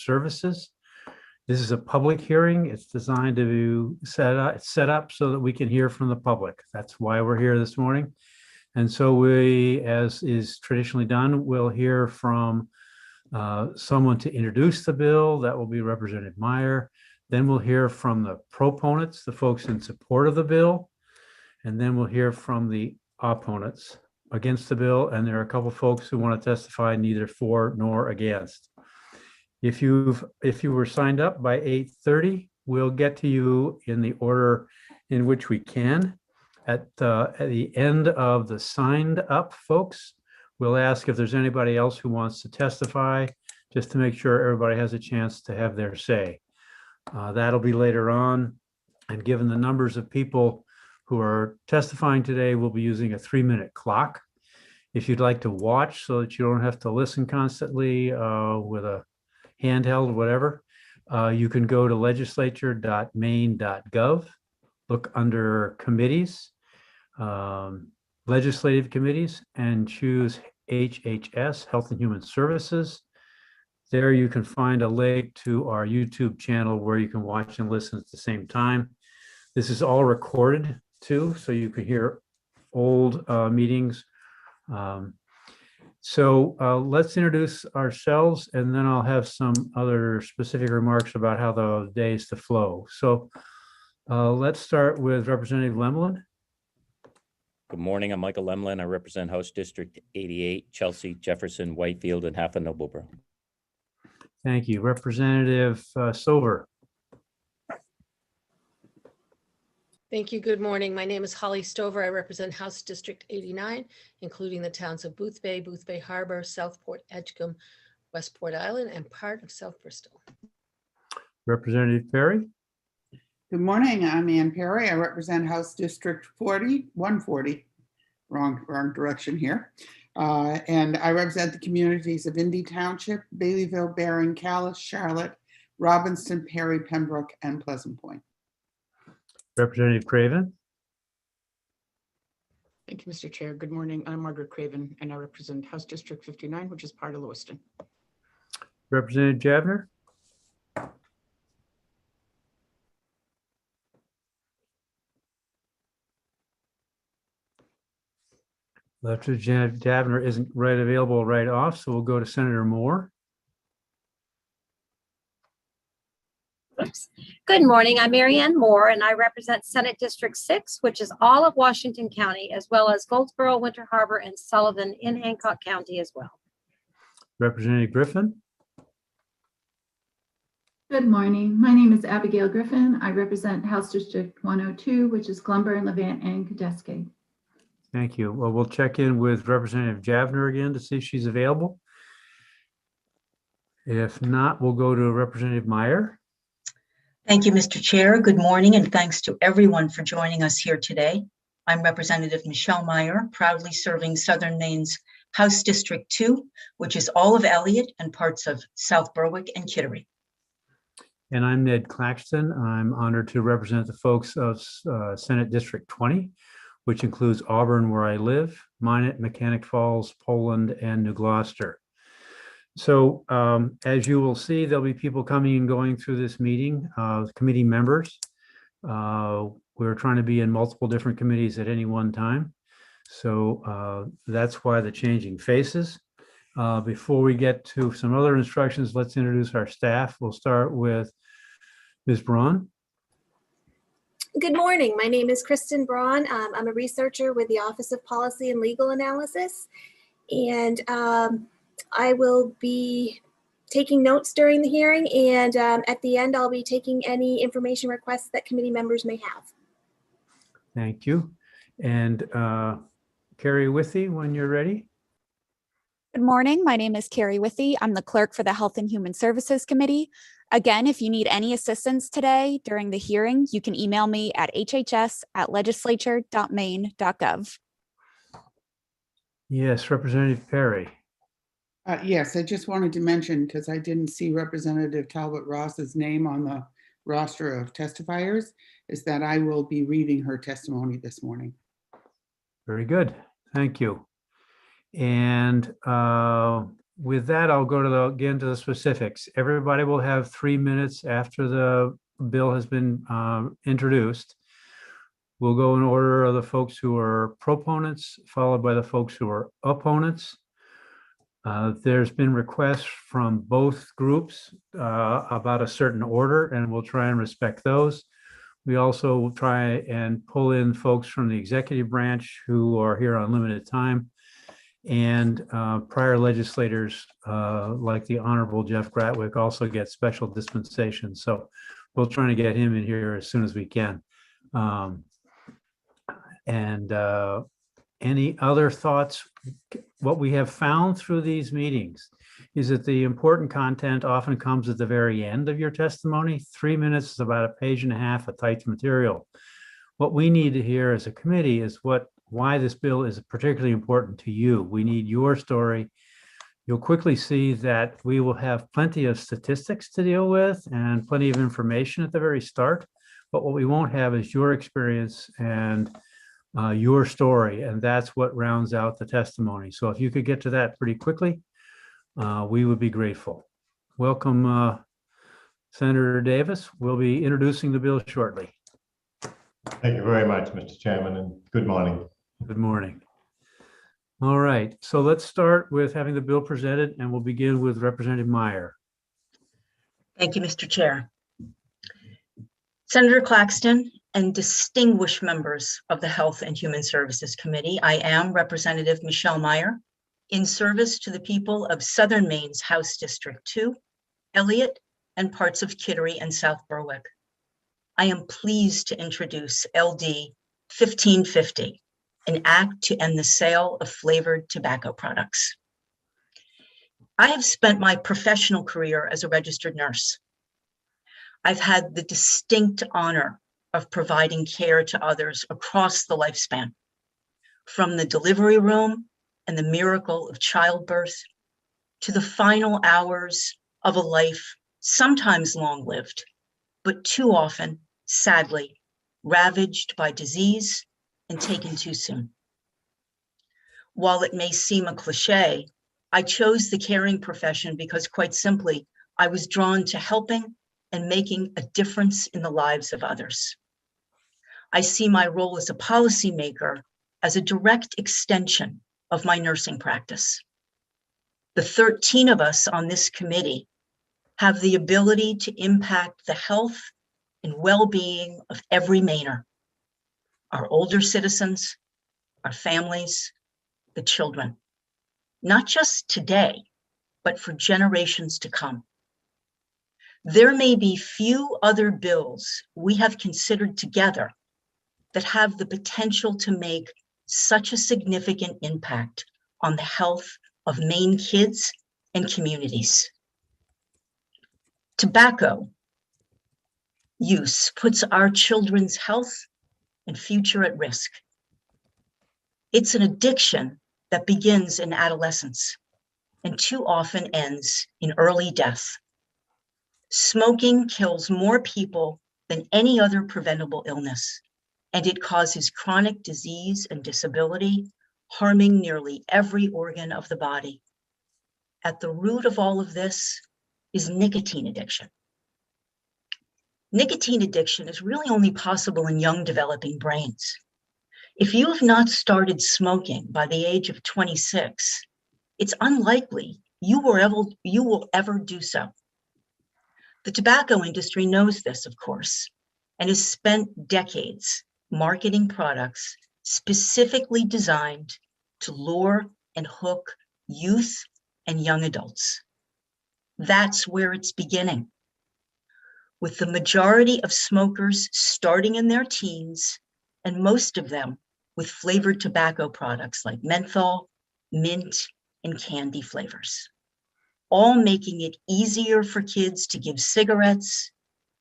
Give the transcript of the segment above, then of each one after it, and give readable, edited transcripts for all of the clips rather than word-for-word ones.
Services. This is a public hearing. It's designed to set up so that we can hear from the public. That's why we're here this morning. And so we, as is traditionally done, we'll hear from someone to introduce the bill. That will be Representative Meyer. Then we'll hear from the proponents, the folks in support of the bill. And then we'll hear from the opponents against the bill. And there are a couple of folks who want to testify neither for nor against. If you were signed up by 8:30, we'll get to you in the order in which we can. At the end of the signed up folks, we'll ask if there's anybody else who wants to testify, just to make sure everybody has a chance to have their say. That'll be later on. And given the numbers of people who are testifying today, we'll be using a 3-minute clock. If you'd like to watch so that you don't have to listen constantly with a handheld or whatever, you can go to legislature.maine.gov, look under committees, legislative committees, and choose HHS, Health and Human Services. There you can find a link to our YouTube channel where you can watch and listen at the same time. This is all recorded too, so you can hear old meetings. So let's introduce ourselves, and then I'll have some other specific remarks about how the day is to flow. So let's start with Representative Lemlin. Good morning. I'm Michael Lemlin. I represent House District 88, Chelsea, Jefferson, Whitefield, and half of Noblesboro. Thank you. Representative Silver. Thank you. Good morning. My name is Holly Stover. I represent House District 89, including the towns of Boothbay Harbor, Southport, Edgecombe, Westport Island, and part of South Bristol. Representative Perry. Good morning. I'm Ann Perry. I represent House District 140. Wrong direction here. And I represent the communities of Indy Township, Baileyville, Barron, Calais, Charlotte, Robinson, Perry, Pembroke, and Pleasant Point. Representative Craven. Thank you, Mr. Chair. Good morning. I'm Margaret Craven, and I represent House District 59, which is part of Lewiston. Representative Javner. Representative Javner isn't available right off, so we'll go to Senator Moore. Good morning. I'm Marianne Moore, and I represent Senate District 6, which is all of Washington County, as well as Goldsboro, Winter Harbor, and Sullivan in Hancock County as well. Representative Griffin. Good morning. My name is Abigail Griffin. I represent House District 102, which is Clumber, Levant, and Cadescade. Thank you. Well, we'll check in with Representative Javner again to see if she's available. If not, we'll go to Representative Meyer. Thank you, Mr. Chair. Good morning, and thanks to everyone for joining us here today. I'm Representative Michelle Meyer, proudly serving Southern Maine's House District 2, which is all of Elliott and parts of South Berwick and Kittery. And I'm Ned Claxton. I'm honored to represent the folks of Senate District 20, which includes Auburn, where I live, Minot, Mechanic Falls, Poland, and New Gloucester. So as you will see, there'll be people coming and going through this meeting, committee members. We're trying to be in multiple different committees at any one time. So that's why the changing faces. Before we get to some other instructions, let's introduce our staff. We'll start with Ms. Braun. Good morning. My name is Kristen Braun. I'm a researcher with the Office of Policy and Legal Analysis, and I will be taking notes during the hearing, and at the end, I'll be taking any information requests that committee members may have. Thank you. And Carrie Withy, when you're ready. Good morning. My name is Carrie Withy. I'm the clerk for the Health and Human Services Committee. Again, if you need any assistance today during the hearing, you can email me at hhs@legislature.maine.gov. Yes, Representative Perry. Yes, I just wanted to mention, because I didn't see Representative Talbot Ross's name on the roster of testifiers, is that I will be reading her testimony this morning. Very good. Thank you. And with that, I'll go to again to the specifics. Everybody will have 3 minutes after the bill has been introduced. We'll go in order of the folks who are proponents, followed by the folks who are opponents. There's been requests from both groups about a certain order, and we'll try and respect those. We also will try and pull in folks from the executive branch who are here on limited time, and prior legislators like the Honorable Jeff Gratwick also get special dispensation. So we'll try to get him in here as soon as we can. Any other thoughts? What we have found through these meetings is that the important content often comes at the very end of your testimony. 3 minutes is about a page and a half of typed material. What we need to hear as a committee is why this bill is particularly important to you. We need your story. You'll quickly see that we will have plenty of statistics to deal with and plenty of information at the very start. But what we won't have is your experience and your story, and that's what rounds out the testimony. So if you could get to that pretty quickly, we would be grateful. Welcome, Senator Davis. We'll be introducing the bill shortly. Thank you very much, Mr. Chairman, and good morning. Good morning. All right, so let's start with having the bill presented, and we'll begin with Representative Meyer. Thank you, Mr. Chair. Senator Claxton and distinguished members of the Health and Human Services Committee, I am Representative Michelle Meyer, in service to the people of Southern Maine's House District 2, Elliott, and parts of Kittery and South Berwick. I am pleased to introduce LD 1550, an act to end the sale of flavored tobacco products. I have spent my professional career as a registered nurse. I've had the distinct honor of providing care to others across the lifespan, from the delivery room and the miracle of childbirth to the final hours of a life sometimes long-lived, but too often, sadly, ravaged by disease and taken too soon. While it may seem a cliche, I chose the caring profession because, quite simply, I was drawn to helping and making a difference in the lives of others. I see my role as a policymaker as a direct extension of my nursing practice. The 13 of us on this committee have the ability to impact the health and well-being of every Mainer, our older citizens, our families, the children, not just today, but for generations to come. There may be few other bills we have considered together that have the potential to make such a significant impact on the health of Maine kids and communities. Tobacco use puts our children's health and future at risk. It's an addiction that begins in adolescence and too often ends in early death. Smoking kills more people than any other preventable illness, and it causes chronic disease and disability, harming nearly every organ of the body. At the root of all of this is nicotine addiction. Nicotine addiction is really only possible in young developing brains. If you have not started smoking by the age of 26, it's unlikely you will ever do so. The tobacco industry knows this, of course, and has spent decades marketing products specifically designed to lure and hook youth and young adults. That's where it's beginning, with the majority of smokers starting in their teens, and most of them with flavored tobacco products like menthol, mint, and candy flavors, all making it easier for kids to give cigarettes,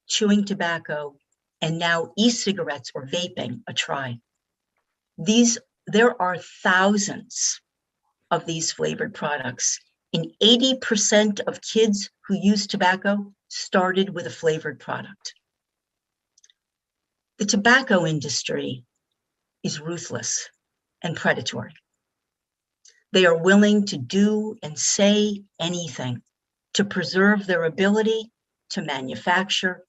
chewing tobacco, and now e-cigarettes or vaping a try. There are thousands of these flavored products, and 80% of kids who use tobacco started with a flavored product. The tobacco industry is ruthless and predatory. They are willing to do and say anything to preserve their ability to manufacture,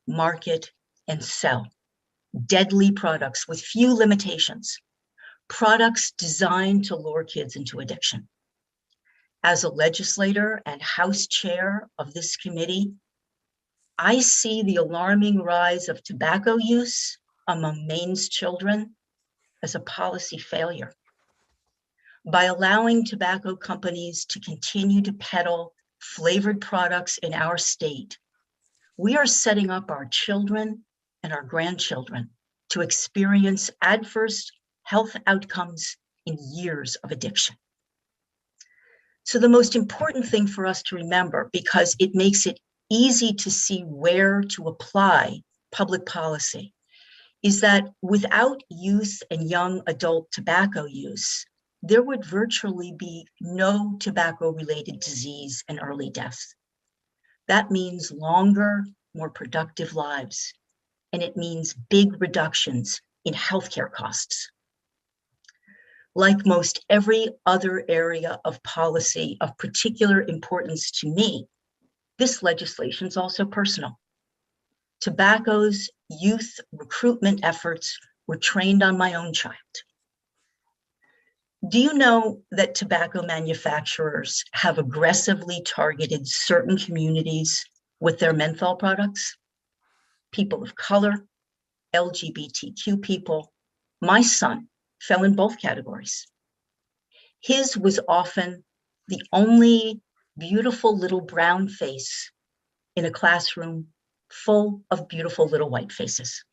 market, and sell deadly products with few limitations, products designed to lure kids into addiction. As a legislator and House chair of this committee, I see the alarming rise of tobacco use among Maine's children as a policy failure. By allowing tobacco companies to continue to peddle flavored products in our state, we are setting up our children and our grandchildren to experience adverse health outcomes in years of addiction. So the most important thing for us to remember, because it makes it easy to see where to apply public policy, is that without youth and young adult tobacco use, there would virtually be no tobacco-related disease and early death. That means longer, more productive lives, and it means big reductions in healthcare costs. Like most every other area of policy of particular importance to me, this legislation is also personal. Tobacco's youth recruitment efforts were trained on my own child. Do you know that tobacco manufacturers have aggressively targeted certain communities with their menthol products? People of color, LGBTQ people. My son fell in both categories. His was often the only beautiful little brown face in a classroom full of beautiful little white faces.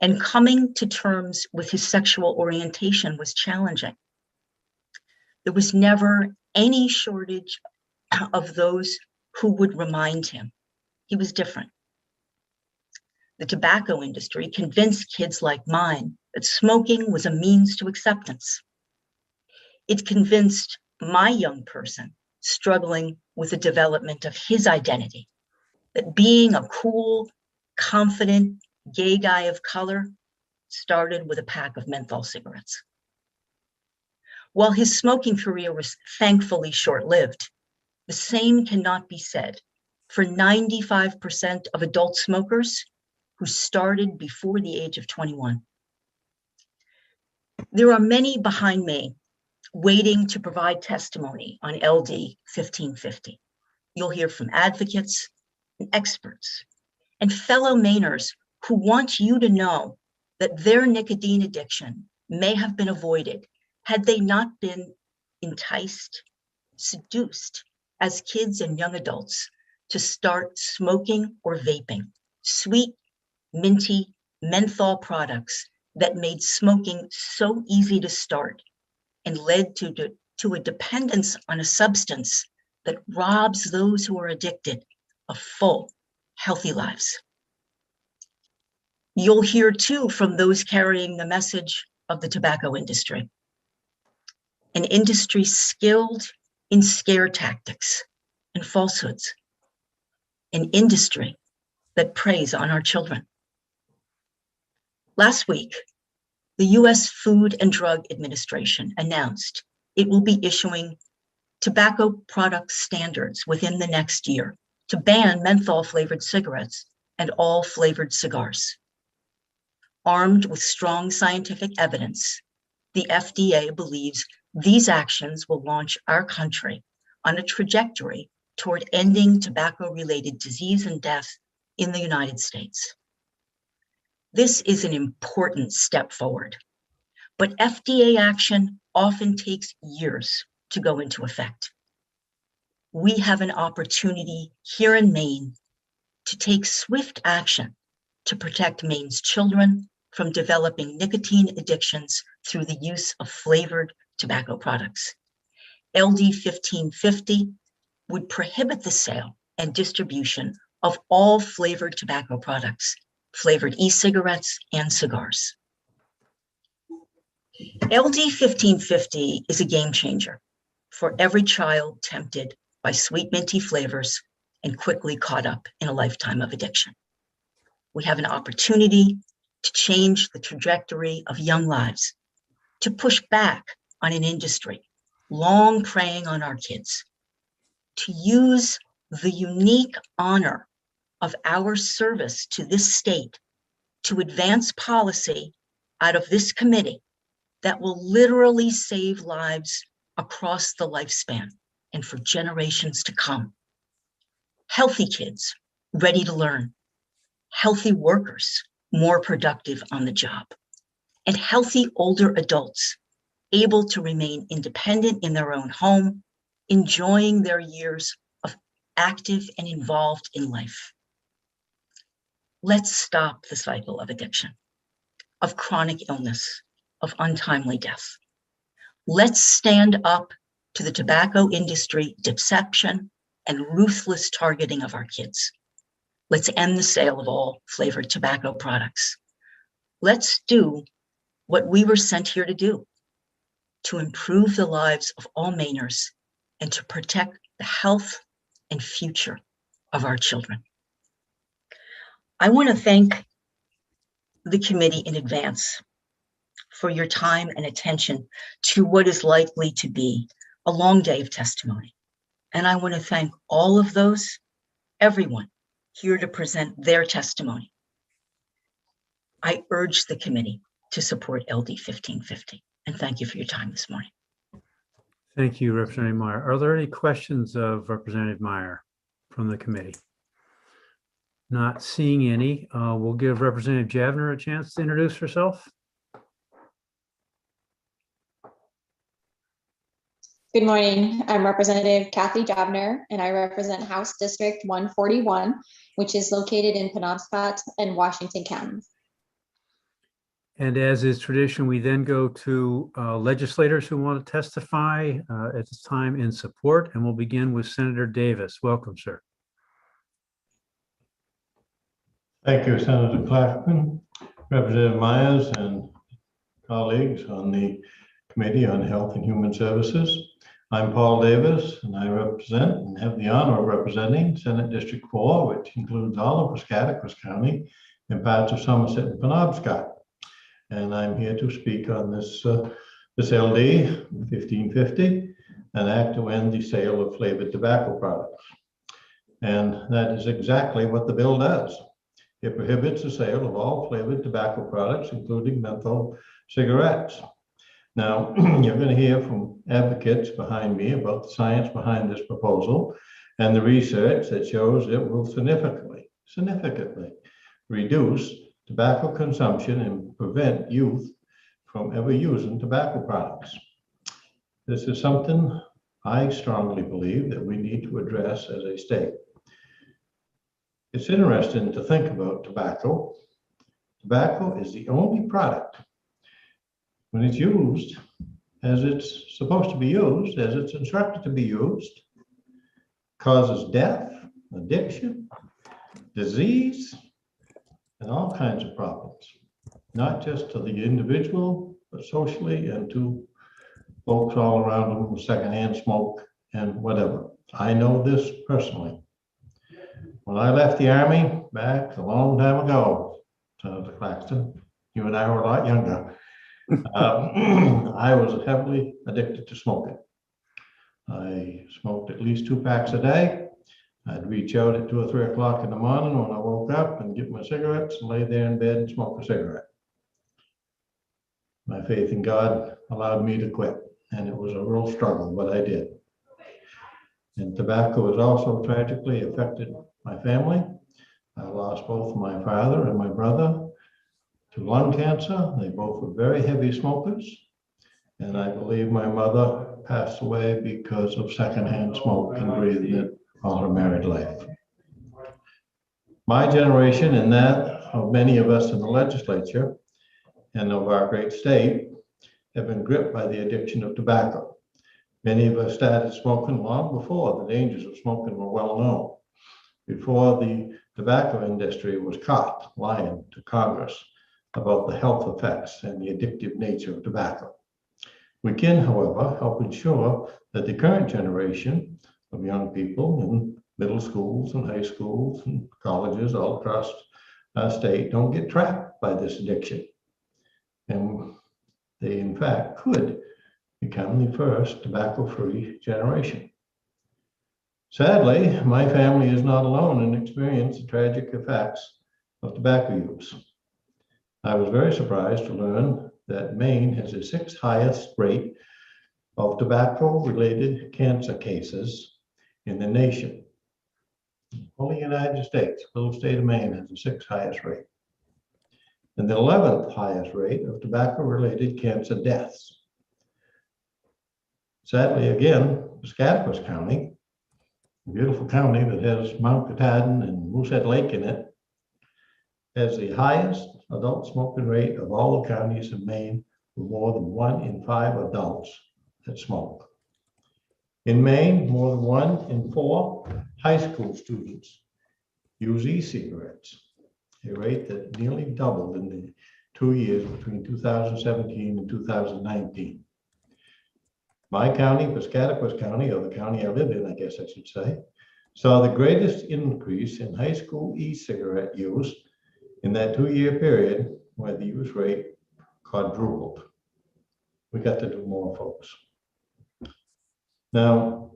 And coming to terms with his sexual orientation was challenging. There was never any shortage of those who would remind him he was different. The tobacco industry convinced kids like mine that smoking was a means to acceptance. It convinced my young person struggling with the development of his identity that being a cool, confident, gay guy of color started with a pack of menthol cigarettes. While his smoking career was thankfully short-lived, the same cannot be said for 95% of adult smokers who started before the age of 21. There are many behind me waiting to provide testimony on LD 1550. You'll hear from advocates and experts and fellow Mainers who want you to know that their nicotine addiction may have been avoided had they not been enticed, seduced as kids and young adults to start smoking or vaping sweet, minty menthol products that made smoking so easy to start and led to a dependence on a substance that robs those who are addicted of full, healthy lives. You'll hear too from those carrying the message of the tobacco industry, an industry skilled in scare tactics and falsehoods, an industry that preys on our children. Last week, the US Food and Drug Administration announced it will be issuing tobacco product standards within the next year to ban menthol flavored cigarettes and all flavored cigars. Armed with strong scientific evidence, the FDA believes these actions will launch our country on a trajectory toward ending tobacco-related disease and death in the United States. This is an important step forward, but FDA action often takes years to go into effect. We have an opportunity here in Maine to take swift action to protect Maine's children from developing nicotine addictions through the use of flavored tobacco products. LD 1550 would prohibit the sale and distribution of all flavored tobacco products, flavored e-cigarettes and cigars. LD 1550 is a game changer for every child tempted by sweet minty flavors and quickly caught up in a lifetime of addiction. We have an opportunity to change the trajectory of young lives, to push back on an industry long preying on our kids, to use the unique honor of our service to this state to advance policy out of this committee that will literally save lives across the lifespan and for generations to come. Healthy kids, ready to learn. Healthy workers, more productive on the job. And healthy older adults, able to remain independent in their own home, enjoying their years of active and involved in life. Let's stop the cycle of addiction, of chronic illness, of untimely death. Let's stand up to the tobacco industry deception and ruthless targeting of our kids. Let's end the sale of all flavored tobacco products. Let's do what we were sent here to do, to improve the lives of all Mainers and to protect the health and future of our children. I want to thank the committee in advance for your time and attention to what is likely to be a long day of testimony. And I want to thank all of those, everyone here to present their testimony. I urge the committee to support LD 1550. And thank you for your time this morning. Thank you, Representative Meyer. Are there any questions of Representative Meyer from the committee? Not seeing any. We'll give Representative Javner a chance to introduce herself. Good morning. I'm Representative Kathy Javner, and I represent House District 141, which is located in Penobscot and Washington counties. And as is tradition, we then go to legislators who want to testify at this time in support, and we'll begin with Senator Davis. Welcome, sir. Thank you, Senator Claflin, Representative Myers, and colleagues on the Committee on Health and Human Services. I'm Paul Davis, and I represent and have the honor of representing Senate District 4, which includes all of Piscataquis County and parts of Somerset and Penobscot. And I'm here to speak on this LD 1550, an act to end the sale of flavored tobacco products. And that is exactly what the bill does. It prohibits the sale of all flavored tobacco products, including menthol cigarettes. Now, you're going to hear from advocates behind me about the science behind this proposal and the research that shows it will significantly reduce tobacco consumption and prevent youth from ever using tobacco products. This is something I strongly believe that we need to address as a state. It's interesting to think about tobacco. Tobacco is the only product, when it's used as it's supposed to be used, as it's instructed to be used, causes death, addiction, disease, and all kinds of problems, not just to the individual, but socially and to folks all around them with secondhand smoke and whatever. I know this personally. When I left the Army back a long time ago, Senator Claxton, you and I were a lot younger, I was heavily addicted to smoking. I smoked at least 2 packs a day. I'd reach out at 2 or 3 o'clock in the morning when I woke up and get my cigarettes and lay there in bed and smoke a cigarette. My faith in God allowed me to quit, and it was a real struggle, but I did. And tobacco has also tragically affected my family. I lost both my father and my brother to lung cancer. They both were very heavy smokers. And I believe my mother passed away because of secondhand smoke and breathing it all her married life. My generation and that of many of us in the legislature and of our great state have been gripped by the addiction of tobacco. Many of us started smoking long before the dangers of smoking were well known, before the tobacco industry was caught lying to Congress about the health effects and the addictive nature of tobacco. We can, however, help ensure that the current generation of young people in middle schools and high schools and colleges all across our state don't get trapped by this addiction. And they, in fact, could become the first tobacco-free generation. Sadly, my family is not alone in experiencing the tragic effects of tobacco use. I was very surprised to learn that Maine has the 6th highest rate of tobacco-related cancer cases in the nation. Only United States, little state of Maine, has the 6th highest rate, and the 11th highest rate of tobacco-related cancer deaths. Sadly, again, Piscataquis County, a beautiful county that has Mount Katahdin and Moosehead Lake in it, has the highest adult smoking rate of all the counties in Maine, with more than 1 in 5 adults that smoke. In Maine, more than 1 in 4 high school students use e-cigarettes, a rate that nearly doubled in the 2 years between 2017 and 2019. My county, Piscataquis County, or the county I live in, I guess I should say, saw the greatest increase in high school e-cigarette use in that 2-year period, where the use rate quadrupled. We got to do more, folks. Now,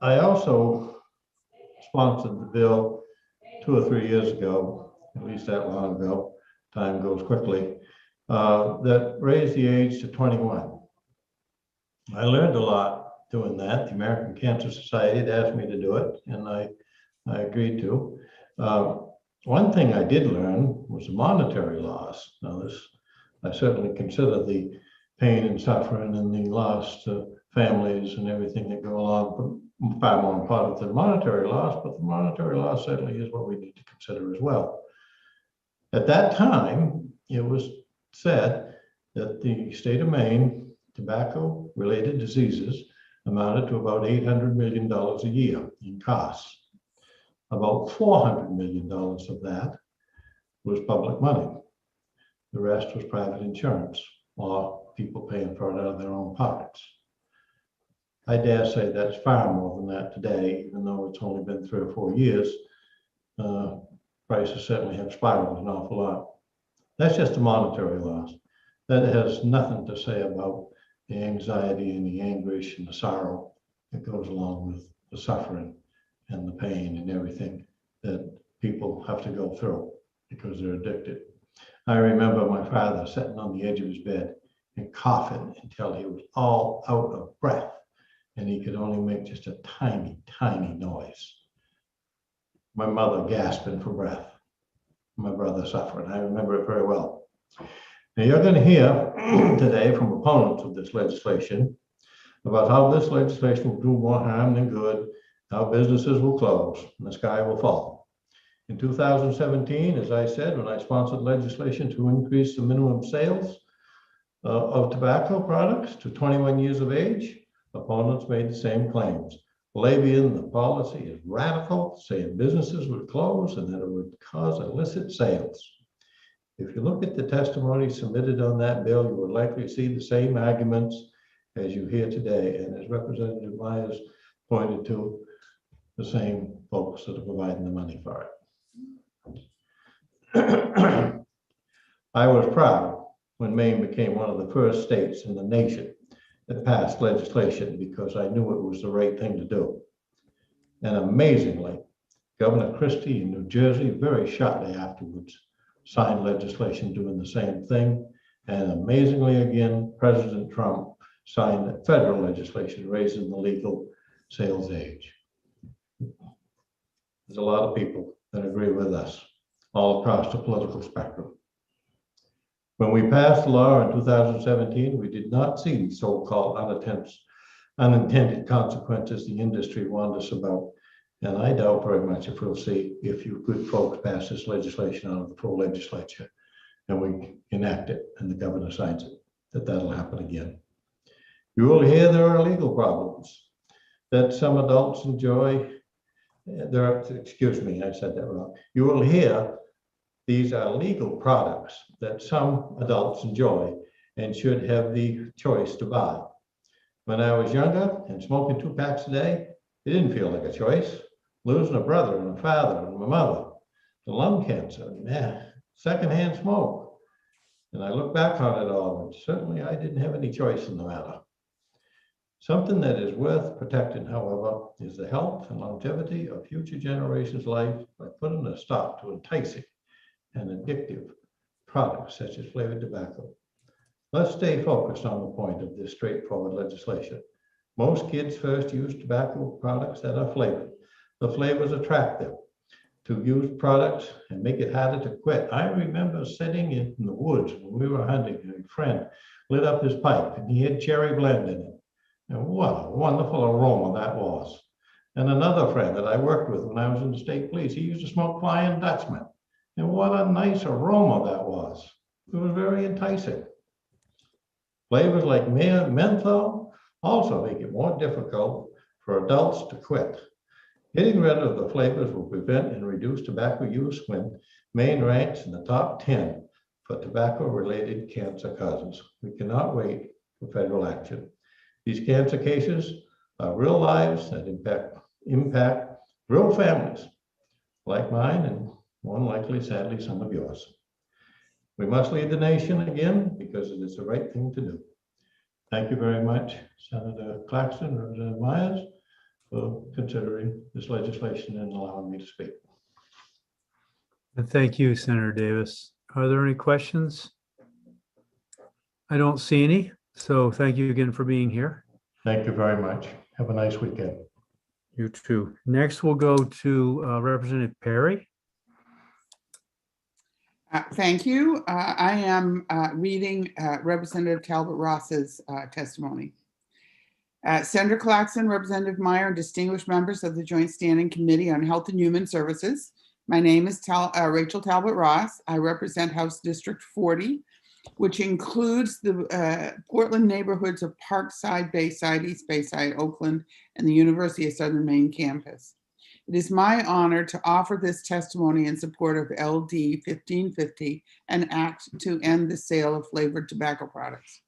I also sponsored the bill 2 or 3 years ago, at least that long ago, time goes quickly, that raised the age to 21. I learned a lot doing that. The American Cancer Society had asked me to do it, and I agreed to. One thing I did learn was the monetary loss. Now this, I certainly consider the pain and suffering and the loss to families and everything that go along far more important than monetary loss, but the monetary loss certainly is what we need to consider as well. At that time, it was said that the state of Maine tobacco-related diseases amounted to about $800 million a year in costs. About $400 million of that was public money. The rest was private insurance or people paying for it out of their own pockets. I dare say that's far more than that today, even though it's only been 3 or 4 years. Prices certainly have spiraled an awful lot. That's just a monetary loss. That has nothing to say about the anxiety and the anguish and the sorrow that goes along with the suffering and the pain and everything that people have to go through because they're addicted. I remember my father sitting on the edge of his bed and coughing until he was all out of breath, and he could only make just a tiny, tiny noise. My mother gasping for breath, my brother suffering. I remember it very well. Now you're going to hear today from opponents of this legislation about how this legislation will do more harm than good, how businesses will close and the sky will fall. In 2017, as I said, when I sponsored legislation to increase the minimum sales of tobacco products to 21 years of age, opponents made the same claims, labeling the policy as radical, saying businesses would close and that it would cause illicit sales. If you look at the testimony submitted on that bill, you will likely see the same arguments as you hear today, and as Representative Myers pointed to, the same folks that are providing the money for it. I was proud when Maine became one of the first states in the nation that passed legislation because I knew it was the right thing to do. And amazingly, Governor Christie in New Jersey very shortly afterwards signed legislation doing the same thing. And amazingly again, President Trump signed federal legislation raising the legal sales age. There's a lot of people that agree with us all across the political spectrum. When we passed the law in 2017, we did not see the so-called unintended consequences the industry warned us about. And I doubt very much if we'll see, if you good folks pass this legislation out of the full legislature and we enact it and the governor signs it, that'll happen again. You will hear there are legal problems that some adults enjoy. Excuse me, I said that wrong. You will hear these are legal products that some adults enjoy and should have the choice to buy. When I was younger and smoking 2 packs a day, it didn't feel like a choice. Losing a brother and a father and my mother, the lung cancer, secondhand smoke. And I look back on it all, and certainly I didn't have any choice in the matter. Something that is worth protecting, however, is the health and longevity of future generations' life by putting a stop to enticing and addictive products such as flavored tobacco. Let's stay focused on the point of this straightforward legislation. Most kids first use tobacco products that are flavored. The flavors attract them to use products and make it harder to quit. I remember sitting in the woods when we were hunting, and a friend lit up his pipe and he had cherry blend in it. And what a wonderful aroma that was. And another friend that I worked with when I was in the state police, he used to smoke Flying Dutchman. And what a nice aroma that was. It was very enticing. Flavors like menthol also make it more difficult for adults to quit. Getting rid of the flavors will prevent and reduce tobacco use when Maine ranks in the top 10 for tobacco-related cancer causes. We cannot wait for federal action. These cancer cases are real lives that impact real families like mine and more than likely, sadly, some of yours. We must lead the nation again because it is the right thing to do. Thank you very much, Senator Claxton, Representative Myers, for considering this legislation and allowing me to speak. And thank you, Senator Davis. Are there any questions? I don't see any, so thank you again for being here. Thank you very much. Have a nice weekend. You too. Next, we'll go to Representative Perry. Thank you. I am reading Representative Talbot Ross's testimony. Senator Claxton, Representative Meyer, and distinguished members of the Joint Standing Committee on Health and Human Services. My name is Rachel Talbot Ross. I represent House District 40, which includes the Portland neighborhoods of Parkside, Bayside, East Bayside, Oakland, and the University of Southern Maine campus. It is my honor to offer this testimony in support of LD 1550, an act to end the sale of flavored tobacco products.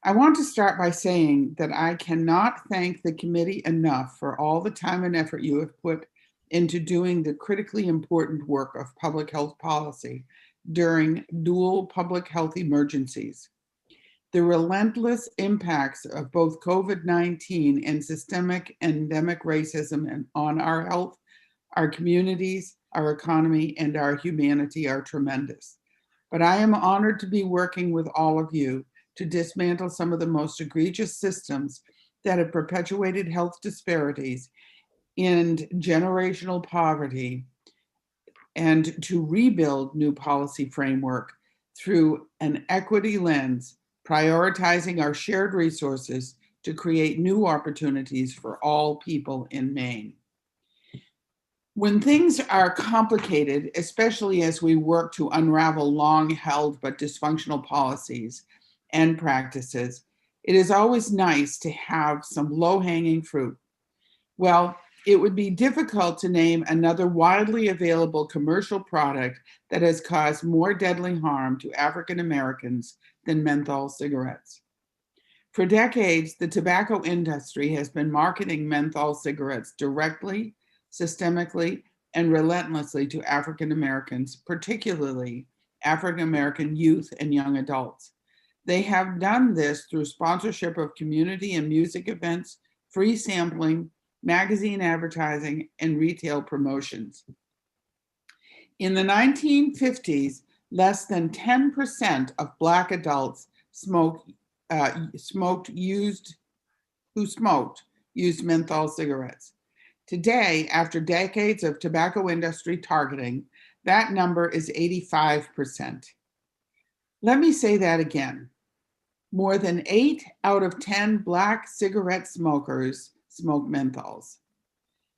I want to start by saying that I cannot thank the committee enough for all the time and effort you have put into doing the critically important work of public health policy during dual public health emergencies. The relentless impacts of both COVID-19 and systemic endemic racism on our health, our communities, our economy, and our humanity are tremendous. But I am honored to be working with all of you to dismantle some of the most egregious systems that have perpetuated health disparities and generational poverty, and to rebuild new policy framework through an equity lens, prioritizing our shared resources to create new opportunities for all people in Maine. When things are complicated, especially as we work to unravel long-held but dysfunctional policies and practices, it is always nice to have some low-hanging fruit. Well, it would be difficult to name another widely available commercial product that has caused more deadly harm to African Americans than menthol cigarettes. For decades, the tobacco industry has been marketing menthol cigarettes directly, systemically, and relentlessly to African Americans, particularly African American youth and young adults. They have done this through sponsorship of community and music events, free sampling, magazine advertising, and retail promotions. In the 1950s, less than 10% of Black adults used menthol cigarettes. Today, after decades of tobacco industry targeting, that number is 85%. Let me say that again. More than 8 out of 10 Black cigarette smokers smoke menthols.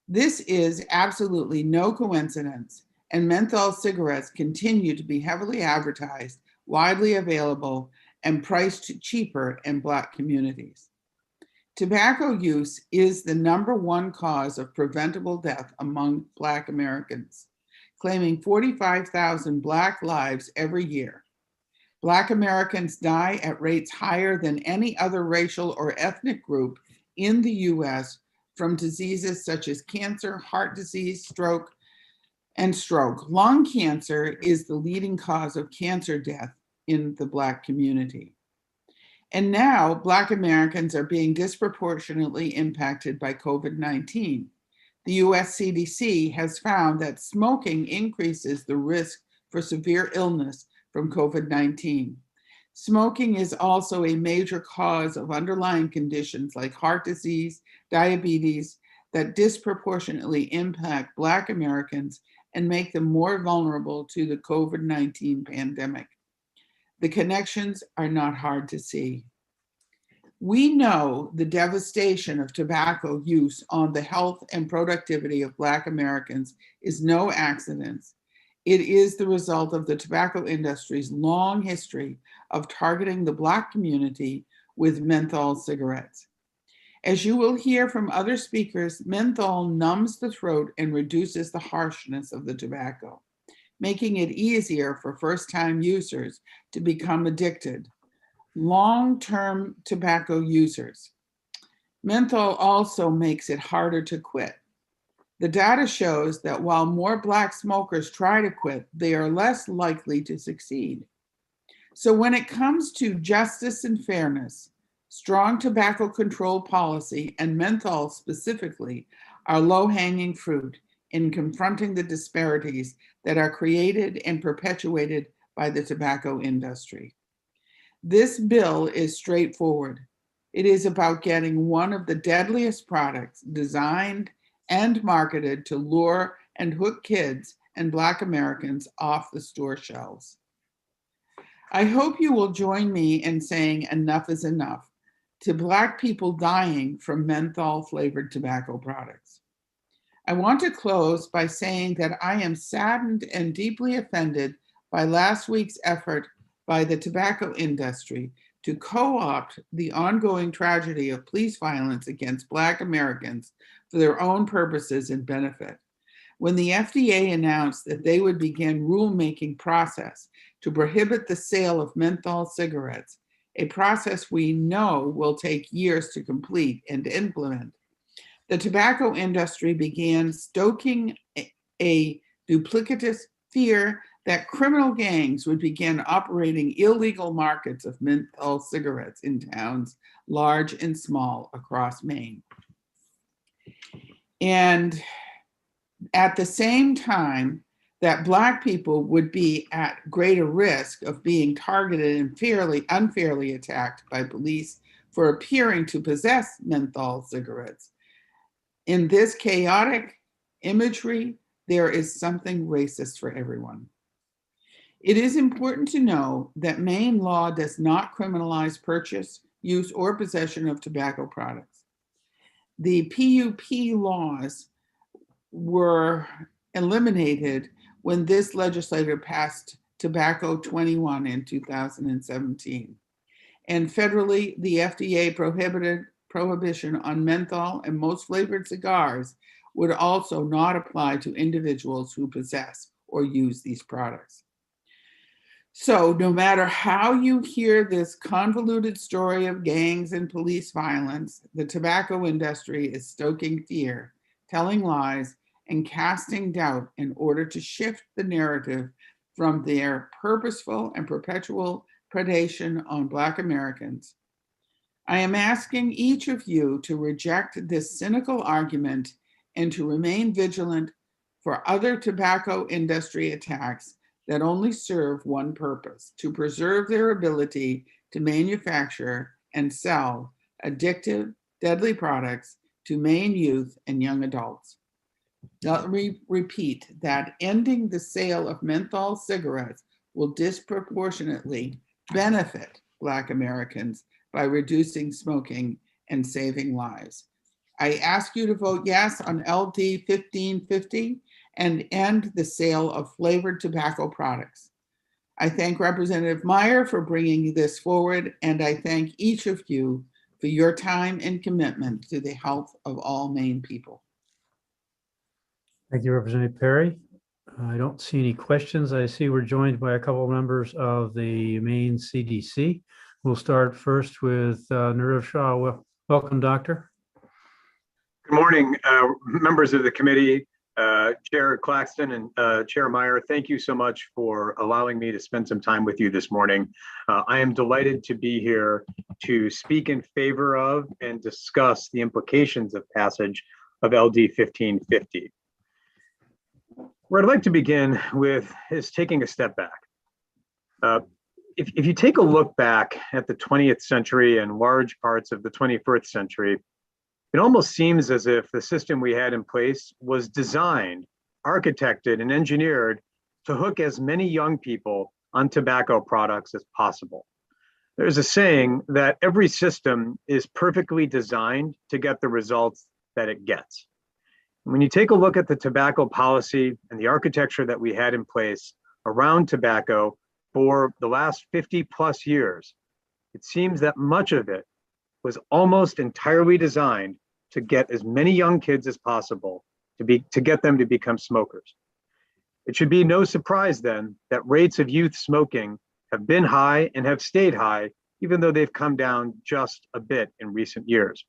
This is absolutely no coincidence, and menthol cigarettes continue to be heavily advertised, widely available, and priced cheaper in Black communities. Tobacco use is the #1 cause of preventable death among Black Americans, claiming 45,000 Black lives every year. Black Americans die at rates higher than any other racial or ethnic group in the US from diseases such as cancer, heart disease, stroke. Lung cancer is the leading cause of cancer death in the Black community. And now Black Americans are being disproportionately impacted by COVID-19. The US CDC has found that smoking increases the risk for severe illness from COVID-19. Smoking is also a major cause of underlying conditions like heart disease, diabetes, that disproportionately impact Black Americans and make them more vulnerable to the COVID-19 pandemic. The connections are not hard to see. We know the devastation of tobacco use on the health and productivity of Black Americans is no accident. It is the result of the tobacco industry's long history of targeting the Black community with menthol cigarettes. As you will hear from other speakers, menthol numbs the throat and reduces the harshness of the tobacco, making it easier for first-time users to become addicted. Long-term tobacco users. Menthol also makes it harder to quit. The data shows that while more Black smokers try to quit, they are less likely to succeed. So when it comes to justice and fairness, strong tobacco control policy, and menthol specifically, are low-hanging fruit in confronting the disparities that are created and perpetuated by the tobacco industry. This bill is straightforward. It is about getting one of the deadliest products designed and marketed to lure and hook kids and Black Americans off the store shelves. I hope you will join me in saying enough is enough to Black people dying from menthol-flavored tobacco products. I want to close by saying that I am saddened and deeply offended by last week's effort by the tobacco industry to co-opt the ongoing tragedy of police violence against Black Americans for their own purposes and benefit. When the FDA announced that they would begin rulemaking process to prohibit the sale of menthol cigarettes, a process we know will take years to complete and implement, the tobacco industry began stoking a duplicitous fear that criminal gangs would begin operating illegal markets of menthol cigarettes in towns large and small across Maine. And at the same time that Black people would be at greater risk of being targeted and unfairly attacked by police for appearing to possess menthol cigarettes. In this chaotic imagery, there is something racist for everyone. It is important to know that Maine law does not criminalize purchase, use, or possession of tobacco products. The PUP laws were eliminated when this legislature passed Tobacco 21 in 2017. And federally, the FDA prohibition on menthol and most flavored cigars would also not apply to individuals who possess or use these products. So no matter how you hear this convoluted story of gangs and police violence, the tobacco industry is stoking fear, telling lies, and casting doubt in order to shift the narrative from their purposeful and perpetual predation on Black Americans. I am asking each of you to reject this cynical argument and to remain vigilant for other tobacco industry attacks that only serve one purpose: to preserve their ability to manufacture and sell addictive, deadly products to Maine youth and young adults. Let me repeat that ending the sale of menthol cigarettes will disproportionately benefit Black Americans by reducing smoking and saving lives. I ask you to vote yes on LD 1550 and end the sale of flavored tobacco products. I thank Representative Meyer for bringing this forward, and I thank each of you for your time and commitment to the health of all Maine people. Thank you, Representative Perry. I don't see any questions. I see we're joined by a couple of members of the Maine CDC. We'll start first with Nirav Shah. Welcome, Doctor. Good morning, members of the committee, Chair Claxton and Chair Meyer. Thank you so much for allowing me to spend some time with you this morning. I am delighted to be here to speak in favor of and discuss the implications of passage of LD 1550. Where I'd like to begin with is taking a step back. If you take a look back at the 20th century and large parts of the 21st century, it almost seems as if the system we had in place was designed, architected, and engineered to hook as many young people on tobacco products as possible. There's a saying that every system is perfectly designed to get the results that it gets. When you take a look at the tobacco policy and the architecture that we had in place around tobacco for the last 50 plus years, it seems that much of it was almost entirely designed to get as many young kids as possible to get them to become smokers. It should be no surprise then that rates of youth smoking have been high and have stayed high, even though they've come down just a bit in recent years.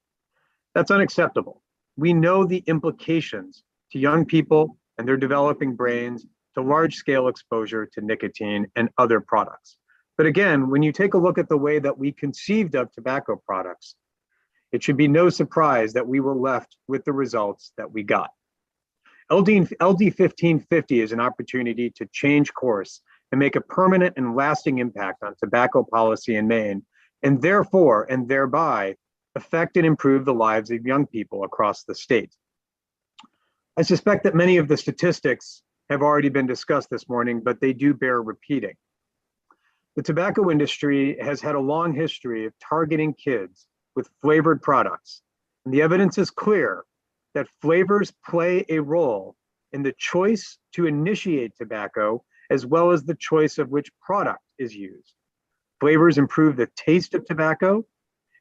That's unacceptable. We know the implications to young people and their developing brains to large-scale exposure to nicotine and other products. But again, when you take a look at the way that we conceived of tobacco products, it should be no surprise that we were left with the results that we got. LD 1550 is an opportunity to change course and make a permanent and lasting impact on tobacco policy in Maine, and therefore, and thereby, affect and improve the lives of young people across the state. I suspect that many of the statistics have already been discussed this morning, but they do bear repeating. The tobacco industry has had a long history of targeting kids with flavored products, and the evidence is clear that flavors play a role in the choice to initiate tobacco, as well as the choice of which product is used. Flavors improve the taste of tobacco,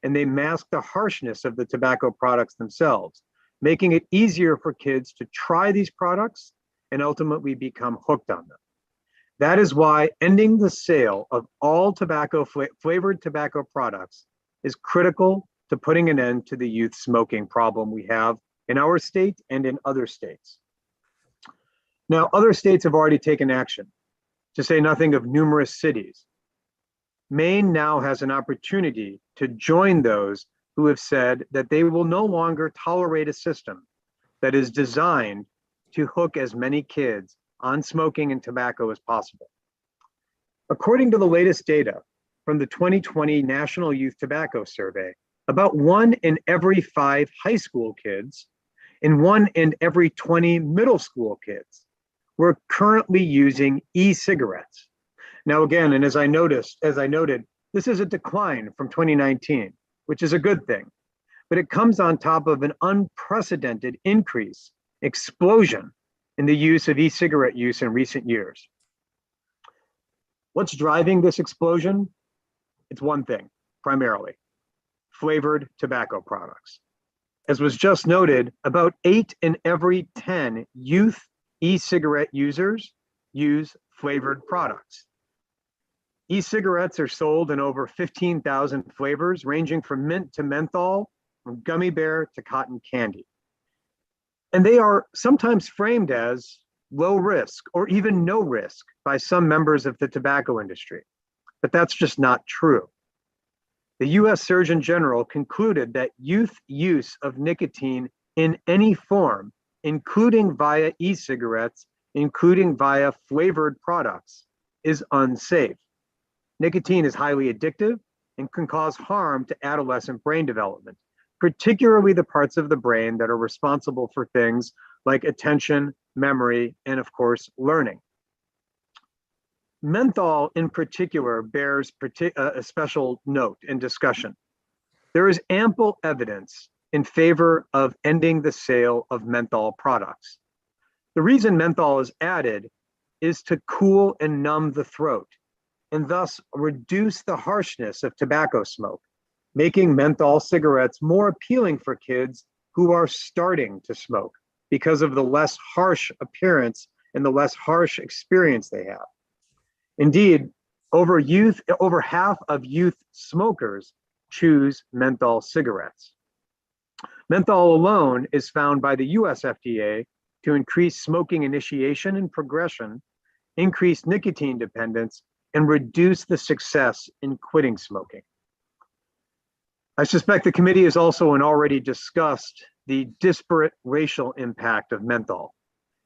and they mask the harshness of the tobacco products themselves, making it easier for kids to try these products and ultimately become hooked on them. That is why ending the sale of all flavored tobacco products is critical to putting an end to the youth smoking problem we have in our state and in other states. Now, other states have already taken action, to say nothing of numerous cities. Maine now has an opportunity to join those who have said that they will no longer tolerate a system that is designed to hook as many kids on smoking and tobacco as possible. According to the latest data from the 2020 National Youth Tobacco Survey, about 1 in every 5 high school kids and 1 in every 20 middle school kids were currently using e-cigarettes. Now again, and as I noted, this is a decline from 2019, which is a good thing, but it comes on top of an unprecedented explosion in the use of e-cigarette use in recent years. What's driving this explosion? It's one thing, primarily, flavored tobacco products. As was just noted, about 8 in every 10 youth e-cigarette users use flavored products. E-cigarettes are sold in over 15,000 flavors, ranging from mint to menthol, from gummy bear to cotton candy. And they are sometimes framed as low risk or even no risk by some members of the tobacco industry, but that's just not true. The US Surgeon General concluded that youth use of nicotine in any form, including via e-cigarettes, including via flavored products, is unsafe. Nicotine is highly addictive and can cause harm to adolescent brain development, particularly the parts of the brain that are responsible for things like attention, memory, and of course, learning. Menthol in particular bears a special note in discussion. There is ample evidence in favor of ending the sale of menthol products. The reason menthol is added is to cool and numb the throat, and thus reduce the harshness of tobacco smoke, making menthol cigarettes more appealing for kids who are starting to smoke because of the less harsh appearance and the less harsh experience they have. Indeed, over half of youth smokers choose menthol cigarettes. Menthol alone is found by the US FDA to increase smoking initiation and progression, increase nicotine dependence, and reduce the success in quitting smoking. I suspect the committee has also already discussed the disparate racial impact of menthol.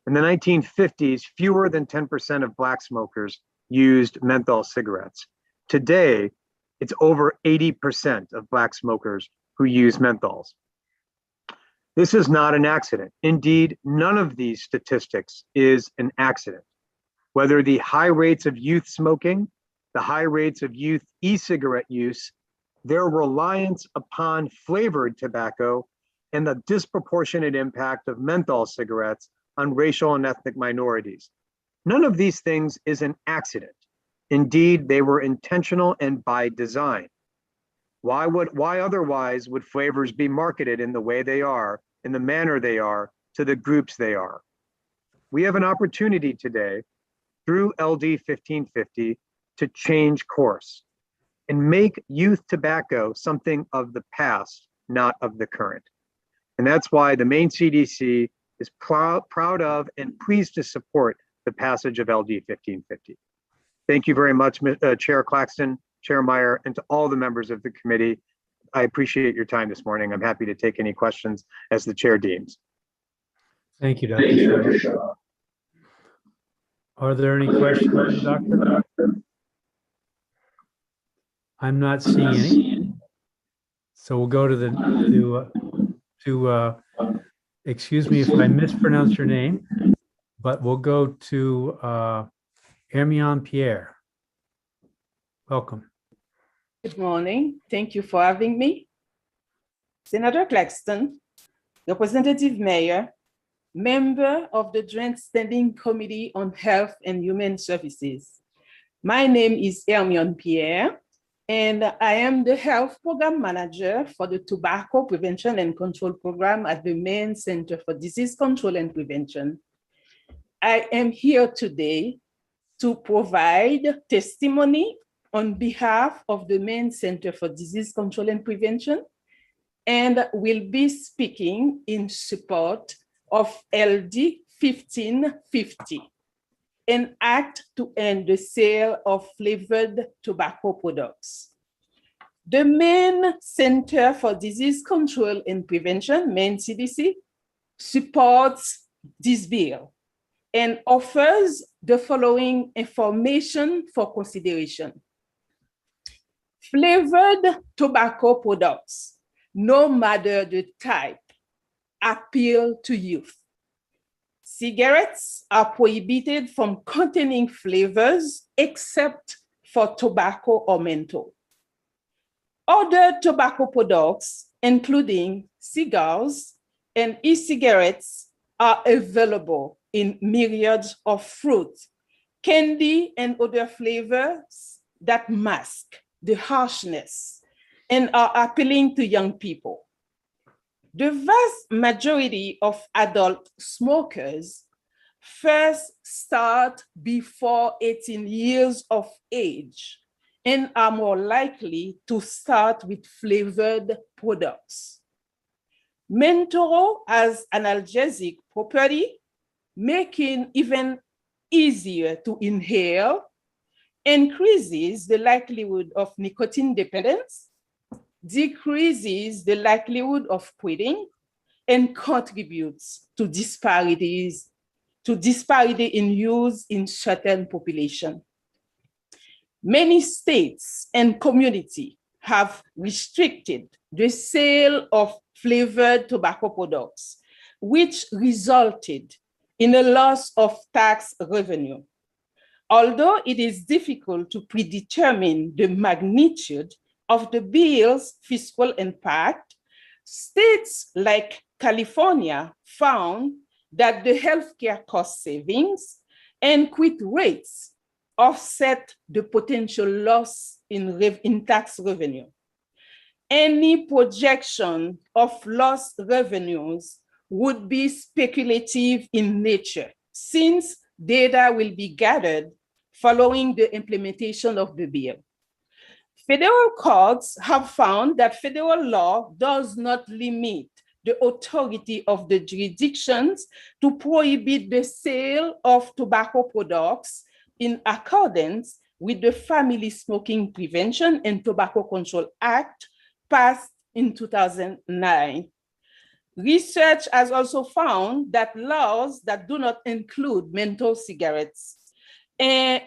In the 1950s, fewer than 10% of Black smokers used menthol cigarettes. Today, it's over 80% of Black smokers who use menthols. This is not an accident. Indeed, none of these statistics is an accident. Whether the high rates of youth smoking, the high rates of youth e-cigarette use, their reliance upon flavored tobacco, and the disproportionate impact of menthol cigarettes on racial and ethnic minorities. None of these things is an accident. Indeed, they were intentional and by design. Why otherwise would flavors be marketed in the way they are, in the manner they are, to the groups they are? We have an opportunity today through LD 1550 to change course and make youth tobacco something of the past, not of the current. And that's why the Maine CDC is proud of and pleased to support the passage of LD 1550. Thank you very much, Chair Claxton, Chair Meyer, and to all the members of the committee. I appreciate your time this morning. I'm happy to take any questions as the chair deems. Thank you, Dr. Shaw. Are there any questions, Doctor? I'm not seeing any. So we'll go to the, excuse me if I mispronounce your name, but we'll go to Hermione Pierre. Welcome. Good morning. Thank you for having me. Senator Claxton, Representative Mayer, member of the Joint Standing Committee on Health and Human Services. My name is Hermione Pierre, and I am the Health Program Manager for the Tobacco Prevention and Control Program at the Maine Center for Disease Control and Prevention. I am here today to provide testimony on behalf of the Maine Center for Disease Control and Prevention, and will be speaking in support of LD 1550, an act to end the sale of flavored tobacco products. The Maine Center for Disease Control and Prevention, Maine CDC, supports this bill and offers the following information for consideration. Flavored tobacco products, no matter the type, appeal to youth. Cigarettes are prohibited from containing flavors except for tobacco or menthol. Other tobacco products, including cigars and e-cigarettes, are available in myriads of fruit, candy, and other flavors that mask the harshness and are appealing to young people. The vast majority of adult smokers first start before 18 years of age and are more likely to start with flavored products. Menthol has analgesic property, making even easier to inhale, increases the likelihood of nicotine dependence, decreases the likelihood of quitting, and contributes to disparity in use in certain populations. Many states and communities have restricted the sale of flavored tobacco products, which resulted in a loss of tax revenue. Although it is difficult to predetermine the magnitude of the bill's fiscal impact, states like California found that the healthcare cost savings and quit rates offset the potential loss in tax revenue. Any projection of lost revenues would be speculative in nature, since data will be gathered following the implementation of the bill. Federal courts have found that federal law does not limit the authority of the jurisdictions to prohibit the sale of tobacco products in accordance with the Family Smoking Prevention and Tobacco Control Act passed in 2009. Research has also found that laws that do not include menthol cigarettes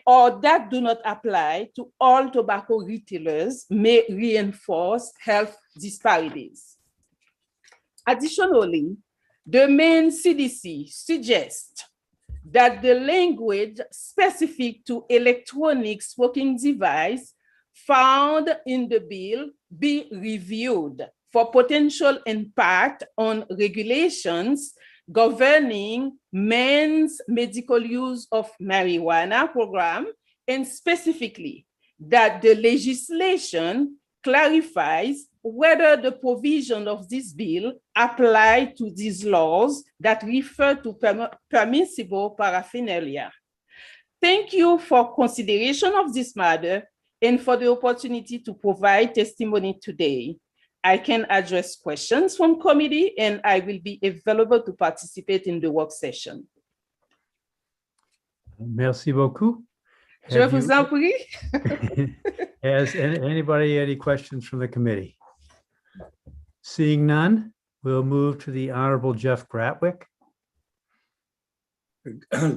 or that do not apply to all tobacco retailers may reinforce health disparities. Additionally, the main CDC suggests that the language specific to electronic smoking device found in the bill be reviewed for potential impact on regulations governing men's medical use of marijuana program, and specifically that the legislation clarifies whether the provision of this bill apply to these laws that refer to permissible paraphernalia. Thank you for consideration of this matter and for the opportunity to provide testimony today. I can address questions from committee and I will be available to participate in the work session. Merci beaucoup. Je vous en prie. Has anybody any questions from the committee? Seeing none, we'll move to the Honorable Jeff Gratwick.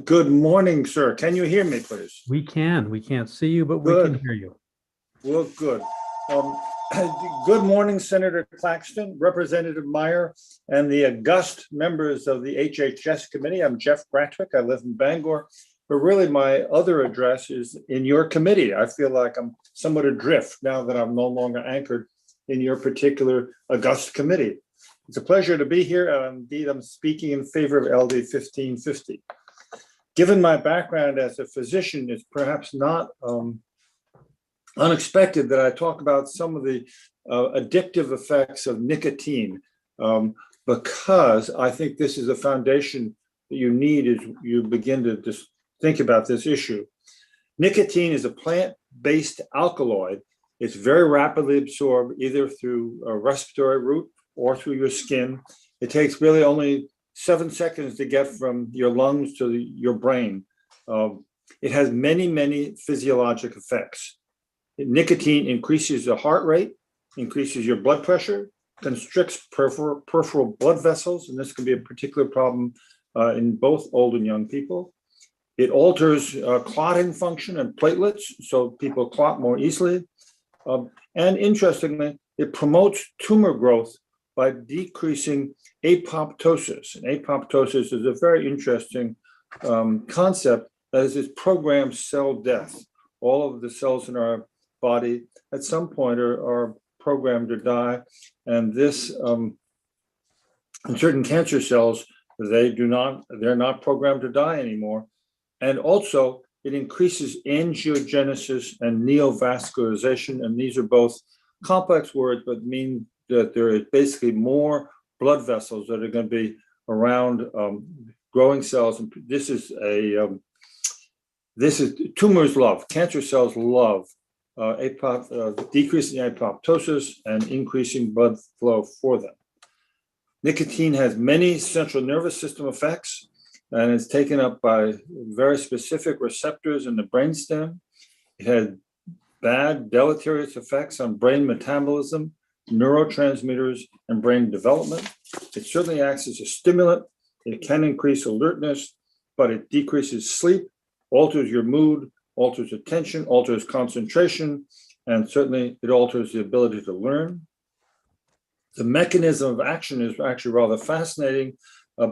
Good morning, sir. Can you hear me, please? We can. We can't see you, but Good. we can hear you. Well, good. Good morning, Senator Claxton, Representative Meyer, and the august members of the HHS committee. I'm Jeff Gratwick. I live in Bangor, but really my other address is in your committee. I feel like I'm somewhat adrift now that I'm no longer anchored in your particular august committee. It's a pleasure to be here, and indeed I'm speaking in favor of LD 1550. Given my background as a physician, it's perhaps not unexpected that I talk about some of the addictive effects of nicotine, because I think this is a foundation that you need as you begin to just think about this issue. Nicotine is a plant-based alkaloid. It's very rapidly absorbed either through a respiratory route or through your skin. It takes really only 7 seconds to get from your lungs to your brain. It has many, many physiologic effects. Nicotine increases the heart rate, increases your blood pressure, constricts peripheral blood vessels, and this can be a particular problem in both old and young people. It alters clotting function and platelets, so people clot more easily. And interestingly, it promotes tumor growth by decreasing apoptosis. And apoptosis is a very interesting concept that is programmed cell death. All of the cells in our body at some point are programmed to die. And this, in certain cancer cells, they're not programmed to die anymore. And also it increases angiogenesis and neovascularization. And these are both complex words, but mean that there is basically more blood vessels that are going to be around growing cells. And this is tumors love, cancer cells love decreasing apoptosis and increasing blood flow for them. Nicotine has many central nervous system effects, and it's taken up by very specific receptors in the brainstem. It has bad deleterious effects on brain metabolism, neurotransmitters, and brain development. It certainly acts as a stimulant. It can increase alertness, but it decreases sleep, alters your mood, alters attention, alters concentration, and certainly it alters the ability to learn. The mechanism of action is actually rather fascinating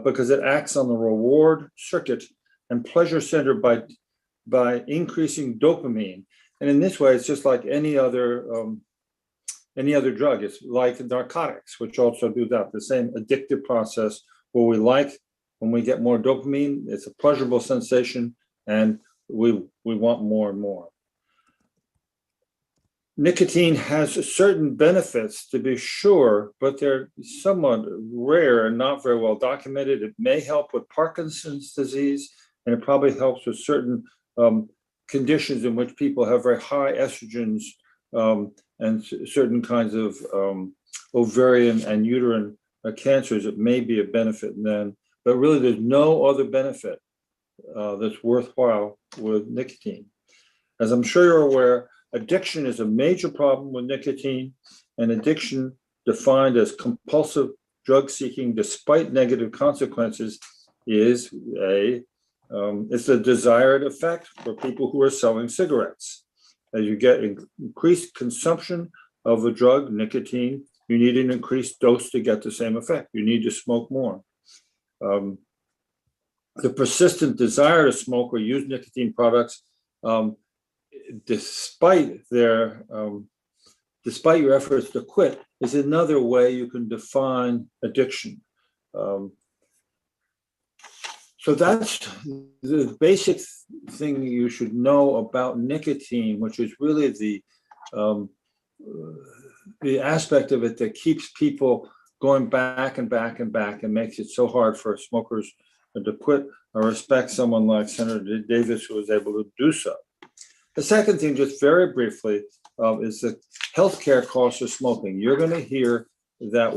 because it acts on the reward circuit and pleasure center by increasing dopamine. And in this way, it's just like any other drug. It's like narcotics, which also do that, the same addictive process where when we get more dopamine, it's a pleasurable sensation, and we want more and more. Nicotine has certain benefits, to be sure, but they're somewhat rare and not very well documented. It may help with Parkinson's disease, and it probably helps with certain conditions in which people have very high estrogens and certain kinds of ovarian and uterine cancers. It may be a benefit then, but really there's no other benefit that's worthwhile with nicotine. As I'm sure you're aware, addiction is a major problem with nicotine, and addiction defined as compulsive drug seeking despite negative consequences is it's a desired effect for people who are selling cigarettes. As you get increased consumption of a drug, nicotine, you need an increased dose to get the same effect. You need to smoke more. The persistent desire to smoke or use nicotine products, despite your efforts to quit, is another way you can define addiction. So that's the basic thing you should know about nicotine, which is really the aspect of it that keeps people going back and back and back and makes it so hard for smokers to quit. I respect someone like Senator Davis who was able to do so. The second thing, just very briefly, is the healthcare costs of smoking. You're going to hear that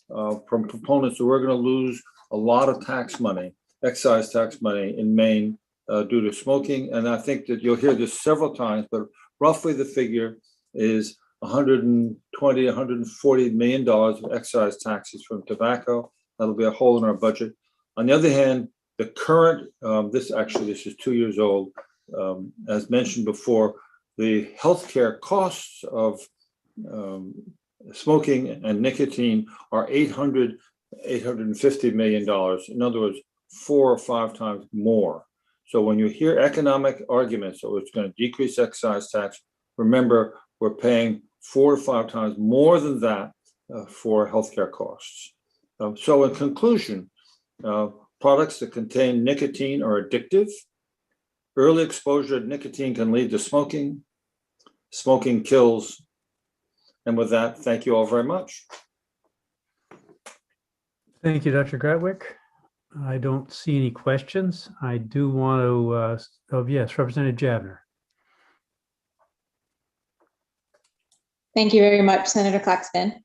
from proponents that we're going to lose a lot of tax money, excise tax money in Maine due to smoking. And I think that you'll hear this several times, but roughly the figure is $120, $140 million of excise taxes from tobacco. That'll be a hole in our budget. On the other hand, the current, this is 2 years old, as mentioned before, the healthcare costs of smoking and nicotine are $850 million. In other words, 4 or 5 times more. So when you hear economic arguments, so it's going to decrease excise tax, remember we're paying 4 to 5 times more than that for healthcare costs. So in conclusion, products that contain nicotine are addictive. Early exposure to nicotine can lead to smoking. Smoking kills. And with that, thank you all very much. Thank you, Dr. Gratwick. I don't see any questions. I do want to, yes, Representative Javner. Thank you very much, Senator Claxton.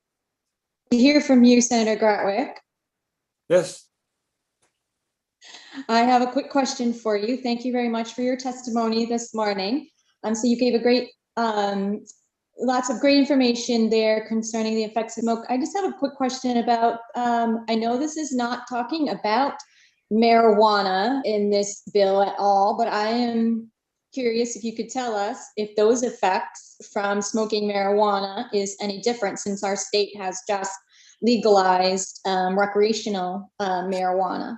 To hear from you, Senator Gratwick. Yes. I have a quick question for you. Thank you very much for your testimony this morning. So you gave a great, lots of great information there concerning the effects of smoke. I just have a quick question about, I know this is not talking about marijuana in this bill at all, but I am curious if you could tell us if those effects from smoking marijuana is any different, since our state has just legalized recreational marijuana.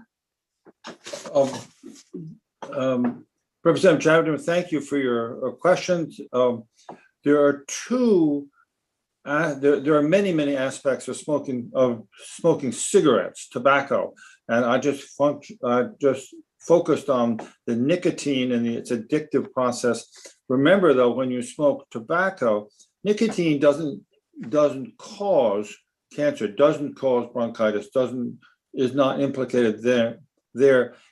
Representative Javner, thank you for your questions. There are many aspects of smoking cigarettes, tobacco, and I just focused on the nicotine and its addictive process. Remember, though, when you smoke tobacco, nicotine doesn't cause cancer, doesn't cause bronchitis, is not implicated there.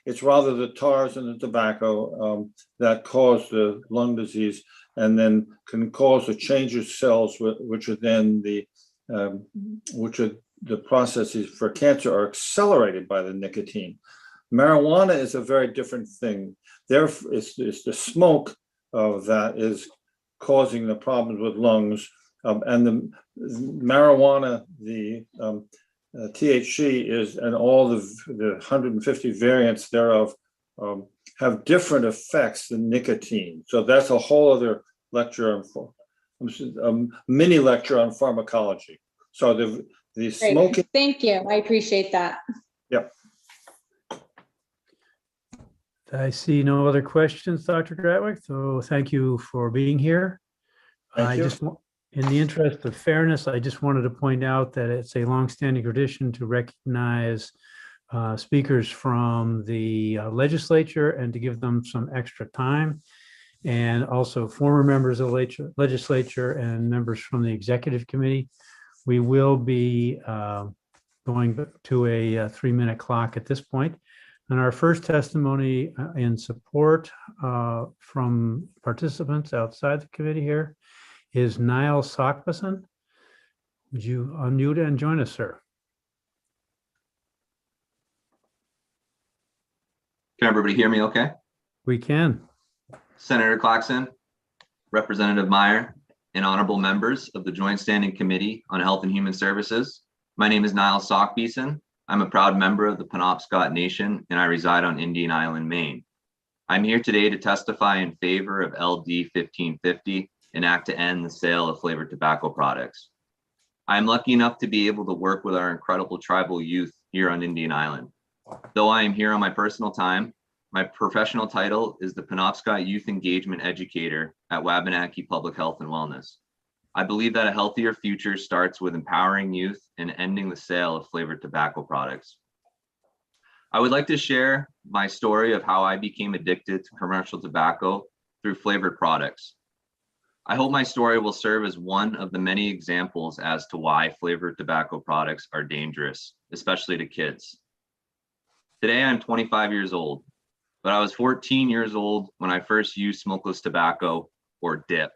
It's rather the tars and the tobacco that cause the lung disease, and then can cause the change of cells, which are then the processes for cancer are accelerated by the nicotine. Marijuana is a very different thing. Therefore, it's the smoke that is causing the problems with lungs, and the marijuana, the THC is, and all the 150 variants thereof have different effects than nicotine. So that's a whole other lecture, mini lecture on pharmacology. So the smoking. Thank you. I appreciate that. Yep. I see no other questions, Dr. Gratwick, so thank you for being here. Thank you. In the interest of fairness, I just wanted to point out that it's a longstanding tradition to recognize speakers from the legislature and to give them some extra time. And also former members of the legislature and members from the executive committee. We will be going to a 3-minute clock at this point. And our first testimony in support from participants outside the committee here is Niall Sockbusson. Would you unmute and join us, sir? Can everybody hear me okay? We can. Senator Claxton, Representative Meyer, and honorable members of the Joint Standing Committee on Health and Human Services. My name is Niall Sockbeeson. I'm a proud member of the Penobscot Nation, and I reside on Indian Island, Maine. I'm here today to testify in favor of LD 1550, an act to end the sale of flavored tobacco products. I am lucky enough to be able to work with our incredible tribal youth here on Indian Island. Though I am here on my personal time, my professional title is the Penobscot Youth Engagement Educator at Wabanaki Public Health and Wellness. I believe that a healthier future starts with empowering youth and ending the sale of flavored tobacco products. I would like to share my story of how I became addicted to commercial tobacco through flavored products. I hope my story will serve as one of the many examples as to why flavored tobacco products are dangerous, especially to kids. Today, I'm 25 years old, but I was 14 years old when I first used smokeless tobacco, or dip.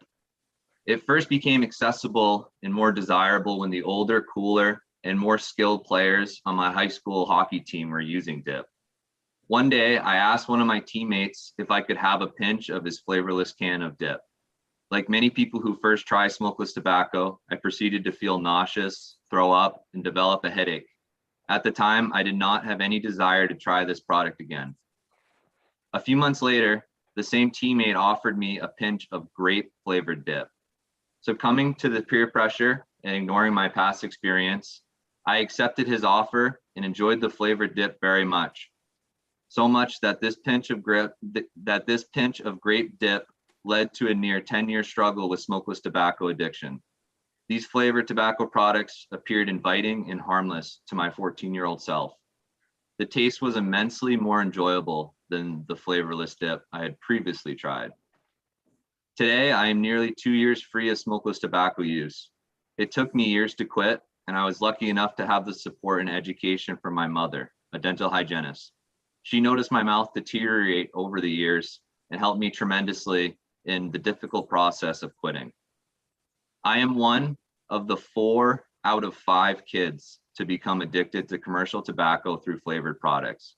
It first became accessible and more desirable when the older, cooler, and more skilled players on my high school hockey team were using dip. One day, I asked one of my teammates if I could have a pinch of his flavorless can of dip. Like many people who first try smokeless tobacco, I proceeded to feel nauseous, throw up, and develop a headache. At the time, I did not have any desire to try this product again. A few months later, the same teammate offered me a pinch of grape flavored dip. Succumbing to the peer pressure and ignoring my past experience, I accepted his offer and enjoyed the flavored dip very much. So much that this pinch of grape dip led to a near 10-year struggle with smokeless tobacco addiction. These flavored tobacco products appeared inviting and harmless to my 14-year-old self. The taste was immensely more enjoyable than the flavorless dip I had previously tried. Today, I am nearly 2 years free of smokeless tobacco use. It took me years to quit, and I was lucky enough to have the support and education from my mother, a dental hygienist. She noticed my mouth deteriorate over the years and helped me tremendously in the difficult process of quitting. I am one of the 4 out of 5 kids to become addicted to commercial tobacco through flavored products.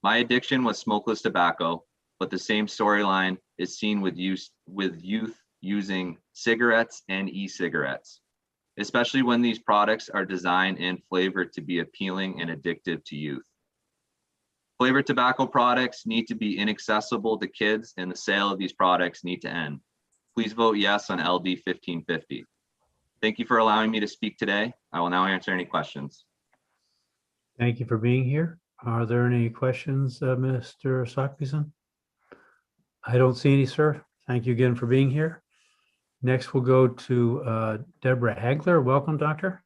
My addiction was smokeless tobacco, but the same storyline is seen with youth using cigarettes and e-cigarettes, especially when these products are designed and flavored to be appealing and addictive to youth. Flavored tobacco products need to be inaccessible to kids, and the sale of these products need to end. Please vote yes on LD 1550. Thank you for allowing me to speak today. I will now answer any questions. Thank you for being here. Are there any questions, Mr. Sockbeeson? I don't see any, sir. Thank you again for being here. Next, we'll go to Deborah Hagler. Welcome, Doctor.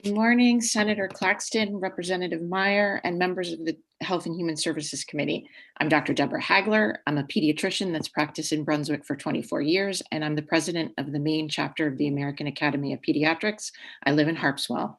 Good morning, Senator Claxton, Representative Meyer, and members of the Health and Human Services Committee. I'm Dr. Deborah Hagler. I'm a pediatrician that's practiced in Brunswick for 24 years, and I'm the president of the Maine chapter of the American Academy of Pediatrics. I live in Harpswell.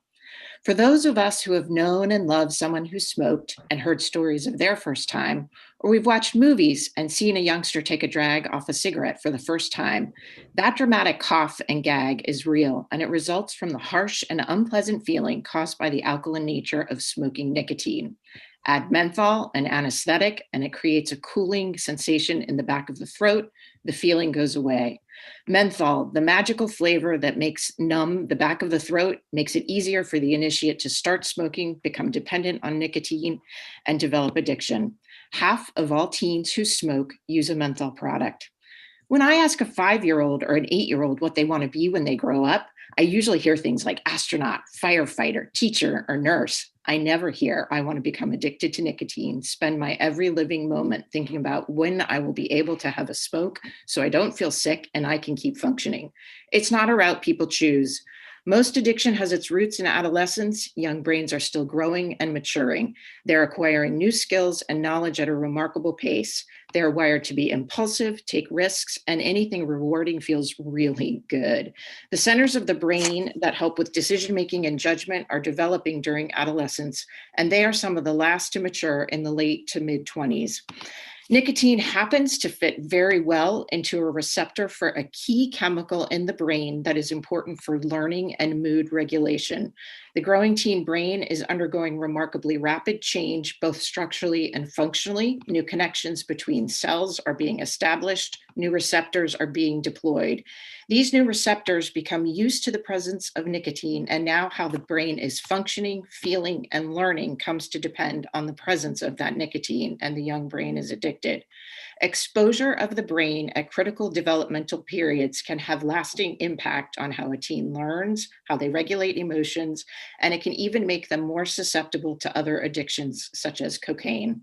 For those of us who have known and loved someone who smoked and heard stories of their first time, or we've watched movies and seen a youngster take a drag off a cigarette for the first time, that dramatic cough and gag is real, and it results from the harsh and unpleasant feeling caused by the alkaline nature of smoking nicotine. Add menthol, an anesthetic, and it creates a cooling sensation in the back of the throat. The feeling goes away. Menthol, the magical flavor that makes numb the back of the throat, makes it easier for the initiate to start smoking, become dependent on nicotine, and develop addiction. Half of all teens who smoke use a menthol product. When I ask a 5-year-old or an 8-year-old what they want to be when they grow up, I usually hear things like astronaut, firefighter, teacher, or nurse. I never hear, I want to become addicted to nicotine, spend my every living moment thinking about when I will be able to have a smoke so I don't feel sick and I can keep functioning. It's not a route people choose. Most addiction has its roots in adolescence. Young brains are still growing and maturing. They're acquiring new skills and knowledge at a remarkable pace. They're wired to be impulsive, take risks, and anything rewarding feels really good. The centers of the brain that help with decision-making and judgment are developing during adolescence, and they are some of the last to mature in the late to mid-20s. Nicotine happens to fit very well into a receptor for a key chemical in the brain that is important for learning and mood regulation. The growing teen brain is undergoing remarkably rapid change, both structurally and functionally. New connections between cells are being established, New receptors are being deployed. These new receptors become used to the presence of nicotine, and now how the brain is functioning, feeling, and learning comes to depend on the presence of that nicotine, and the young brain is addicted. Exposure of the brain at critical developmental periods can have lasting impact on how a teen learns, how they regulate emotions, and it can even make them more susceptible to other addictions such as cocaine.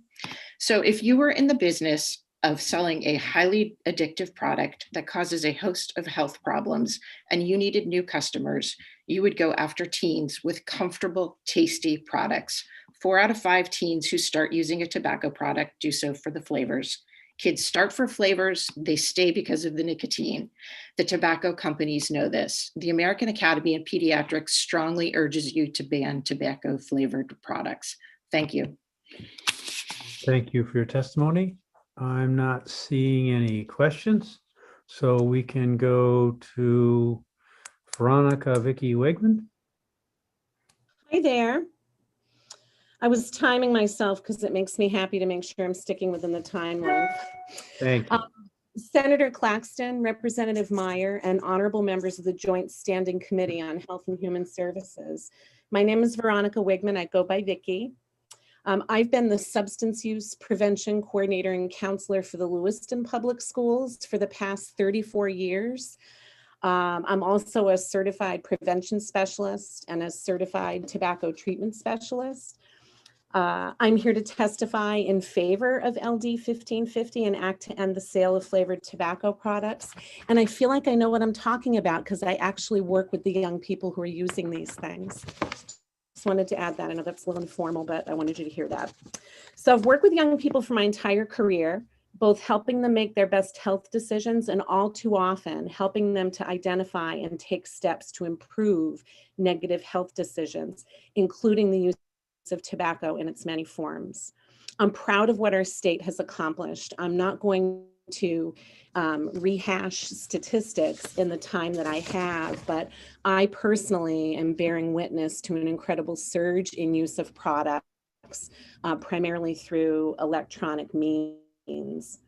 So if you were in the business of selling a highly addictive product that causes a host of health problems and you needed new customers, you would go after teens with comfortable, tasty products. 4 out of 5 teens who start using a tobacco product do so for the flavors. Kids start for flavors, they stay because of the nicotine. The tobacco companies know this. The American Academy of Pediatrics strongly urges you to ban tobacco flavored products. Thank you. Thank you for your testimony. I'm not seeing any questions, so we can go to Veronica Vicky Wegman. Hi there. I was timing myself because it makes me happy to make sure I'm sticking within the timeline. Thank you. Senator Claxton, Representative Meyer, and honorable members of the Joint Standing Committee on Health and Human Services. My name is Veronica Wegman. I go by Vicky. I've been the substance use prevention coordinator and counselor for the Lewiston Public Schools for the past 34 years. I'm also a certified prevention specialist and a certified tobacco treatment specialist. I'm here to testify in favor of LD 1550, an act to end the sale of flavored tobacco products. And I feel like I know what I'm talking about because I actually work with the young people who are using these things. Just wanted to add that. I know that's a little informal, but I wanted you to hear that. So I've worked with young people for my entire career, both helping them make their best health decisions and all too often helping them to identify and take steps to improve negative health decisions, including the use of tobacco in its many forms. I'm proud of what our state has accomplished. I'm not going to rehash statistics in the time that I have, but I personally am bearing witness to an incredible surge in use of products, primarily through electronic means.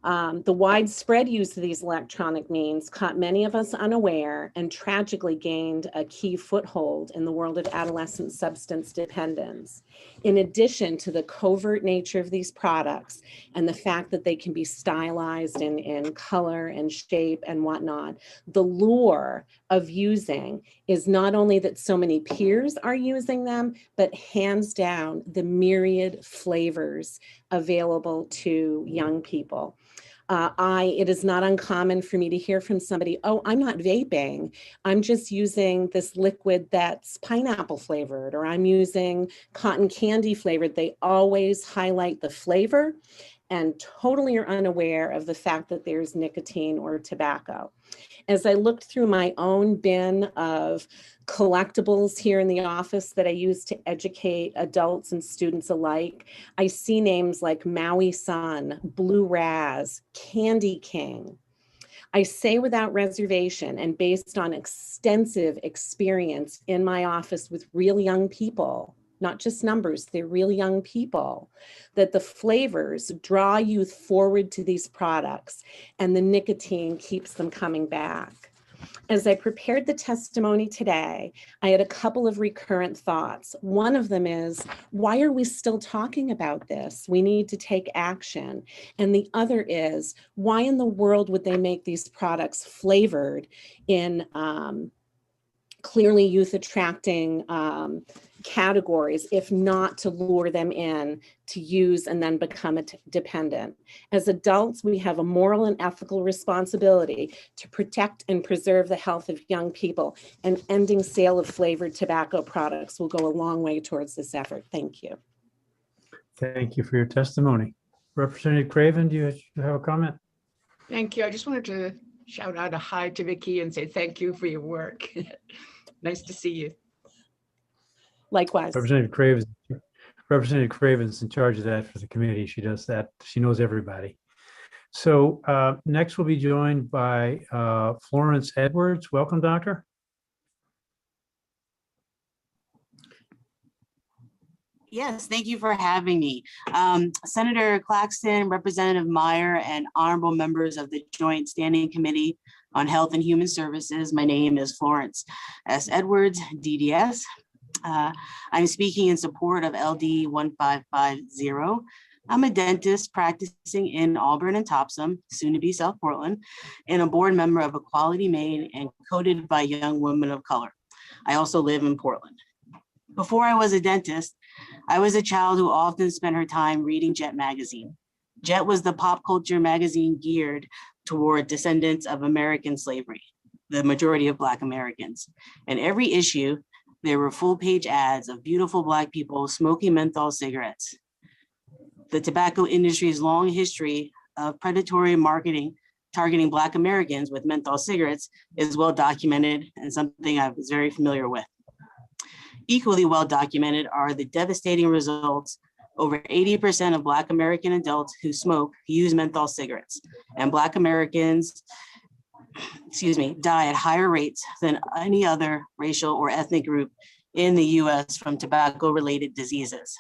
The widespread use of these electronic means caught many of us unaware and tragically gained a key foothold in the world of adolescent substance dependence. In addition to the covert nature of these products and the fact that they can be stylized in color and shape and whatnot, the lure of using is not only that so many peers are using them, but hands down the myriad flavors available to young people. It is not uncommon for me to hear from somebody, oh, I'm not vaping. I'm just using this liquid that's pineapple flavored, or I'm using cotton candy flavored. They always highlight the flavor and totally are unaware of the fact that there's nicotine or tobacco. As I looked through my own bin of collectibles here in the office that I use to educate adults and students alike, I see names like Maui Sun, Blue Raz, Candy King. I say without reservation and based on extensive experience in my office with real young people, not just numbers, they're real young people, that the flavors draw youth forward to these products and the nicotine keeps them coming back. As I prepared the testimony today, I had a couple of recurrent thoughts. One of them is, why are we still talking about this? We need to take action. And the other is, why in the world would they make these products flavored in clearly youth attracting categories, if not to lure them in to use and then become dependent. As adults, we have a moral and ethical responsibility to protect and preserve the health of young people, and ending sale of flavored tobacco products will go a long way towards this effort. Thank you. Thank you for your testimony. Representative Craven, do you have a comment? Thank you. I just wanted to shout out a hi to Vicky and say thank you for your work. Nice to see you. Likewise. Representative Craven's in charge of that for the committee. She does that. She knows everybody. So next we'll be joined by Florence Edwards. Welcome, Doctor. Yes, thank you for having me. Senator Claxton, Representative Meyer, and honorable members of the Joint Standing Committee on Health and Human Services. My name is Florence S. Edwards, DDS. I'm speaking in support of LD 1550. I'm a dentist practicing in Auburn and Topsom, soon to be South Portland, and a board member of Equality Maine and coded by young women of color. I also live in Portland. Before I was a dentist, I was a child who often spent her time reading Jet magazine. Jet was the pop culture magazine geared toward descendants of American slavery, the majority of Black Americans. And every issue, there were full-page ads of beautiful Black people smoking menthol cigarettes. The tobacco industry's long history of predatory marketing targeting Black Americans with menthol cigarettes is well documented and something I was very familiar with. Equally well documented are the devastating results. Over 80% of Black American adults who smoke use menthol cigarettes, and Black Americans, die at higher rates than any other racial or ethnic group in the US from tobacco-related diseases.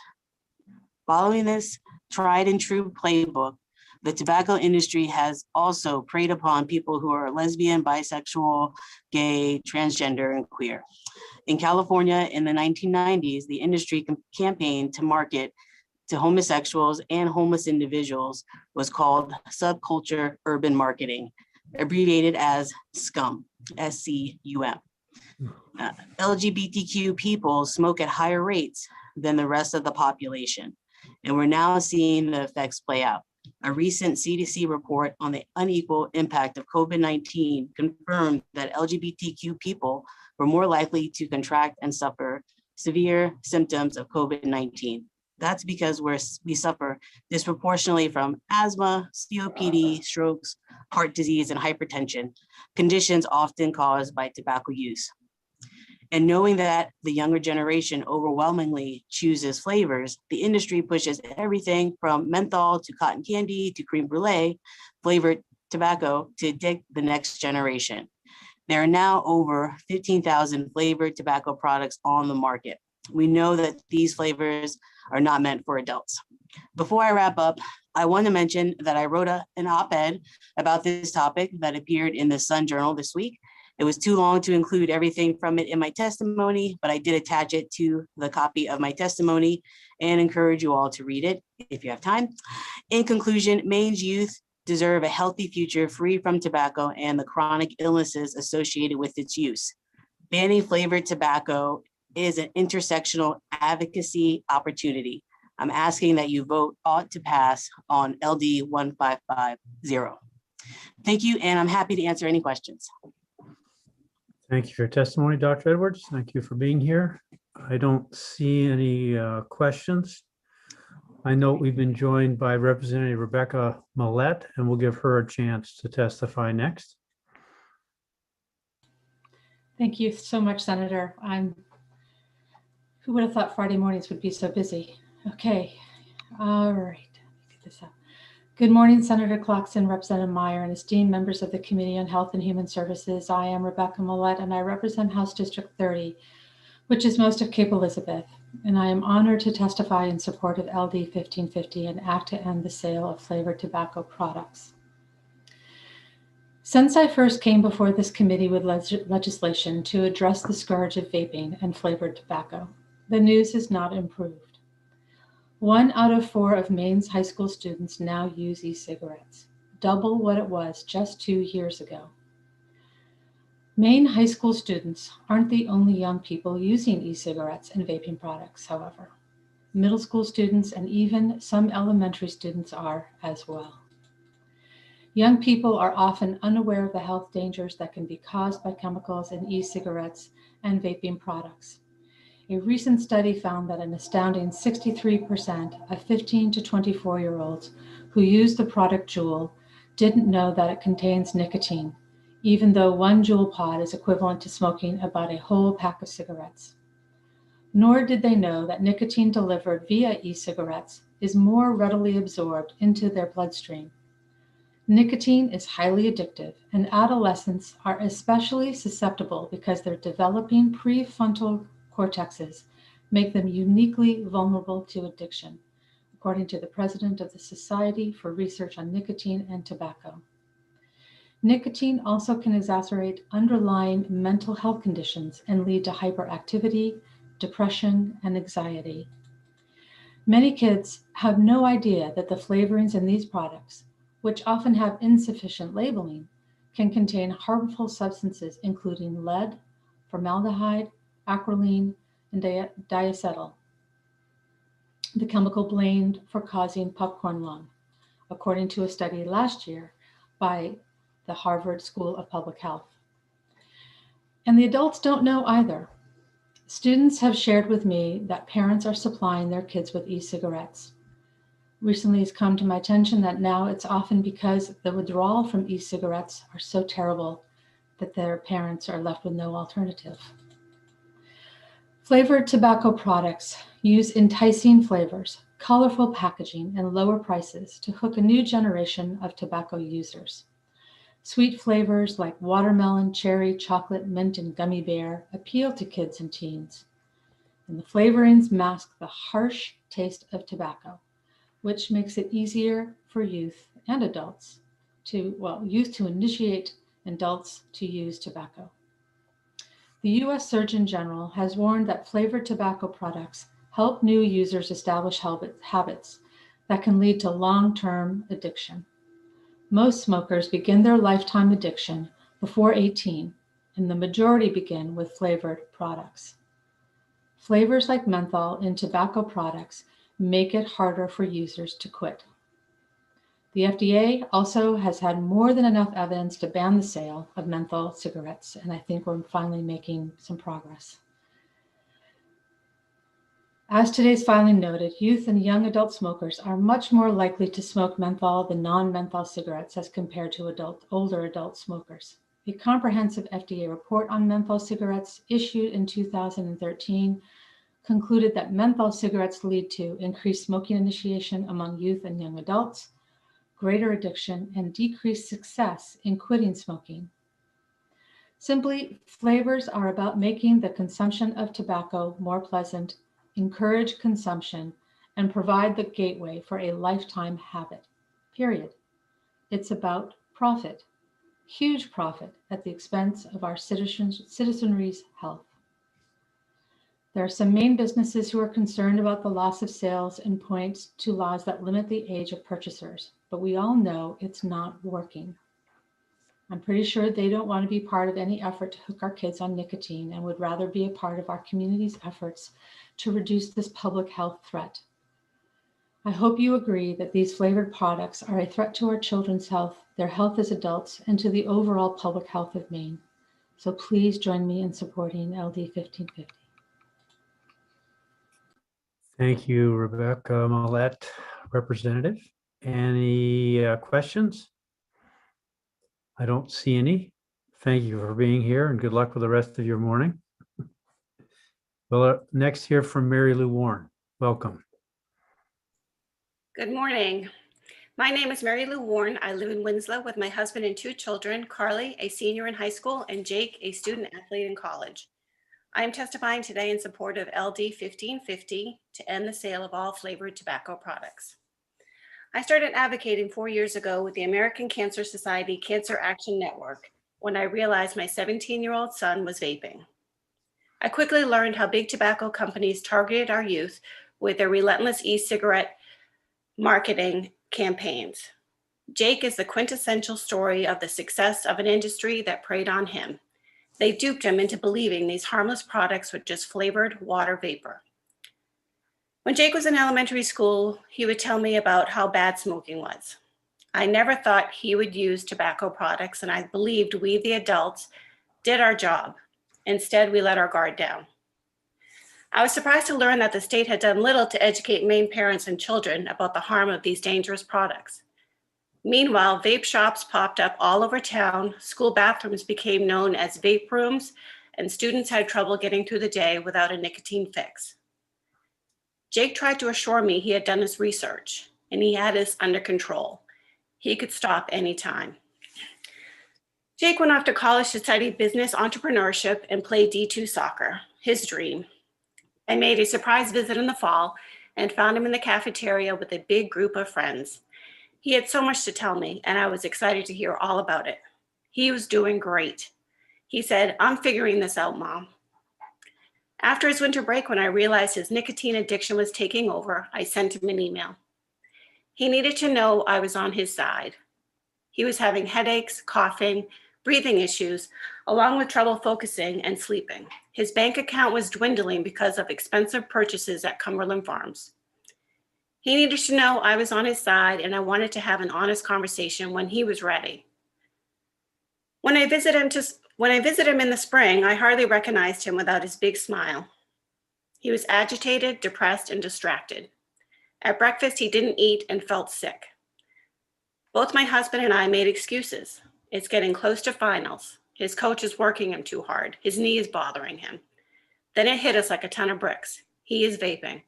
Following this tried and true playbook, the tobacco industry has also preyed upon people who are lesbian, bisexual, gay, transgender, and queer. In California in the 1990s, the industry campaigned to market to homosexuals and homeless individuals was called subculture urban marketing, abbreviated as SCUM, S-C-U-M. LGBTQ people smoke at higher rates than the rest of the population, and we're now seeing the effects play out. A recent CDC report on the unequal impact of COVID-19 confirmed that LGBTQ people were more likely to contract and suffer severe symptoms of COVID-19. That's because we suffer disproportionately from asthma, COPD, strokes, heart disease, and hypertension, conditions often caused by tobacco use. And knowing that the younger generation overwhelmingly chooses flavors, the industry pushes everything from menthol to cotton candy to creme brulee flavored tobacco to addict the next generation. There are now over 15,000 flavored tobacco products on the market. We know that these flavors are not meant for adults. Before I wrap up, I want to mention that I wrote an op-ed about this topic that appeared in the Sun Journal this week. It was too long to include everything from it in my testimony, but I did attach it to the copy of my testimony and encourage you all to read it if you have time. In conclusion, Maine's youth deserve a healthy future free from tobacco and the chronic illnesses associated with its use. Banning flavored tobacco is an intersectional advocacy opportunity. I'm asking that you vote ought to pass on LD 1550. Thank you, and I'm happy to answer any questions. Thank you for your testimony, Dr. Edwards. Thank you for being here. I don't see any questions. I know we've been joined by Representative Rebecca Millette, and we'll give her a chance to testify next. Thank you so much, Senator. Who would have thought Friday mornings would be so busy? Okay, all right, get this up. Good morning, Senator Claxton, Representative Meyer, and esteemed members of the Committee on Health and Human Services. I am Rebecca Millette, and I represent House District 30, which is most of Cape Elizabeth, and I am honored to testify in support of LD 1550, an act to end the sale of flavored tobacco products. Since I first came before this committee with legislation to address the scourge of vaping and flavored tobacco, the news has not improved. 1 out of 4 of Maine's high school students now use e-cigarettes, double what it was just 2 years ago. Maine high school students aren't the only young people using e-cigarettes and vaping products, however. Middle school students and even some elementary students are as well. Young people are often unaware of the health dangers that can be caused by chemicals in e-cigarettes and vaping products. A recent study found that an astounding 63% of 15 to 24-year-olds who use the product Juul didn't know that it contains nicotine, even though 1 Juul pod is equivalent to smoking about a whole pack of cigarettes. Nor did they know that nicotine delivered via e-cigarettes is more readily absorbed into their bloodstream. Nicotine is highly addictive, and adolescents are especially susceptible because their developing prefrontal cortexes make them uniquely vulnerable to addiction, according to the president of the Society for Research on Nicotine and Tobacco. Nicotine also can exacerbate underlying mental health conditions and lead to hyperactivity, depression, and anxiety. Many kids have no idea that the flavorings in these products, which often have insufficient labeling, can contain harmful substances including lead, formaldehyde, acrolein, and diacetyl, the chemical blamed for causing popcorn lung, according to a study last year by the Harvard School of Public Health. And the adults don't know either. Students have shared with me that parents are supplying their kids with e-cigarettes. Recently, it's come to my attention that now it's often because the withdrawal from e-cigarettes are so terrible that their parents are left with no alternative. Flavored tobacco products use enticing flavors, colorful packaging, and lower prices to hook a new generation of tobacco users. Sweet flavors like watermelon, cherry, chocolate, mint, and gummy bear appeal to kids and teens. And the flavorings mask the harsh taste of tobacco, which makes it easier for youth and adults youth to initiate adults to use tobacco. The U.S. Surgeon General has warned that flavored tobacco products help new users establish habits that can lead to long-term addiction. Most smokers begin their lifetime addiction before 18, and the majority begin with flavored products. Flavors like menthol in tobacco products make it harder for users to quit. The FDA also has had more than enough evidence to ban the sale of menthol cigarettes, and I think we're finally making some progress. As today's filing noted, youth and young adult smokers are much more likely to smoke menthol than non-menthol cigarettes as compared to older adult smokers. A comprehensive FDA report on menthol cigarettes issued in 2013 concluded that menthol cigarettes lead to increased smoking initiation among youth and young adults, greater addiction, and decreased success in quitting smoking. Simply, flavors are about making the consumption of tobacco more pleasant, encourage consumption, and provide the gateway for a lifetime habit, period. It's about profit, huge profit at the expense of our citizenry's health. There are some main businesses who are concerned about the loss of sales and point to laws that limit the age of purchasers, but we all know it's not working. I'm pretty sure they don't want to be part of any effort to hook our kids on nicotine and would rather be a part of our community's efforts to reduce this public health threat. I hope you agree that these flavored products are a threat to our children's health, their health as adults, and to the overall public health of Maine. So please join me in supporting LD 1550. Thank you, Rebecca Millette, Representative. Any questions? I don't see any. Thank you for being here and good luck with the rest of your morning. We'll next hear from Mary Lou Warren. Welcome. Good morning. My name is Mary Lou Warren. I live in Winslow with my husband and 2 children, Carly, a senior in high school, and Jake, a student athlete in college. I am testifying today in support of LD 1550 to end the sale of all flavored tobacco products. I started advocating 4 years ago with the American Cancer Society Cancer Action Network when I realized my 17-year-old son was vaping. I quickly learned how big tobacco companies targeted our youth with their relentless e-cigarette marketing campaigns. Jake is the quintessential story of the success of an industry that preyed on him. They duped him into believing these harmless products were just flavored water vapor. When Jake was in elementary school, he would tell me about how bad smoking was. I never thought he would use tobacco products, and I believed we, the adults, did our job. Instead, we let our guard down. I was surprised to learn that the state had done little to educate Maine parents and children about the harm of these dangerous products. Meanwhile, vape shops popped up all over town, school bathrooms became known as vape rooms, and students had trouble getting through the day without a nicotine fix. Jake tried to assure me he had done his research and he had this under control. He could stop anytime. Jake went off to college to study business entrepreneurship and play D2 soccer, his dream. I made a surprise visit in the fall and found him in the cafeteria with a big group of friends. He had so much to tell me, and I was excited to hear all about it. He was doing great. He said, "I'm figuring this out, Mom." After his winter break, when I realized his nicotine addiction was taking over, I sent him an email. He needed to know I was on his side. He was having headaches, coughing, breathing issues, along with trouble focusing and sleeping. His bank account was dwindling because of expensive purchases at Cumberland Farms. He needed to know I was on his side, and I wanted to have an honest conversation when he was ready. When I visit him in the spring, I hardly recognized him without his big smile. He was agitated, depressed, and distracted. At breakfast, he didn't eat and felt sick. Both my husband and I made excuses. It's getting close to finals. His coach is working him too hard. His knee is bothering him. Then it hit us like a ton of bricks. He is vaping.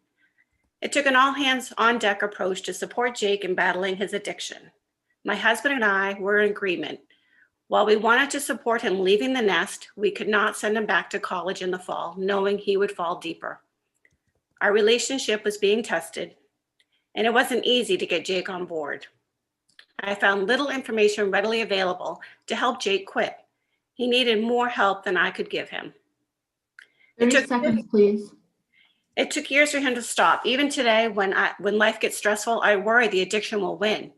It took an all-hands-on-deck approach to support Jake in battling his addiction. My husband and I were in agreement. While we wanted to support him leaving the nest, we could not send him back to college in the fall, knowing he would fall deeper. Our relationship was being tested, and it wasn't easy to get Jake on board. I found little information readily available to help Jake quit. He needed more help than I could give him. 30 seconds, please. It took years for him to stop. Even today, when life gets stressful, I worry the addiction will win.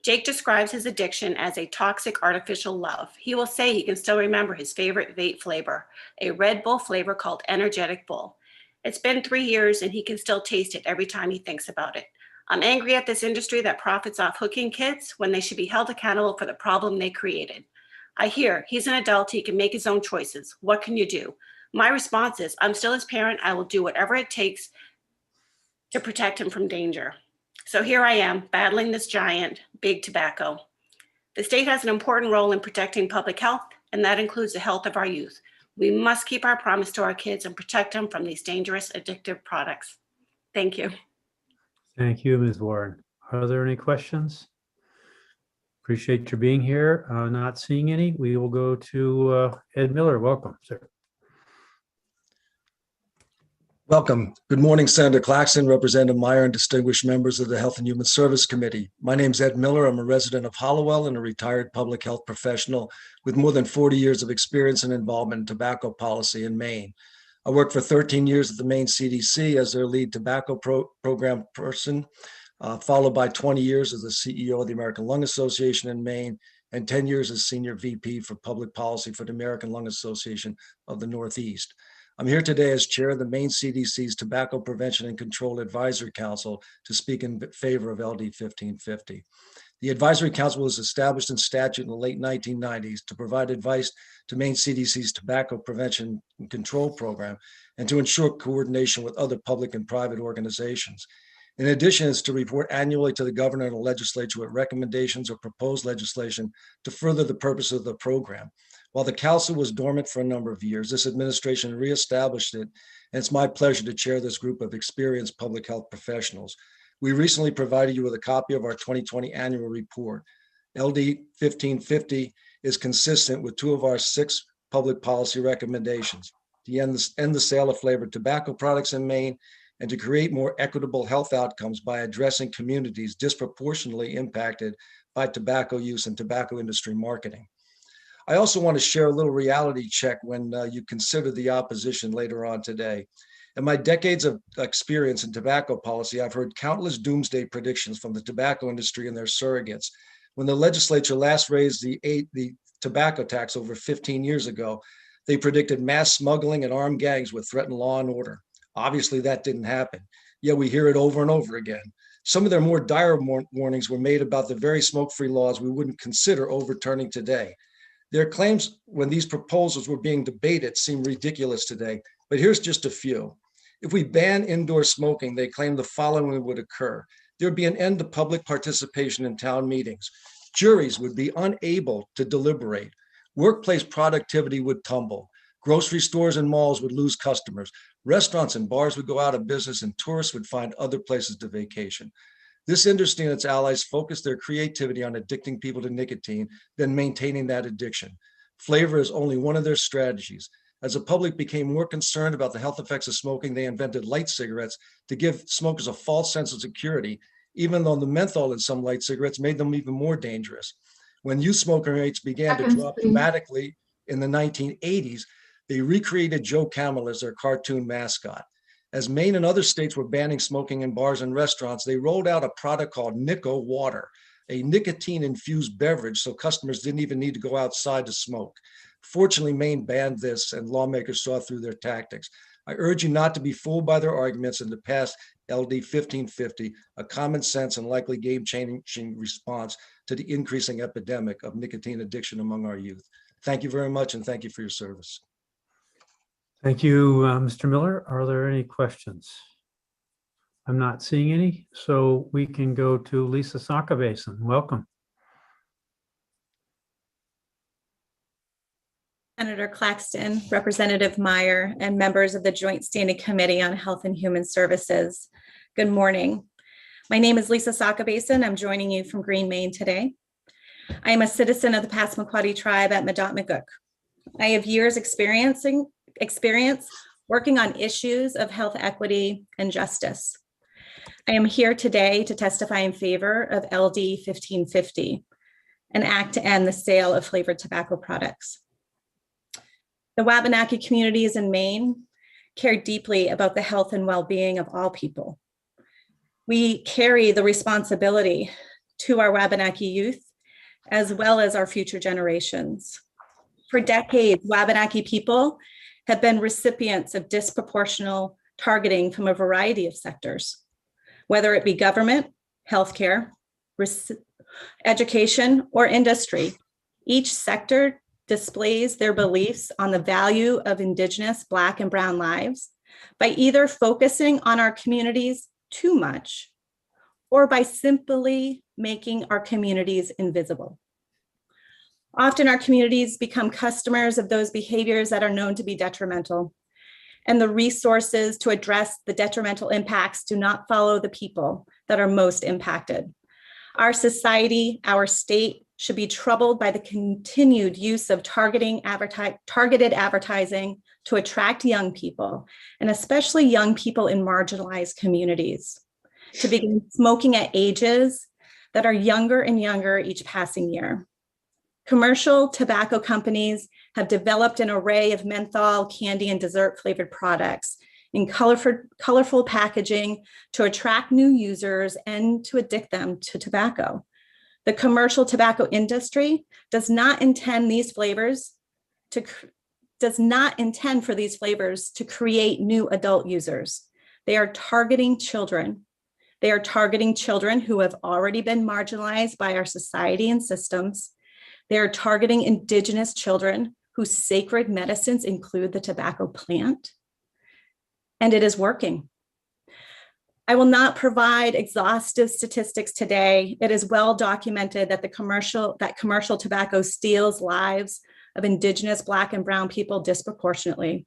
Jake describes his addiction as a toxic artificial love. He will say he can still remember his favorite vape flavor, a Red Bull flavor called Energetic Bull. It's been 3 years and he can still taste it every time he thinks about it. I'm angry at this industry that profits off hooking kids when they should be held accountable for the problem they created. I hear he's an adult, he can make his own choices. What can you do? My response is, I'm still his parent. I will do whatever it takes to protect him from danger. So here I am battling this giant, big tobacco. The state has an important role in protecting public health, and that includes the health of our youth. We must keep our promise to our kids and protect them from these dangerous, addictive products. Thank you. Thank you, Ms. Warren. Are there any questions? Appreciate your being here. Not seeing any. We will go to Ed Miller. Welcome, sir. Welcome. Good morning, Senator Claxton, Representative Meyer, and distinguished members of the Health and Human Service Committee. My name is Ed Miller. I'm a resident of Hollowell and a retired public health professional with more than 40 years of experience and involvement in tobacco policy in Maine. I worked for 13 years at the Maine CDC as their lead tobacco program person, followed by 20 years as the CEO of the American Lung Association in Maine and 10 years as Senior VP for Public Policy for the American Lung Association of the Northeast. I'm here today as chair of the Maine CDC's Tobacco Prevention and Control Advisory Council to speak in favor of LD 1550. The Advisory Council was established in statute in the late 1990s to provide advice to Maine CDC's Tobacco Prevention and Control Program and to ensure coordination with other public and private organizations. In addition, it's to report annually to the governor and the legislature with recommendations or proposed legislation to further the purpose of the program. While the council was dormant for a number of years, this administration reestablished it, and it's my pleasure to chair this group of experienced public health professionals. We recently provided you with a copy of our 2020 annual report. LD 1550 is consistent with 2 of our 6 public policy recommendations: to end the sale of flavored tobacco products in Maine, and to create more equitable health outcomes by addressing communities disproportionately impacted by tobacco use and tobacco industry marketing. I also want to share a little reality check when you consider the opposition later on today. In my decades of experience in tobacco policy, I've heard countless doomsday predictions from the tobacco industry and their surrogates. When the legislature last raised the tobacco tax over 15 years ago, they predicted mass smuggling and armed gangs would threaten law and order. Obviously, that didn't happen. Yet we hear it over and over again. Some of their more dire warnings were made about the very smoke-free laws we wouldn't consider overturning today. Their claims when these proposals were being debated seem ridiculous today, but here's just a few. If we ban indoor smoking, they claim the following would occur. There'd be an end to public participation in town meetings. Juries would be unable to deliberate. Workplace productivity would tumble. Grocery stores and malls would lose customers. Restaurants and bars would go out of business, and tourists would find other places to vacation. This industry and its allies focus their creativity on addicting people to nicotine, then maintaining that addiction. Flavor is only one of their strategies. As the public became more concerned about the health effects of smoking, they invented light cigarettes to give smokers a false sense of security, even though the menthol in some light cigarettes made them even more dangerous. When youth smoking rates began to drop dramatically in the 1980s, they recreated Joe Camel as their cartoon mascot. As Maine and other states were banning smoking in bars and restaurants, they rolled out a product called Nico Water, a nicotine-infused beverage, so customers didn't even need to go outside to smoke. Fortunately, Maine banned this and lawmakers saw through their tactics. I urge you not to be fooled by their arguments and to pass LD 1550, a common sense and likely game-changing response to the increasing epidemic of nicotine addiction among our youth. Thank you very much, and thank you for your service. Thank you, Mr. Miller. Are there any questions? I'm not seeing any, so we can go to Lisa Sakabason. Welcome. Senator Claxton, Representative Meyer, and members of the Joint Standing Committee on Health and Human Services. Good morning. My name is Lisa Sakabason. I'm joining you from Green, Maine today. I am a citizen of the Passamaquoddy tribe at Madot-Maguk. I have years experience working on issues of health equity and justice. I am here today to testify in favor of LD 1550, an act to end the sale of flavored tobacco products. The Wabanaki communities in Maine care deeply about the health and well-being of all people. We carry the responsibility to our Wabanaki youth, as well as our future generations. For decades, Wabanaki people have been recipients of disproportional targeting from a variety of sectors, whether it be government, healthcare, education, or industry. Each sector displays their beliefs on the value of Indigenous Black and Brown lives by either focusing on our communities too much or by simply making our communities invisible. Often our communities become customers of those behaviors that are known to be detrimental, and the resources to address the detrimental impacts do not follow the people that are most impacted. Our society, our state, should be troubled by the continued use of targeted advertising to attract young people, and especially young people in marginalized communities, to begin smoking at ages that are younger and younger each passing year. Commercial tobacco companies have developed an array of menthol, candy, and dessert flavored products in colorful packaging to attract new users and to addict them to tobacco. The commercial tobacco industry does not intend for these flavors to create new adult users. They are targeting children. They are targeting children who have already been marginalized by our society and systems. They are targeting Indigenous children whose sacred medicines include the tobacco plant. And it is working. I will not provide exhaustive statistics today. It is well documented that commercial tobacco steals lives of Indigenous Black and Brown people disproportionately.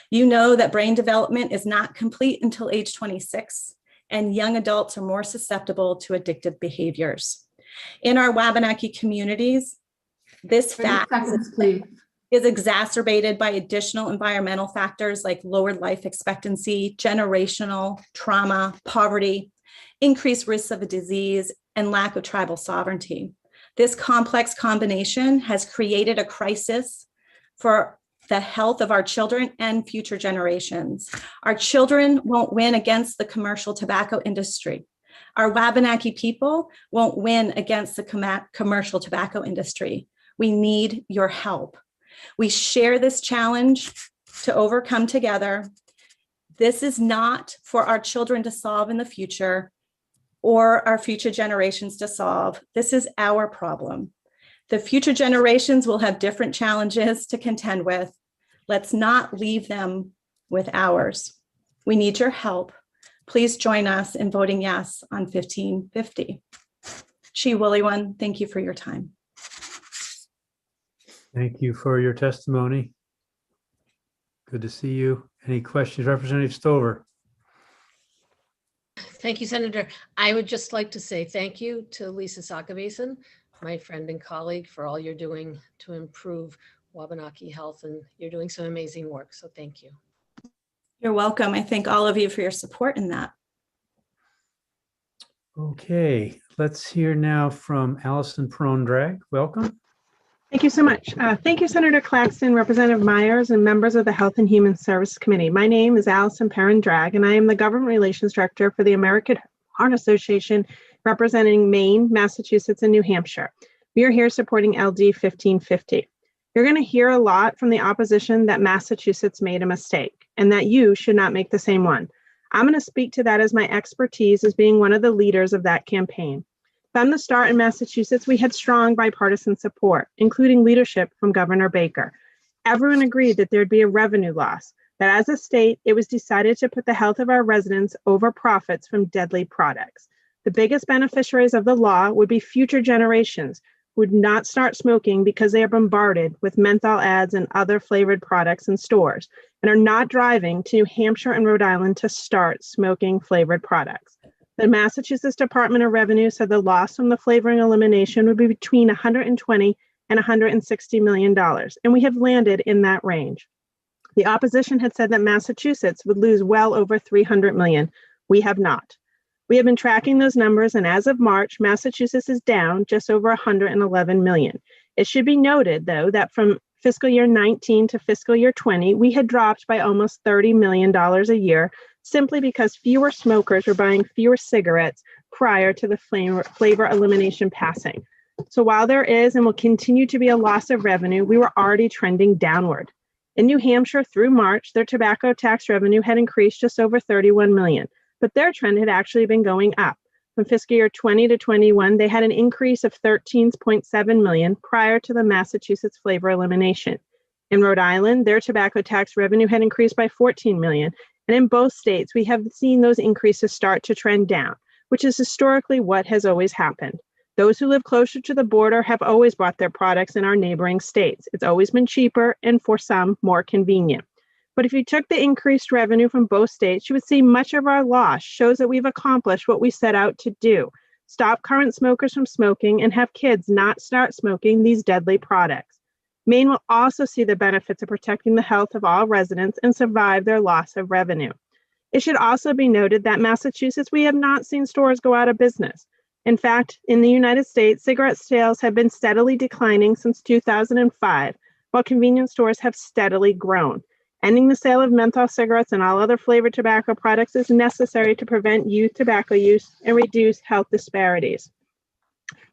You know that brain development is not complete until age 26, and young adults are more susceptible to addictive behaviors. In our Wabanaki communities, this fact is exacerbated by additional environmental factors like lowered life expectancy, generational trauma, poverty, increased risks of a disease, and lack of tribal sovereignty. This complex combination has created a crisis for the health of our children and future generations. Our children won't win against the commercial tobacco industry. Our Wabanaki people won't win against the commercial tobacco industry. We need your help. We share this challenge to overcome together. This is not for our children to solve in the future or our future generations to solve. This is our problem. The future generations will have different challenges to contend with. Let's not leave them with ours. We need your help. Please join us in voting yes on 1550. Chi Wiliwan, thank you for your time. Thank you for your testimony. Good to see you. Any questions, Representative Stover? Thank you, Senator. I would just like to say thank you to Lisa Sakabason, my friend and colleague, for all you're doing to improve Wabanaki Health, and you're doing some amazing work. So thank you. You're welcome. I thank all of you for your support in that. Okay, let's hear now from Allison Perron-Drag. Welcome. Thank you so much. Thank you, Senator Claxton, Representative Myers, and members of the Health and Human Services Committee. My name is Allison Perron-Drag, and I am the Government Relations Director for the American Heart Association, representing Maine, Massachusetts, and New Hampshire. We are here supporting LD 1550. You're going to hear a lot from the opposition that Massachusetts made a mistake and that you should not make the same one. I'm going to speak to that as my expertise as being one of the leaders of that campaign. From the start in Massachusetts, we had strong bipartisan support, including leadership from Governor Baker. Everyone agreed that there'd be a revenue loss, that as a state, it was decided to put the health of our residents over profits from deadly products. The biggest beneficiaries of the law would be future generations who would not start smoking because they are bombarded with menthol ads and other flavored products in stores and are not driving to New Hampshire and Rhode Island to start smoking flavored products. The Massachusetts Department of Revenue said the loss from the flavoring elimination would be between $120 and $160 million, and we have landed in that range. The opposition had said that Massachusetts would lose well over $300 million. We have not. We have been tracking those numbers, and as of March, Massachusetts is down just over $111 million. It should be noted, though, that from fiscal year 19 to fiscal year 20, we had dropped by almost $30 million a year, simply because fewer smokers were buying fewer cigarettes prior to the flavor elimination passing. So while there is and will continue to be a loss of revenue, we were already trending downward. In New Hampshire, through March, their tobacco tax revenue had increased just over $31 million, but their trend had actually been going up. From fiscal year 20 to 21, they had an increase of $13.7 million prior to the Massachusetts flavor elimination. In Rhode Island, their tobacco tax revenue had increased by $14 million. And in both states, we have seen those increases start to trend down, which is historically what has always happened. Those who live closer to the border have always bought their products in our neighboring states. It's always been cheaper and for some more convenient. But if you took the increased revenue from both states, you would see much of our loss shows that we've accomplished what we set out to do: stop current smokers from smoking and have kids not start smoking these deadly products. Maine will also see the benefits of protecting the health of all residents and survive their loss of revenue. It should also be noted that Massachusetts, we have not seen stores go out of business. In fact, in the United States, cigarette sales have been steadily declining since 2005, while convenience stores have steadily grown. Ending the sale of menthol cigarettes and all other flavored tobacco products is necessary to prevent youth tobacco use and reduce health disparities.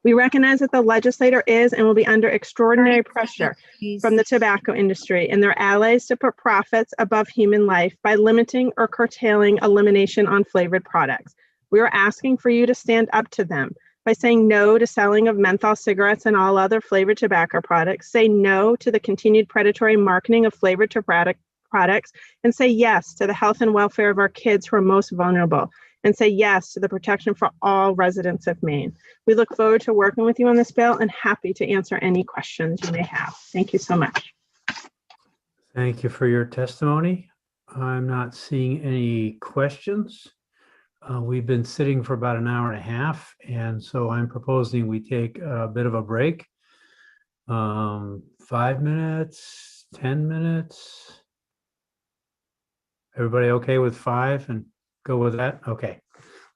We recognize that the legislator is and will be under extraordinary pressure from the tobacco industry and their allies to put profits above human life by limiting or curtailing elimination on flavored products. We are asking for you to stand up to them by saying no to selling of menthol cigarettes and all other flavored tobacco products, say no to the continued predatory marketing of flavored tobacco products, and say yes to the health and welfare of our kids who are most vulnerable, and say yes to the protection for all residents of Maine. We look forward to working with you on this bill and happy to answer any questions you may have. Thank you so much. Thank you for your testimony. I'm not seeing any questions. We've been sitting for about an hour and a half, and so I'm proposing we take a bit of a break. 5 minutes, 10 minutes. Everybody okay with 5 and go with that? Okay.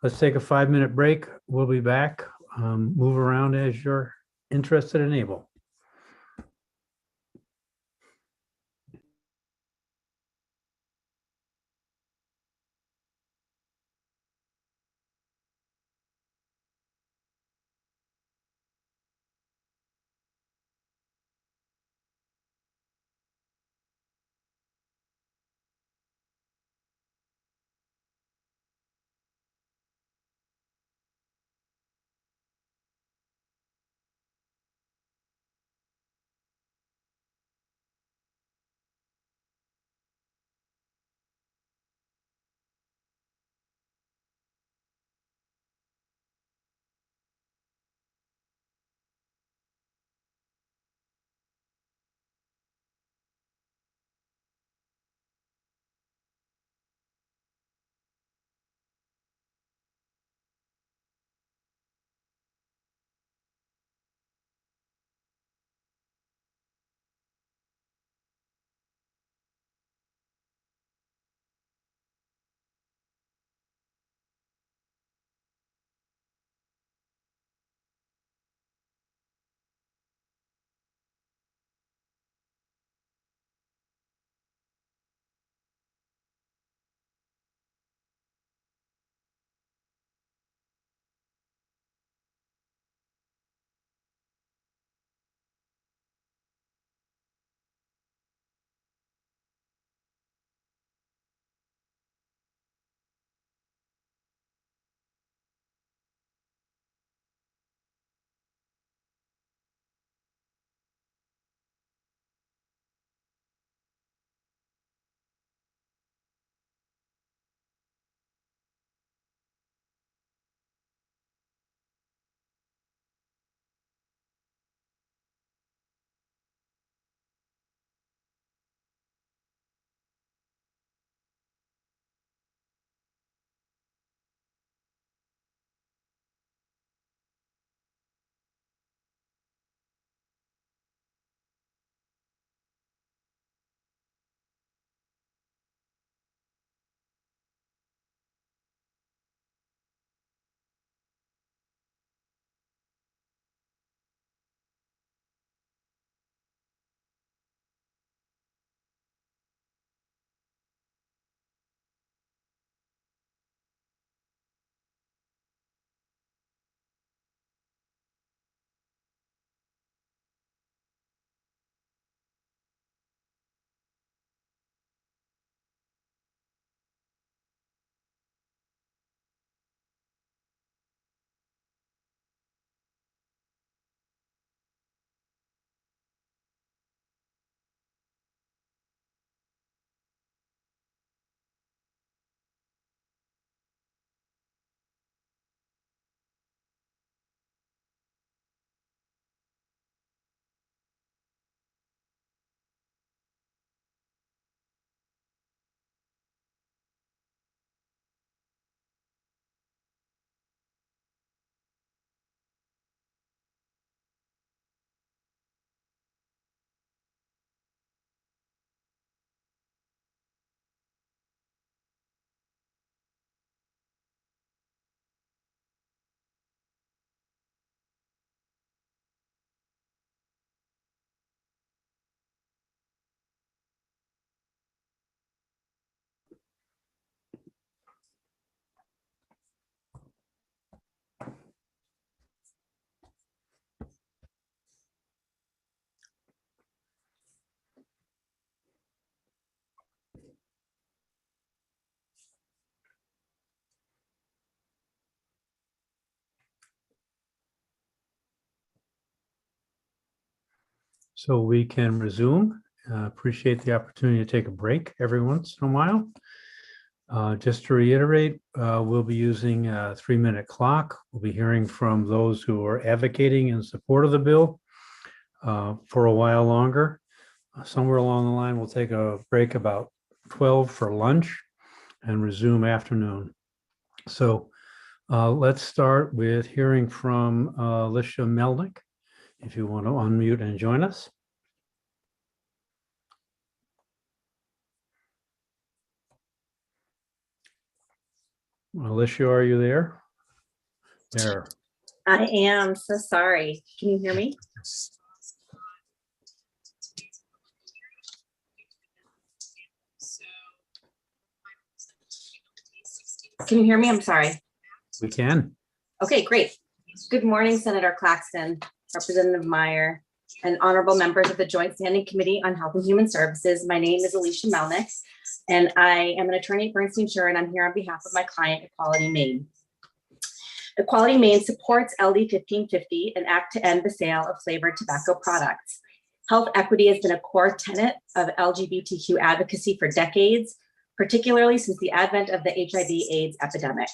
Let's take a 5-minute break. We'll be back. Move around as you're interested and able. So we can resume. Appreciate the opportunity to take a break every once in a while. Just to reiterate, we'll be using a 3-minute clock. We'll be hearing from those who are advocating in support of the bill for a while longer. Somewhere along the line, we'll take a break about 12 for lunch and resume afternoon. So let's start with hearing from Alicia Melnick. If you want to unmute and join us. Alicia, are you there? There. I am so sorry. Can you hear me? Can you hear me? I'm sorry. We can. Okay, great. Good morning, Senator Claxton, Representative Meyer, and honorable members of the Joint Standing Committee on Health and Human Services. My name is Alicia Melnick, and I am an attorney at Bernstein Shur, and I'm here on behalf of my client, Equality Maine. Equality Maine supports LD 1550, an act to end the sale of flavored tobacco products. Health equity has been a core tenet of LGBTQ advocacy for decades, particularly since the advent of the HIV/AIDS epidemic.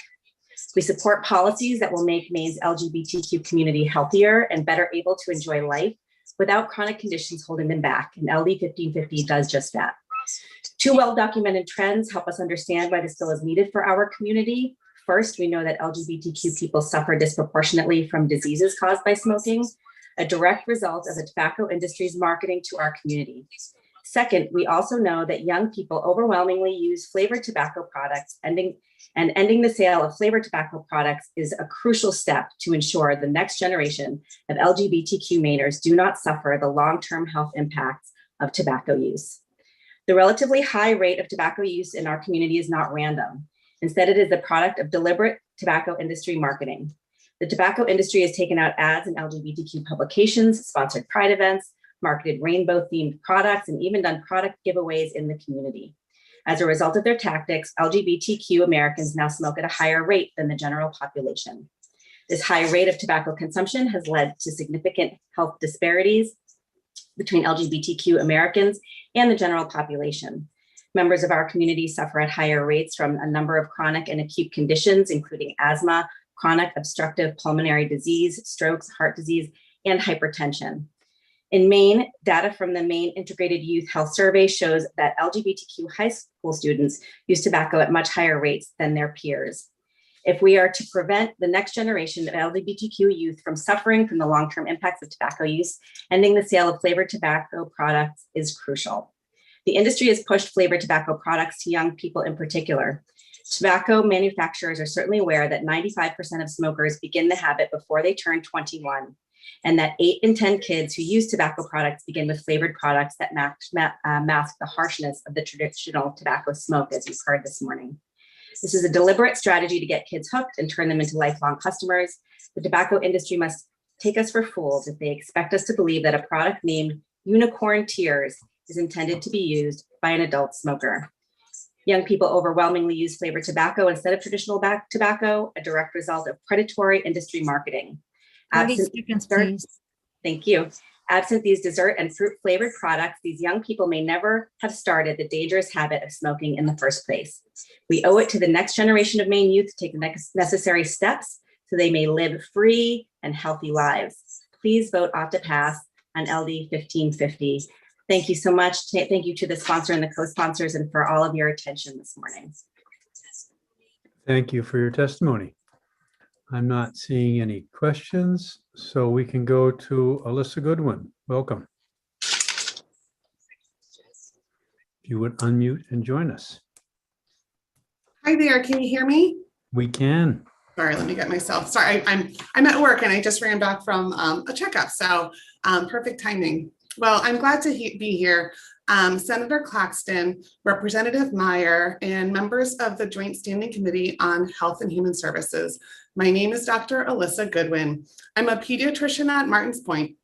We support policies that will make Maine's LGBTQ community healthier and better able to enjoy life without chronic conditions holding them back, and LD 1550 does just that. Two well-documented trends help us understand why this bill is needed for our community. First, we know that LGBTQ people suffer disproportionately from diseases caused by smoking, a direct result of the tobacco industry's marketing to our community. Second, we also know that young people overwhelmingly use flavored tobacco products, ending the sale of flavored tobacco products is a crucial step to ensure the next generation of LGBTQ Mainers do not suffer the long-term health impacts of tobacco use. The relatively high rate of tobacco use in our community is not random. Instead, it is the product of deliberate tobacco industry marketing. The tobacco industry has taken out ads in LGBTQ publications, sponsored pride events, marketed rainbow-themed products, and even done product giveaways in the community. As a result of their tactics, LGBTQ Americans now smoke at a higher rate than the general population. This high rate of tobacco consumption has led to significant health disparities between LGBTQ Americans and the general population. Members of our community suffer at higher rates from a number of chronic and acute conditions, including asthma, chronic obstructive pulmonary disease, strokes, heart disease, and hypertension. In Maine, data from the Maine Integrated Youth Health Survey shows that LGBTQ high school students use tobacco at much higher rates than their peers. If we are to prevent the next generation of LGBTQ youth from suffering from the long-term impacts of tobacco use, ending the sale of flavored tobacco products is crucial. The industry has pushed flavored tobacco products to young people in particular. Tobacco manufacturers are certainly aware that 95% of smokers begin the habit before they turn 21, and that 8 in 10 kids who use tobacco products begin with flavored products that mask the harshness of the traditional tobacco smoke, as you've heard this morning. This is a deliberate strategy to get kids hooked and turn them into lifelong customers. The tobacco industry must take us for fools if they expect us to believe that a product named Unicorn Tears is intended to be used by an adult smoker. Young people overwhelmingly use flavored tobacco instead of traditional tobacco, a direct result of predatory industry marketing. 30 seconds, please. Thank you. Absent these dessert and fruit flavored products, these young people may never have started the dangerous habit of smoking in the first place. We owe it to the next generation of Maine youth to take the necessary steps so they may live free and healthy lives. Please vote ought to pass on LD 1550. Thank you so much. Thank you to the sponsor and the co-sponsors and for all of your attention this morning. Thank you for your testimony. I'm not seeing any questions, so we can go to Alyssa Goodwin. Welcome. If you would unmute and join us. Hi there, can you hear me? We can. Sorry, let me get myself, sorry, I'm at work and I just ran back from a checkup, so perfect timing. Well, I'm glad to be here. Senator Claxton, Representative Meyer, and members of the Joint Standing Committee on Health and Human Services. My name is Dr. Alyssa Goodwin. I'm a pediatrician at Martins Point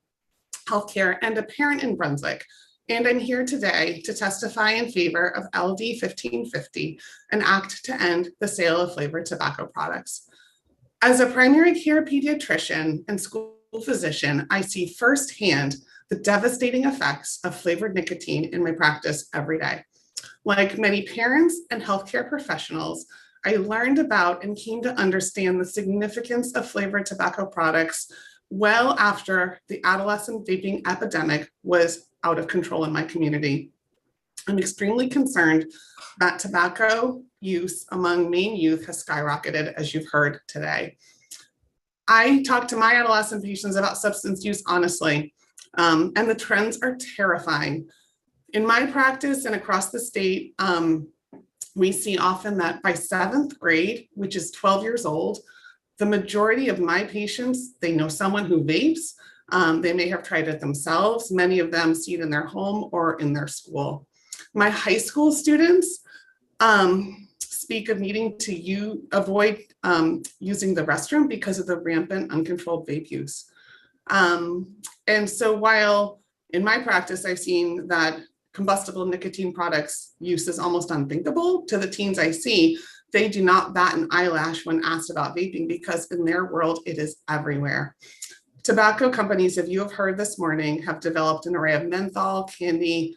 Healthcare and a parent in Brunswick. And I'm here today to testify in favor of LD 1550, an act to end the sale of flavored tobacco products. As a primary care pediatrician and school physician, I see firsthand the devastating effects of flavored nicotine in my practice every day. Like many parents and healthcare professionals, I learned about and came to understand the significance of flavored tobacco products well after the adolescent vaping epidemic was out of control in my community. I'm extremely concerned that tobacco use among Maine youth has skyrocketed, as you've heard today. I talk to my adolescent patients about substance use honestly, and the trends are terrifying. In my practice and across the state, we see often that by 7th grade, which is 12 years old, the majority of my patients, they know someone who vapes. They may have tried it themselves. Many of them see it in their home or in their school. My high school students speak of needing to avoid using the restroom because of the rampant uncontrolled vape use. And so while in my practice, I've seen that combustible nicotine products use is almost unthinkable to the teens I see, they do not bat an eyelash when asked about vaping because in their world, it is everywhere. Tobacco companies, if you have heard this morning, have developed an array of menthol, candy,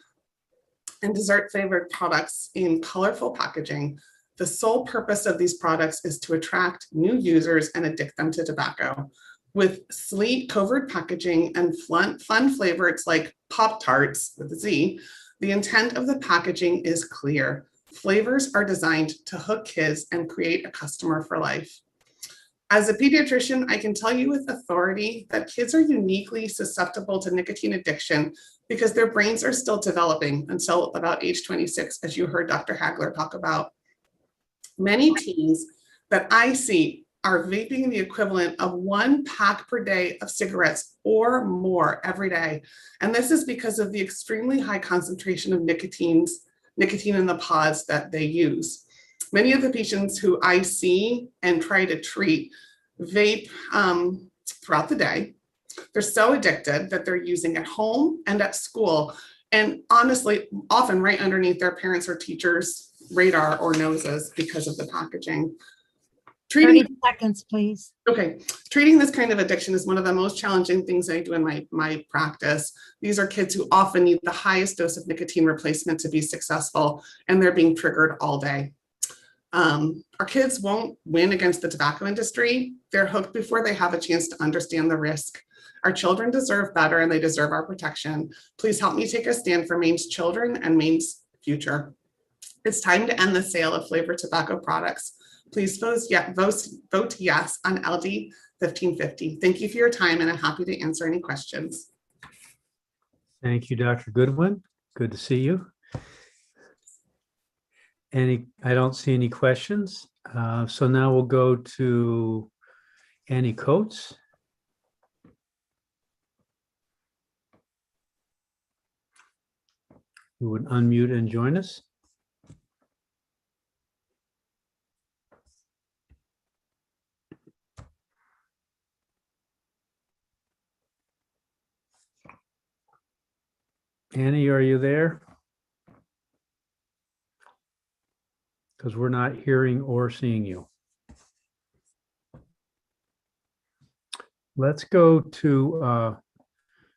and dessert flavored products in colorful packaging. The sole purpose of these products is to attract new users and addict them to tobacco. With sleek covert packaging and fun flavors like Pop-Tarts with a Z, the intent of the packaging is clear. Flavors are designed to hook kids and create a customer for life. As a pediatrician, I can tell you with authority that kids are uniquely susceptible to nicotine addiction because their brains are still developing until about age 26, as you heard Dr. Hagler talk about. Many teens that I see are vaping the equivalent of 1 pack per day of cigarettes or more every day. And this is because of the extremely high concentration of nicotine in the pods that they use. Many of the patients who I see and try to treat vape throughout the day. They're so addicted that they're using at home and at school. And honestly, often right underneath their parents' or teachers' radar or noses because of the packaging. 30 seconds, please. Okay, treating this kind of addiction is one of the most challenging things I do in my practice. These are kids who often need the highest dose of nicotine replacement to be successful, and they're being triggered all day. Our kids won't win against the tobacco industry. They're hooked before they have a chance to understand the risk. Our children deserve better and they deserve our protection. Please help me take a stand for Maine's children and Maine's future. It's time to end the sale of flavored tobacco products. Please vote yes on LD 1550. Thank you for your time and I'm happy to answer any questions. Thank you, Dr. Goodwin. Good to see you. I don't see any questions. So now we'll go to Annie Coates. Who would unmute and join us. Annie, are you there? Because we're not hearing or seeing you. Let's go to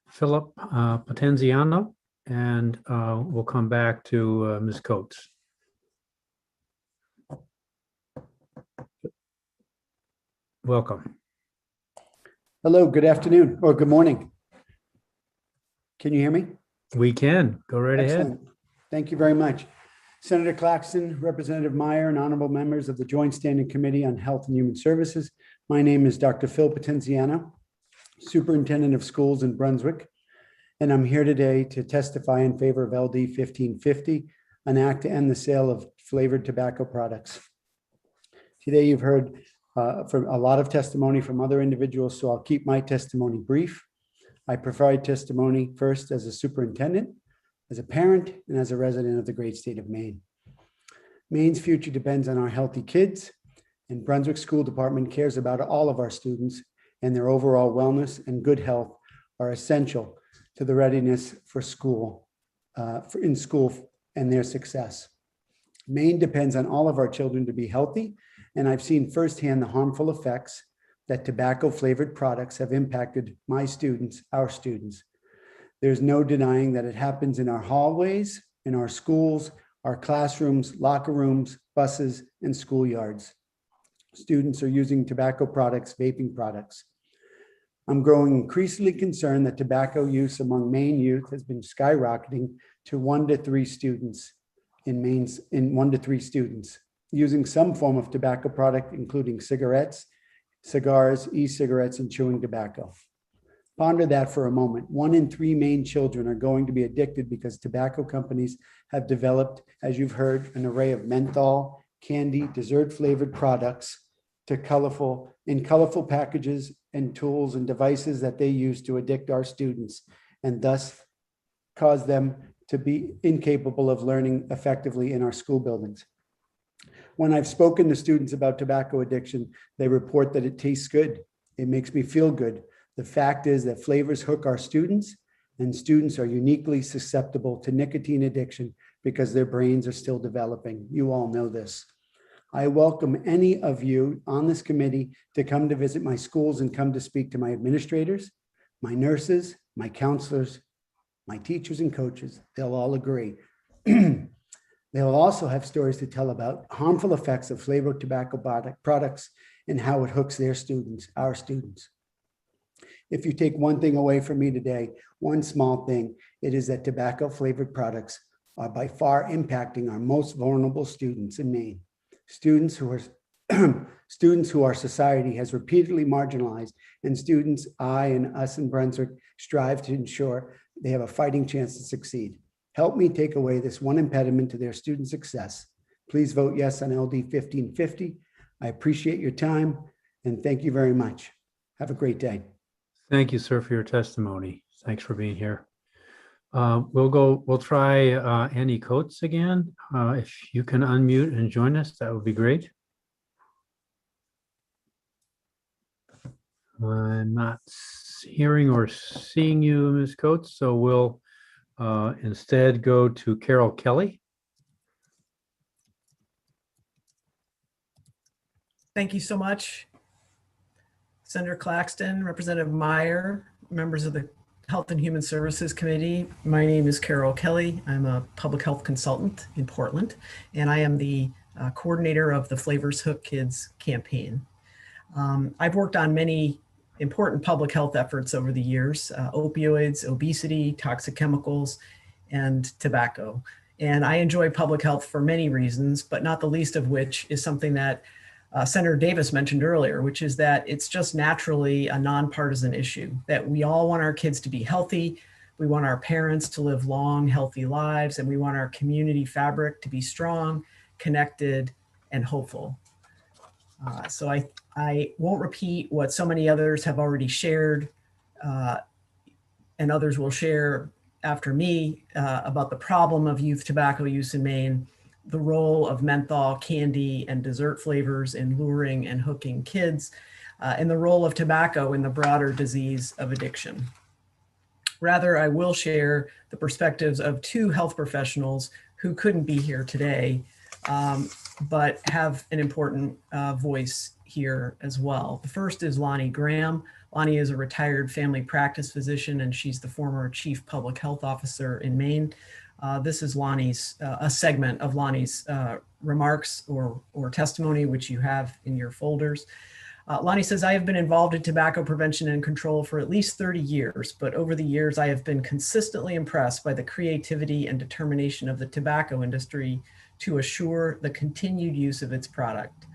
Philip Potenziano, and we'll come back to Ms. Coates. Welcome. Hello, good afternoon or good morning. Can you hear me? We can. Go right Excellent. ahead. Thank you very much. Senator Claxton, Representative Meyer, and honorable members of the Joint Standing Committee on Health and Human Services. My name is Dr. Phil Potenziano, Superintendent of Schools in Brunswick, and I'm here today to testify in favor of LD 1550, an act to end the sale of flavored tobacco products. Today you've heard from a lot of testimony from other individuals, so I'll keep my testimony brief. I provide testimony first as a superintendent, as a parent, and as a resident of the great state of Maine. Maine's future depends on our healthy kids, and Brunswick School Department cares about all of our students, and their overall wellness and good health are essential to the readiness for school, in school and their success. Maine depends on all of our children to be healthy, and I've seen firsthand the harmful effects that tobacco flavored products have impacted my students, our students. There's no denying that it happens in our hallways, in our schools, our classrooms, locker rooms, buses, and schoolyards. Students are using tobacco products, vaping products. I'm growing increasingly concerned that tobacco use among Maine youth has been skyrocketing to 1 to 3 students in Maine's, in 1 to 3 students using some form of tobacco product, including cigarettes, cigars, e-cigarettes, and chewing tobacco. Ponder that for a moment. 1 in 3 Maine children are going to be addicted because tobacco companies have developed, as you've heard, an array of menthol, candy, dessert flavored products in colorful packages and tools and devices that they use to addict our students and thus cause them to be incapable of learning effectively in our school buildings. When I've spoken to students about tobacco addiction, they report that it tastes good. It makes me feel good. The fact is that flavors hook our students, and students are uniquely susceptible to nicotine addiction because their brains are still developing. You all know this. I welcome any of you on this committee to come to visit my schools and come to speak to my administrators, my nurses, my counselors, my teachers and coaches. They'll all agree. They'll also have stories to tell about harmful effects of flavored tobacco products and how it hooks their students, our students. If you take one thing away from me today, one small thing, it is that tobacco flavored products are by far impacting our most vulnerable students in Maine. Students who our society has repeatedly marginalized, and students I and us in Brunswick strive to ensure they have a fighting chance to succeed. Help me take away this one impediment to their student success. Please vote yes on LD 1550. I appreciate your time and thank you very much. Have a great day. Thank you, sir, for your testimony. Thanks for being here. We'll try Annie Coates again. If you can unmute and join us, that would be great. I'm not hearing or seeing you, Ms. Coates, so we'll instead go to Carol Kelly. Thank you so much. Senator Claxton, Representative Meyer, members of the Health and Human Services Committee. My name is Carol Kelly. I'm a public health consultant in Portland, and I am the coordinator of the Flavors Hook Kids campaign. I've worked on many important public health efforts over the years, opioids, obesity, toxic chemicals, and tobacco. And I enjoy public health for many reasons, but not the least of which is something that Senator Davis mentioned earlier, which is that it's just naturally a nonpartisan issue, that we all want our kids to be healthy. We want our parents to live long, healthy lives, and we want our community fabric to be strong, connected, and hopeful. So I won't repeat what so many others have already shared, and others will share after me about the problem of youth tobacco use in Maine, the role of menthol, candy, and dessert flavors in luring and hooking kids, and the role of tobacco in the broader disease of addiction. Rather, I will share the perspectives of 2 health professionals who couldn't be here today, but have an important voice here as well. The first is Lonnie Graham. Lonnie is a retired family practice physician, and she's the former chief public health officer in Maine. This is Lonnie's, a segment of Lonnie's remarks or testimony, which you have in your folders. Lonnie says, I have been involved in tobacco prevention and control for at least 30 years, but over the years, I have been consistently impressed by the creativity and determination of the tobacco industry to assure the continued use of its product.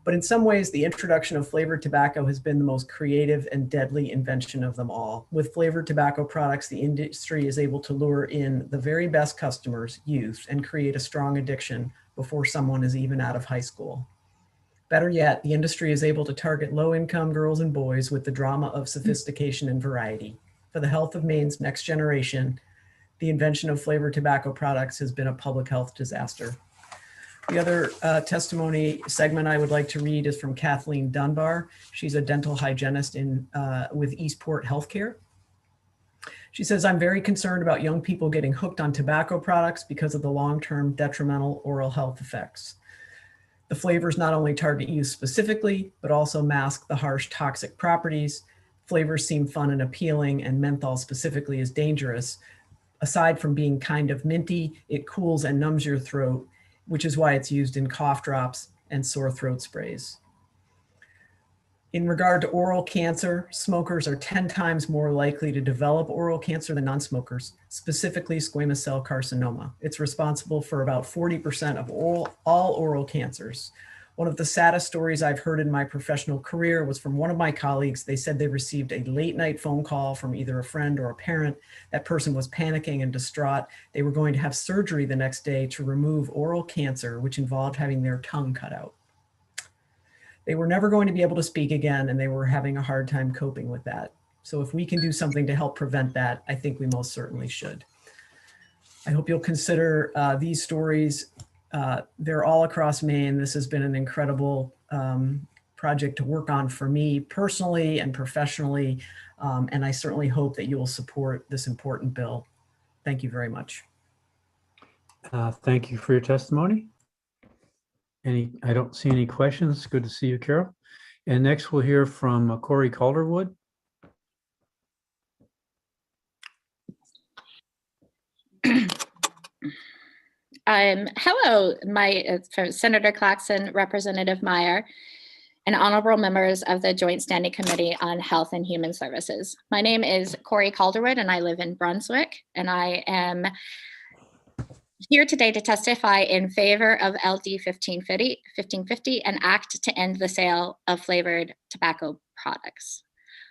But in some ways, the introduction of flavored tobacco has been the most creative and deadly invention of them all. With flavored tobacco products, the industry is able to lure in the very best customers, youth, and create a strong addiction before someone is even out of high school. Better yet, the industry is able to target low-income girls and boys with the drama of sophistication and variety. For the health of Maine's next generation, the invention of flavored tobacco products has been a public health disaster. The other testimony segment I would like to read is from Kathleen Dunbar. She's a dental hygienist with Eastport Healthcare. She says, I'm very concerned about young people getting hooked on tobacco products because of the long-term detrimental oral health effects. The flavors not only target youth specifically, but also mask the harsh toxic properties. flavors seem fun and appealing, and menthol specifically is dangerous. Aside from being kind of minty, it cools and numbs your throat, which is why it's used in cough drops and sore throat sprays. In regard to oral cancer, smokers are 10 times more likely to develop oral cancer than non-smokers, specifically squamous cell carcinoma. It's responsible for about 40% of all oral cancers. One of the saddest stories I've heard in my professional career was from one of my colleagues. They said they received a late night phone call from either a friend or a parent. That person was panicking and distraught. They were going to have surgery the next day to remove oral cancer, which involved having their tongue cut out. They were never going to be able to speak again, and they were having a hard time coping with that. So if we can do something to help prevent that, I think we most certainly should. I hope you'll consider these stories. They're all across Maine. This has been an incredible project to work on for me personally and professionally. And I certainly hope that you will support this important bill. Thank you very much. Thank you for your testimony. I don't see any questions. Good to see you, Carol. And next we'll hear from Corey Calderwood. Hello, Senator Claxton, Representative Meyer, and honorable members of the Joint Standing Committee on Health and Human Services. My name is Corey Calderwood, and I live in Brunswick, and I am here today to testify in favor of LD 1550, an act to end the sale of flavored tobacco products.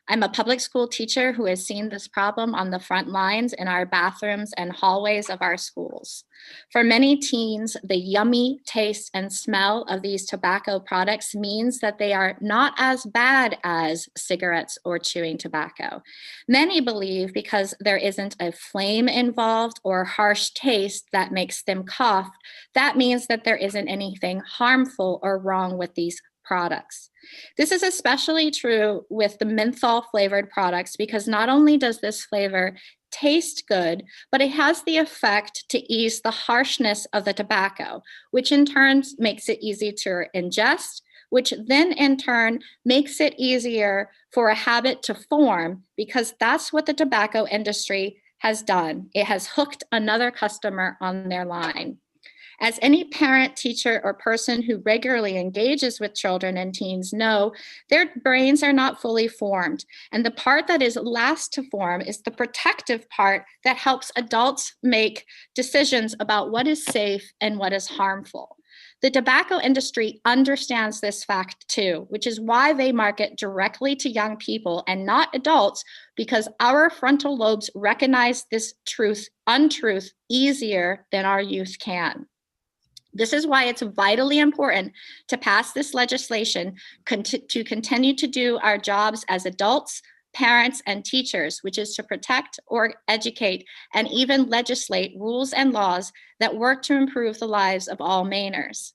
I'm a public school teacher who has seen this problem on the front lines in our bathrooms and hallways of our schools. For many teens, the yummy taste and smell of these tobacco products means that they are not as bad as cigarettes or chewing tobacco. Many believe because there isn't a flame involved or harsh taste that makes them cough, that means that there isn't anything harmful or wrong with these products. This is especially true with the menthol flavored products because not only does this flavor taste good, but it has the effect to ease the harshness of the tobacco, which in turn makes it easy to ingest, which then in turn makes it easier for a habit to form because that's what the tobacco industry has done. It has hooked another customer on their line. As any parent, teacher, or person who regularly engages with children and teens know, their brains are not fully formed. And the part that is last to form is the protective part that helps adults make decisions about what is safe and what is harmful. The tobacco industry understands this fact too, which is why they market directly to young people and not adults, because our frontal lobes recognize this untruth easier than our youth can. This is why it's vitally important to pass this legislation to continue to do our jobs as adults, parents, and teachers, which is to protect or educate and even legislate rules and laws that work to improve the lives of all Mainers.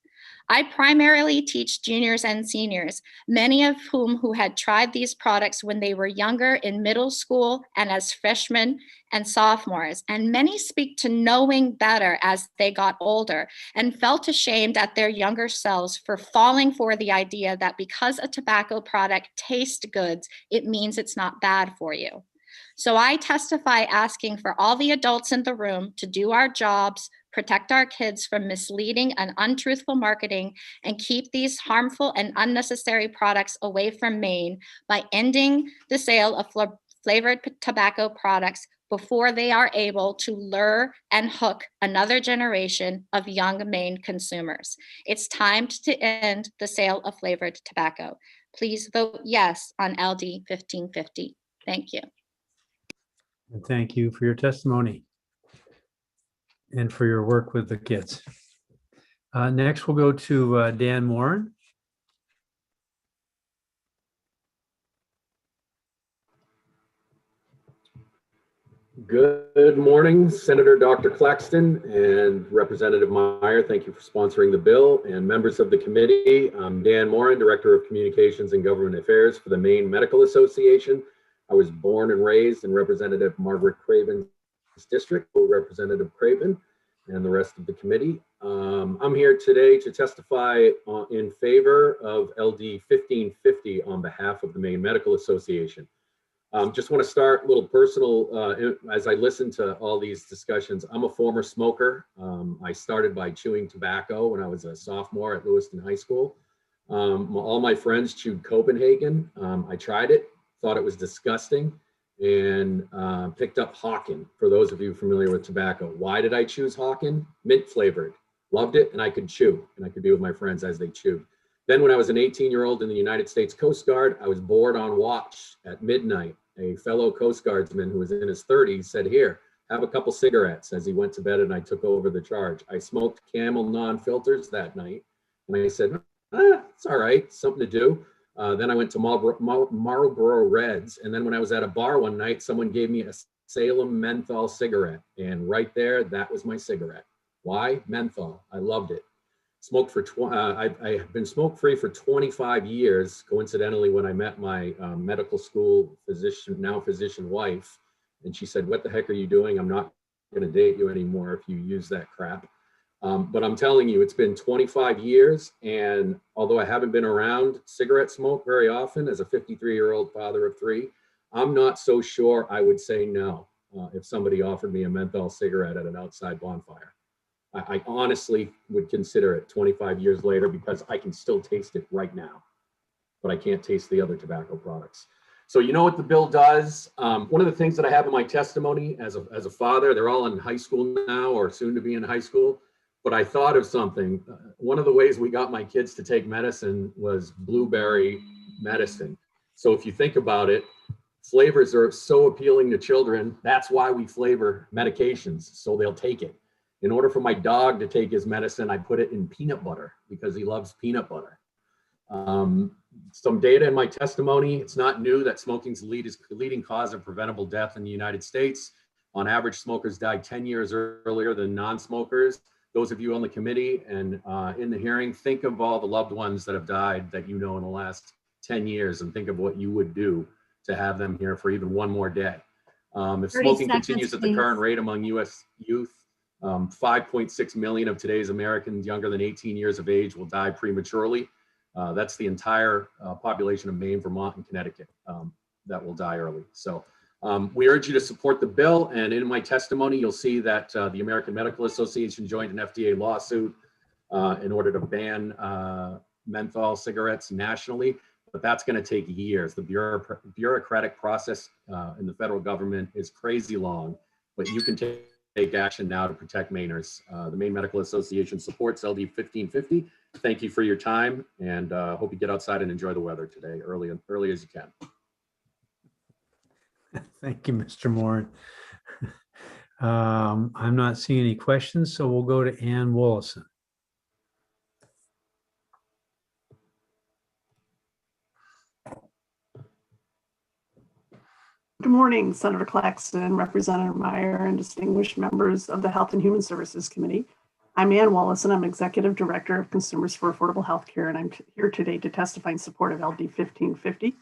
I primarily teach juniors and seniors, many of whom had tried these products when they were younger in middle school and as freshmen and sophomores, and many speak to knowing better as they got older and felt ashamed at their younger selves for falling for the idea that because a tobacco product tastes good, it means it's not bad for you. So I testify asking for all the adults in the room to do our jobs, protect our kids from misleading and untruthful marketing, and keep these harmful and unnecessary products away from Maine by ending the sale of flavored tobacco products before they are able to lure and hook another generation of young Maine consumers. It's time to end the sale of flavored tobacco. Please vote yes on LD 1550. Thank you. And thank you for your testimony and for your work with the kids. Next, we'll go to Dan Moran. Good morning, Senator Dr. Claxton and Representative Meyer. Thank you for sponsoring the bill and members of the committee. I'm Dan Moran, Director of Communications and Government Affairs for the Maine Medical Association. I was born and raised in Representative Margaret Craven's district, Representative Craven and the rest of the committee. I'm here today to testify in favor of LD 1550 on behalf of the Maine Medical Association. Just want to start a little personal. As I listen to all these discussions, I'm a former smoker. I started by chewing tobacco when I was a sophomore at Lewiston High School. All my friends chewed Copenhagen. I tried it, thought it was disgusting, and picked up Hawken, for those of you familiar with tobacco. Why did I choose Hawken? Mint flavored. Loved it, and I could chew, and I could be with my friends as they chewed. Then when I was an 18-year-old in the United States Coast Guard, I was bored on watch at midnight. A fellow Coast Guardsman who was in his 30s said, "Here, have a couple cigarettes," as he went to bed and I took over the charge. I smoked Camel non-filters that night, and I said, it's all right, something to do. Then I went to Marlboro Reds, and then when I was at a bar one night, someone gave me a Salem menthol cigarette, and right there, that was my cigarette. Why? Menthol. I loved it. Smoked for I've been smoke-free for 25 years. Coincidentally, when I met my medical school physician, now physician wife, and she said, "What the heck are you doing? I'm not going to date you anymore if you use that crap." But I'm telling you, it's been 25 years, and although I haven't been around cigarette smoke very often as a 53-year-old father of 3, I'm not so sure I would say no if somebody offered me a menthol cigarette at an outside bonfire. I honestly would consider it 25 years later because I can still taste it right now, but I can't taste the other tobacco products. So you know what the bill does? One of the things that I have in my testimony as a father, they're all in high school now or soon to be in high school, but I thought of something. One of the ways we got my kids to take medicine was blueberry medicine. So if you think about it, flavors are so appealing to children. That's why we flavor medications, so they'll take it. In order for my dog to take his medicine, I put it in peanut butter because he loves peanut butter. Some data in my testimony, it's not new that smoking is the leading cause of preventable death in the United States. On average, smokers die 10 years earlier than non-smokers. Those of you on the committee and in the hearing, think of all the loved ones that have died that you know in the last 10 years and think of what you would do to have them here for even one more day. If smoking continues at the current rate among US youth, 5.6 million of today's Americans younger than 18 years of age will die prematurely. That's the entire population of Maine, Vermont, and Connecticut that will die early. So we urge you to support the bill. And in my testimony, you'll see that the American Medical Association joined an FDA lawsuit in order to ban menthol cigarettes nationally, but that's going to take years. The bureaucratic process in the federal government is crazy long, but you can take action now to protect Mainers. The Maine Medical Association supports LD 1550. Thank you for your time, and hope you get outside and enjoy the weather today, early as you can. Thank you, Mr. Moore. I'm not seeing any questions, so we'll go to Ann Wallison. Good morning, Senator Claxton, Representative Meyer, and distinguished members of the Health and Human Services Committee. I'm Ann Wallison. I'm Executive Director of Consumers for Affordable Healthcare, and I'm here today to testify in support of LD 1550.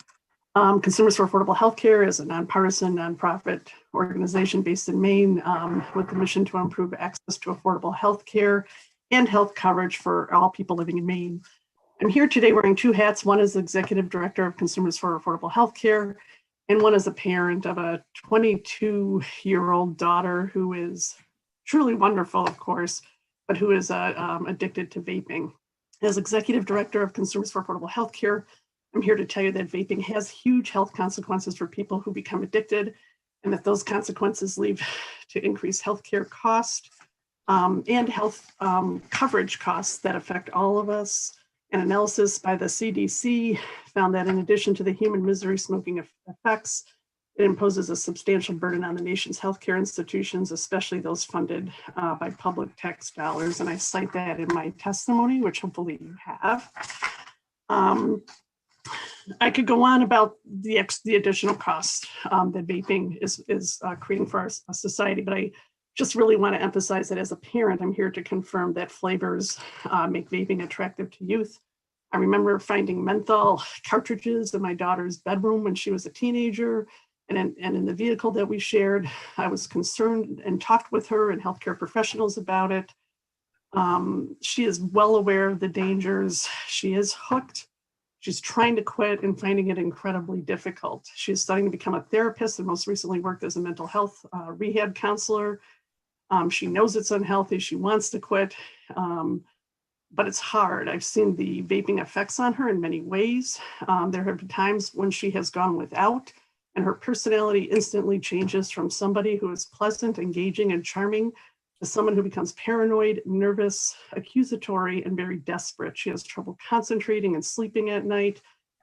Consumers for Affordable Healthcare is a nonpartisan, nonprofit organization based in Maine with the mission to improve access to affordable healthcare and health coverage for all people living in Maine. I'm here today wearing 2 hats. One is Executive Director of Consumers for Affordable Healthcare, and one is a parent of a 22-year-old daughter who is truly wonderful, of course, but who is addicted to vaping. As Executive Director of Consumers for Affordable Healthcare, I'm here to tell you that vaping has huge health consequences for people who become addicted, and that those consequences lead to increased healthcare costs and health coverage costs that affect all of us. An analysis by the CDC found that in addition to the human misery smoking effects, it imposes a substantial burden on the nation's healthcare institutions, especially those funded by public tax dollars. And I cite that in my testimony, which hopefully you have. I could go on about the additional costs that vaping is creating for our society, but I just really want to emphasize that as a parent, I'm here to confirm that flavors make vaping attractive to youth. I remember finding menthol cartridges in my daughter's bedroom when she was a teenager, and in the vehicle that we shared. I was concerned and talked with her and healthcare professionals about it. She is well aware of the dangers. She is hooked. She's trying to quit and finding it incredibly difficult. She's starting to become a therapist and most recently worked as a mental health rehab counselor. She knows it's unhealthy. She wants to quit, but it's hard. I've seen the vaping effects on her in many ways. There have been times when she has gone without and her personality instantly changes from somebody who is pleasant, engaging, and charming to someone who becomes paranoid, nervous, accusatory, and very desperate. She has trouble concentrating and sleeping at night,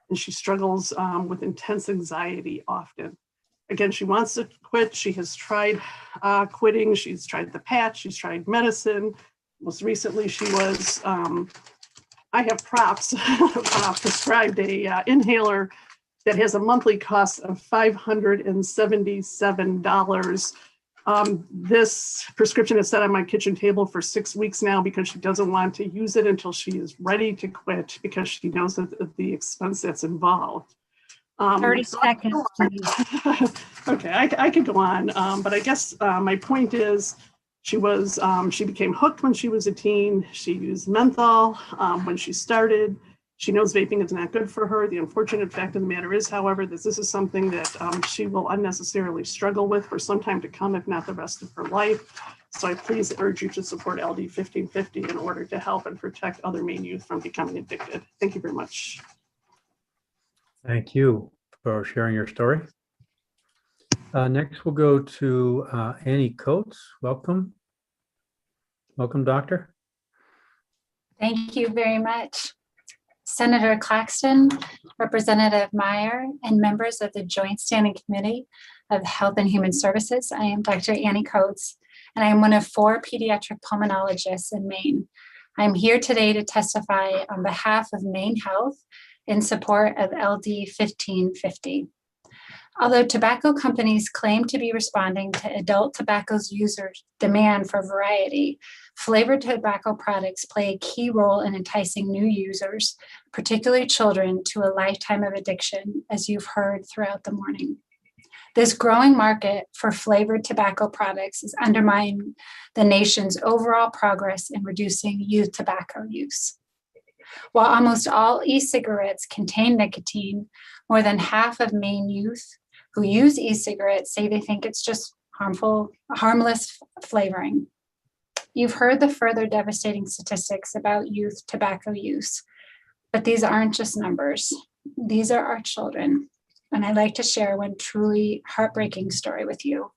and she struggles with intense anxiety often. Again, she wants to quit. She has tried quitting. She's tried the patch. She's tried medicine. Most recently, she was, I have props, prescribed a inhaler that has a monthly cost of $577. This prescription is set on my kitchen table for 6 weeks now because she doesn't want to use it until she is ready to quit because she knows that the expense that's involved. 30 seconds, please. Okay, I could go on, but I guess my point is she became hooked when she was a teen. She used menthol when she started. She knows vaping is not good for her. The unfortunate fact of the matter is, however, that this is something that she will unnecessarily struggle with for some time to come, if not the rest of her life. So I please urge you to support LD 1550 in order to help and protect other Maine youth from becoming addicted. Thank you very much. Thank you for sharing your story. Next, we'll go to Annie Coates. Welcome. Welcome, Doctor. Thank you very much. Senator Claxton, Representative Meyer, and members of the Joint Standing Committee of Health and Human Services. I am Dr. Annie Coates, and I am one of 4 pediatric pulmonologists in Maine. I'm here today to testify on behalf of Maine Health in support of LD 1550. Although tobacco companies claim to be responding to adult tobacco users' demand for variety, flavored tobacco products play a key role in enticing new users, particularly children, to a lifetime of addiction, as you've heard throughout the morning. This growing market for flavored tobacco products is undermining the nation's overall progress in reducing youth tobacco use. While almost all e-cigarettes contain nicotine, more than half of Maine youth who use e-cigarettes say they think it's just harmless flavoring. You've heard the further devastating statistics about youth tobacco use, but these aren't just numbers. These are our children. And I'd like to share one truly heartbreaking story with you.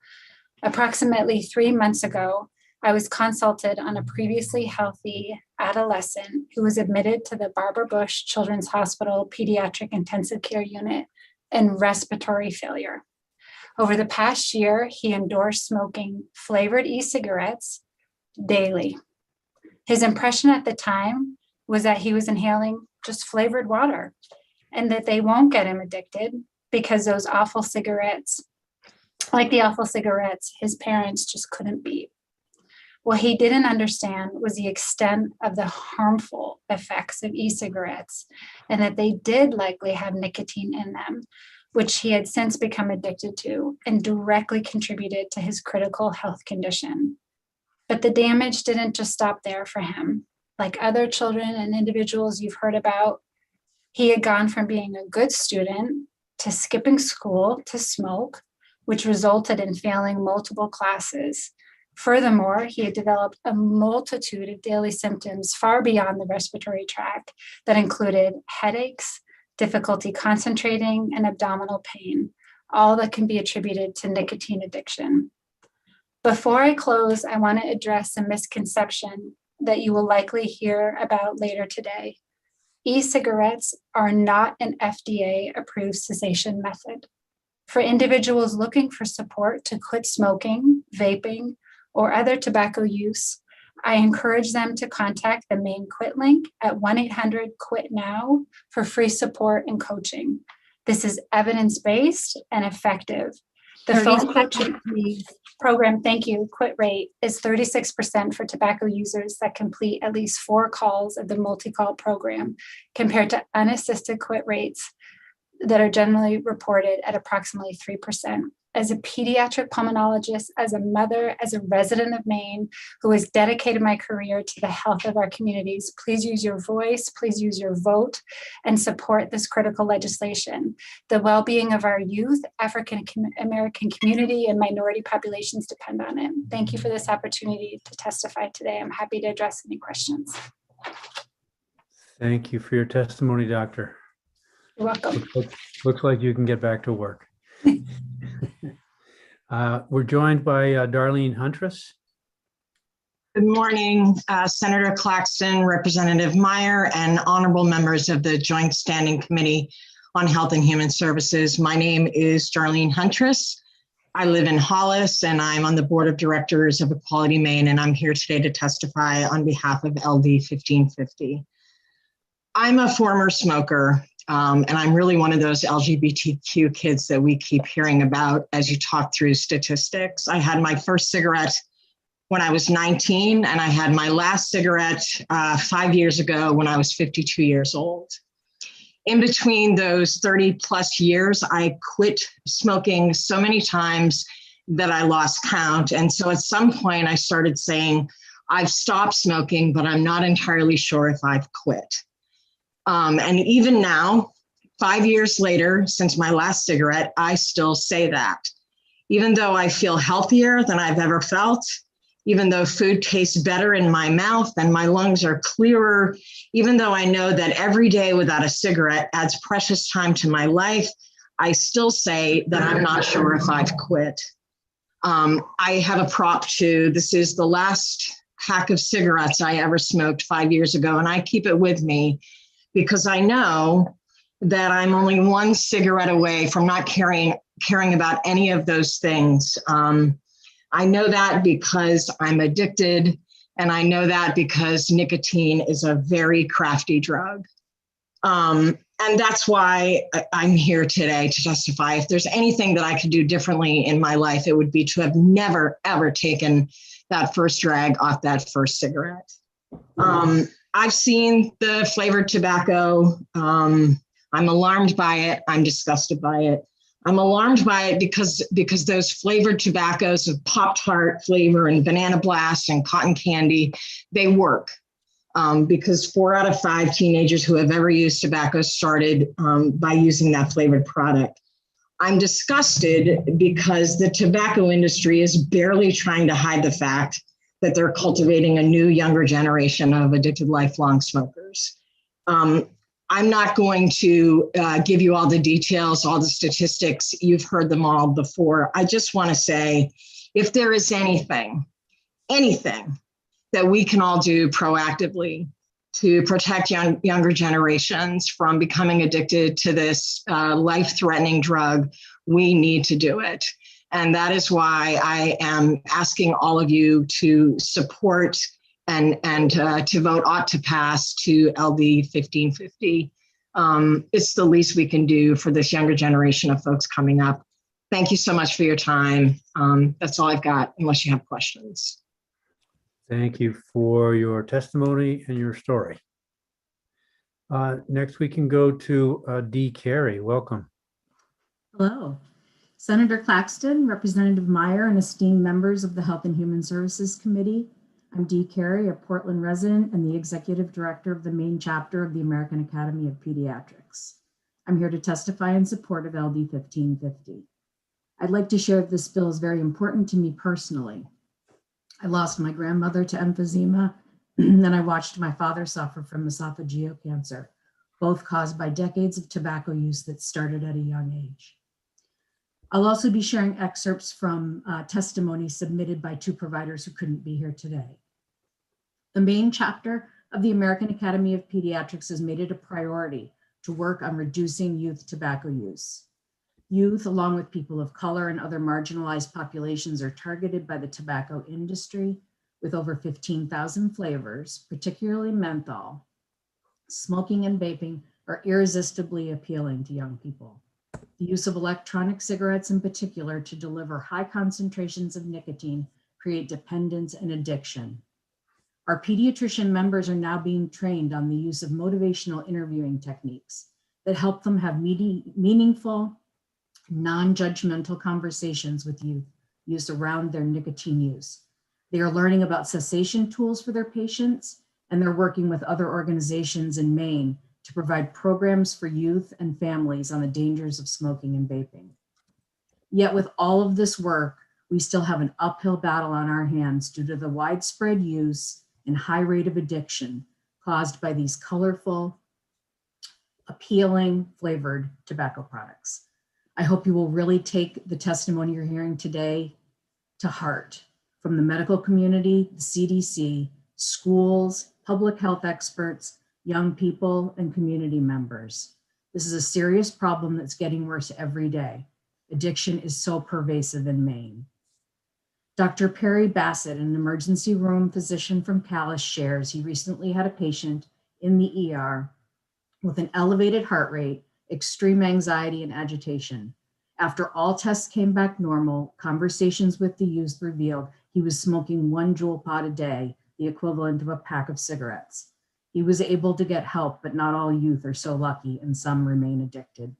Approximately 3 months ago, I was consulted on a previously healthy adolescent who was admitted to the Barbara Bush Children's Hospital Pediatric Intensive Care Unit and respiratory failure. Over the past year, he endorsed smoking flavored e-cigarettes daily. His impression at the time was that he was inhaling just flavored water and that they won't get him addicted because those awful cigarettes, like the awful cigarettes, his parents just couldn't beat. What he didn't understand was the extent of the harmful effects of e-cigarettes and that they did likely have nicotine in them, which he had since become addicted to and directly contributed to his critical health condition. But the damage didn't just stop there for him. Like other children and individuals you've heard about, he had gone from being a good student to skipping school to smoke, which resulted in failing multiple classes. Furthermore, he had developed a multitude of daily symptoms far beyond the respiratory tract that included headaches, difficulty concentrating, and abdominal pain, all that can be attributed to nicotine addiction. Before I close, I want to address a misconception that you will likely hear about later today. E-cigarettes are not an FDA-approved cessation method. For individuals looking for support to quit smoking, vaping, or other tobacco use, I encourage them to contact the Maine Quit link at 1-800-QUIT-NOW for free support and coaching. This is evidence-based and effective. The phone coaching program, thank you, quit rate is 36% for tobacco users that complete at least 4 calls of the multi-call program, compared to unassisted quit rates that are generally reported at approximately 3%. as a pediatric pulmonologist, as a mother, as a resident of Maine, who has dedicated my career to the health of our communities. Please use your voice, please use your vote, and support this critical legislation. The well-being of our youth, African American community, and minority populations depend on it. Thank you for this opportunity to testify today. I'm happy to address any questions. Thank you for your testimony, Doctor. You're welcome. Looks like you can get back to work. We're joined by Darlene Huntress. Good morning, Senator Claxton, Representative Meyer, and honorable members of the Joint Standing Committee on Health and Human Services. My name is Darlene Huntress. I live in Hollis, and I'm on the board of directors of Equality Maine, and I'm here today to testify on behalf of LD 1550. I'm a former smoker. And I'm really one of those LGBTQ kids that we keep hearing about as you talk through statistics. I had my first cigarette when I was 19, and I had my last cigarette 5 years ago when I was 52 years old. In between those 30 plus years, I quit smoking so many times that I lost count. And so at some point I started saying, I've stopped smoking, but I'm not entirely sure if I've quit. And even now, 5 years later, since my last cigarette, I still say that. Even though I feel healthier than I've ever felt, even though food tastes better in my mouth and my lungs are clearer, even though I know that every day without a cigarette adds precious time to my life, I still say that I'm not sure if I've quit. I have a prop too. This is the last pack of cigarettes I ever smoked 5 years ago, and I keep it with me because I know that I'm only one cigarette away from not caring about any of those things. I know that because I'm addicted, and I know that because nicotine is a very crafty drug. And that's why I'm here today to testify. If there's anything that I could do differently in my life, it would be to have never, ever taken that first drag off that first cigarette. I've seen the flavored tobacco. I'm alarmed by it. I'm disgusted by it. I'm alarmed by it because those flavored tobaccos of Pop-Tart flavor and Banana Blast and cotton candy, they work. Because 4 out of 5 teenagers who have ever used tobacco started by using that flavored product. I'm disgusted because the tobacco industry is barely trying to hide the fact that they're cultivating a new, younger generation of addicted lifelong smokers. I'm not going to give you all the details, all the statistics. You've heard them all before. I just want to say, if there is anything that we can all do proactively to protect younger generations from becoming addicted to this life-threatening drug, we need to do it. And that is why I am asking all of you to support and to vote ought to pass to LD 1550. It's the least we can do for this younger generation of folks coming up. Thank you so much for your time. That's all I've got, unless you have questions. Thank you for your testimony and your story. Next, we can go to Dee Carey. Welcome. Hello. Senator Claxton, Representative Meyer, and esteemed members of the Health and Human Services Committee. I'm Dee Carey, a Portland resident and the Executive Director of the Maine chapter of the American Academy of Pediatrics. I'm here to testify in support of LD 1550. I'd like to share that this bill is very important to me personally. I lost my grandmother to emphysema, and I watched my father suffer from esophageal cancer, both caused by decades of tobacco use that started at a young age. I'll also be sharing excerpts from testimony submitted by 2 providers who couldn't be here today. The Maine chapter of the American Academy of Pediatrics has made it a priority to work on reducing youth tobacco use. Youth, along with people of color and other marginalized populations, are targeted by the tobacco industry with over 15,000 flavors, particularly menthol. Smoking and vaping are irresistibly appealing to young people. The use of electronic cigarettes in particular to deliver high concentrations of nicotine create dependence and addiction. Our pediatrician members are now being trained on the use of motivational interviewing techniques that help them have meaningful, non-judgmental conversations with youth around their nicotine use. They are learning about cessation tools for their patients, and they're working with other organizations in Maine to provide programs for youth and families on the dangers of smoking and vaping. Yet with all of this work, we still have an uphill battle on our hands due to the widespread use and high rate of addiction caused by these colorful, appealing, flavored tobacco products. I hope you will really take the testimony you're hearing today to heart from the medical community, the CDC, schools, public health experts, young people, and community members. This is a serious problem that's getting worse every day. Addiction is so pervasive in Maine. Dr. Perry Bassett, an emergency room physician from Calais, shares he recently had a patient in the ER with an elevated heart rate, extreme anxiety, and agitation. After all tests came back normal, conversations with the youth revealed he was smoking 1 jewel pod a day, the equivalent of a pack of cigarettes. He was able to get help, but not all youth are so lucky, and some remain addicted.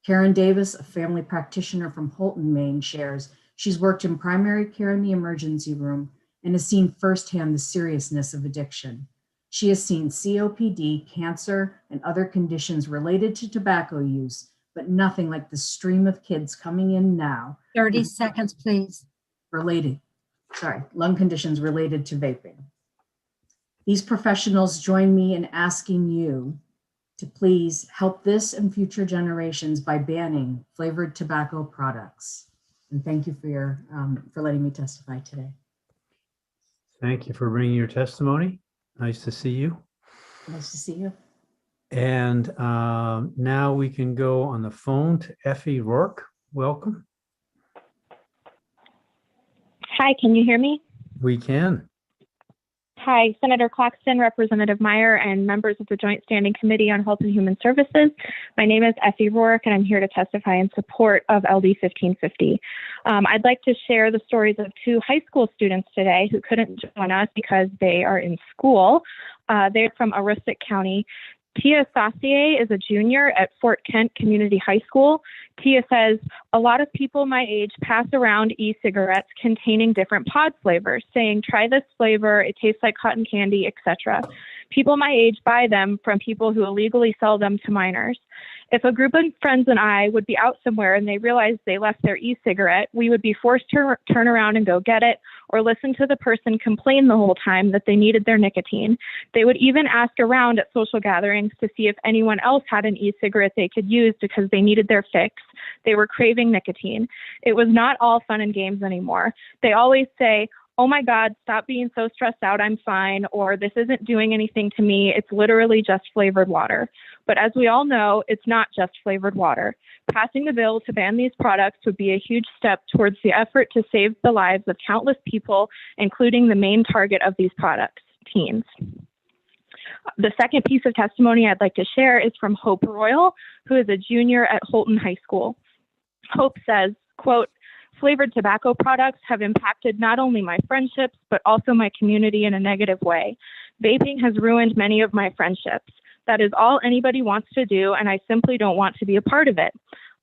Karen Davis, a family practitioner from Holton, Maine, shares she's worked in primary care in the emergency room and has seen firsthand the seriousness of addiction. She has seen COPD, cancer, and other conditions related to tobacco use, but nothing like the stream of kids coming in now. 30 seconds, please. Lung conditions related to vaping. These professionals join me in asking you to please help this and future generations by banning flavored tobacco products. And thank you for letting me testify today. Thank you for bringing your testimony. Nice to see you. Nice to see you. And now we can go on the phone to Effie Rourke. Welcome. Hi, can you hear me? We can. Hi, Senator Claxton, Representative Meyer, and members of the Joint Standing Committee on Health and Human Services. My name is Effie Rourke, and I'm here to testify in support of LD 1550. I'd like to share the stories of 2 high school students today who couldn't join us because they are in school. They're from Aroostook County. Tia Saucier is a junior at Fort Kent Community High School. Tia says, a lot of people my age pass around e-cigarettes containing different pod flavors, saying, try this flavor, it tastes like cotton candy, etc. People my age buy them from people who illegally sell them to minors. If a group of friends and I would be out somewhere and they realized they left their e-cigarette, we would be forced to turn around and go get it, or listen to the person complain the whole time that they needed their nicotine. They would even ask around at social gatherings to see if anyone else had an e-cigarette they could use because they needed their fix. They were craving nicotine. It was not all fun and games anymore. They always say, oh my God, stop being so stressed out, I'm fine, or this isn't doing anything to me, it's literally just flavored water. But as we all know, it's not just flavored water. Passing the bill to ban these products would be a huge step towards the effort to save the lives of countless people, including the main target of these products, teens. The second piece of testimony I'd like to share is from Hope Royal, who is a junior at Holton High School. Hope says, quote, flavored tobacco products have impacted not only my friendships, but also my community in a negative way. Vaping has ruined many of my friendships. That is all anybody wants to do, and I simply don't want to be a part of it.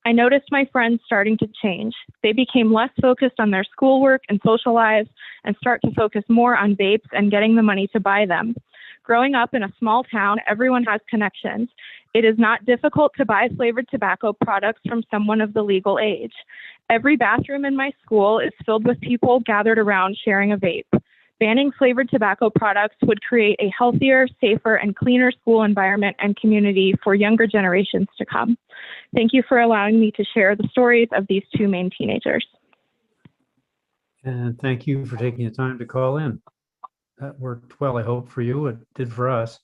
I noticed my friends starting to change. They became less focused on their schoolwork and social lives and start to focus more on vapes and getting the money to buy them. Growing up in a small town, everyone has connections. It is not difficult to buy flavored tobacco products from someone of the legal age. Every bathroom in my school is filled with people gathered around sharing a vape. Banning flavored tobacco products would create a healthier, safer, and cleaner school environment and community for younger generations to come. Thank you for allowing me to share the stories of these 2 Maine teenagers. And thank you for taking the time to call in. That worked well, I hope, for you. It did for us.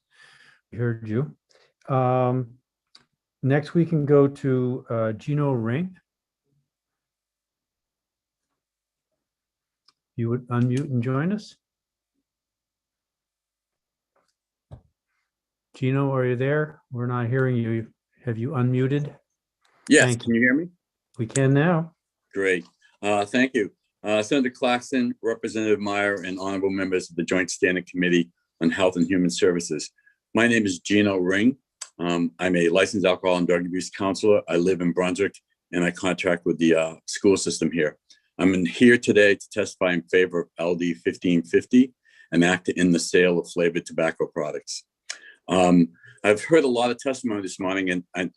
We heard you. Next, we can go to Gino Ring. You would unmute and join us. Gino, are you there? We're not hearing you. Have you unmuted? Yes, can you hear me? We can now. Great. Thank you. Senator Claxton, Representative Meyer, and honorable members of the Joint Standing Committee on Health and Human Services. My name is Gino Ring. I'm a licensed alcohol and drug abuse counselor. I live in Brunswick, and I contract with the school system here. I'm here today to testify in favor of LD 1550, an act to end the sale of flavored tobacco products. I've heard a lot of testimony this morning, and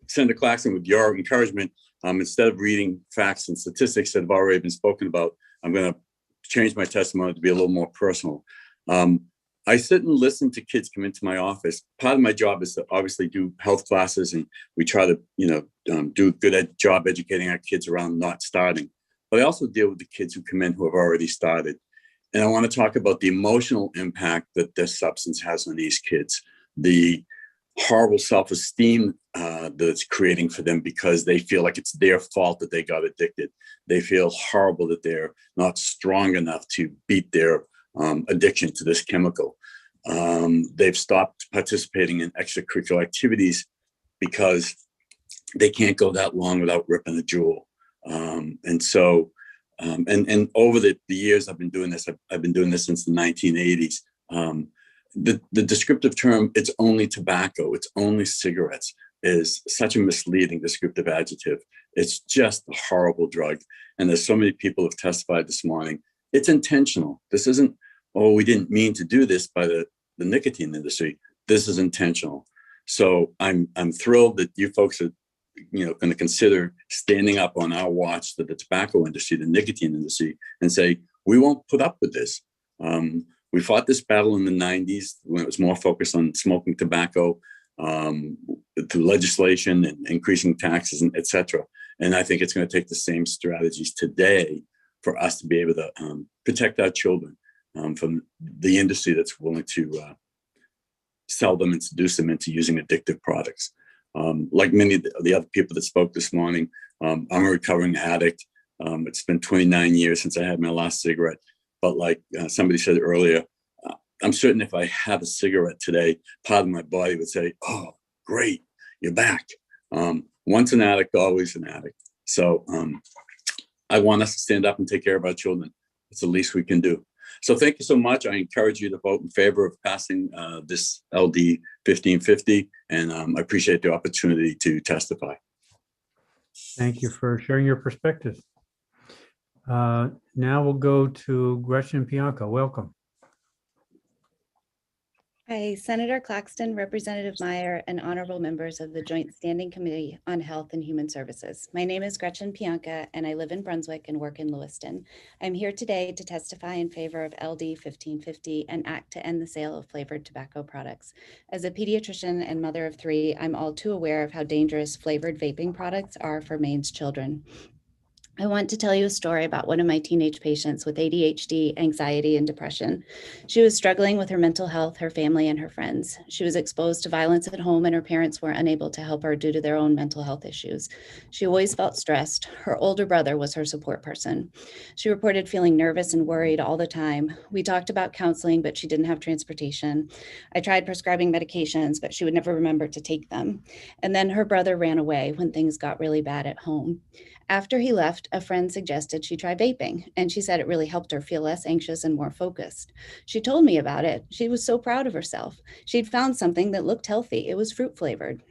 Senator Claxton, with your encouragement, instead of reading facts and statistics that have already been spoken about, I'm going to change my testimony to be a little more personal. I sit and listen to kids come into my office. Part of my job is to obviously do health classes, and we try to, do a good job educating our kids around not starting. But I also deal with the kids who come in who have already started. And I want to talk about the emotional impact that this substance has on these kids, the horrible self-esteem that it's creating for them because they feel like it's their fault that they got addicted. They feel horrible that they're not strong enough to beat their addiction to this chemical. They've stopped participating in extracurricular activities because they can't go that long without ripping a jewel. And over the years I've been doing this, I've been doing this since the 1980s. The descriptive term, it's only tobacco, it's only cigarettes, is such a misleading descriptive adjective. It's just a horrible drug. And there's so many people who have testified this morning. It's intentional. This isn't, oh, we didn't mean to do this by the nicotine industry. This is intentional. So I'm thrilled that you folks are going to consider standing up on our watch to the tobacco industry, the nicotine industry, and say, we won't put up with this. We fought this battle in the 90s when it was more focused on smoking tobacco through legislation and increasing taxes, and et cetera. And I think it's going to take the same strategies today for us to be able to protect our children from the industry that's willing to sell them and seduce them into using addictive products. Like many of the other people that spoke this morning, I'm a recovering addict. It's been 29 years since I had my last cigarette. But like somebody said earlier, I'm certain if I have a cigarette today, part of my body would say, oh, great, you're back. Once an addict, always an addict. So I want us to stand up and take care of our children. It's the least we can do. So thank you so much. I encourage you to vote in favor of passing this LD 1550, and I appreciate the opportunity to testify. Thank you for sharing your perspective. Now we'll go to Gretchen Pianka. Welcome. Hi, Senator Claxton, Representative Meyer, and honorable members of the Joint Standing Committee on Health and Human Services. My name is Gretchen Pianka, and I live in Brunswick and work in Lewiston. I'm here today to testify in favor of LD 1550, an act to end the sale of flavored tobacco products. As a pediatrician and mother of 3, I'm all too aware of how dangerous flavored vaping products are for Maine's children. I want to tell you a story about one of my teenage patients with ADHD, anxiety, and depression. She was struggling with her mental health, her family, and her friends. She was exposed to violence at home, and her parents were unable to help her due to their own mental health issues. She always felt stressed. Her older brother was her support person. She reported feeling nervous and worried all the time. We talked about counseling, but she didn't have transportation. I tried prescribing medications, but she would never remember to take them. And then her brother ran away when things got really bad at home. After he left, a friend suggested she try vaping, and she said it really helped her feel less anxious and more focused. She told me about it. She was so proud of herself. She'd found something that looked healthy. It was fruit flavored.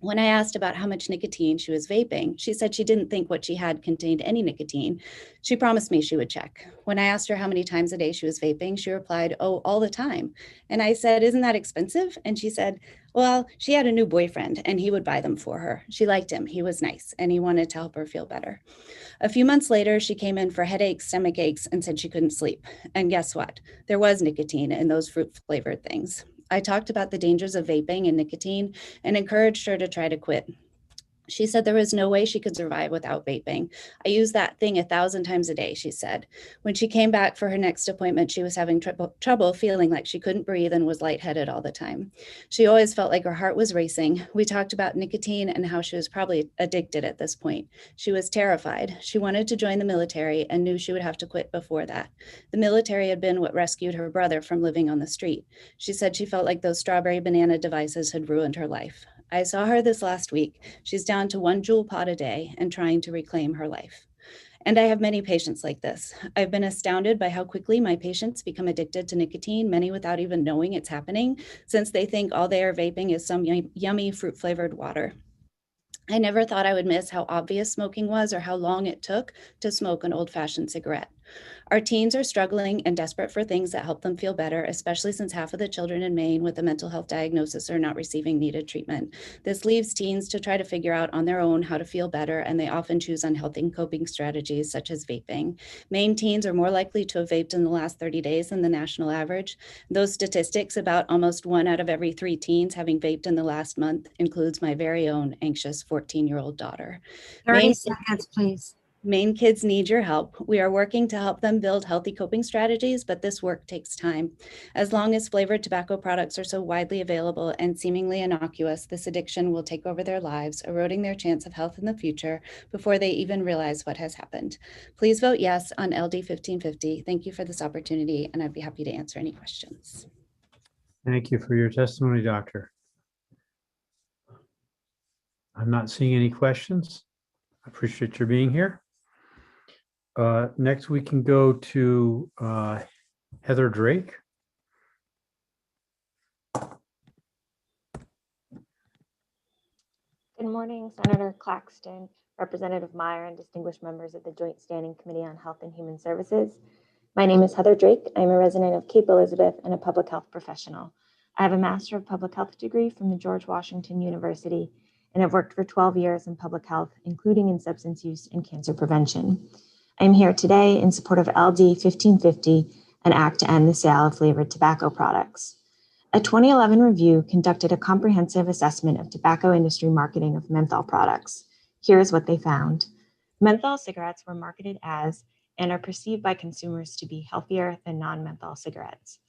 When I asked about how much nicotine she was vaping, she said she didn't think what she had contained any nicotine. She promised me she would check. When I asked her how many times a day she was vaping, she replied, oh, all the time. And I said, isn't that expensive? And she said, well, she had a new boyfriend and he would buy them for her. She liked him. He was nice and he wanted to help her feel better. A few months later, she came in for headaches, stomach aches, and said she couldn't sleep. And guess what? There was nicotine in those fruit flavored things. I talked about the dangers of vaping and nicotine and encouraged her to try to quit. She said there was no way she could survive without vaping. I use that thing 1,000 times a day, she said. When she came back for her next appointment, she was having trouble feeling like she couldn't breathe and was lightheaded all the time. She always felt like her heart was racing. We talked about nicotine and how she was probably addicted at this point. She was terrified. She wanted to join the military and knew she would have to quit before that. The military had been what rescued her brother from living on the street. She said she felt like those strawberry banana devices had ruined her life. I saw her this last week. She's down to 1 Juul pod a day and trying to reclaim her life. And I have many patients like this. I've been astounded by how quickly my patients become addicted to nicotine, many without even knowing it's happening, since they think all they are vaping is some yummy fruit-flavored water. I never thought I would miss how obvious smoking was or how long it took to smoke an old-fashioned cigarette. Our teens are struggling and desperate for things that help them feel better, especially since half of the children in Maine with a mental health diagnosis are not receiving needed treatment. This leaves teens to try to figure out on their own how to feel better, and they often choose unhealthy coping strategies such as vaping. Maine teens are more likely to have vaped in the last 30 days than the national average. Those statistics, about almost 1 out of every 3 teens having vaped in the last month, includes my very own anxious 14-year-old daughter. 30 seconds, please. Maine kids need your help. We are working to help them build healthy coping strategies, but this work takes time. As long as flavored tobacco products are so widely available and seemingly innocuous, this addiction will take over their lives, eroding their chance of health in the future before they even realize what has happened. Please vote yes on LD 1550. Thank you for this opportunity, and I'd be happy to answer any questions. Thank you for your testimony, Doctor. I'm not seeing any questions. I appreciate your being here. Next, we can go to Heather Drake. Good morning, Senator Claxton, Representative Meyer, and distinguished members of the Joint Standing Committee on Health and Human Services. My name is Heather Drake. I'm a resident of Cape Elizabeth and a public health professional. I have a Master of Public Health degree from the George Washington University, and I've worked for 12 years in public health, including in substance use and cancer prevention. I'm here today in support of LD 1550, an act to end the sale of flavored tobacco products. A 2011 review conducted a comprehensive assessment of tobacco industry marketing of menthol products. Here's what they found. Menthol cigarettes were marketed as and are perceived by consumers to be healthier than non-menthol cigarettes.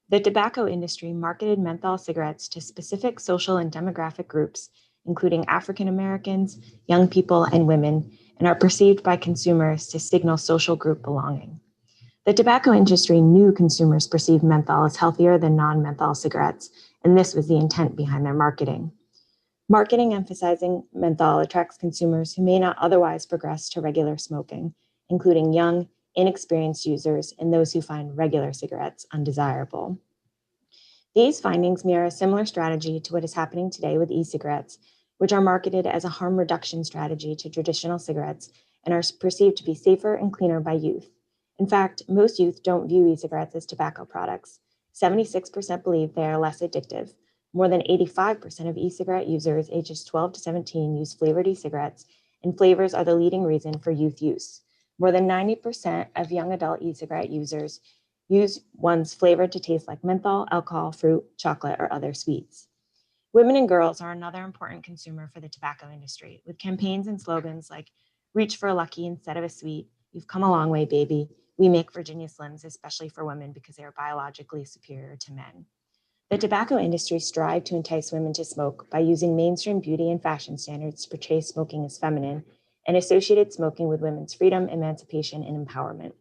The tobacco industry marketed menthol cigarettes to specific social and demographic groups, including African Americans, young people, and women, and are perceived by consumers to signal social group belonging. The tobacco industry knew consumers perceived menthol as healthier than non-menthol cigarettes, and this was the intent behind their marketing. Marketing emphasizing menthol attracts consumers who may not otherwise progress to regular smoking, including young, inexperienced users and those who find regular cigarettes undesirable. These findings mirror a similar strategy to what is happening today with e-cigarettes, which are marketed as a harm reduction strategy to traditional cigarettes and are perceived to be safer and cleaner by youth. In fact, most youth don't view e-cigarettes as tobacco products. 76% believe they are less addictive. More than 85% of e-cigarette users ages 12 to 17 use flavored e-cigarettes, and flavors are the leading reason for youth use. More than 90% of young adult e-cigarette users use ones flavored to taste like menthol, alcohol, fruit, chocolate, or other sweets. Women and girls are another important consumer for the tobacco industry, with campaigns and slogans like "Reach for a Lucky instead of a sweet," "You've come a long way, baby," "We make Virginia Slims especially for women because they are biologically superior to men." The tobacco industry strived to entice women to smoke by using mainstream beauty and fashion standards to portray smoking as feminine and associated smoking with women's freedom, emancipation, and empowerment.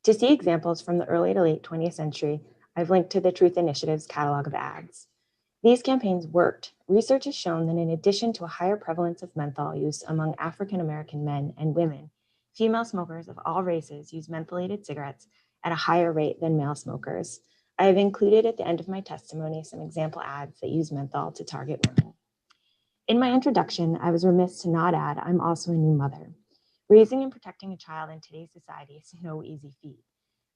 To see examples from the early to late 20th century, I've linked to the Truth Initiative's catalog of ads. These campaigns worked. Research has shown that in addition to a higher prevalence of menthol use among African American men and women, female smokers of all races use mentholated cigarettes at a higher rate than male smokers. I have included at the end of my testimony some example ads that use menthol to target women. In my introduction, I was remiss to not add I'm also a new mother. Raising and protecting a child in today's society is no easy feat.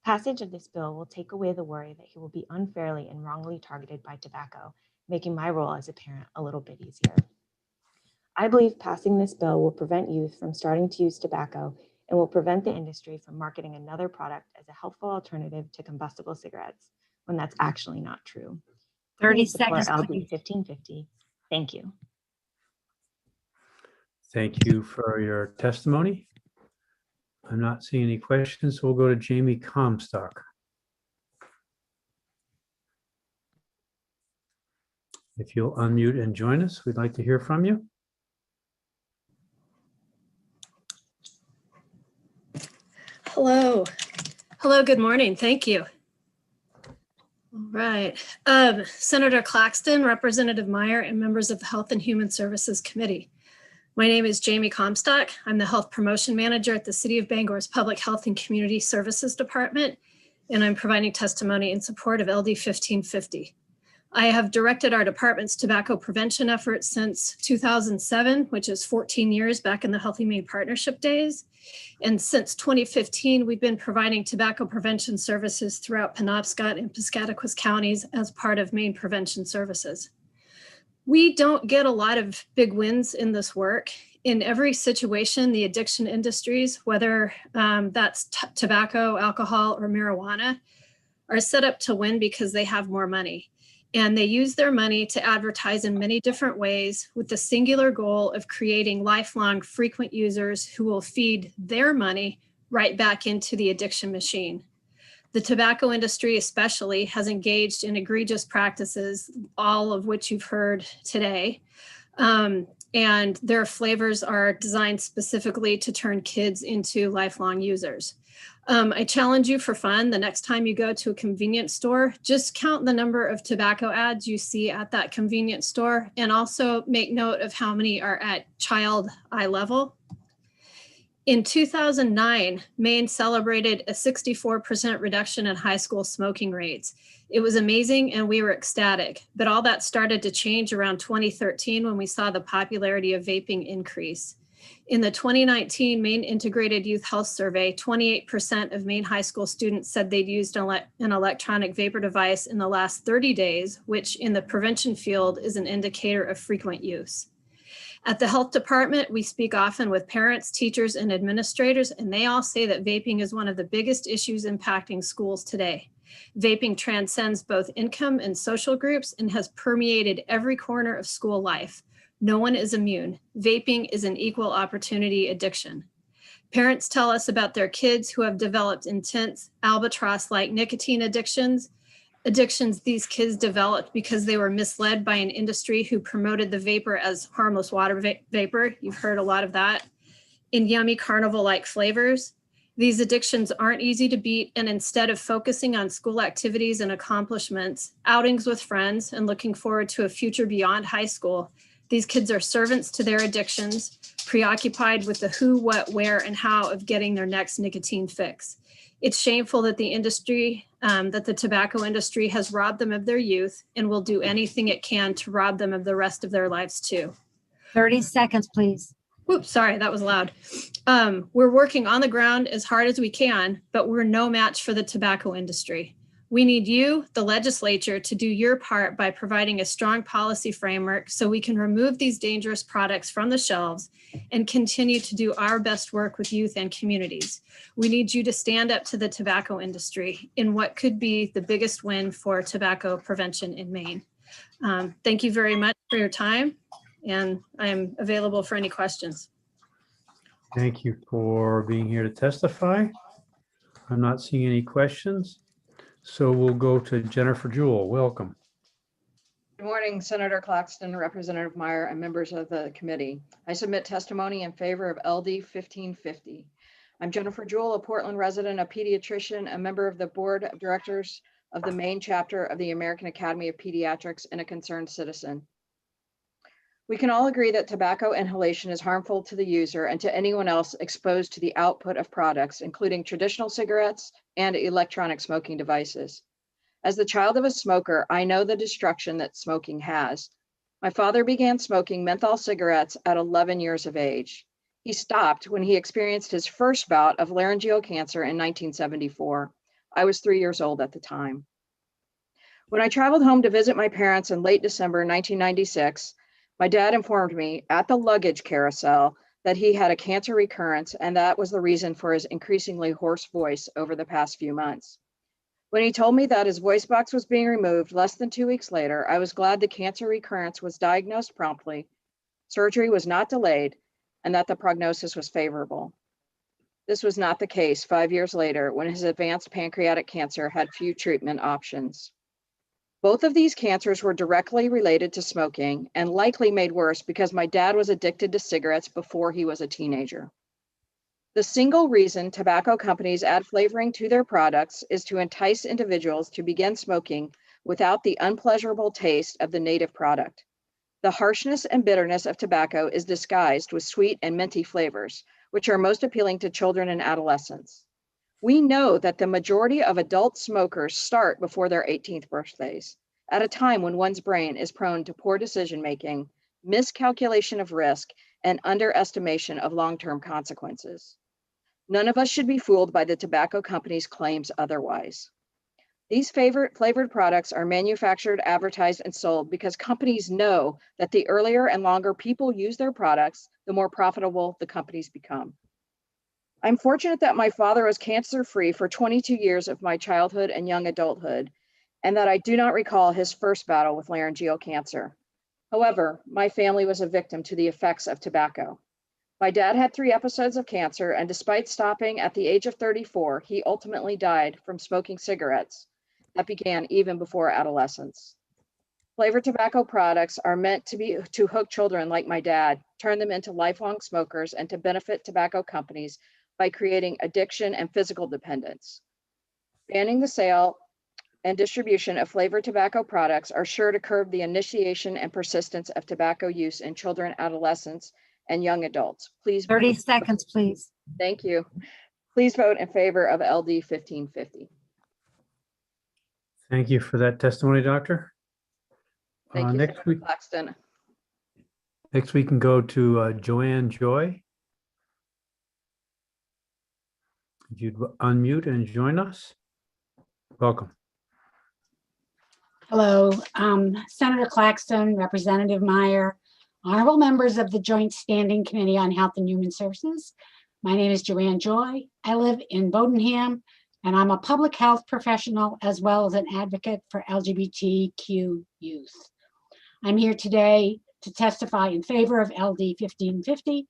Passage of this bill will take away the worry that he will be unfairly and wrongly targeted by tobacco, making my role as a parent a little bit easier. I believe passing this bill will prevent youth from starting to use tobacco and will prevent the industry from marketing another product as a healthful alternative to combustible cigarettes, when that's actually not true. 30 Support seconds, LD please. 1550. Thank you. Thank you for your testimony. I'm not seeing any questions, so we'll go to Jamie Comstock. If you'll unmute and join us, we'd like to hear from you. Hello. Hello, good morning. Thank you. All right. Senator Claxton, Representative Meyer, and members of the Health and Human Services Committee. My name is Jamie Comstock. I'm the Health Promotion Manager at the City of Bangor's Public Health and Community Services Department, and I'm providing testimony in support of LD 1550. I have directed our department's tobacco prevention efforts since 2007, which is 14 years back in the Healthy Maine Partnership days. And since 2015, we've been providing tobacco prevention services throughout Penobscot and Piscataquis counties as part of Maine Prevention Services. We don't get a lot of big wins in this work. In every situation, the addiction industries, whether that's tobacco, alcohol, or marijuana, are set up to win because they have more money. And they use their money to advertise in many different ways with the singular goal of creating lifelong frequent users who will feed their money right back into the addiction machine. The tobacco industry especially has engaged in egregious practices, all of which you've heard today. And their flavors are designed specifically to turn kids into lifelong users. I challenge you for fun, the next time you go to a convenience store, just count the number of tobacco ads you see at that convenience store, and also make note of how many are at child eye level. In 2009, Maine celebrated a 64% reduction in high school smoking rates. It was amazing and we were ecstatic, but all that started to change around 2013 when we saw the popularity of vaping increase. In the 2019 Maine Integrated Youth Health Survey, 28% of Maine high school students said they'd used an electronic vapor device in the last 30 days, which in the prevention field is an indicator of frequent use. At the health department, we speak often with parents, teachers, and administrators, and they all say that vaping is one of the biggest issues impacting schools today. Vaping transcends both income and social groups and has permeated every corner of school life. No one is immune. Vaping is an equal opportunity addiction. Parents tell us about their kids who have developed intense albatross-like nicotine addictions these kids developed because they were misled by an industry who promoted the vapor as harmless water vapor. You've heard a lot of that. In yummy carnival-like flavors. These addictions aren't easy to beat, and instead of focusing on school activities and accomplishments, outings with friends, and looking forward to a future beyond high school, these kids are servants to their addictions, preoccupied with the who, what, where, and how of getting their next nicotine fix. It's shameful that the tobacco industry has robbed them of their youth and will do anything it can to rob them of the rest of their lives too. 30 seconds, please. Oops, sorry, that was loud. We're working on the ground as hard as we can, but we're no match for the tobacco industry. We need you, the legislature, to do your part by providing a strong policy framework so we can remove these dangerous products from the shelves and continue to do our best work with youth and communities. We need you to stand up to the tobacco industry in what could be the biggest win for tobacco prevention in Maine. Thank you very much for your time, and I'm available for any questions. Thank you for being here to testify. I'm not seeing any questions. So we'll go to Jennifer Jewell. Welcome. Good morning, Senator Claxton, Representative Meyer, and members of the committee. I submit testimony in favor of LD 1550. I'm Jennifer Jewell, a Portland resident, a pediatrician, a member of the board of directors of the Maine chapter of the American Academy of Pediatrics, and a concerned citizen. We can all agree that tobacco inhalation is harmful to the user and to anyone else exposed to the output of products, including traditional cigarettes and electronic smoking devices. As the child of a smoker, I know the destruction that smoking has. My father began smoking menthol cigarettes at 11 years of age. He stopped when he experienced his first bout of laryngeal cancer in 1974. I was 3 years old at the time. When I traveled home to visit my parents in late December 1996, my dad informed me at the luggage carousel that he had a cancer recurrence, and that was the reason for his increasingly hoarse voice over the past few months. When he told me that his voice box was being removed less than 2 weeks later, I was glad the cancer recurrence was diagnosed promptly, surgery was not delayed, and that the prognosis was favorable. This was not the case 5 years later when his advanced pancreatic cancer had few treatment options. Both of these cancers were directly related to smoking and likely made worse because my dad was addicted to cigarettes before he was a teenager. The single reason tobacco companies add flavoring to their products is to entice individuals to begin smoking without the unpleasurable taste of the native product. The harshness and bitterness of tobacco is disguised with sweet and minty flavors, which are most appealing to children and adolescents. We know that the majority of adult smokers start before their 18th birthdays. at a time when one's brain is prone to poor decision-making, miscalculation of risk, and underestimation of long-term consequences. None of us should be fooled by the tobacco company's claims otherwise. These flavored products are manufactured, advertised, and sold because companies know that the earlier and longer people use their products, the more profitable the companies become. I'm fortunate that my father was cancer-free for 22 years of my childhood and young adulthood, and that I do not recall his first battle with laryngeal cancer. However, my family was a victim to the effects of tobacco. My dad had 3 episodes of cancer, and despite stopping at the age of 34, he ultimately died from smoking cigarettes that began even before adolescence. Flavored tobacco products are meant to hook children like my dad, turn them into lifelong smokers, and to benefit tobacco companies by creating addiction and physical dependence. Banning the sale and distribution of flavored tobacco products are sure to curb the initiation and persistence of tobacco use in children, adolescents, and young adults. Please. 30 seconds, please. Thank you. Please vote in favor of LD 1550. Thank you for that testimony, Doctor. Thank you, Next Senator Claxton. we can go to Joanne Joy. If you'd unmute and join us. Welcome. Hello, Senator Claxton, Representative Meyer, honorable members of the Joint Standing Committee on Health and Human Services. My name is Joanne Joy. I live in Bodenham, and I'm a public health professional as well as an advocate for LGBTQ youth. I'm here today to testify in favor of LD 1550,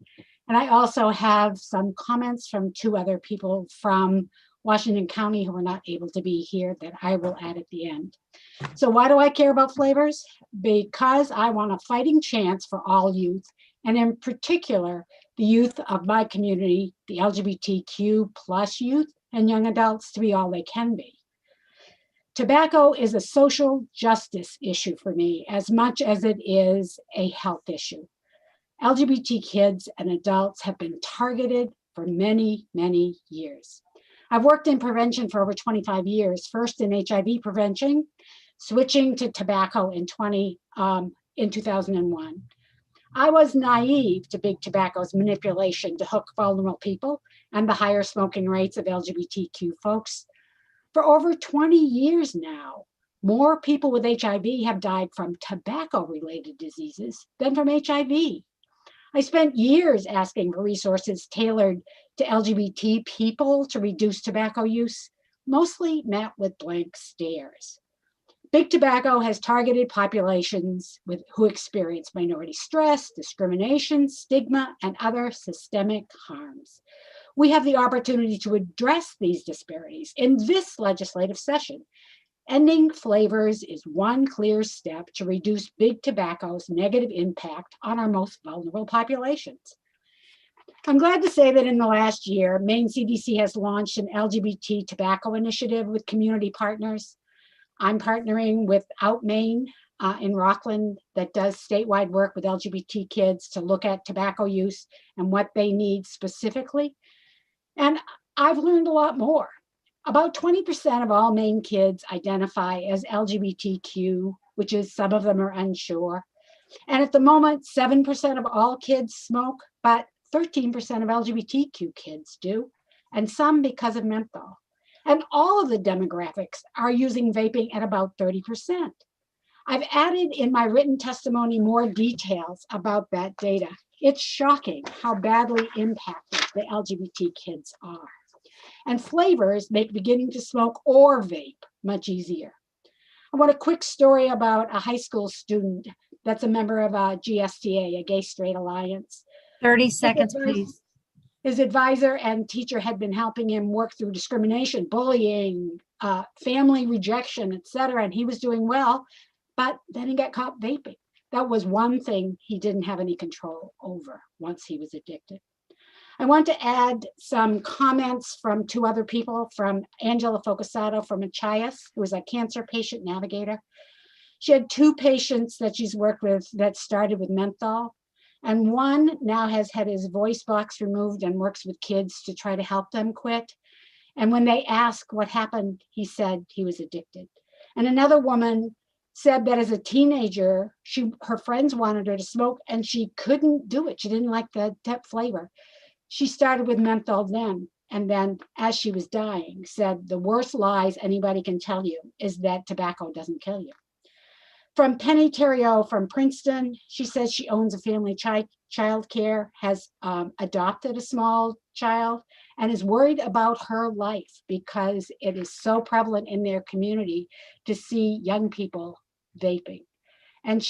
and I also have some comments from 2 other people from Washington County who are not able to be here that I will add at the end. So why do I care about flavors? Because I want a fighting chance for all youth, and in particular, the youth of my community, the LGBTQ plus youth and young adults, to be all they can be. Tobacco is a social justice issue for me as much as it is a health issue. LGBT kids and adults have been targeted for many, many years. I've worked in prevention for over 25 years, first in HIV prevention, switching to tobacco in 2001. I was naive to big tobacco's manipulation to hook vulnerable people and the higher smoking rates of LGBTQ folks. For over 20 years now, more people with HIV have died from tobacco-related diseases than from HIV. I spent years asking for resources tailored to LGBT people to reduce tobacco use, mostly met with blank stares. Big tobacco has targeted populations who experience minority stress, discrimination, stigma, and other systemic harms. We have the opportunity to address these disparities in this legislative session. Ending flavors is one clear step to reduce big tobacco's negative impact on our most vulnerable populations. I'm glad to say that in the last year, Maine CDC has launched an LGBT tobacco initiative with community partners. I'm partnering with Out Maine in Rockland that does statewide work with LGBT kids to look at tobacco use and what they need specifically. And I've learned a lot more. About 20% of all Maine kids identify as LGBTQ, which is some of them are unsure. And at the moment, 7% of all kids smoke, but 13% of LGBTQ kids do, and some because of menthol. And all of the demographics are using vaping at about 30%. I've added in my written testimony more details about that data. It's shocking how badly impacted the LGBT kids are. And flavors make beginning to smoke or vape much easier. I want a quick story about a high school student that's a member of a GSTA, a Gay Straight Alliance. 30 seconds, please. His advisor and teacher had been helping him work through discrimination, bullying, family rejection, etc. And he was doing well, but then he got caught vaping. That was one thing he didn't have any control over once he was addicted. I want to add some comments from 2 other people, from Angela Focusato from HHS, who is a cancer patient navigator. She had 2 patients that she's worked with that started with menthol, and one now has had his voice box removed and works with kids to try to help them quit. And when they ask what happened, he said he was addicted. And another woman said that as a teenager, her friends wanted her to smoke and she couldn't do it. She didn't like the flavor. She started with menthol then. And then as she was dying, said the worst lies anybody can tell you is that tobacco doesn't kill you. From Penny Theriot from Princeton, she says she owns a family child care, has adopted a small child, and is worried about her life because it is so prevalent in their community to see young people vaping. And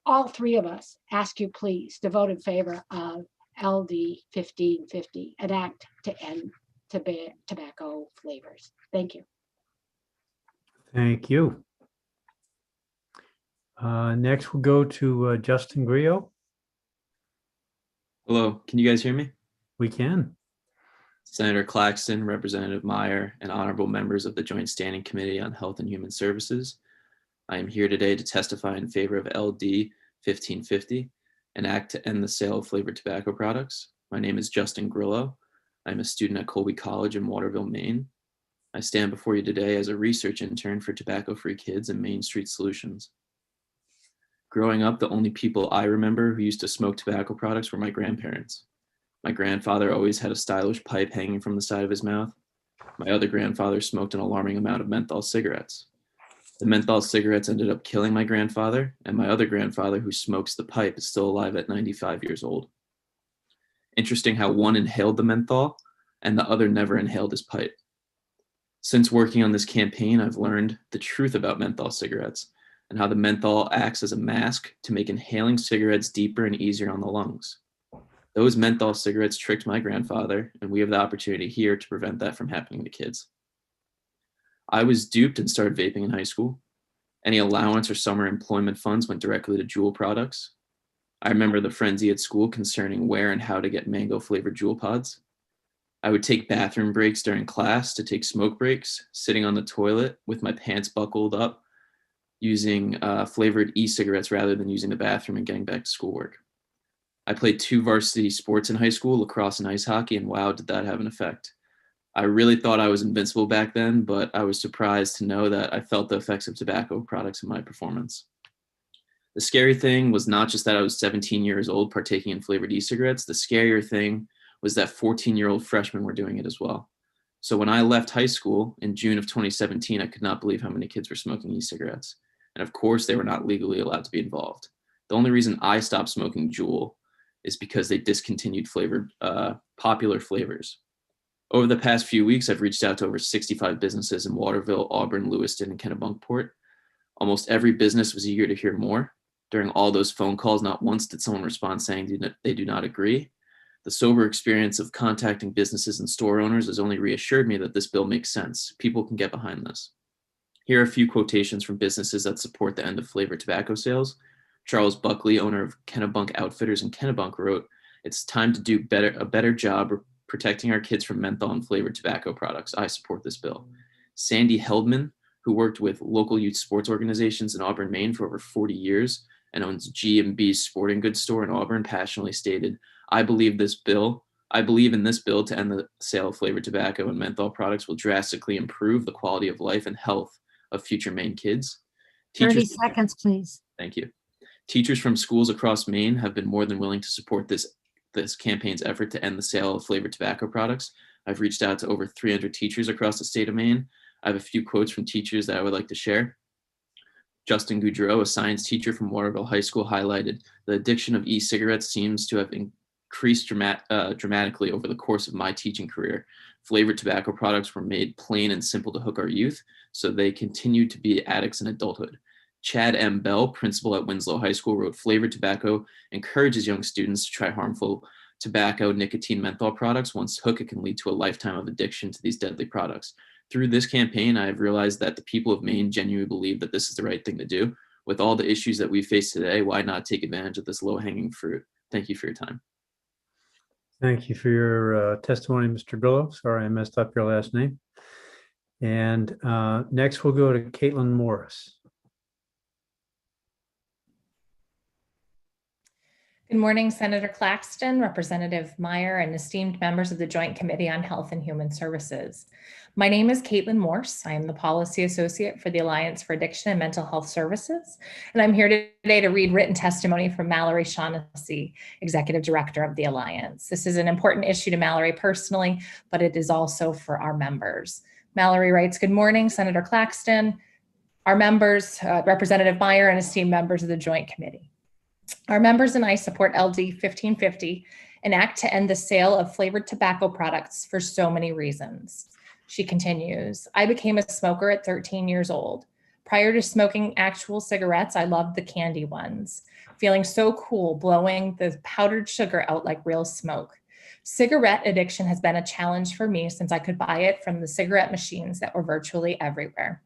all three of us ask you please to vote in favor of LD 1550, an act to end tobacco flavors. Thank you. Thank you. Next, we'll go to Justin Griot. Hello, can you guys hear me? We can. Senator Claxton, Representative Meyer, and honorable members of the Joint Standing Committee on Health and Human Services. I am here today to testify in favor of LD 1550, an act to end the sale of flavored tobacco products. My name is Justin Grillo. I'm a student at Colby College in Waterville, Maine. I stand before you today as a research intern for tobacco-free kids and Main Street Solutions. Growing up, the only people I remember who used to smoke tobacco products were my grandparents. My grandfather always had a stylish pipe hanging from the side of his mouth. My other grandfather smoked an alarming amount of menthol cigarettes. The menthol cigarettes ended up killing my grandfather, and my other grandfather, who smokes the pipe, is still alive at 95 years old. Interesting how one inhaled the menthol and the other never inhaled his pipe. Since working on this campaign, I've learned the truth about menthol cigarettes and how the menthol acts as a mask to make inhaling cigarettes deeper and easier on the lungs. Those menthol cigarettes tricked my grandfather, and we have the opportunity here to prevent that from happening to kids. I was duped and started vaping in high school. Any allowance or summer employment funds went directly to Juul products. I remember the frenzy at school concerning where and how to get mango flavored Juul pods. I would take bathroom breaks during class to take smoke breaks, sitting on the toilet with my pants buckled up, using flavored e-cigarettes rather than using the bathroom and getting back to schoolwork. I played 2 varsity sports in high school, lacrosse and ice hockey, and wow, did that have an effect. I really thought I was invincible back then, but I was surprised to know that I felt the effects of tobacco products in my performance. The scary thing was not just that I was 17 years old partaking in flavored e-cigarettes. The scarier thing was that 14-year-old freshmen were doing it as well. So when I left high school in June of 2017, I could not believe how many kids were smoking e-cigarettes. And of course, they were not legally allowed to be involved. The only reason I stopped smoking Juul is because they discontinued popular flavors. Over the past few weeks, I've reached out to over 65 businesses in Waterville, Auburn, Lewiston, and Kennebunkport. Almost every business was eager to hear more. During all those phone calls, not once did someone respond saying they do not agree. The sober experience of contacting businesses and store owners has only reassured me that this bill makes sense. People can get behind this. Here are a few quotations from businesses that support the end of flavored tobacco sales. Charles Buckley, owner of Kennebunk Outfitters in Kennebunk, wrote, "It's time to do a better job protecting our kids from menthol and flavored tobacco products. I support this bill." Sandy Heldman, who worked with local youth sports organizations in Auburn, Maine for over 40 years and owns G&B's sporting goods store in Auburn, passionately stated, I believe in this bill to end the sale of flavored tobacco and menthol products will drastically improve the quality of life and health of future Maine kids." 30 seconds, please. Thank you. Teachers from schools across Maine have been more than willing to support this campaign's effort to end the sale of flavored tobacco products. I've reached out to over 300 teachers across the state of Maine. I have a few quotes from teachers that I would like to share. Justin Goudreau, a science teacher from Waterville High School, highlighted, "The addiction of e-cigarettes seems to have increased dramatically over the course of my teaching career. Flavored tobacco products were made plain and simple to hook our youth, so they continued to be addicts in adulthood." Chad M. Bell, principal at Winslow High School, wrote, "Flavored tobacco encourages young students to try harmful tobacco, nicotine, menthol products. Once hooked, it can lead to a lifetime of addiction to these deadly products. Through this campaign, I have realized that the people of Maine genuinely believe that this is the right thing to do. With all the issues that we face today, why not take advantage of this low-hanging fruit?" Thank you for your time. Thank you for your testimony, Mr. Grillo. Sorry I messed up your last name. And next we'll go to Caitlin Morris. Good morning, Senator Claxton, Representative Meyer, and esteemed members of the Joint Committee on Health and Human Services. My name is Caitlin Morse. I am the Policy Associate for the Alliance for Addiction and Mental Health Services, and I'm here today to read written testimony from Mallory Shaughnessy, Executive Director of the Alliance. This is an important issue to Mallory personally, but it is also for our members. Mallory writes, "Good morning, Senator Claxton, our members, Representative Meyer, and esteemed members of the Joint Committee. Our members and I support LD 1550, an act to end the sale of flavored tobacco products for so many reasons." She continues, "I became a smoker at 13 years old. Prior to smoking actual cigarettes, I loved the candy ones, feeling so cool blowing the powdered sugar out like real smoke. Cigarette addiction has been a challenge for me since I could buy it from the cigarette machines that were virtually everywhere.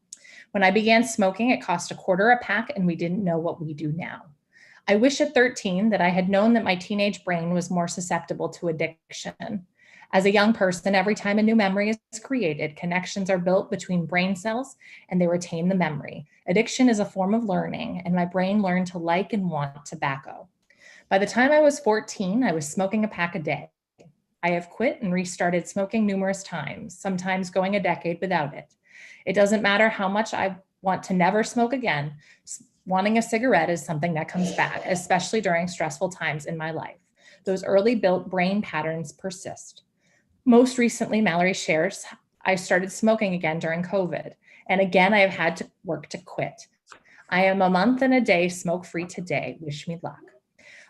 When I began smoking, it cost $1.25 a pack, and we didn't know what we do now. I wish at 13 that I had known that my teenage brain was more susceptible to addiction. As a young person, every time a new memory is created, connections are built between brain cells and they retain the memory. Addiction is a form of learning, and my brain learned to like and want tobacco. By the time I was 14, I was smoking a pack a day. I have quit and restarted smoking numerous times, sometimes going a decade without it. It doesn't matter how much I want to never smoke again. Wanting a cigarette is something that comes back, especially during stressful times in my life. Those early built brain patterns persist. Most recently," Mallory shares, "I started smoking again during COVID, and again I have had to work to quit. I am a month and a day smoke-free today. Wish me luck.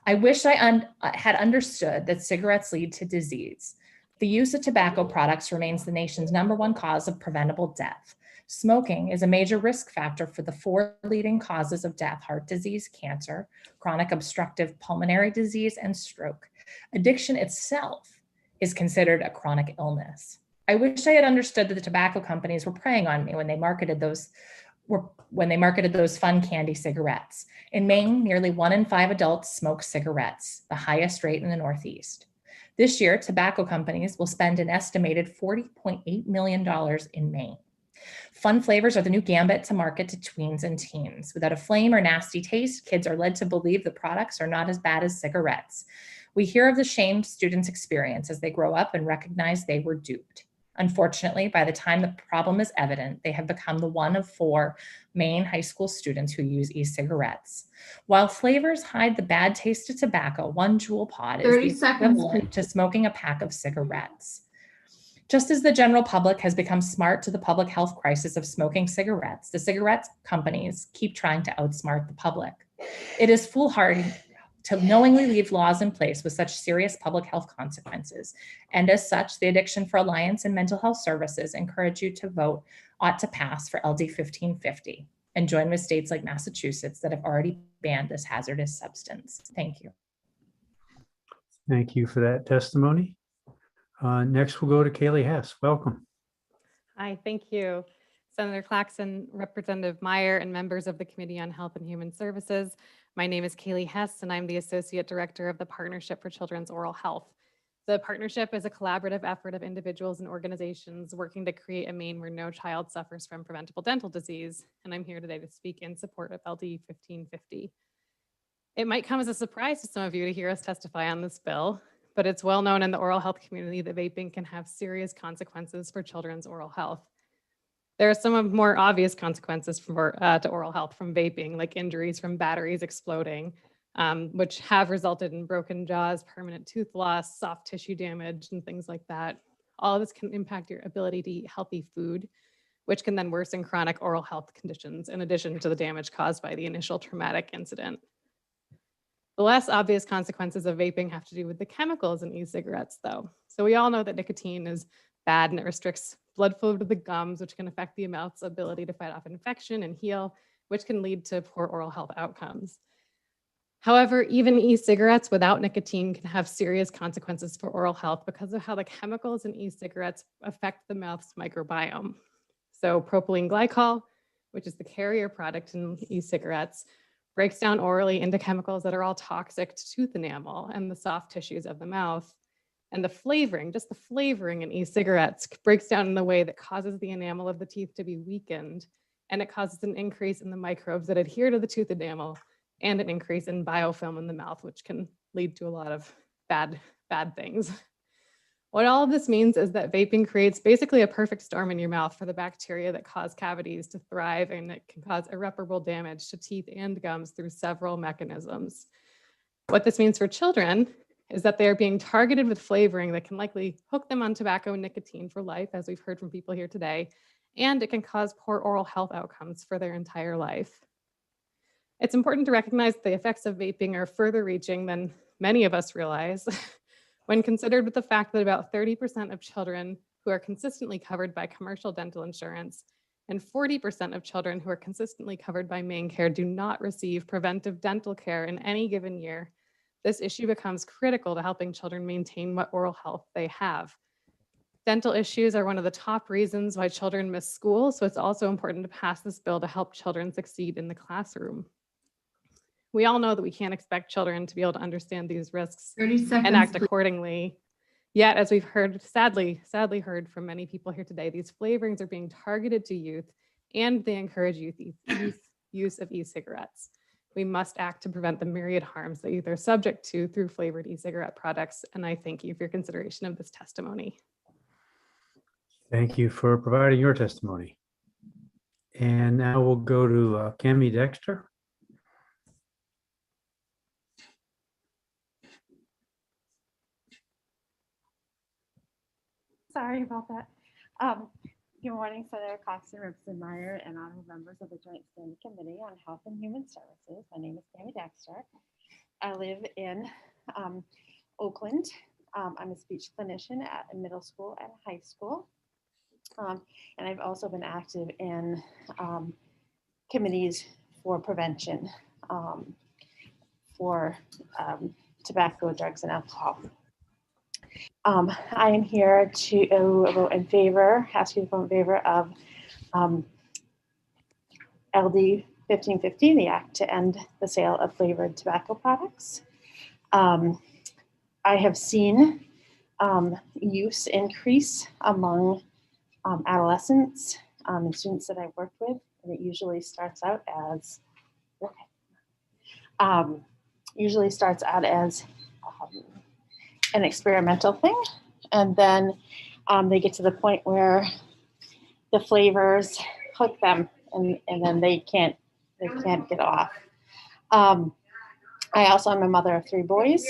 I wish I had understood that cigarettes lead to disease. The use of tobacco products remains the nation's #1 cause of preventable death. Smoking is a major risk factor for the 4 leading causes of death: heart disease, cancer, chronic obstructive pulmonary disease, and stroke. Addiction itself is considered a chronic illness. I wish I had understood that the tobacco companies were preying on me when they marketed those fun candy cigarettes. In Maine, nearly 1 in 5 adults smoke cigarettes, the highest rate in the Northeast. This year, tobacco companies will spend an estimated $40.8 million in Maine. Fun flavors are the new gambit to market to tweens and teens. Without a flame or nasty taste, kids are led to believe the products are not as bad as cigarettes. We hear of the shame students experience as they grow up and recognize they were duped. Unfortunately, by the time the problem is evident, they have become the 1 of 4 Maine high school students who use e-cigarettes. While flavors hide the bad taste of tobacco, 1 Juul pod is the equivalent to smoking a pack of cigarettes. Just as the general public has become smart to the public health crisis of smoking cigarettes, the cigarette companies keep trying to outsmart the public. It is foolhardy to knowingly leave laws in place with such serious public health consequences. And as such, the Addiction for Alliance and Mental Health Services encourage you to vote ought to pass for LD 1550 and join with states like Massachusetts that have already banned this hazardous substance. Thank you. Thank you for that testimony. Next, we'll go to Kaylee Hess. Welcome. Hi, thank you. Senator Claxton, Representative Meyer, and members of the Committee on Health and Human Services. My name is Kaylee Hess, and I'm the Associate Director of the Partnership for Children's Oral Health. The partnership is a collaborative effort of individuals and organizations working to create a Maine where no child suffers from preventable dental disease, and I'm here today to speak in support of LD 1550. It might come as a surprise to some of you to hear us testify on this bill, but it's well known in the oral health community that vaping can have serious consequences for children's oral health. There are some more obvious consequences to oral health from vaping, like injuries from batteries exploding, which have resulted in broken jaws, permanent tooth loss, soft tissue damage, and things like that. All of this can impact your ability to eat healthy food, which can then worsen chronic oral health conditions, in addition to the damage caused by the initial traumatic incident. The less obvious consequences of vaping have to do with the chemicals in e-cigarettes, though. So we all know that nicotine is bad and it restricts blood flow to the gums, which can affect the mouth's ability to fight off infection and heal, which can lead to poor oral health outcomes. However, even e-cigarettes without nicotine can have serious consequences for oral health because of how the chemicals in e-cigarettes affect the mouth's microbiome. So propylene glycol, which is the carrier product in e-cigarettes, breaks down orally into chemicals that are all toxic to tooth enamel and the soft tissues of the mouth. And the flavoring, just the flavoring in e-cigarettes breaks down in the way that causes the enamel of the teeth to be weakened. And it causes an increase in the microbes that adhere to the tooth enamel and an increase in biofilm in the mouth, which can lead to a lot of bad things. What all of this means is that vaping creates basically a perfect storm in your mouth for the bacteria that cause cavities to thrive, and it can cause irreparable damage to teeth and gums through several mechanisms. What this means for children is that they are being targeted with flavoring that can likely hook them on tobacco and nicotine for life, as we've heard from people here today, and it can cause poor oral health outcomes for their entire life. It's important to recognize the effects of vaping are further reaching than many of us realize when considered with the fact that about 30% of children who are consistently covered by commercial dental insurance and 40% of children who are consistently covered by main care do not receive preventive dental care in any given year. This issue becomes critical to helping children maintain what oral health they have. Dental issues are one of the top reasons why children miss school, so it's also important to pass this bill to help children succeed in the classroom. We all know that we can't expect children to be able to understand these risks 30 seconds, and act please. accordingly. Yet, as we've heard, sadly heard from many people here today, these flavorings are being targeted to youth, and they encourage youth use of e-cigarettes. We must act to prevent the myriad harms that youth are subject to through flavored e-cigarette products, and I thank you for your consideration of this testimony. Thank you for providing your testimony. And now we'll go to Cami Dexter. Sorry about that. Good morning, Senator Claxton, Representative Meyer, and honorable members of the Joint Standing Committee on Health and Human Services. My name is Cami Dexter. I live in Oakland. I'm a speech clinician at a middle school and high school. And I've also been active in committees for prevention for tobacco, drugs, and alcohol. I am here to vote in favor, ask you to vote in favor of LD 1550, the act to end the sale of flavored tobacco products. I have seen use increase among adolescents and students that I've worked with, and it usually starts out as an experimental thing, and then they get to the point where the flavors hook them, and then they can't get off. I also am a mother of 3 boys,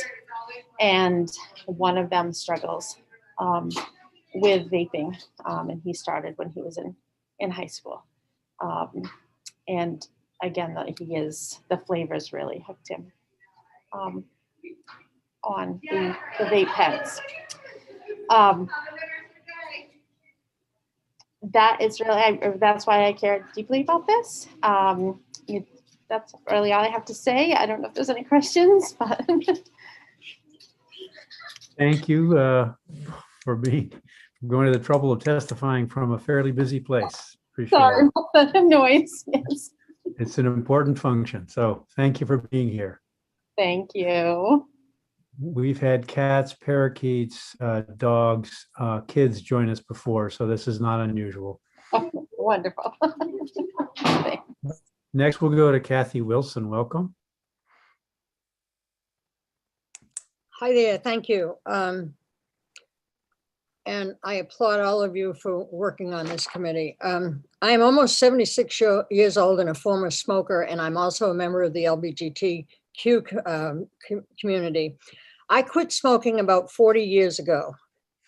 and one of them struggles with vaping, and he started when he was in high school. And again, the flavors really hooked him on the vape pens. That is really, that's why I care deeply about this. That's really all I have to say. I don't know if there's any questions, but. Thank you for going to the trouble of testifying from a fairly busy place. Appreciate Sorry it. about the noise. Yes. It's an important function, so thank you for being here. Thank you. We've had cats, parakeets, dogs, kids join us before, so this is not unusual. Oh, wonderful. Next, we'll go to Kathy Wilson. Welcome. Hi there, thank you. And I applaud all of you for working on this committee. I am almost 76 years old and a former smoker, and I'm also a member of the LGBTQ community. I quit smoking about 40 years ago,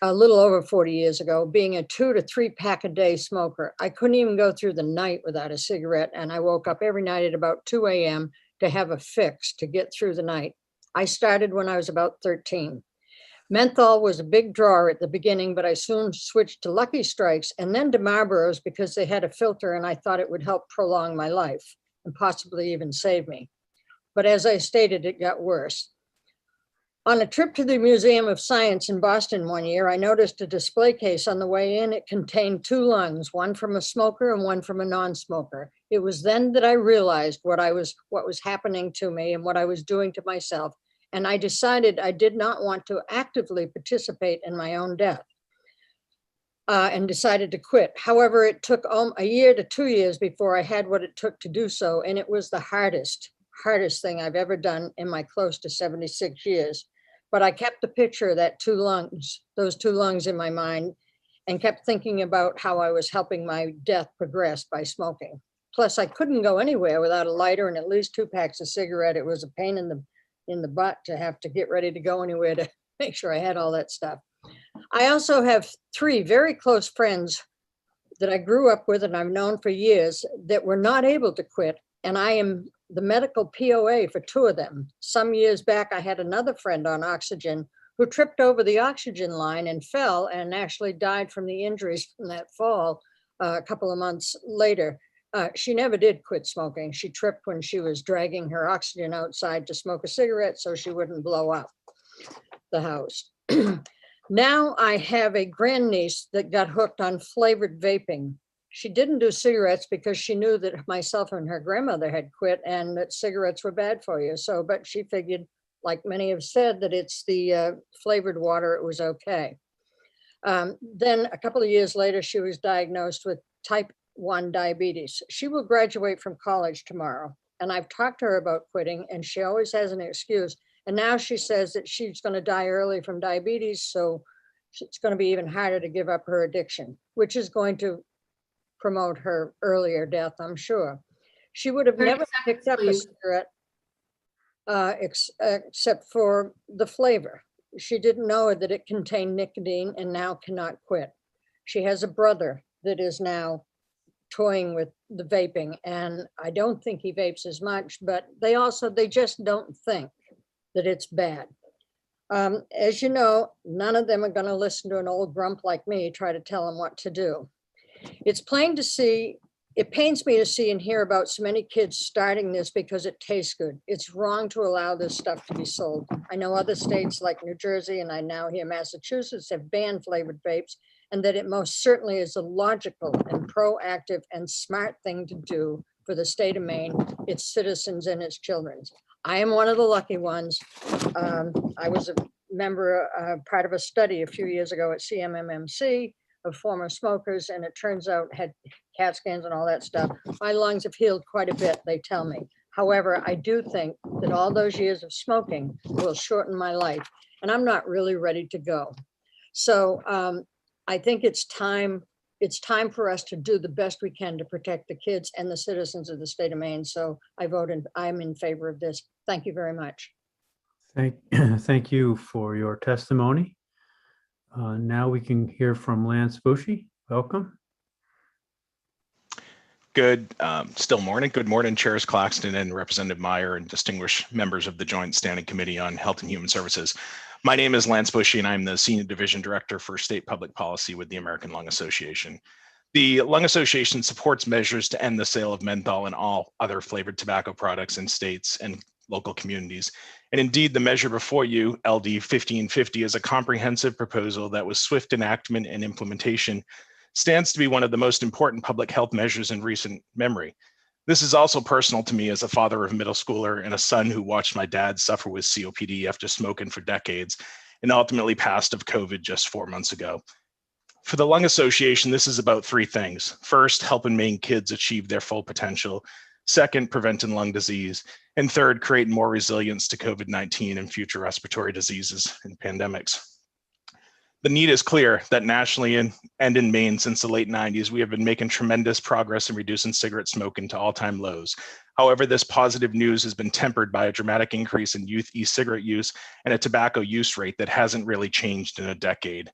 a little over 40 years ago, being a 2 to 3 pack a day smoker. I couldn't even go through the night without a cigarette, and I woke up every night at about 2 a.m. to have a fix to get through the night. I started when I was about 13. Menthol was a big drawer at the beginning, but I soon switched to Lucky Strikes and then to Marlboros because they had a filter and I thought it would help prolong my life and possibly even save me. But as I stated, it got worse. On a trip to the Museum of Science in Boston one year, I noticed a display case on the way in. It contained 2 lungs, one from a smoker and one from a non-smoker. It was then that I realized what was happening to me and what I was doing to myself. And I decided I did not want to actively participate in my own death and decided to quit. However, it took a year to 2 years before I had what it took to do so. And it was the hardest hardest thing I've ever done in my close to 76 years. But I kept the picture of that those two lungs in my mind, and kept thinking about how I was helping my death progress by smoking. Plus, I couldn't go anywhere without a lighter and at least 2 packs of cigarette. It was a pain in the butt to have to get ready to go anywhere to make sure I had all that stuff. I also have 3 very close friends that I grew up with and I've known for years that were not able to quit. And I am the medical POA for 2 of them. Some years back, I had another friend on oxygen who tripped over the oxygen line and fell and actually died from the injuries from that fall a couple of months later. She never did quit smoking. She tripped when she was dragging her oxygen outside to smoke a cigarette so she wouldn't blow up the house. Now I have a grandniece that got hooked on flavored vaping. She didn't do cigarettes because she knew that myself and her grandmother had quit and that cigarettes were bad for you. So, but she figured, like many have said, that it's the flavored water, it was okay. Then a couple of years later, she was diagnosed with type 1 diabetes. She will graduate from college tomorrow. And I've talked to her about quitting and she always has an excuse. And now she says that she's going to die early from diabetes. So it's going to be even harder to give up her addiction, which is going to promote her earlier death, I'm sure. She would have never picked up a cigarette except for the flavor. She didn't know that it contained nicotine and now cannot quit. She has a brother that is now toying with the vaping, and I don't think he vapes as much, but they just don't think that it's bad. As you know, none of them are going to listen to an old grump like me try to tell them what to do. It's plain to see, it pains me to see and hear about so many kids starting this because it tastes good. It's wrong to allow this stuff to be sold. I know other states like New Jersey and I now hear Massachusetts have banned flavored vapes, and that it most certainly is a logical and proactive and smart thing to do for the state of Maine, its citizens and its children. I am one of the lucky ones. I was a member, part of a study a few years ago at CMMMC of former smokers, and it turns out had CAT scans and all that stuff. My lungs have healed quite a bit, they tell me. However, I do think that all those years of smoking will shorten my life, and I'm not really ready to go. So I think it's time for us to do the best we can to protect the kids and the citizens of the state of Maine. So I'm in favor of this. Thank you very much. Thank you for your testimony. Now we can hear from Lance Bushy. Welcome. Still morning. Good morning, Chairs Claxton and Representative Meyer and distinguished members of the Joint Standing Committee on Health and Human Services. My name is Lance Bushy and I'm the Senior Division Director for State Public Policy with the American Lung Association. The Lung Association supports measures to end the sale of menthol and all other flavored tobacco products in states and local communities. And indeed, the measure before you, LD 1550, is a comprehensive proposal that with swift enactment and implementation stands to be one of the most important public health measures in recent memory. This is also personal to me as a father of a middle schooler and a son who watched my dad suffer with COPD after smoking for decades and ultimately passed of COVID just 4 months ago. For the Lung Association, this is about 3 things. First, helping Maine kids achieve their full potential. Second, preventing lung disease. And third, creating more resilience to COVID-19 and future respiratory diseases and pandemics. The need is clear that nationally and in Maine since the late 90s, we have been making tremendous progress in reducing cigarette smoking to all-time lows. However, this positive news has been tempered by a dramatic increase in youth e-cigarette use and a tobacco use rate that hasn't really changed in a decade.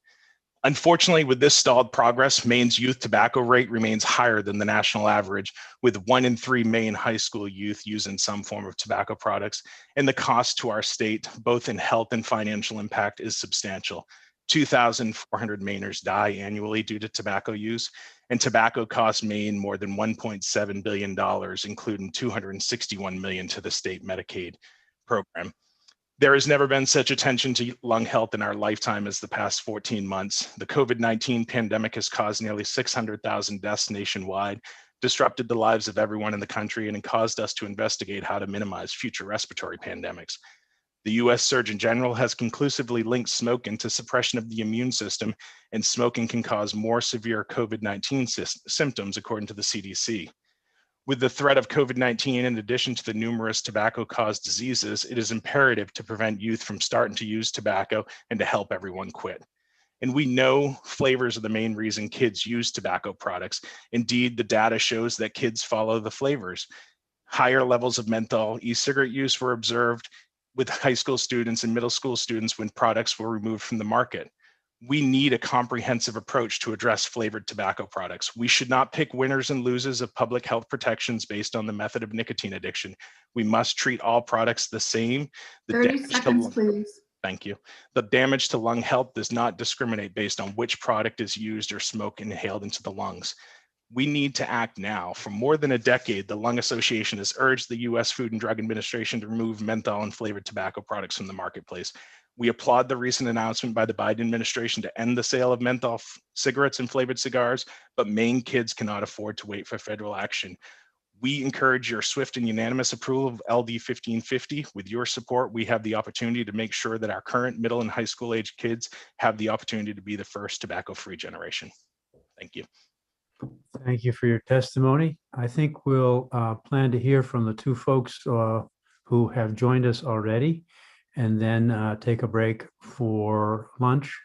Unfortunately, with this stalled progress, Maine's youth tobacco rate remains higher than the national average, with 1 in 3 Maine high school youth using some form of tobacco products, and the cost to our state, both in health and financial impact, is substantial. 2,400 Mainers die annually due to tobacco use, and tobacco costs Maine more than $1.7 billion, including $261 million to the state Medicaid program. There has never been such attention to lung health in our lifetime as the past 14 months. The COVID-19 pandemic has caused nearly 600,000 deaths nationwide, disrupted the lives of everyone in the country, and caused us to investigate how to minimize future respiratory pandemics. The US Surgeon General has conclusively linked smoking to suppression of the immune system, and smoking can cause more severe COVID-19 symptoms, according to the CDC. With the threat of COVID-19, in addition to the numerous tobacco-caused diseases, it is imperative to prevent youth from starting to use tobacco and to help everyone quit. And we know flavors are the main reason kids use tobacco products. Indeed, the data shows that kids follow the flavors. Higher levels of menthol e-cigarette use were observed with high school students and middle school students when products were removed from the market. We need a comprehensive approach to address flavored tobacco products. We should not pick winners and losers of public health protections based on the method of nicotine addiction. We must treat all products the same. 30 seconds, please. Thank you. The damage to lung health does not discriminate based on which product is used or smoke inhaled into the lungs. We need to act now. For more than a decade, the Lung Association has urged the U.S. Food and Drug Administration to remove menthol and flavored tobacco products from the marketplace. We applaud the recent announcement by the Biden administration to end the sale of menthol cigarettes and flavored cigars, but Maine kids cannot afford to wait for federal action. We encourage your swift and unanimous approval of LD 1550. With your support, we have the opportunity to make sure that our current middle and high school age kids have the opportunity to be the first tobacco-free generation. Thank you. Thank you for your testimony. I think we'll plan to hear from the two folks who have joined us already, and then take a break for lunch.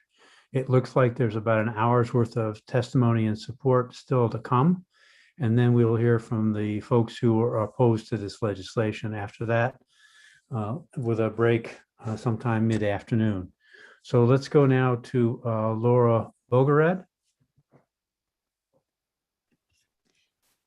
It looks like there's about an hour's worth of testimony and support still to come. And then we'll hear from the folks who are opposed to this legislation after that, with a break sometime mid-afternoon. So let's go now to Laura Bogarad.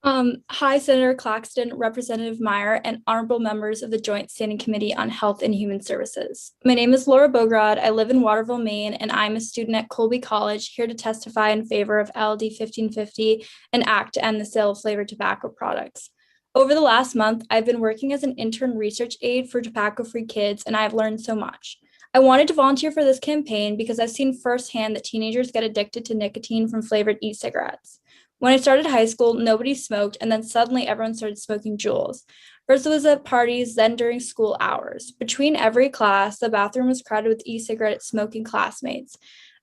Hi, Senator Claxton, Representative Meyer, and honorable members of the Joint Standing Committee on Health and Human Services. My name is Laura Bograd. I live in Waterville, Maine, and I'm a student at Colby College, here to testify in favor of LD 1550, an act to end the sale of flavored tobacco products. Over the last month, I've been working as an intern research aide for tobacco-free kids, and I've learned so much. I wanted to volunteer for this campaign because I've seen firsthand that teenagers get addicted to nicotine from flavored e-cigarettes. When I started high school, nobody smoked, and then suddenly everyone started smoking Juuls. First it was at parties, then during school hours. Between every class, the bathroom was crowded with e-cigarette smoking classmates.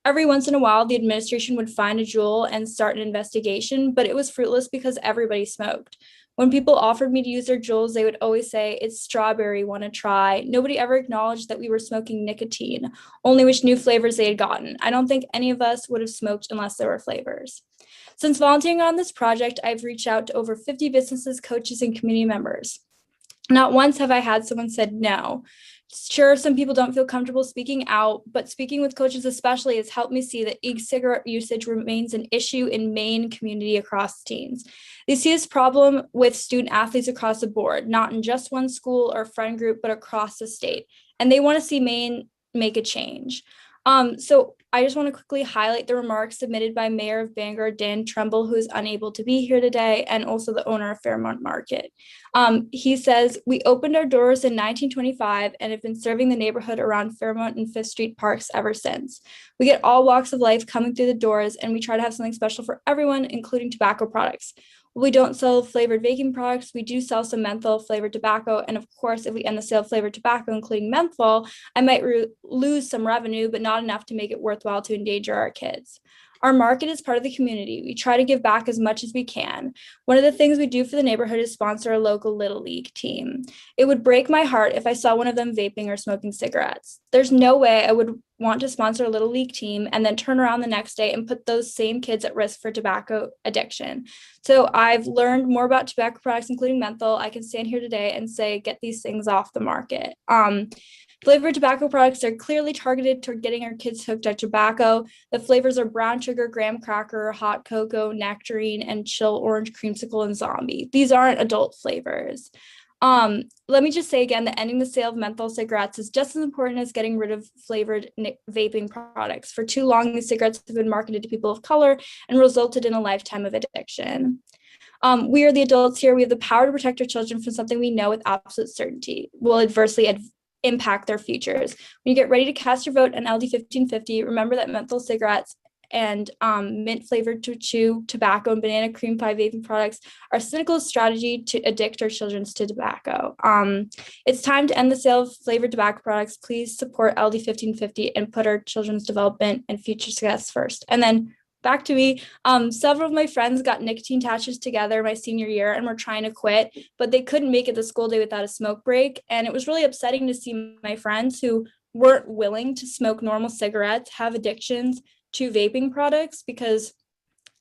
Every once in a while, the administration would find a Juul and start an investigation, but it was fruitless because everybody smoked. When people offered me to use their Juuls, they would always say, "It's strawberry, want to try?" Nobody ever acknowledged that we were smoking nicotine, only which new flavors they had gotten. I don't think any of us would have smoked unless there were flavors. Since volunteering on this project, I've reached out to over 50 businesses, coaches, and community members. Not once have I had someone said no. Sure, some people don't feel comfortable speaking out, but speaking with coaches especially has helped me see that e-cigarette usage remains an issue in Maine community across teens. They see this problem with student athletes across the board, not in just one school or friend group, but across the state. And they want to see Maine make a change. So I just want to quickly highlight the remarks submitted by Mayor of Bangor, Dan Trumbull, who is unable to be here today, and also the owner of Fairmont Market. He says, "We opened our doors in 1925 and have been serving the neighborhood around Fairmont and Fifth Street parks ever since. We get all walks of life coming through the doors, and we try to have something special for everyone, including tobacco products. We don't sell flavored vaping products. We do sell some menthol flavored tobacco. And of course, if we end the sale of flavored tobacco, including menthol, I might lose some revenue, but not enough to make it worthwhile to endanger our kids. Our market is part of the community. We try to give back as much as we can. One of the things we do for the neighborhood is sponsor a local Little League team. It would break my heart if I saw one of them vaping or smoking cigarettes. There's no way I would want to sponsor a Little League team and then turn around the next day and put those same kids at risk for tobacco addiction. So I've learned more about tobacco products, including menthol. I can stand here today and say, get these things off the market. Flavored tobacco products are clearly targeted toward getting our kids hooked on tobacco. The flavors are brown sugar, graham cracker, hot cocoa, nectarine, and chill orange creamsicle and zombie. These aren't adult flavors. Let me just say again that ending the sale of menthol cigarettes is just as important as getting rid of flavored vaping products. For too long, these cigarettes have been marketed to people of color and resulted in a lifetime of addiction. We are the adults here. We have the power to protect our children from something we know with absolute certainty will adversely impact their futures. When you get ready to cast your vote on LD 1550, remember that menthol cigarettes and mint flavored to chew tobacco and banana cream pie vaping products are a cynical strategy to addict our children to tobacco. It's time to end the sale of flavored tobacco products. Please support LD 1550 and put our children's development and future success first. And then back to me. Several of my friends got nicotine patches together my senior year and were trying to quit, but they couldn't make it the school day without a smoke break. And it was really upsetting to see my friends who weren't willing to smoke normal cigarettes have addictions to vaping products, because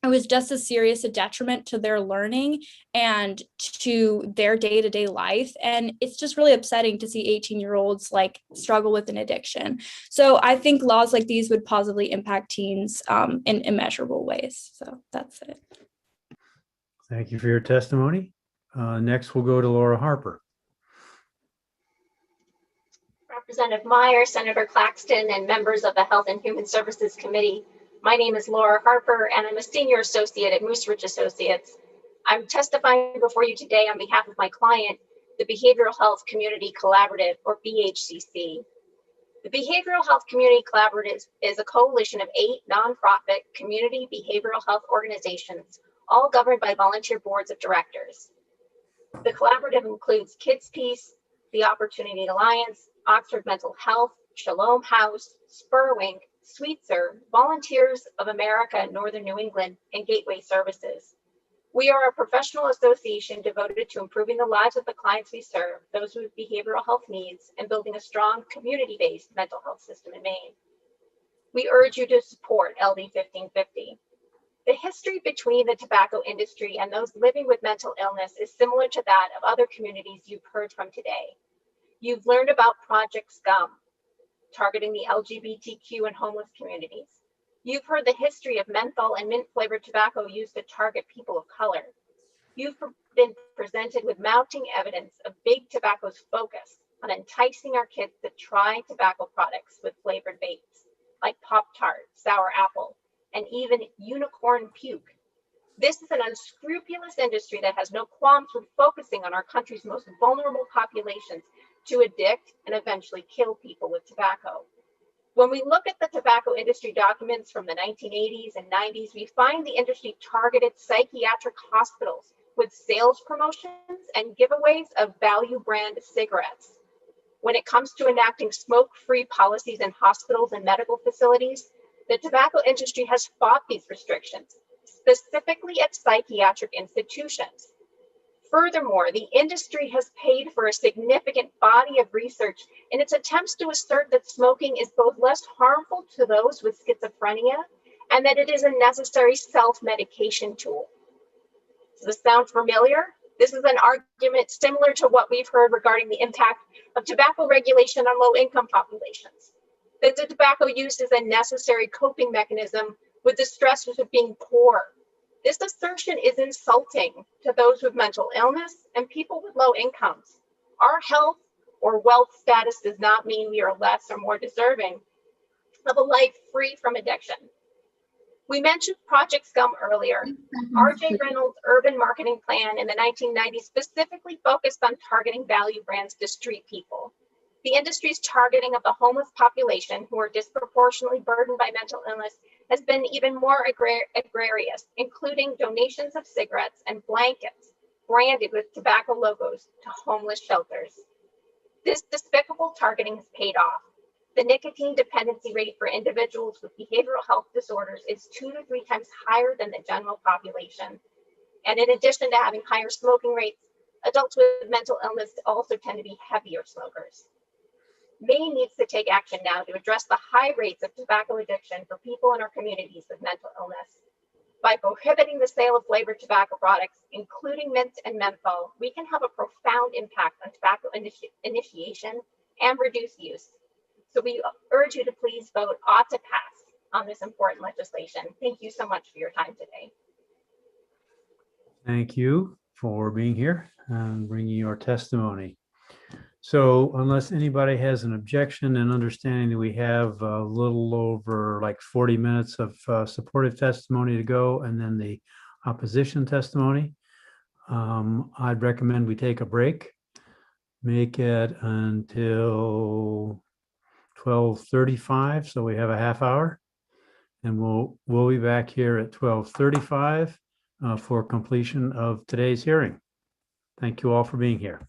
it was just as serious a detriment to their learning and to their day-to-day life. And it's just really upsetting to see 18-year-olds like struggle with an addiction. So I think laws like these would positively impact teens in immeasurable ways. So that's it. Thank you for your testimony. Next, we'll go to Laura Harper. Representative Meyer, Senator Claxton, and members of the Health and Human Services Committee. My name is Laura Harper, and I'm a senior associate at Moose Ridge Associates. I'm testifying before you today on behalf of my client, the Behavioral Health Community Collaborative, or BHCC. The Behavioral Health Community Collaborative is a coalition of 8 nonprofit community behavioral health organizations, all governed by volunteer boards of directors. The collaborative includes Kids Peace, the Opportunity Alliance, Oxford Mental Health, Shalom House, Spurwink, Sweetser, Volunteers of America in Northern New England, and Gateway Services. We are a professional association devoted to improving the lives of the clients we serve, those with behavioral health needs, and building a strong community-based mental health system in Maine. We urge you to support LD 1550. The history between the tobacco industry and those living with mental illness is similar to that of other communities you've heard from today. You've learned about Project SCUM, targeting the LGBTQ and homeless communities. You've heard the history of menthol and mint-flavored tobacco used to target people of color. You've been presented with mounting evidence of big tobacco's focus on enticing our kids to try tobacco products with flavored vapes, like Pop-Tart, sour apple, and even unicorn puke. This is an unscrupulous industry that has no qualms with focusing on our country's most vulnerable populations to addict and eventually kill people with tobacco. When we look at the tobacco industry documents from the 1980s and 90s, we find the industry targeted psychiatric hospitals with sales promotions and giveaways of value brand cigarettes. When it comes to enacting smoke-free policies in hospitals and medical facilities, the tobacco industry has fought these restrictions, specifically at psychiatric institutions. Furthermore, the industry has paid for a significant body of research in its attempts to assert that smoking is both less harmful to those with schizophrenia and that it is a necessary self-medication tool. Does this sound familiar? This is an argument similar to what we've heard regarding the impact of tobacco regulation on low-income populations. That the tobacco use is a necessary coping mechanism with the stresses of being poor. This assertion is insulting to those with mental illness and people with low incomes. Our health or wealth status does not mean we are less or more deserving of a life free from addiction. We mentioned Project SCUM earlier. R.J. Reynolds' urban marketing plan in the 1990s specifically focused on targeting value brands to street people. The industry's targeting of the homeless population, who are disproportionately burdened by mental illness, has been even more egregious, including donations of cigarettes and blankets branded with tobacco logos to homeless shelters. This despicable targeting has paid off. The nicotine dependency rate for individuals with behavioral health disorders is 2 to 3 times higher than the general population. And in addition to having higher smoking rates, adults with mental illness also tend to be heavier smokers. Maine needs to take action now to address the high rates of tobacco addiction for people in our communities with mental illness. By prohibiting the sale of flavored tobacco products, including mint and menthol, we can have a profound impact on tobacco initiation and reduce use. So we urge you to please vote ought to pass on this important legislation. Thank you so much for your time today. Thank you for being here and bringing your testimony. So unless anybody has an objection and understanding that we have a little over like 40 minutes of supportive testimony to go and then the opposition testimony, I'd recommend we take a break, make it until 12:35, so we have a half hour, and we'll be back here at 12:35 for completion of today's hearing. Thank you all for being here.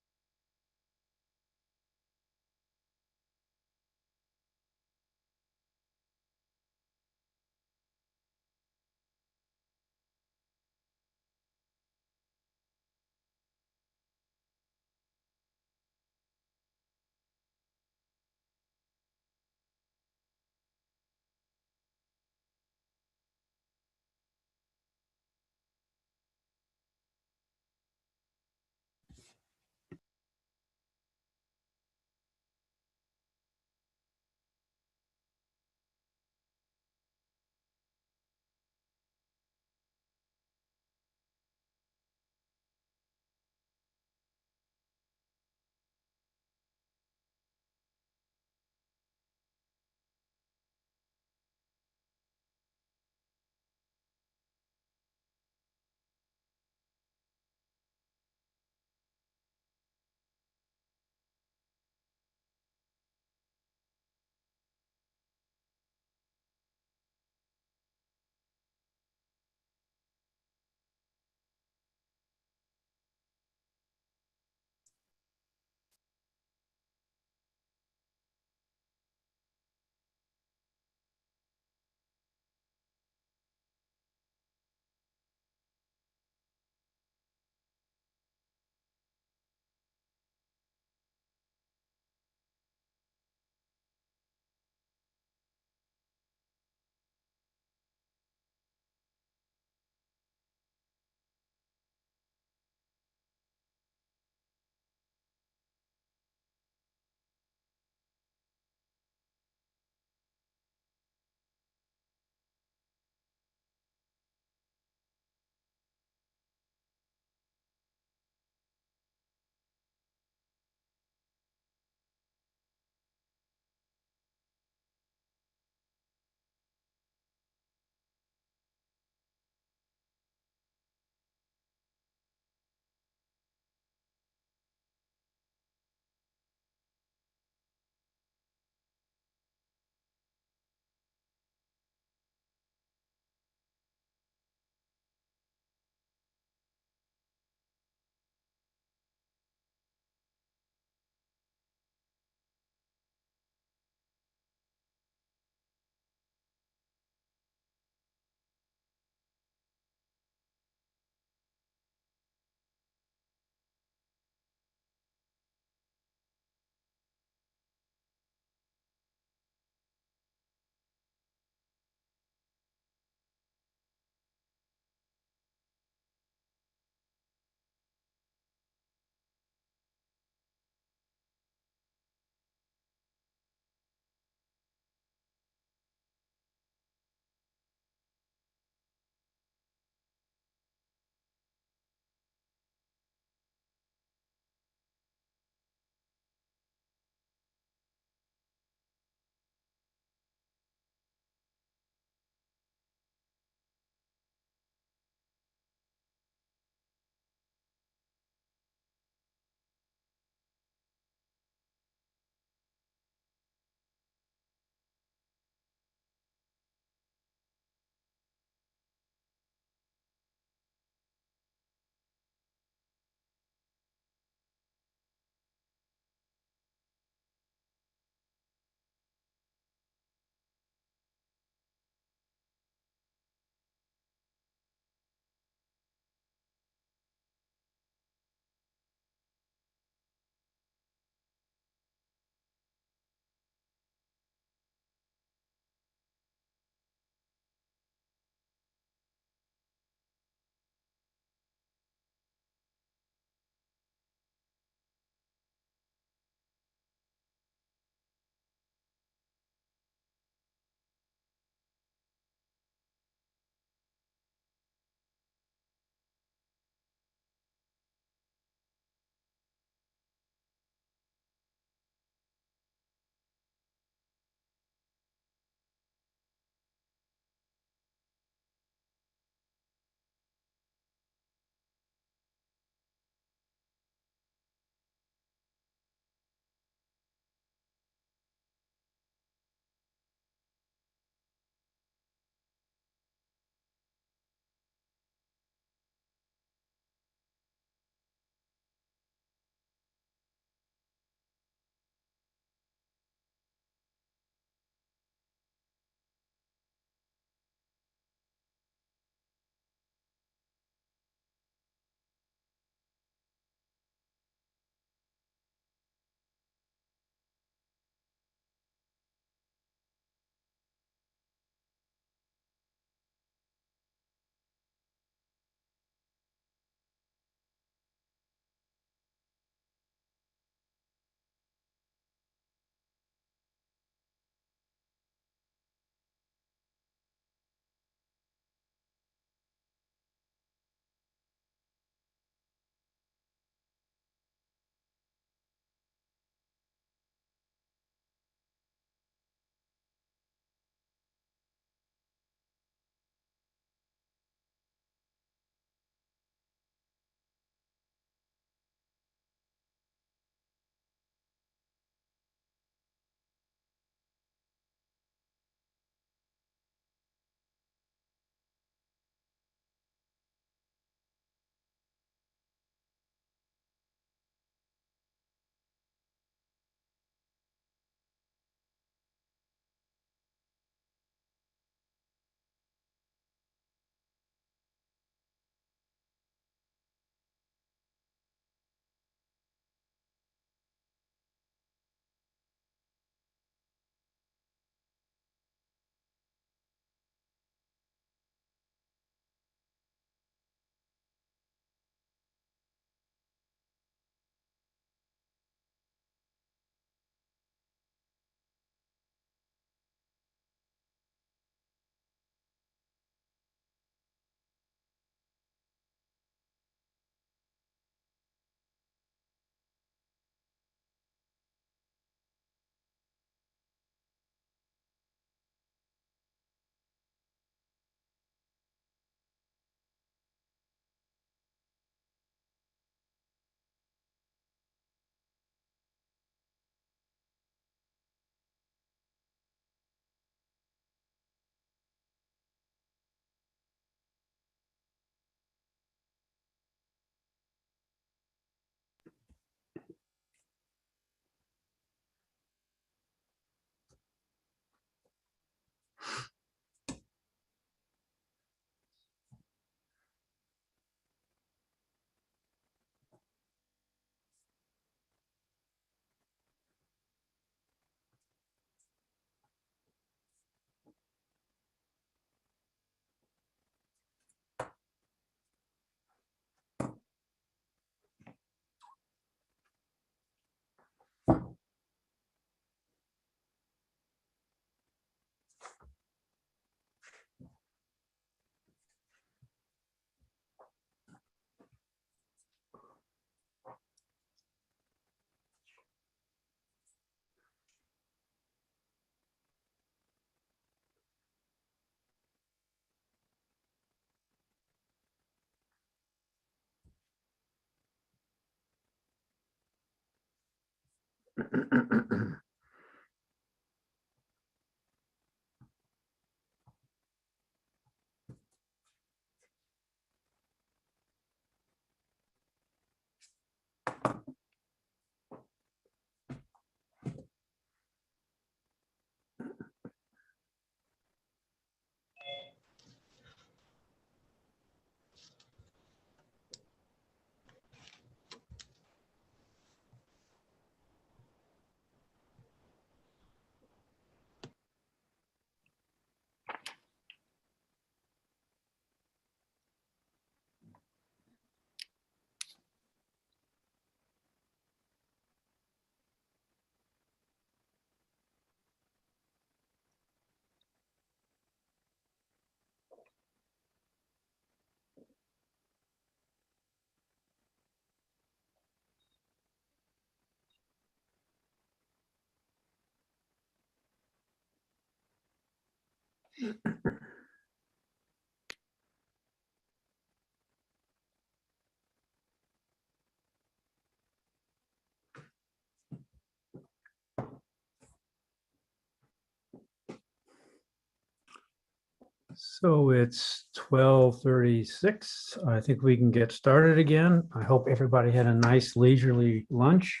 So it's 12:36. I think we can get started again. I hope everybody had a nice leisurely lunch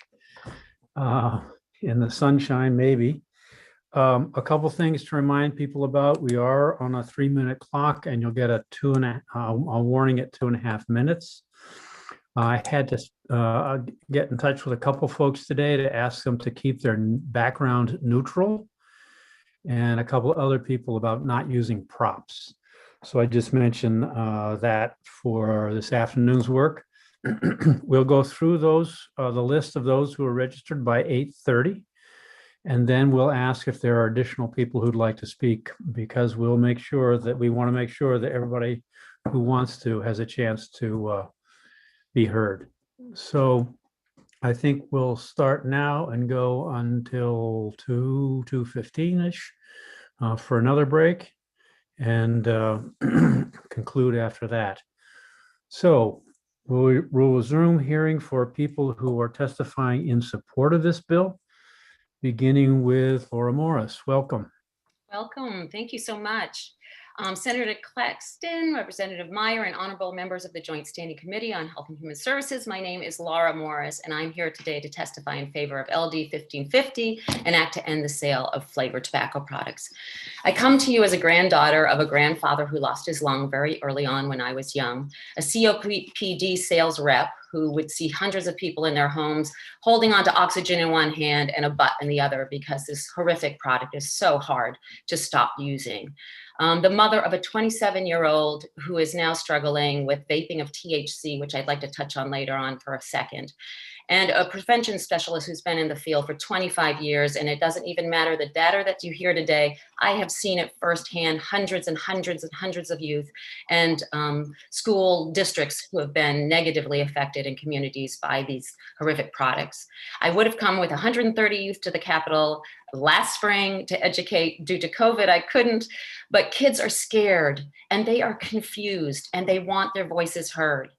in the sunshine, maybe. A couple things to remind people about. We are on a 3-minute clock, and you'll get a warning at 2.5 minutes. I had to get in touch with a couple folks today to ask them to keep their background neutral, and a couple other people about not using props. So I just mentioned that for this afternoon's work. We'll go through those, the list of those who are registered by 8:30. And then we'll ask if there are additional people who'd like to speak, because we want to make sure that everybody who wants to has a chance to be heard. So I think we'll start now and go until 2:15-ish for another break, and conclude after that. So we'll resume hearing for people who are testifying in support of this bill, beginning with Laura Morris. Welcome. Welcome. Thank you so much. Senator Claxton, Representative Meyer, and honorable members of the Joint Standing Committee on Health and Human Services. My name is Laura Morris, and I'm here today to testify in favor of LD 1550, an act to end the sale of flavored tobacco products. I come to you as a granddaughter of a grandfather who lost his lung very early on when I was young, a COPD sales rep who would see hundreds of people in their homes holding onto oxygen in one hand and a butt in the other because this horrific product is so hard to stop using. The mother of a 27-year-old who is now struggling with vaping of THC, which I'd like to touch on later on for a second. And a prevention specialist who's been in the field for 25 years, and it doesn't even matter the data that you hear today. I have seen it firsthand, hundreds and hundreds and hundreds of youth and school districts who have been negatively affected in communities by these horrific products. I would have come with 130 youth to the Capitol last spring to educate. Due to COVID, I couldn't, but kids are scared and they are confused and they want their voices heard.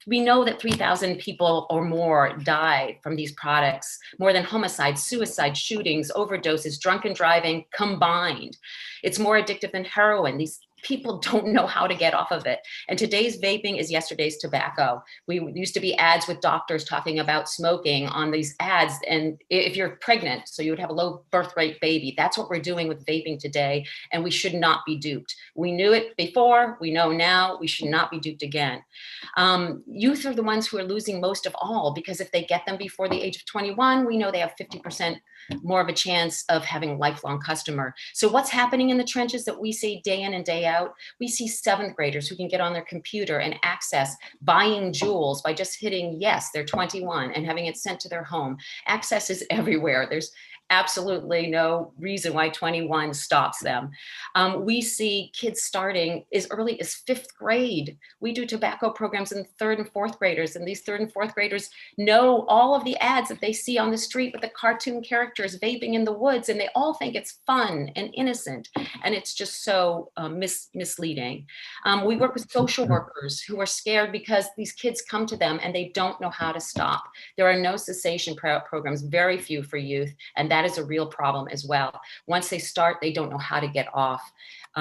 We know that 3,000 people or more died from these products, more than homicides, suicides, shootings, overdoses, drunken driving combined. It's more addictive than heroin. These people don't know how to get off of it. And today's vaping is yesterday's tobacco. We used to be ads with doctors talking about smoking on these ads. And if you're pregnant, so you would have a low birth rate baby, that's what we're doing with vaping today. And we should not be duped. We knew it before, we know now, we should not be duped again. Youth are the ones who are losing most of all, because if they get them before the age of 21, we know they have 50% more of a chance of having a lifelong customer. So what's happening in the trenches that we see day in and day out? We see 7th graders who can get on their computer and access buying jewels by just hitting yes, they're 21 and having it sent to their home. Access is everywhere. There's absolutely no reason why 21 stops them. We see kids starting as early as 5th grade. We do tobacco programs in 3rd and 4th graders, and these 3rd and 4th graders know all of the ads that they see on the street with the cartoon characters vaping in the woods, and they all think it's fun and innocent, and it's just so misleading. We work with social workers who are scared because these kids come to them and they don't know how to stop. There are no cessation programs, very few for youth, and that is a real problem as well. Once they start, they don't know how to get off.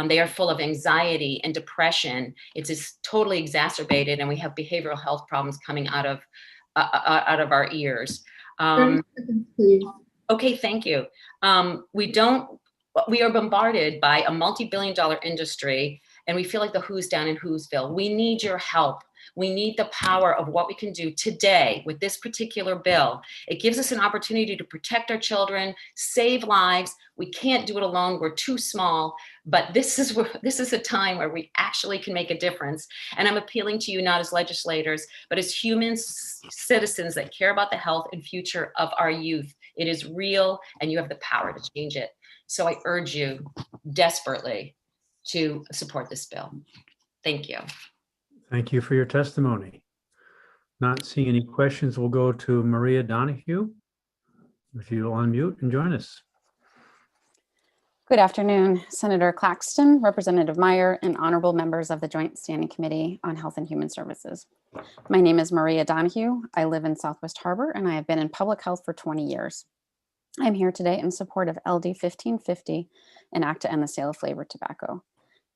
They are full of anxiety and depression. It's just totally exacerbated, and we have behavioral health problems coming out of our ears. Okay, thank you. We are bombarded by a multi-billion-dollar industry, and we feel like the who's down in Whoville. We need your help. We need the power of what we can do today with this particular bill. It gives us an opportunity to protect our children, save lives. We can't do it alone. We're too small, but this is a time where we actually can make a difference. And I'm appealing to you not as legislators, but as human citizens that care about the health and future of our youth. It is real, and you have the power to change it. So I urge you desperately to support this bill. Thank you. Thank you for your testimony. Not seeing any questions, we'll go to Maria Donahue. If you'll unmute and join us. Good afternoon, Senator Claxton, Representative Meyer, and honorable members of the Joint Standing Committee on Health and Human Services. My name is Maria Donahue. I live in Southwest Harbor, and I have been in public health for 20 years. I'm here today in support of LD 1550, an act to end the sale of flavored tobacco.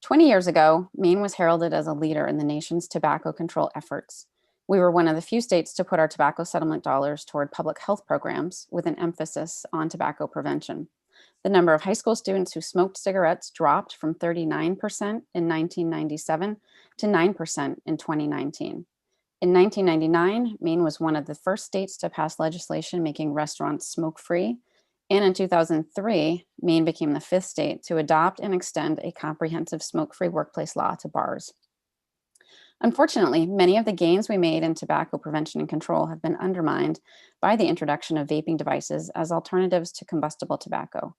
20 years ago, Maine was heralded as a leader in the nation's tobacco control efforts. We were one of the few states to put our tobacco settlement dollars toward public health programs with an emphasis on tobacco prevention. The number of high school students who smoked cigarettes dropped from 39% in 1997 to 9% in 2019. In 1999, Maine was one of the first states to pass legislation making restaurants smoke-free. And in 2003, Maine became the 5th state to adopt and extend a comprehensive smoke-free workplace law to bars. Unfortunately, many of the gains we made in tobacco prevention and control have been undermined by the introduction of vaping devices as alternatives to combustible tobacco.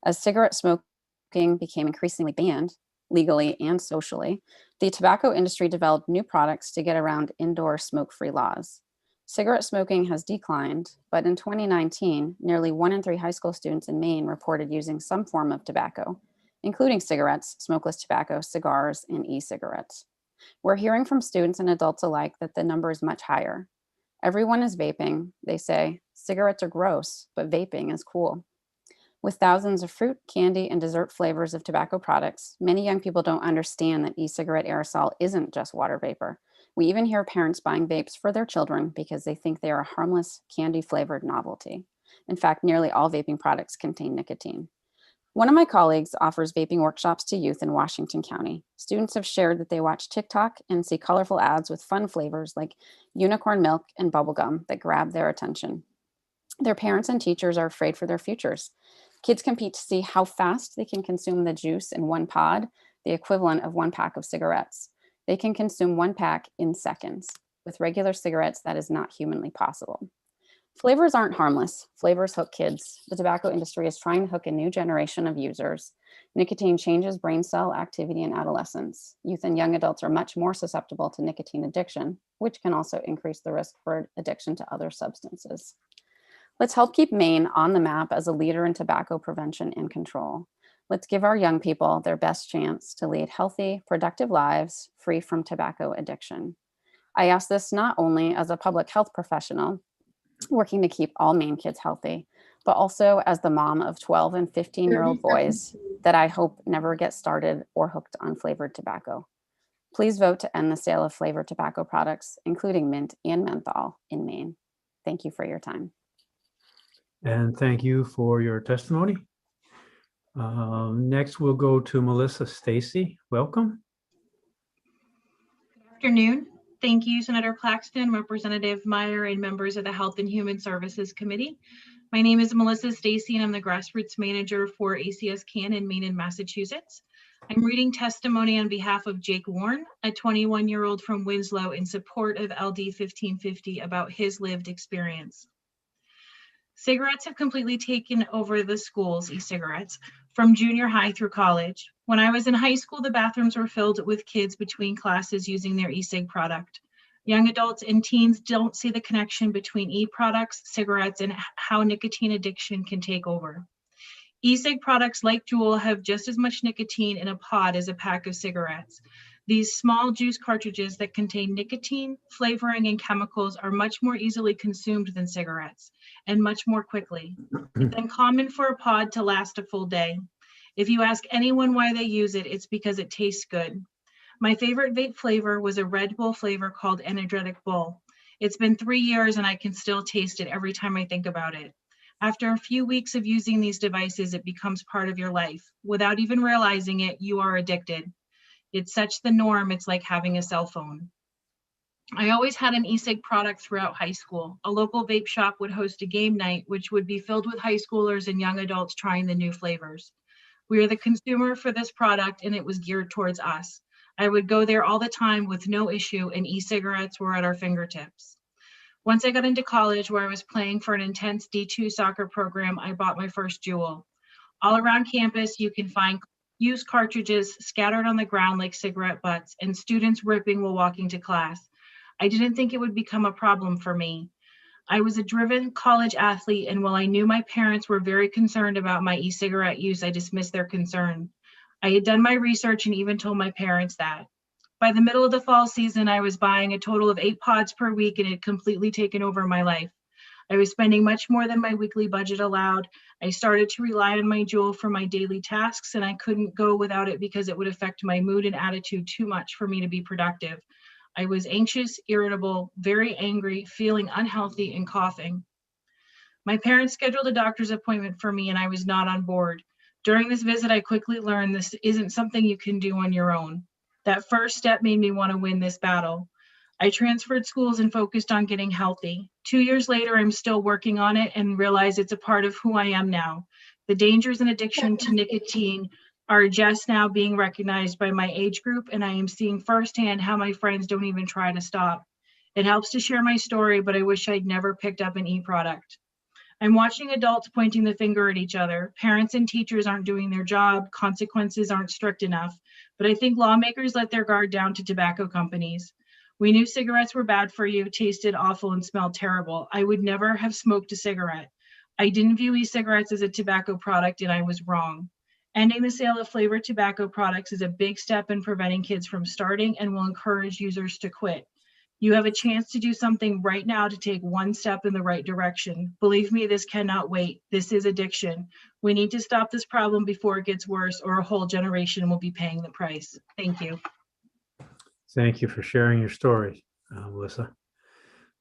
As cigarette smoking became increasingly banned, legally and socially, the tobacco industry developed new products to get around indoor smoke-free laws. Cigarette smoking has declined, but in 2019, nearly 1 in 3 high school students in Maine reported using some form of tobacco, including cigarettes, smokeless tobacco, cigars, and e-cigarettes. We're hearing from students and adults alike that the number is much higher. Everyone is vaping. They say, cigarettes are gross, but vaping is cool. With thousands of fruit, candy, and dessert flavors of tobacco products, many young people don't understand that e-cigarette aerosol isn't just water vapor. We even hear parents buying vapes for their children because they think they are a harmless, candy-flavored novelty. In fact, nearly all vaping products contain nicotine. One of my colleagues offers vaping workshops to youth in Washington County. Students have shared that they watch TikTok and see colorful ads with fun flavors like unicorn milk and bubblegum that grab their attention. Their parents and teachers are afraid for their futures. Kids compete to see how fast they can consume the juice in one pod, the equivalent of 1 pack of cigarettes. They can consume 1 pack in seconds. With regular cigarettes, that is not humanly possible. Flavors aren't harmless. Flavors hook kids. The tobacco industry is trying to hook a new generation of users. Nicotine changes brain cell activity in adolescence. Youth and young adults are much more susceptible to nicotine addiction, which can also increase the risk for addiction to other substances. Let's help keep Maine on the map as a leader in tobacco prevention and control. Let's give our young people their best chance to lead healthy, productive lives free from tobacco addiction. I ask this not only as a public health professional working to keep all Maine kids healthy, but also as the mom of 12 and 15-year-old boys that I hope never get started or hooked on flavored tobacco. Please vote to end the sale of flavored tobacco products, including mint and menthol, in Maine. Thank you for your time. And thank you for your testimony. Next, we'll go to Melissa Stacy. Welcome. Good afternoon. Thank you, Senator Claxton, Representative Meyer, and members of the Health and Human Services Committee. My name is Melissa Stacy, and I'm the Grassroots Manager for ACS CAN in Maine and Massachusetts. I'm reading testimony on behalf of Jake Warren, a 21-year-old from Winslow, in support of LD 1550 about his lived experience. Cigarettes have completely taken over the schools, e-cigarettes, from junior high through college. When I was in high school, the bathrooms were filled with kids between classes using their e-cig product. Young adults and teens don't see the connection between e-products, cigarettes, and how nicotine addiction can take over. E-cig products like Juul have just as much nicotine in a pod as a pack of cigarettes. These small juice cartridges that contain nicotine, flavoring, and chemicals are much more easily consumed than cigarettes, and much more quickly. It's uncommon for a pod to last a full day. If you ask anyone why they use it, it's because it tastes good. My favorite vape flavor was a Red Bull flavor called Energetic Bull. It's been 3 years and I can still taste it every time I think about it. After a few weeks of using these devices, it becomes part of your life. Without even realizing it, you are addicted. It's such the norm, it's like having a cell phone. I always had an e-cig product throughout high school. A local vape shop would host a game night, which would be filled with high schoolers and young adults trying the new flavors. We are the consumer for this product and it was geared towards us. I would go there all the time with no issue and e-cigarettes were at our fingertips. Once I got into college where I was playing for an intense D2 soccer program, I bought my first Juul. All around campus, you can find used cartridges scattered on the ground like cigarette butts and students ripping while walking to class. I didn't think it would become a problem for me. I was a driven college athlete, and while I knew my parents were very concerned about my e-cigarette use, I dismissed their concern. I had done my research and even told my parents that. By the middle of the fall season, I was buying a total of 8 pods per week and it had completely taken over my life. I was spending much more than my weekly budget allowed. I started to rely on my Juul for my daily tasks and I couldn't go without it because it would affect my mood and attitude too much for me to be productive. I was anxious, irritable, very angry, feeling unhealthy and coughing. My parents scheduled a doctor's appointment for me and I was not on board. During this visit, I quickly learned this isn't something you can do on your own. That first step made me want to win this battle. I transferred schools and focused on getting healthy. 2 years later, I'm still working on it and realize it's a part of who I am now. The dangers and addiction to nicotine are just now being recognized by my age group, and I am seeing firsthand how my friends don't even try to stop. It helps to share my story, but I wish I'd never picked up an e-product. I'm watching adults pointing the finger at each other. Parents and teachers aren't doing their job. Consequences aren't strict enough. But I think lawmakers let their guard down to tobacco companies. We knew cigarettes were bad for you, tasted awful, and smelled terrible. I would never have smoked a cigarette. I didn't view e-cigarettes as a tobacco product, and I was wrong. Ending the sale of flavored tobacco products is a big step in preventing kids from starting and will encourage users to quit. You have a chance to do something right now to take one step in the right direction. Believe me, this cannot wait. This is addiction. We need to stop this problem before it gets worse or a whole generation will be paying the price. Thank you. Thank you for sharing your story, Melissa.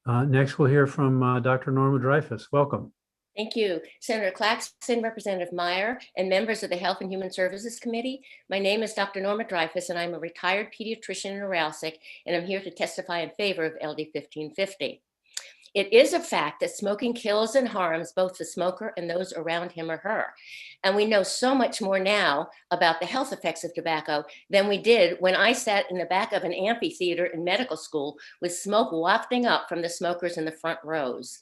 Next, we'll hear from Dr. Norma Dreyfus. Welcome. Thank you, Senator Claxton, Representative Meyer, and members of the Health and Human Services Committee. My name is Dr. Norma Dreyfus, and I'm a retired pediatrician in Neuralsic, and I'm here to testify in favor of LD 1550. It is a fact that smoking kills and harms both the smoker and those around him or her. And we know so much more now about the health effects of tobacco than we did when I sat in the back of an amphitheater in medical school with smoke wafting up from the smokers in the front rows.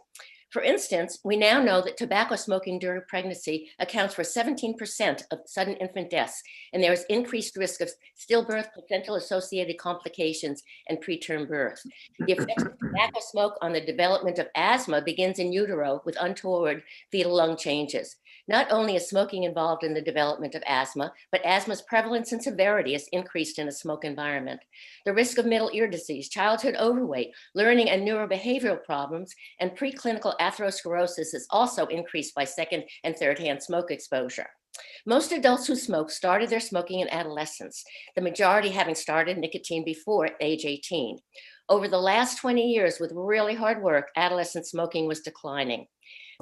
For instance, we now know that tobacco smoking during pregnancy accounts for 17% of sudden infant deaths, and there is increased risk of stillbirth, placental-associated complications, and preterm birth. The effect of tobacco smoke on the development of asthma begins in utero with untoward fetal lung changes. Not only is smoking involved in the development of asthma, but asthma's prevalence and severity is increased in a smoke environment. The risk of middle ear disease, childhood overweight, learning and neurobehavioral problems, and preclinical atherosclerosis is also increased by second and third-hand smoke exposure. Most adults who smoke started their smoking in adolescence, the majority having started nicotine before age 18. Over the last 20 years, with really hard work, adolescent smoking was declining.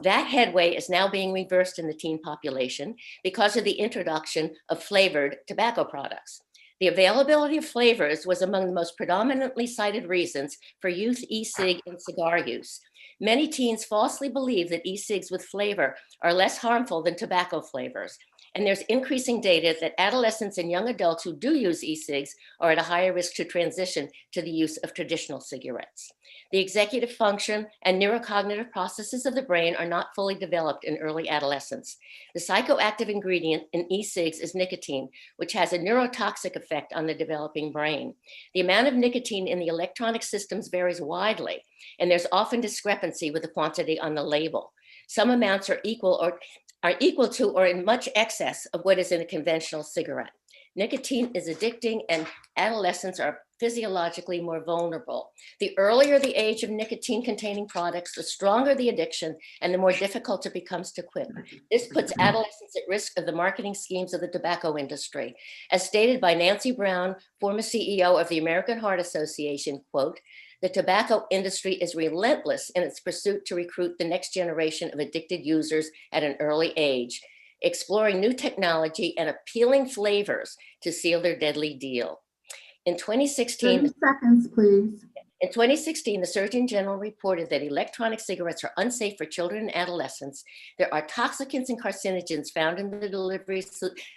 That headway is now being reversed in the teen population because of the introduction of flavored tobacco products. The availability of flavors was among the most predominantly cited reasons for youth e-cig and cigar use. Many teens falsely believe that e-cigs with flavor are less harmful than tobacco flavors. And there's increasing data that adolescents and young adults who do use e-cigs are at a higher risk to transition to the use of traditional cigarettes. The executive function and neurocognitive processes of the brain are not fully developed in early adolescence. The psychoactive ingredient in e-cigs is nicotine, which has a neurotoxic effect on the developing brain. The amount of nicotine in the electronic systems varies widely, and there's often discrepancy with the quantity on the label. Some amounts are equal to or in much excess of what is in a conventional cigarette. Nicotine is addicting, and adolescents are physiologically more vulnerable. The earlier the age of nicotine-containing products, the stronger the addiction and the more difficult it becomes to quit. This puts adolescents at risk of the marketing schemes of the tobacco industry. As stated by Nancy Brown, former CEO of the American Heart Association, quote, "The tobacco industry is relentless in its pursuit to recruit the next generation of addicted users at an early age, exploring new technology and appealing flavors to seal their deadly deal." In 2016, 30 seconds, please. In 2016, the Surgeon General reported that electronic cigarettes are unsafe for children and adolescents. There are toxicants and carcinogens found in the delivery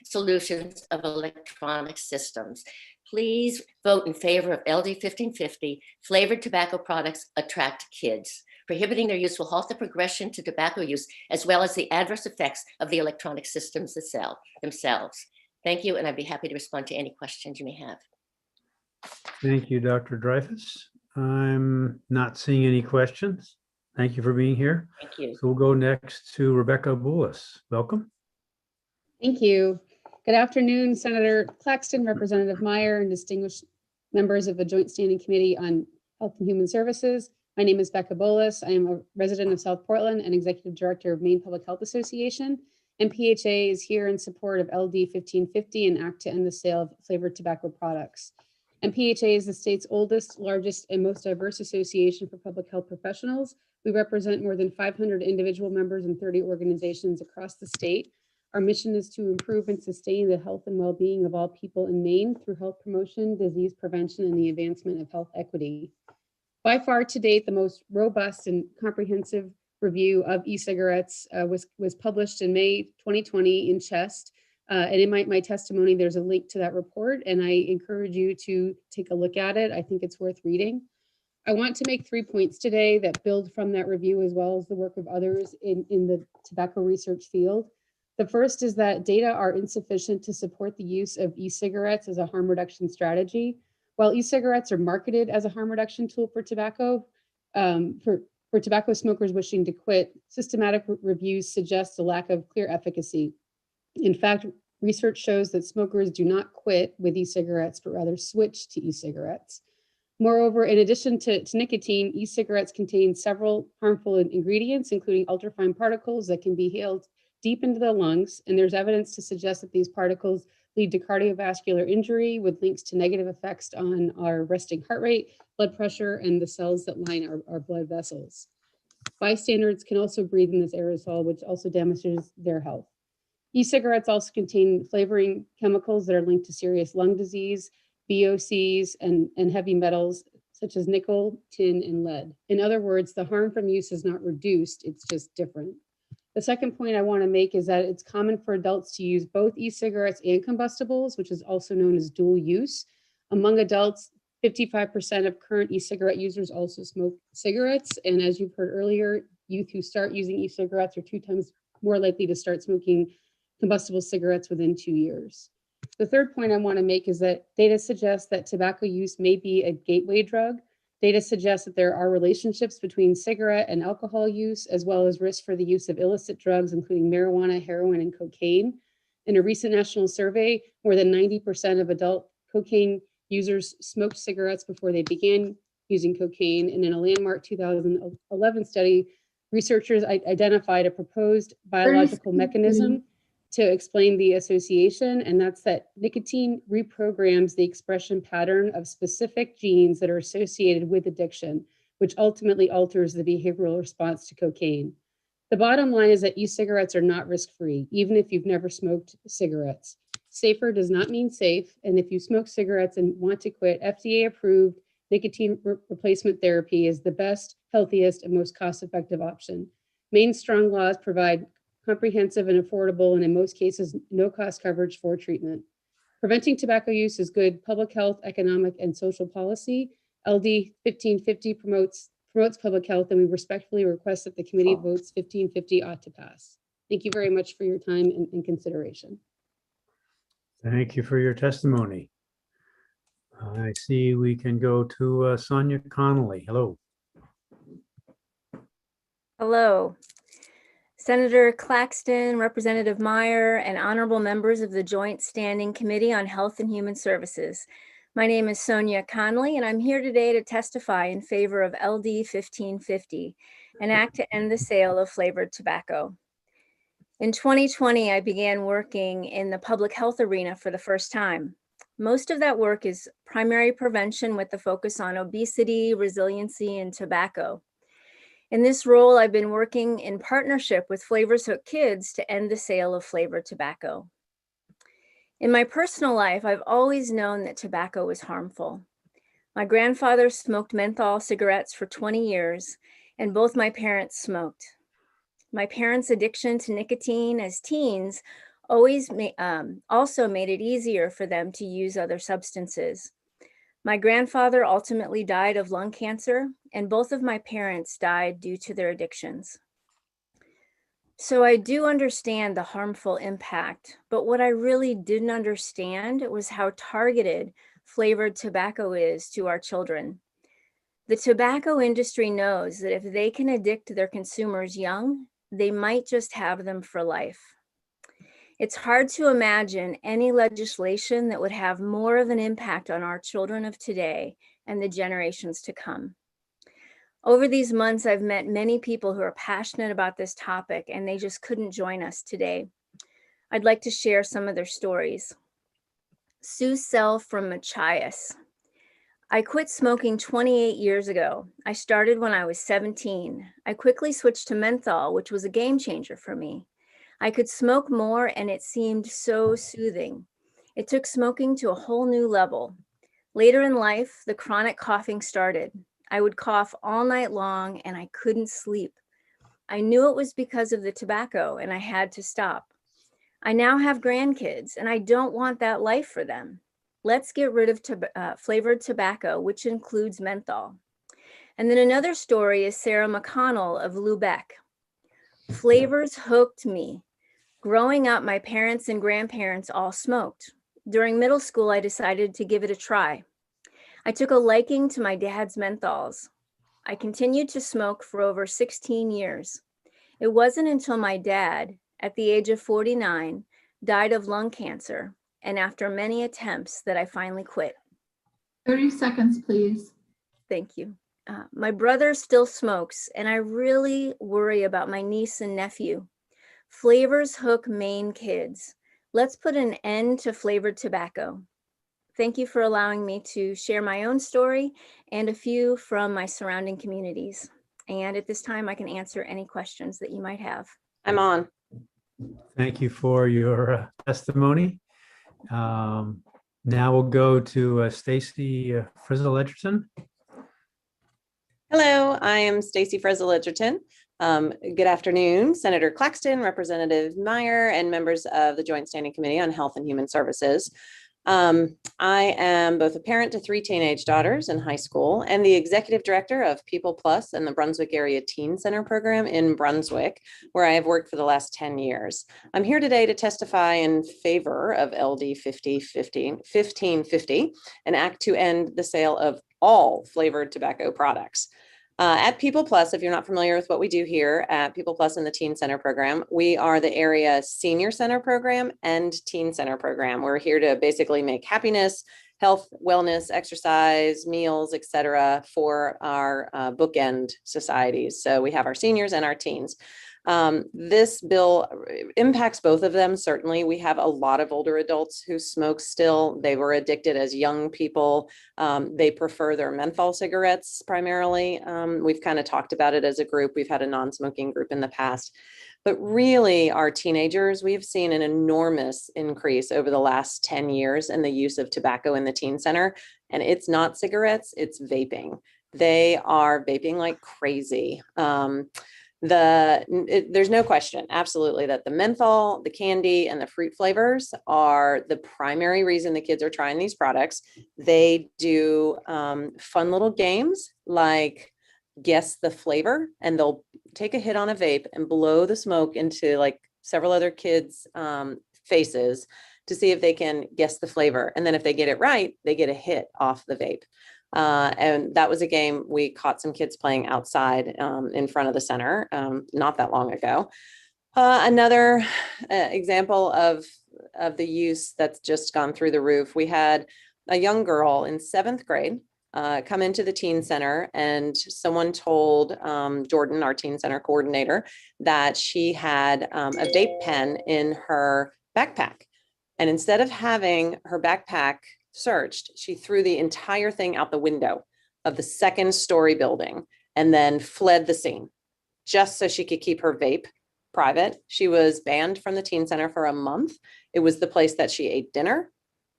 solutions of electronic systems. Please vote in favor of LD 1550. Flavored tobacco products attract kids. Prohibiting their use will halt the progression to tobacco use, as well as the adverse effects of the electronic systems themselves. Thank you, and I'd be happy to respond to any questions you may have. Thank you, Dr. Dreyfus. I'm not seeing any questions. Thank you for being here. Thank you. So we'll go next to Rebecca Boulos. Welcome. Thank you. Good afternoon, Senator Claxton, Representative Meyer, and distinguished members of the Joint Standing Committee on Health and Human Services. My name is Becca Bolas. I am a resident of South Portland and Executive Director of Maine Public Health Association. And PHA is here in support of LD 1550, an act to end the sale of flavored tobacco products. And PHA is the state's oldest, largest, and most diverse association for public health professionals. We represent more than 500 individual members and 30 organizations across the state. Our mission is to improve and sustain the health and well-being of all people in Maine through health promotion, disease prevention, and the advancement of health equity. By far to date, the most robust and comprehensive review of e-cigarettes was published in May 2020 in CHEST. And in my testimony, there's a link to that report, and I encourage you to take a look at it. I think it's worth reading. I want to make 3 points today that build from that review, as well as the work of others in the tobacco research field. The first is that data are insufficient to support the use of e-cigarettes as a harm reduction strategy. While e-cigarettes are marketed as a harm reduction tool for tobacco, for tobacco smokers wishing to quit, systematic reviews suggest a lack of clear efficacy. In fact, research shows that smokers do not quit with e-cigarettes, but rather switch to e-cigarettes. Moreover, in addition to nicotine, e-cigarettes contain several harmful ingredients, including ultrafine particles that can be inhaled deep into the lungs. And there's evidence to suggest that these particles lead to cardiovascular injury with links to negative effects on our resting heart rate, blood pressure, and the cells that line our blood vessels. Bystanders can also breathe in this aerosol, which also damages their health. E-cigarettes also contain flavoring chemicals that are linked to serious lung disease, VOCs, and heavy metals such as nickel, tin, and lead. In other words, the harm from use is not reduced, it's just different. The second point I want to make is that it's common for adults to use both e-cigarettes and combustibles, which is also known as dual use. Among adults, 55% of current e-cigarette users also smoke cigarettes. And as you've heard earlier, youth who start using e-cigarettes are 2 times more likely to start smoking combustible cigarettes within 2 years. The third point I want to make is that data suggests that tobacco use may be a gateway drug. Data suggests that there are relationships between cigarette and alcohol use, as well as risk for the use of illicit drugs, including marijuana, heroin, and cocaine. In a recent national survey, more than 90% of adult cocaine users smoked cigarettes before they began using cocaine. And in a landmark 2011 study, researchers identified a proposed biological mechanism to explain the association, and that's that nicotine reprograms the expression pattern of specific genes that are associated with addiction, which ultimately alters the behavioral response to cocaine. The bottom line is that e-cigarettes are not risk-free, even if you've never smoked cigarettes. Safer does not mean safe, and if you smoke cigarettes and want to quit, FDA-approved nicotine replacement therapy is the best, healthiest, and most cost-effective option. Maine's strong laws provide comprehensive and affordable, and in most cases, no-cost coverage for treatment. Preventing tobacco use is good public health, economic, and social policy. LD 1550 promotes public health, and we respectfully request that the committee votes 1550 ought to pass. Thank you very much for your time and consideration. Thank you for your testimony. I see we can go to Sonia Connolly. Hello. Hello. Senator Claxton, Representative Meyer, and honorable members of the Joint Standing Committee on Health and Human Services. My name is Sonia Connolly, and I'm here today to testify in favor of LD 1550, an act to end the sale of flavored tobacco. In 2020, I began working in the public health arena for the first time. Most of that work is primary prevention with the focus on obesity, resiliency, and tobacco. In this role, I've been working in partnership with Flavors Hook Kids to end the sale of flavored tobacco. In my personal life, I've always known that tobacco was harmful. My grandfather smoked menthol cigarettes for 20 years, and both my parents smoked. My parents' addiction to nicotine as teens also made it easier for them to use other substances. My grandfather ultimately died of lung cancer, and both of my parents died due to their addictions. So I do understand the harmful impact, but what I really didn't understand was how targeted flavored tobacco is to our children. The tobacco industry knows that if they can addict their consumers young, they might just have them for life. It's hard to imagine any legislation that would have more of an impact on our children of today and the generations to come. Over these months, I've met many people who are passionate about this topic, and they just couldn't join us today. I'd like to share some of their stories. Sue Sell from Machias. I quit smoking 28 years ago. I started when I was 17. I quickly switched to menthol, which was a game changer for me. I could smoke more, and it seemed so soothing. It took smoking to a whole new level. Later in life, the chronic coughing started. I would cough all night long, and I couldn't sleep. I knew it was because of the tobacco, and I had to stop. I now have grandkids, and I don't want that life for them. Let's get rid of flavored tobacco, which includes menthol. And then another story is Sarah McConnell of Lubeck. Flavors hooked me. Growing up, my parents and grandparents all smoked. During middle school, I decided to give it a try. I took a liking to my dad's menthols. I continued to smoke for over 16 years. It wasn't until my dad, at the age of 49, died of lung cancer, and after many attempts that I finally quit. 30 seconds, please. Thank you. My brother still smokes, and I really worry about my niece and nephew. Flavors hook Maine kids. Let's put an end to flavored tobacco. Thank you for allowing me to share my own story and a few from my surrounding communities. And at this time, I can answer any questions that you might have. I'm on. Thank you for your testimony. Now we'll go to Stacy Frizzle-Edgerton. Hello, I am Stacy Frizzle-Edgerton. Good afternoon, Senator Claxton, Representative Meyer, and members of the Joint Standing Committee on Health and Human Services. I am both a parent to 3 teenage daughters in high school and the executive director of People Plus and the Brunswick Area Teen Center program in Brunswick, where I have worked for the last 10 years. I'm here today to testify in favor of LD 1550, an act to end the sale of all flavored tobacco products. At People Plus, if you're not familiar with what we do here at People Plus in the Teen Center program, we are the area senior center program and teen center program. We're here to basically make happiness, health, wellness, exercise, meals, etc. for our bookend societies. So we have our seniors and our teens. This bill impacts both of them. Certainly, we have a lot of older adults who smoke still. They were addicted as young people. They prefer their menthol cigarettes primarily. We've kind of talked about it as a group. We've had a non-smoking group in the past. But really, our teenagers, we've seen an enormous increase over the last 10 years in the use of tobacco in the teen center. And it's not cigarettes, it's vaping. They are vaping like crazy. There's no question, absolutely, that the menthol, the candy, and the fruit flavors are the primary reason the kids are trying these products. They do fun little games like guess the flavor, and they'll take a hit on a vape and blow the smoke into like several other kids' faces to see if they can guess the flavor. And then if they get it right, they get a hit off the vape. And that was a game we caught some kids playing outside in front of the center not that long ago. Another example of the use that's just gone through the roof. We had a young girl in 7th grade come into the teen center, and someone told Jordan, our teen center coordinator, that she had a vape pen in her backpack. And instead of having her backpack searched, she threw the entire thing out the window of the 2nd-story building and then fled the scene just so she could keep her vape private. She was banned from the teen center for a month. It was the place that she ate dinner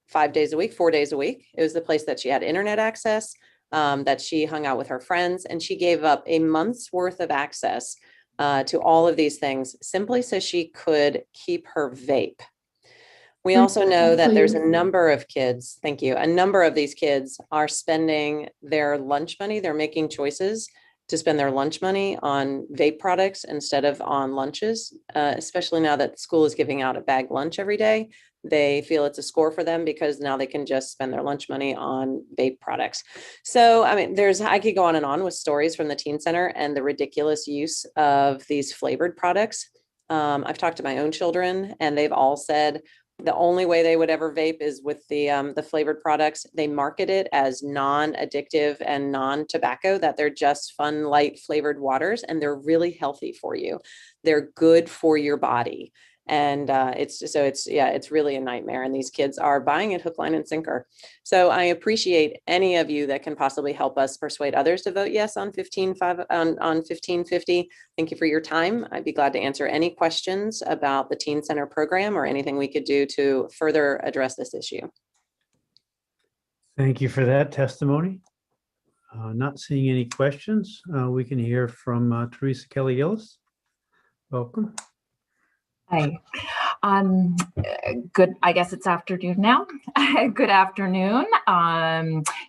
5 days a week, 4 days a week. It was the place that she had internet access, that she hung out with her friends, and she gave up a month's worth of access to all of these things simply so she could keep her vape. We also know that there's a number of kids, thank you, a number of these kids are spending their lunch money. They're making choices to spend their lunch money on vape products instead of on lunches, especially now that school is giving out a bag lunch every day. They feel it's a score for them because now they can just spend their lunch money on vape products. So, I mean, I could go on and on with stories from the teen center and the ridiculous use of these flavored products. I've talked to my own children, and they've all said the only way they would ever vape is with the flavored products. They market it as non-addictive and non-tobacco, that they're just fun, light flavored waters, and they're really healthy for you. They're good for your body. And it's really a nightmare. And these kids are buying it hook, line, and sinker. So I appreciate any of you that can possibly help us persuade others to vote yes on 1550. Thank you for your time. I'd be glad to answer any questions about the Teen Center program or anything we could do to further address this issue. Thank you for that testimony. Not seeing any questions. We can hear from Teresa Kelly-Gillis. Welcome. Hi. Good. I guess it's afternoon now. Good afternoon,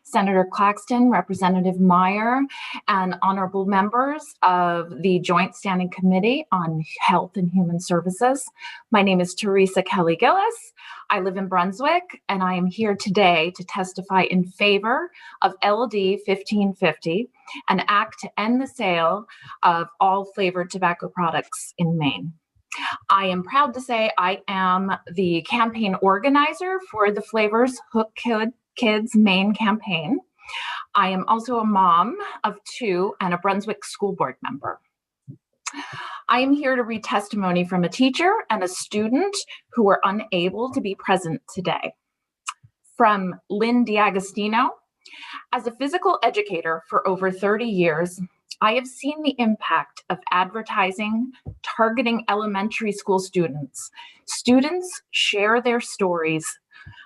Senator Claxton, Representative Meyer, and honorable members of the Joint Standing Committee on Health and Human Services. My name is Teresa Kelly-Gillis. I live in Brunswick, and I am here today to testify in favor of LD 1550, an act to end the sale of all flavored tobacco products in Maine. I am proud to say I am the campaign organizer for the Flavors Hook Kids Maine campaign. I am also a mom of 2 and a Brunswick School Board member. I am here to read testimony from a teacher and a student who were unable to be present today. From Lynn D'Agostino. As a physical educator for over 30 years, I have seen the impact of advertising targeting elementary school students. Students share their stories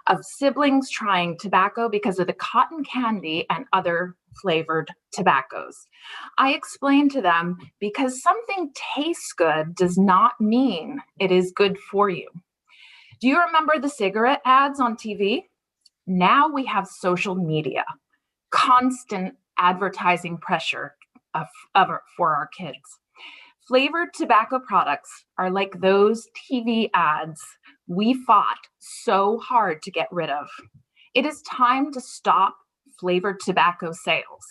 of siblings trying tobacco because of the cotton candy and other flavored tobaccos. I explain to them because something tastes good does not mean it is good for you. Do you remember the cigarette ads on TV? Now we have social media, constant advertising pressure for our kids. Flavored tobacco products are like those TV ads we fought so hard to get rid of. It is time to stop flavored tobacco sales.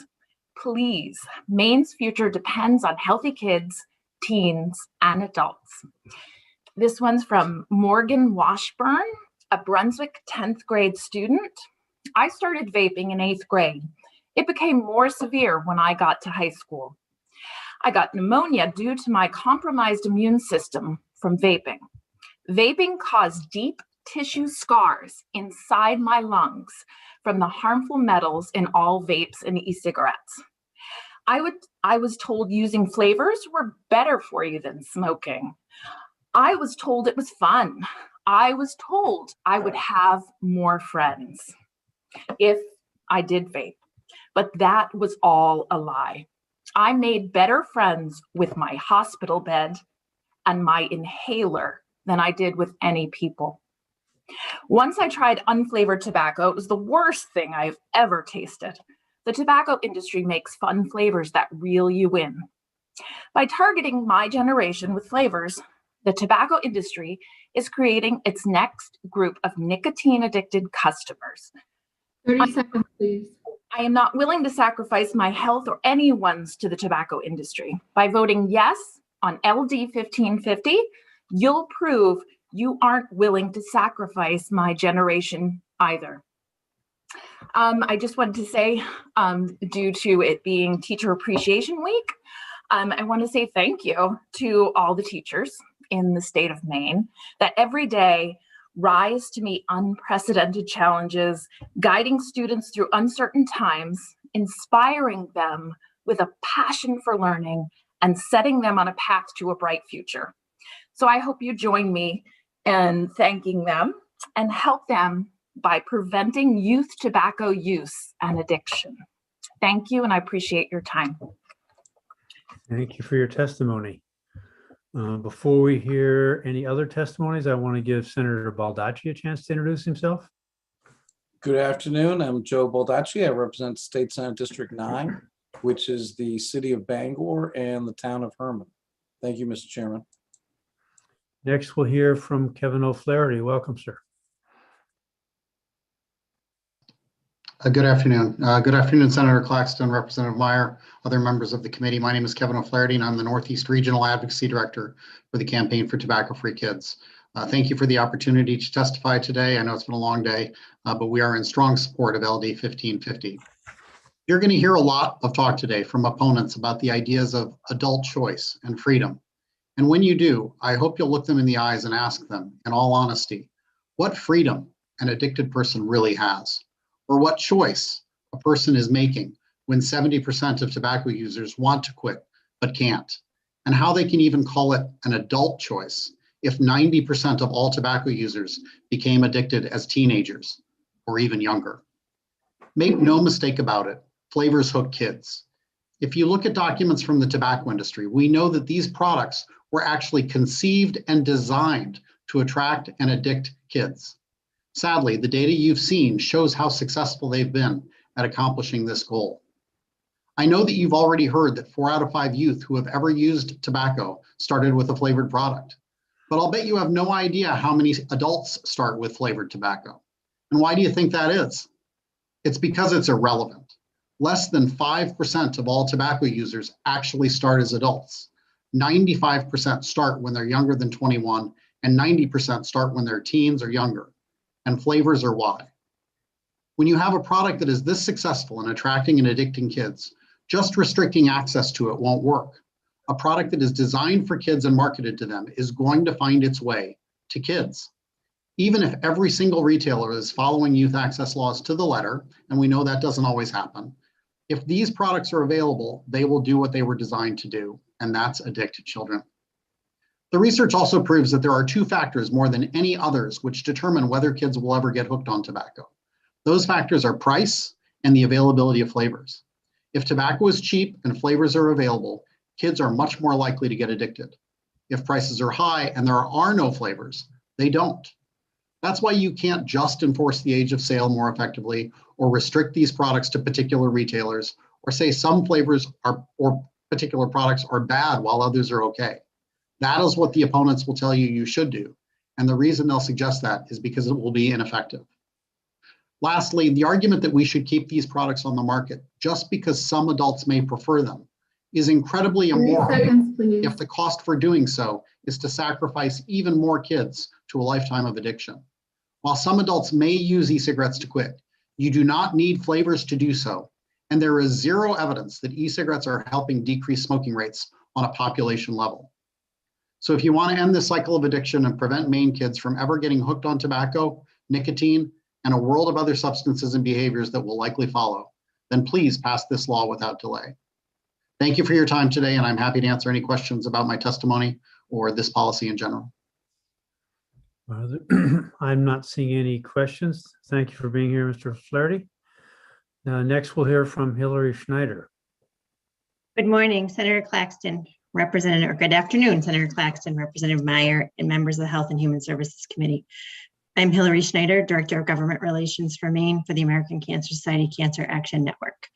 Please, Maine's future depends on healthy kids, teens, and adults. This one's from Morgan Washburn, a Brunswick 10th grade student. I started vaping in 8th grade. It became more severe when I got to high school. I got pneumonia due to my compromised immune system from vaping. Vaping caused deep tissue scars inside my lungs from the harmful metals in all vapes and e-cigarettes. I was told using flavors were better for you than smoking. I was told it was fun. I was told I would have more friends if I did vape. But that was all a lie. I made better friends with my hospital bed and my inhaler than I did with any people. Once I tried unflavored tobacco, it was the worst thing I've ever tasted. The tobacco industry makes fun flavors that reel you in. By targeting my generation with flavors, the tobacco industry is creating its next group of nicotine-addicted customers. 30 seconds, please. I am not willing to sacrifice my health or anyone's to the tobacco industry. By voting yes on LD 1550, you'll prove you aren't willing to sacrifice my generation either. I just wanted to say, due to it being Teacher Appreciation Week, I want to say thank you to all the teachers in the state of Maine that every day rise to meet unprecedented challenges, guiding students through uncertain times, inspiring them with a passion for learning, and setting them on a path to a bright future. So I hope you join me in thanking them and help them by preventing youth tobacco use and addiction. Thank you, and I appreciate your time. Thank you for your testimony. Before we hear any other testimonies, I want to give Senator Baldacci a chance to introduce himself. Good afternoon. I'm Joe Baldacci. I represent State Senate District 9, which is the city of Bangor and the town of Herman. Thank you, Mr. Chairman. Next, we'll hear from Kevin O'Flaherty. Welcome, sir. Good afternoon. Good afternoon, Senator Claxton, Representative Meyer, other members of the committee. My name is Kevin O'Flaherty, and I'm the Northeast Regional Advocacy Director for the Campaign for Tobacco-Free Kids. Thank you for the opportunity to testify today. I know it's been a long day, but we are in strong support of LD 1550. You're going to hear a lot of talk today from opponents about the ideas of adult choice and freedom. And when you do, I hope you'll look them in the eyes and ask them, in all honesty, what freedom an addicted person really has. Or what choice a person is making when 70% of tobacco users want to quit but can't, and how they can even call it an adult choice if 90% of all tobacco users became addicted as teenagers or even younger. Make no mistake about it, flavors hook kids. If you look at documents from the tobacco industry, we know that these products were actually conceived and designed to attract and addict kids. Sadly, the data you've seen shows how successful they've been at accomplishing this goal. I know that you've already heard that 4 out of 5 youth who have ever used tobacco started with a flavored product, but I'll bet you have no idea how many adults start with flavored tobacco. And why do you think that is? It's because it's irrelevant. Less than 5% of all tobacco users actually start as adults. 95% start when they're younger than 21, and 90% start when they're teens or younger. And flavors are why. When you have a product that is this successful in attracting and addicting kids, just restricting access to it won't work. A product that is designed for kids and marketed to them is going to find its way to kids. Even if every single retailer is following youth access laws to the letter, and we know that doesn't always happen, if these products are available, they will do what they were designed to do, and that's addict children. The research also proves that there are 2 factors more than any others which determine whether kids will ever get hooked on tobacco. Those factors are price and the availability of flavors. If tobacco is cheap and flavors are available, kids are much more likely to get addicted. If prices are high and there are no flavors, they don't. That's why you can't just enforce the age of sale more effectively or restrict these products to particular retailers or say some flavors are or particular products are bad while others are okay. That is what the opponents will tell you you should do. And the reason they'll suggest that is because it will be ineffective. Lastly, the argument that we should keep these products on the market just because some adults may prefer them is incredibly immoral if the cost for doing so is to sacrifice even more kids to a lifetime of addiction. While some adults may use e-cigarettes to quit, you do not need flavors to do so. And there is zero evidence that e-cigarettes are helping decrease smoking rates on a population level. So if you want to end this cycle of addiction and prevent Maine kids from ever getting hooked on tobacco, nicotine, and a world of other substances and behaviors that will likely follow, then please pass this law without delay. Thank you for your time today, and I'm happy to answer any questions about my testimony or this policy in general. I'm not seeing any questions. Thank you for being here, Mr. Flaherty. Next, we'll hear from Hillary Schneider. Good morning, Senator Claxton, Representative, or good afternoon, Senator Claxton, Representative Meyer, and members of the Health and Human Services Committee. I'm Hillary Schneider, Director of Government Relations for Maine for the American Cancer Society Cancer Action Network.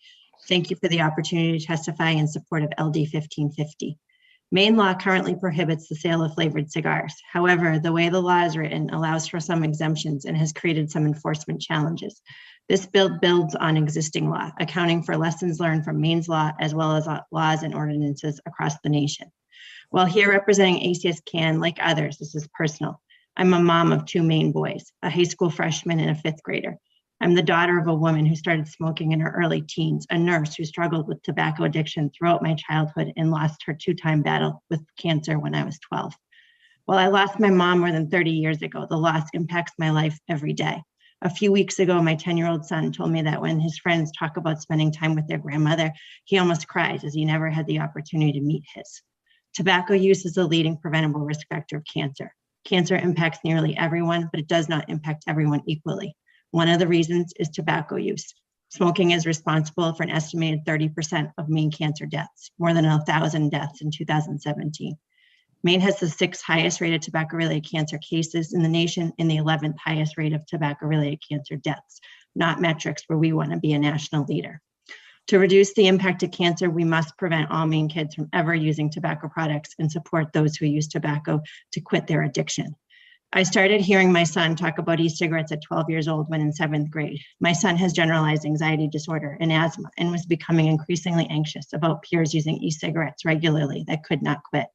Thank you for the opportunity to testify in support of LD 1550. Maine law currently prohibits the sale of flavored cigars. However, the way the law is written allows for some exemptions and has created some enforcement challenges. This bill builds on existing law, accounting for lessons learned from Maine's law, as well as laws and ordinances across the nation. While here representing ACS CAN, like others, this is personal. I'm a mom of 2 Maine boys, a high school freshman and a 5th grader. I'm the daughter of a woman who started smoking in her early teens, a nurse who struggled with tobacco addiction throughout my childhood and lost her 2-time battle with cancer when I was 12. While I lost my mom more than 30 years ago, the loss impacts my life every day. A few weeks ago, my 10-year-old son told me that when his friends talk about spending time with their grandmother, he almost cries as he never had the opportunity to meet his. Tobacco use is the leading preventable risk factor of cancer. Cancer impacts nearly everyone, but it does not impact everyone equally. One of the reasons is tobacco use. Smoking is responsible for an estimated 30% of Maine cancer deaths, more than 1,000 deaths in 2017. Maine has the 6th highest rate of tobacco-related cancer cases in the nation and the 11th highest rate of tobacco-related cancer deaths, not metrics where we want to be a national leader. To reduce the impact of cancer, we must prevent all Maine kids from ever using tobacco products and support those who use tobacco to quit their addiction. I started hearing my son talk about e-cigarettes at 12 years old when in 7th grade. My son has generalized anxiety disorder and asthma and was becoming increasingly anxious about peers using e-cigarettes regularly that could not quit.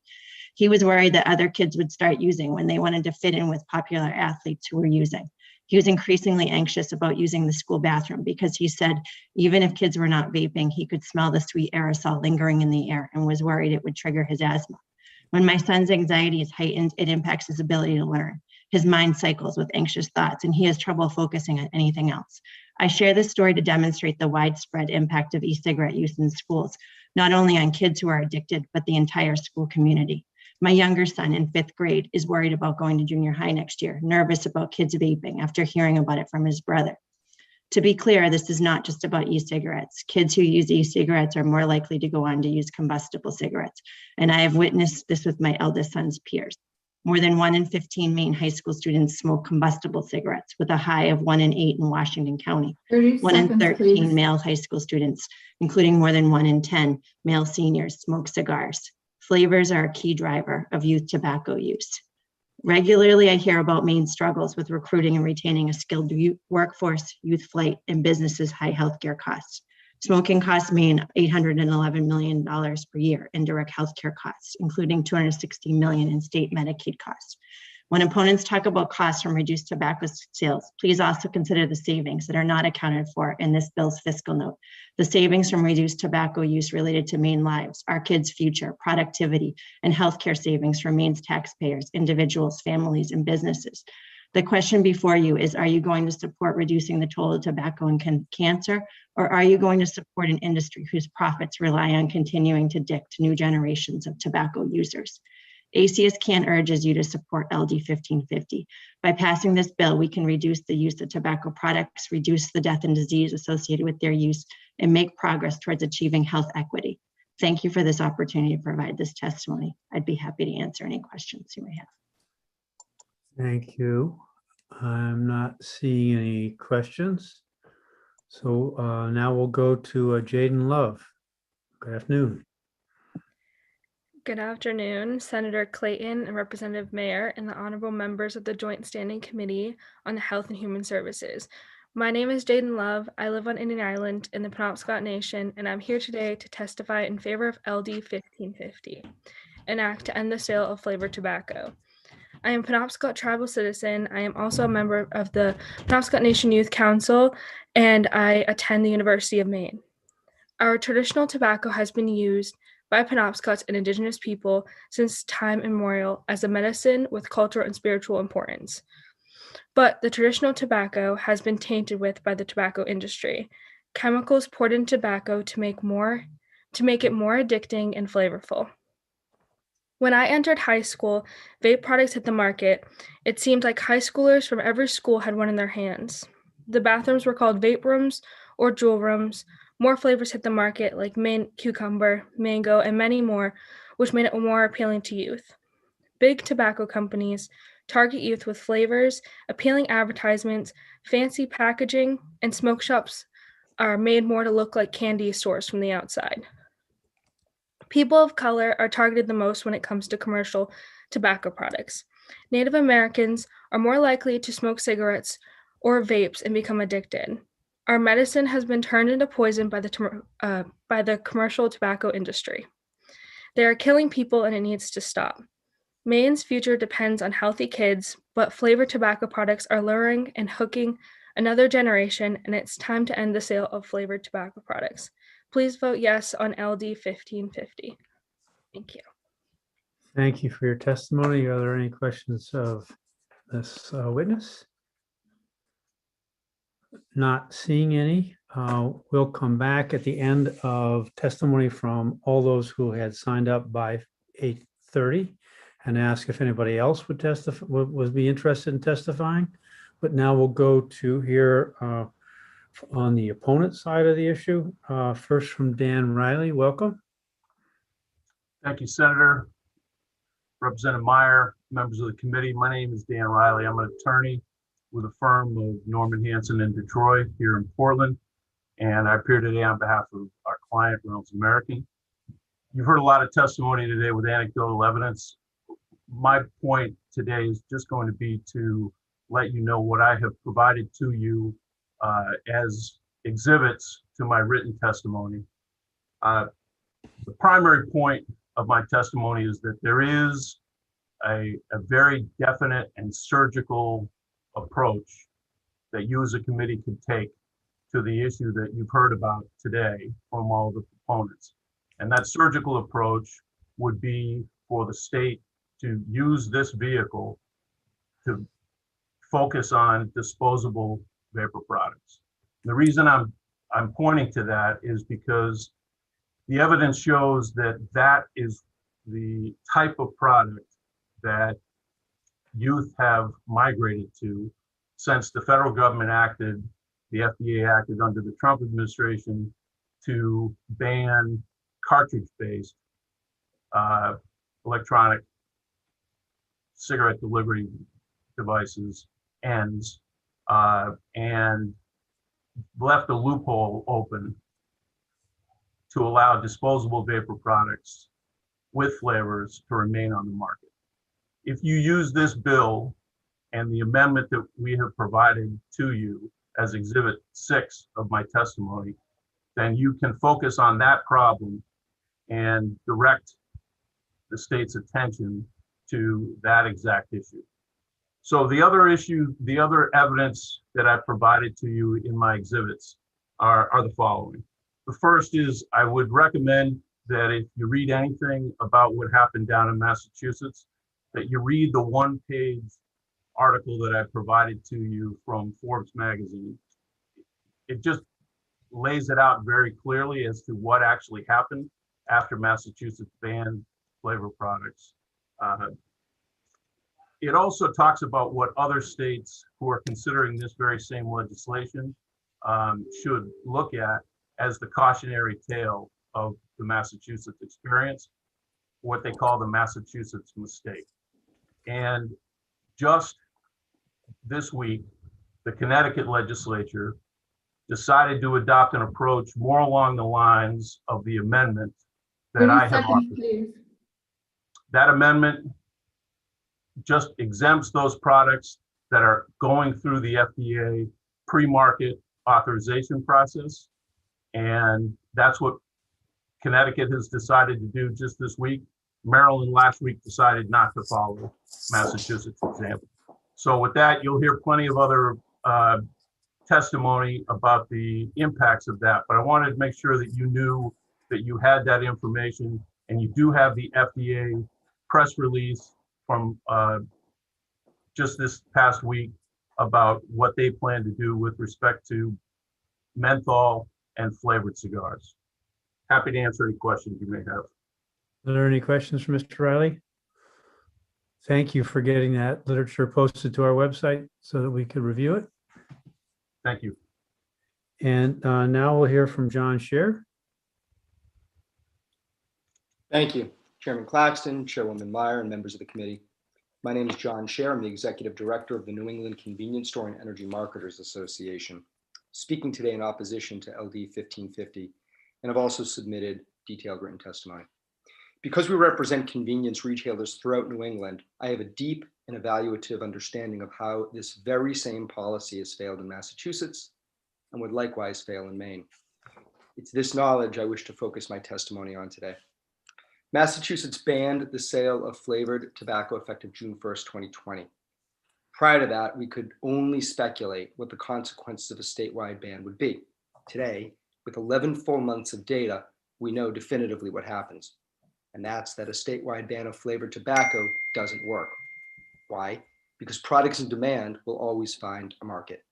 He was worried that other kids would start using when they wanted to fit in with popular athletes who were using. He was increasingly anxious about using the school bathroom because he said even if kids were not vaping, he could smell the sweet aerosol lingering in the air and was worried it would trigger his asthma. When my son's anxiety is heightened, it impacts his ability to learn. His mind cycles with anxious thoughts and he has trouble focusing on anything else. I share this story to demonstrate the widespread impact of e-cigarette use in schools, not only on kids who are addicted, but the entire school community. My younger son in 5th grade is worried about going to junior high next year, nervous about kids vaping after hearing about it from his brother. To be clear, this is not just about e-cigarettes. Kids who use e-cigarettes are more likely to go on to use combustible cigarettes. And I have witnessed this with my eldest son's peers. More than 1 in 15 Maine high school students smoke combustible cigarettes, with a high of 1 in 8 in Washington County. 1 in 13 male high school students, including more than 1 in 10 male seniors, smoke cigars. Flavors are a key driver of youth tobacco use. Regularly, I hear about Maine's struggles with recruiting and retaining a skilled workforce, youth flight, and businesses' high healthcare costs. Smoking costs Maine $811 million per year in direct healthcare costs, including $260 million in state Medicaid costs. When opponents talk about costs from reduced tobacco sales, please also consider the savings that are not accounted for in this bill's fiscal note. The savings from reduced tobacco use related to Maine lives, our kids' future, productivity, and healthcare savings for Maine's taxpayers, individuals, families, and businesses. The question before you is, are you going to support reducing the toll of tobacco and cancer, or are you going to support an industry whose profits rely on continuing to addict new generations of tobacco users? ACS CAN urges you to support LD 1550. By passing this bill, we can reduce the use of tobacco products, reduce the death and disease associated with their use, and make progress towards achieving health equity. Thank you for this opportunity to provide this testimony. I'd be happy to answer any questions you may have. Thank you. I'm not seeing any questions. So now we'll go to Jaden Love. Good afternoon. Good afternoon, Senator Clayton and Representative Mayer and the honorable members of the Joint Standing Committee on Health and Human Services. My name is Jaden Love. I live on Indian Island in the Penobscot Nation, and I'm here today to testify in favor of LD 1550, an act to end the sale of flavored tobacco. I am a Penobscot tribal citizen. I am also a member of the Penobscot Nation Youth Council, and I attend the University of Maine. Our traditional tobacco has been used by Penobscots and Indigenous people since time immemorial as a medicine with cultural and spiritual importance. But the traditional tobacco has been tainted with by the tobacco industry. Chemicals poured into tobacco to make it more addicting and flavorful. When I entered high school, vape products hit the market. It seemed like high schoolers from every school had one in their hands. The bathrooms were called vape rooms or jewel rooms. More flavors hit the market like mint, cucumber, mango, and many more, which made it more appealing to youth. Big tobacco companies target youth with flavors, appealing advertisements, fancy packaging, and smoke shops are made more to look like candy stores from the outside. People of color are targeted the most when it comes to commercial tobacco products. Native Americans are more likely to smoke cigarettes or vapes and become addicted. Our medicine has been turned into poison by the commercial tobacco industry. They are killing people and it needs to stop. Maine's future depends on healthy kids, but flavored tobacco products are luring and hooking another generation, and it's time to end the sale of flavored tobacco products. Please vote yes on LD 1550. Thank you. Thank you for your testimony. Are there any questions of this witness? Not seeing any. We'll come back at the end of testimony from all those who had signed up by 8:30 and ask if anybody else would testify, would be interested in testifying. But now we'll go to hear on the opponent side of the issue. First from Dan Riley, welcome. Thank you, Senator. Representative Meyer, members of the committee. My name is Dan Riley. I'm an attorney with a firm of Norman Hanson in Detroit here in Portland. And I appear today on behalf of our client, Reynolds American. You've heard a lot of testimony today with anecdotal evidence. My point today is just going to be to let you know what I have provided to you as exhibits to my written testimony. The primary point of my testimony is that there is a very definite and surgical approach that you as a committee could take to the issue that you've heard about today from all the proponents. And that surgical approach would be for the state to use this vehicle to focus on disposable vapor products. The reason I'm pointing to that is because the evidence shows that that is the type of product that youth have migrated to since the federal government acted, the FDA acted under the Trump administration to ban cartridge-based electronic cigarette delivery devices, ENDS, and left a loophole open to allow disposable vapor products with flavors to remain on the market. If you use this bill and the amendment that we have provided to you as Exhibit 6 of my testimony, then you can focus on that problem and direct the state's attention to that exact issue. So the other issue, the other evidence that I provided to you in my exhibits are the following. The first is I would recommend that if you read anything about what happened down in Massachusetts, that you read the one-page article that I provided to you from Forbes magazine. It just lays it out very clearly as to what actually happened after Massachusetts banned flavor products. It also talks about what other states who are considering this very same legislation should look at as the cautionary tale of the Massachusetts experience, what they call the Massachusetts mistake. And just this week, the Connecticut legislature decided to adopt an approach more along the lines of the amendment that I have offered. Please. That amendment just exempts those products that are going through the FDA pre-market authorization process. And that's what Connecticut has decided to do just this week. Maryland last week decided not to follow Massachusetts' example. So with that, you'll hear plenty of other testimony about the impacts of that. But I wanted to make sure that you knew that you had that information, and you do have the FDA press release from just this past week about what they plan to do with respect to menthol and flavored cigars. Happy to answer any questions you may have. Are there any questions for Mr. Riley? Thank you for getting that literature posted to our website so that we could review it. Thank you. And now we'll hear from John Scheer. Thank you, Chairman Claxton, Chairwoman Meyer, and members of the committee. My name is John Scheer. I'm the Executive Director of the New England Convenience Store and Energy Marketers Association, speaking today in opposition to LD 1550, and I've also submitted detailed written testimony. Because we represent convenience retailers throughout New England, I have a deep and evaluative understanding of how this very same policy has failed in Massachusetts and would likewise fail in Maine. It's this knowledge I wish to focus my testimony on today. Massachusetts banned the sale of flavored tobacco effective June 1st, 2020. Prior to that, we could only speculate what the consequences of a statewide ban would be. Today, with 11 full months of data, we know definitively what happens. And that's that a statewide ban of flavored tobacco doesn't work. Why? Because products in demand will always find a market.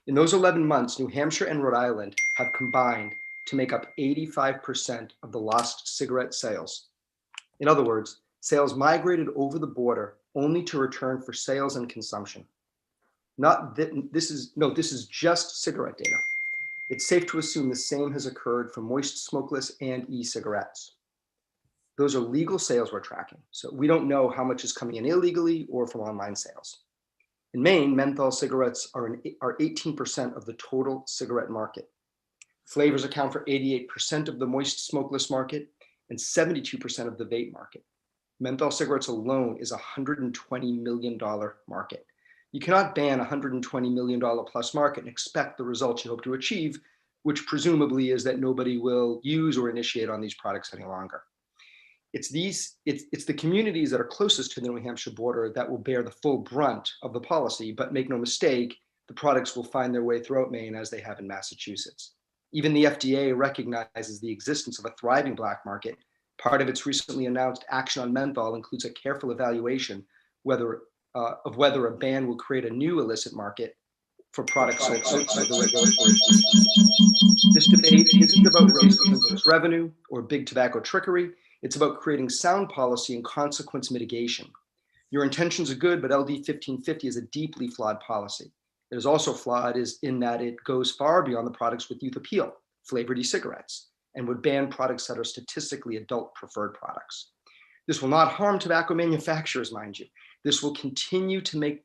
In those 11 months, New Hampshire and Rhode Island have combined to make up 85% of the lost cigarette sales. In other words, sales migrated over the border only to return for sales and consumption. This is just cigarette data. It's safe to assume the same has occurred for moist smokeless and e-cigarettes. Those are legal sales we're tracking, so we don't know how much is coming in illegally or from online sales. In Maine, menthol cigarettes are 18% of the total cigarette market. Flavors account for 88% of the moist smokeless market and 72% of the vape market. Menthol cigarettes alone is a $120 million market. You cannot ban a $120 million plus market and expect the results you hope to achieve, which presumably is that nobody will use or initiate on these products any longer. It's the communities that are closest to the New Hampshire border that will bear the full brunt of the policy, but make no mistake, the products will find their way throughout Maine as they have in Massachusetts. Even the FDA recognizes the existence of a thriving black market. Part of its recently announced action on menthol includes a careful evaluation of whether a ban will create a new illicit market for products sold outside the regulatory system. This debate isn't about raising business revenue or big tobacco trickery. It's about creating sound policy and consequence mitigation. Your intentions are good, but LD 1550 is a deeply flawed policy. It is also flawed in that it goes far beyond the products with youth appeal, flavored e-cigarettes, and would ban products that are statistically adult preferred products. This will not harm tobacco manufacturers, mind you. They'll continue to make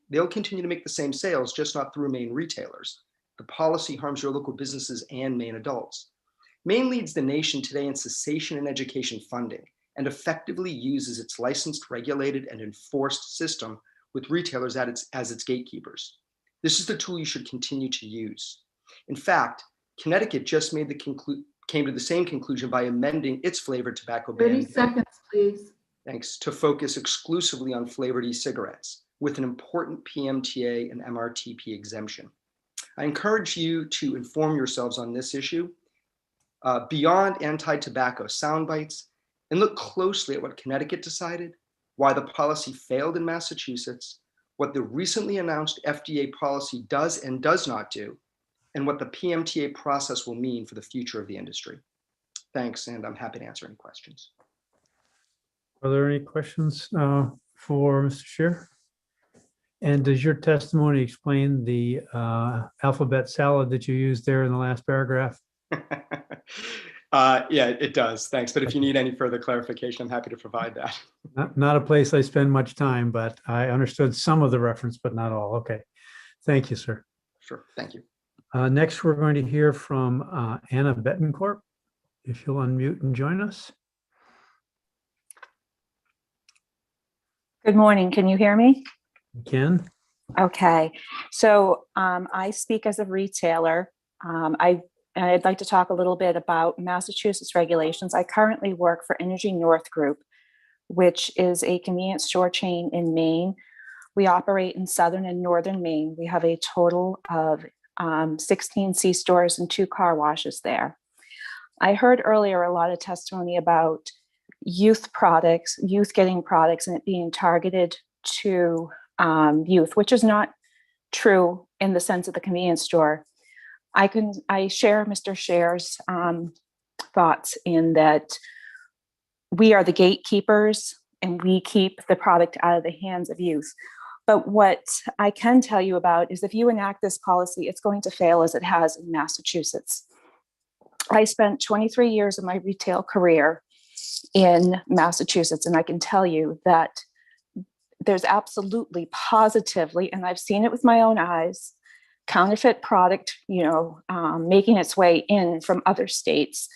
the same sales, just not through Maine retailers. The policy harms your local businesses and Maine adults. Maine leads the nation today in cessation and education funding and effectively uses its licensed, regulated, and enforced system with retailers as its gatekeepers. This is the tool you should continue to use. In fact, Connecticut just came to the same conclusion by amending its flavored tobacco ban. 30 seconds, please. Thanks, to focus exclusively on flavored e-cigarettes with an important PMTA and MRTP exemption. I encourage you to inform yourselves on this issue beyond anti-tobacco sound bites and look closely at what Connecticut decided, why the policy failed in Massachusetts, what the recently announced FDA policy does and does not do, and what the PMTA process will mean for the future of the industry. Thanks, and I'm happy to answer any questions. Are there any questions for Mr. Scheer? And does your testimony explain the alphabet salad that you used there in the last paragraph? Yeah, it does. Thanks. But if you need any further clarification, I'm happy to provide that. Not a place I spend much time, but I understood some of the reference, but not all. Okay. Thank you, sir. Sure. Thank you. Next, we're going to hear from Anna Bettencourt. If you'll unmute and join us. Good morning. Can you hear me? You can. Okay. So I speak as a retailer. I'd like to talk a little bit about Massachusetts regulations. I currently work for Energy North Group, which is a convenience store chain in Maine. We operate in southern and northern Maine. We have a total of 16 C-stores and 2 car washes there. I heard earlier a lot of testimony about youth products, youth getting products, and it being targeted to youth, which is not true in the sense of the convenience store. I share Mr. Scheer's thoughts in that we are the gatekeepers and we keep the product out of the hands of youth. But what I can tell you about is if you enact this policy, it's going to fail as it has in Massachusetts. I spent 23 years of my retail career in Massachusetts, and I can tell you that there's absolutely, positively, and I've seen it with my own eyes, counterfeit product, making its way in from other states.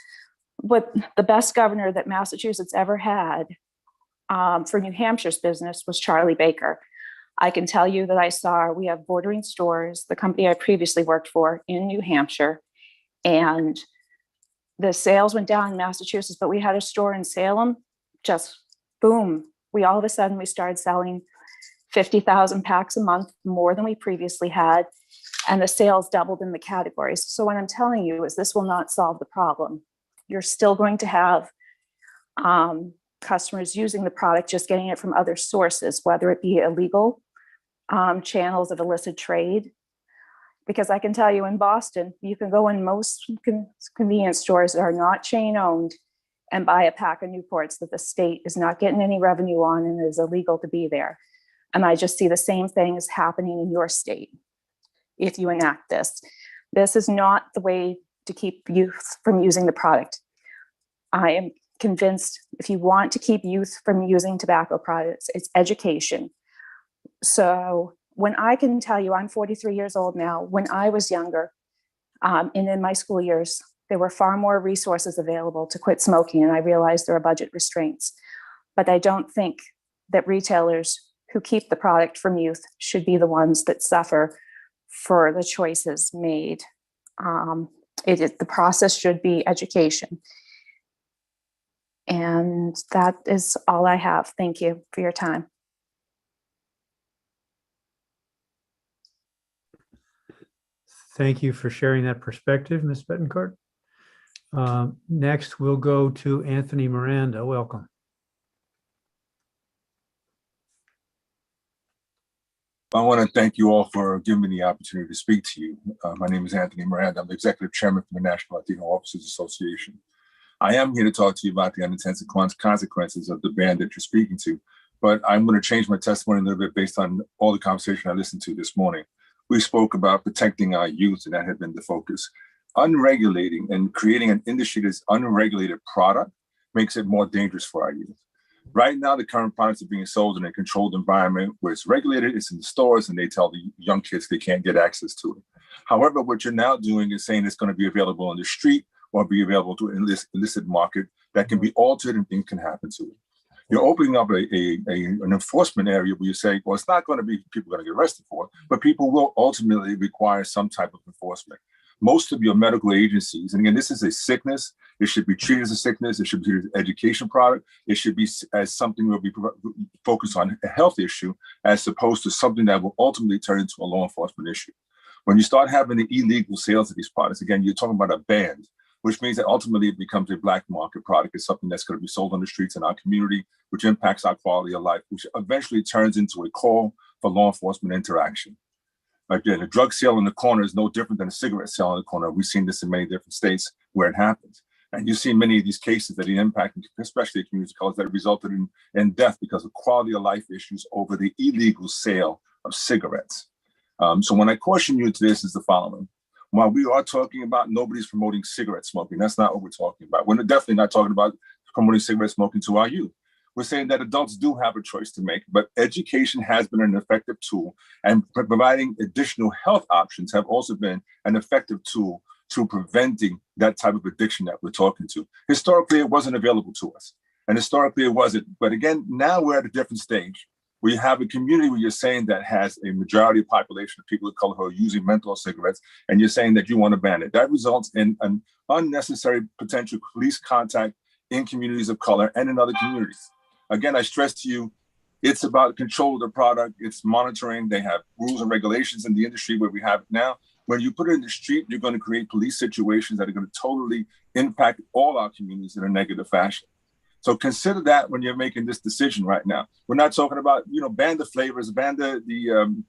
But the best governor that Massachusetts ever had for New Hampshire's business was Charlie Baker. I can tell you that we have bordering stores, the company I previously worked for in New Hampshire, and the sales went down in Massachusetts, but we had a store in Salem, just boom. All of a sudden we started selling 50,000 packs a month, more than we previously had, and the sales doubled in the categories. So what I'm telling you is this will not solve the problem. You're still going to have customers using the product, just getting it from other sources, whether it be illegal channels of illicit trade. Because I can tell you in Boston, you can go in most convenience stores that are not chain owned and buy a pack of Newports that the state is not getting any revenue on and is illegal to be there. And I just see the same thing is happening in your state if you enact this. This is not the way to keep youth from using the product. I am convinced if you want to keep youth from using tobacco products, it's education. So when I can tell you, I'm 43 years old now, when I was younger and in my school years, there were far more resources available to quit smoking, and I realized there are budget restraints. But I don't think that retailers who keep the product from youth should be the ones that suffer for the choices made. The process should be education. And that is all I have. Thank you for your time. Thank you for sharing that perspective, Ms. Bettencourt. Next, we'll go to Anthony Miranda. Welcome. I want to thank you all for giving me the opportunity to speak to you. My name is Anthony Miranda. I'm the Executive Chairman for the National Latino Officers Association. I am here to talk to you about the unintended consequences of the ban that you're speaking to, but I'm going to change my testimony a little bit based on all the conversation I listened to this morning. We spoke about protecting our youth, and that had been the focus. Unregulating and creating an industry that's unregulated product makes it more dangerous for our youth. Right now, the current products are being sold in a controlled environment where it's regulated, it's in the stores, and they tell the young kids they can't get access to it. However, what you're now doing is saying it's going to be available on the street or be available to an illicit market that can be altered and things can happen to it. You're opening up an enforcement area where you say, well, it's not going to be people going to get arrested for it, but people will ultimately require some type of enforcement. Most of your medical agencies, and again, this is a sickness. It should be treated as a sickness. It should be treated as an education product. It should be as something where we focus on a health issue as opposed to something that will ultimately turn into a law enforcement issue. When you start having the illegal sales of these products, again, you're talking about a ban, which means that ultimately it becomes a black market product. It's something that's going to be sold on the streets in our community, which impacts our quality of life, which eventually turns into a call for law enforcement interaction. Again, a drug sale in the corner is no different than a cigarette sale in the corner. We've seen this in many different states where it happens. And you see many of these cases that impact, especially community colleges, that resulted in death because of quality of life issues over the illegal sale of cigarettes. So when I caution you to this is the following. While we are talking about nobody's promoting cigarette smoking, that's not what we're talking about. We're definitely not talking about promoting cigarette smoking to our youth. We're saying that adults do have a choice to make, but education has been an effective tool, and providing additional health options have also been an effective tool to preventing that type of addiction that we're talking to. Historically, it wasn't available to us, and historically it wasn't. But again, now we're at a different stage. We have a community where you're saying that has a majority of population of people of color who are using menthol cigarettes, and you're saying that you want to ban it. That results in an unnecessary potential police contact in communities of color and in other communities. Again, I stress to you, it's about control of the product. It's monitoring. They have rules and regulations in the industry where we have it now. When you put it in the street, you're going to create police situations that are going to totally impact all our communities in a negative fashion. So consider that when you're making this decision right now. We're not talking about, ban the flavors, ban the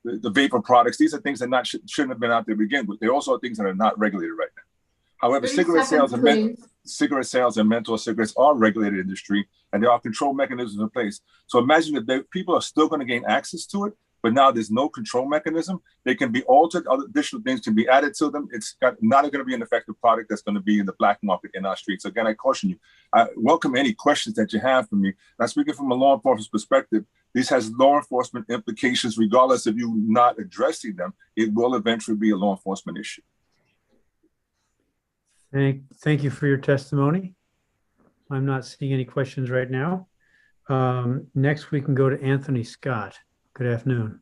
vapor products. These are things that shouldn't have been out there to begin with. They also are things that are not regulated right now. However, 30 cigarette sales seconds, and menthol cigarettes are regulated industry, and there are control mechanisms in place. So imagine that people are still going to gain access to it, but now there's no control mechanism. They can be altered, other additional things can be added to them. It's not going to be an effective product that's going to be in the black market in our streets. Again, I caution you. I welcome any questions that you have for me. Now, speaking from a law enforcement perspective, this has law enforcement implications, regardless of you not addressing them. It will eventually be a law enforcement issue. Thank you for your testimony. I'm not seeing any questions right now. Next, we can go to Anthony Scott. Good afternoon.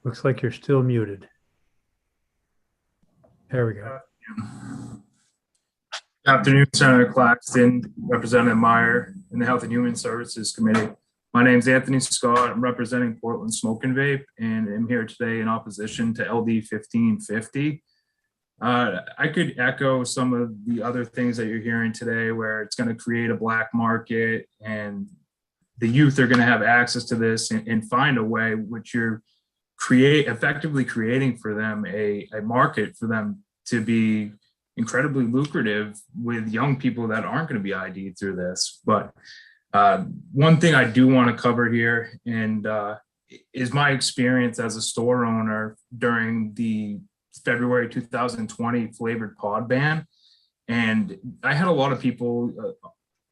Looks like you're still muted. There we go. Good afternoon, Senator Claxton, Representative Meyer, and the Health and Human Services Committee. My name is Anthony Scott. I'm representing Portland Smoke and Vape, and I'm here today in opposition to LD 1550. I could echo some of the other things that you're hearing today, where it's going to create a black market and the youth are going to have access to this and find a way which you're effectively creating for them a market for them to be incredibly lucrative with young people that aren't going to be ID'd through this. But one thing I do want to cover here and is my experience as a store owner during the February 2020 flavored pod ban. And I had a lot of people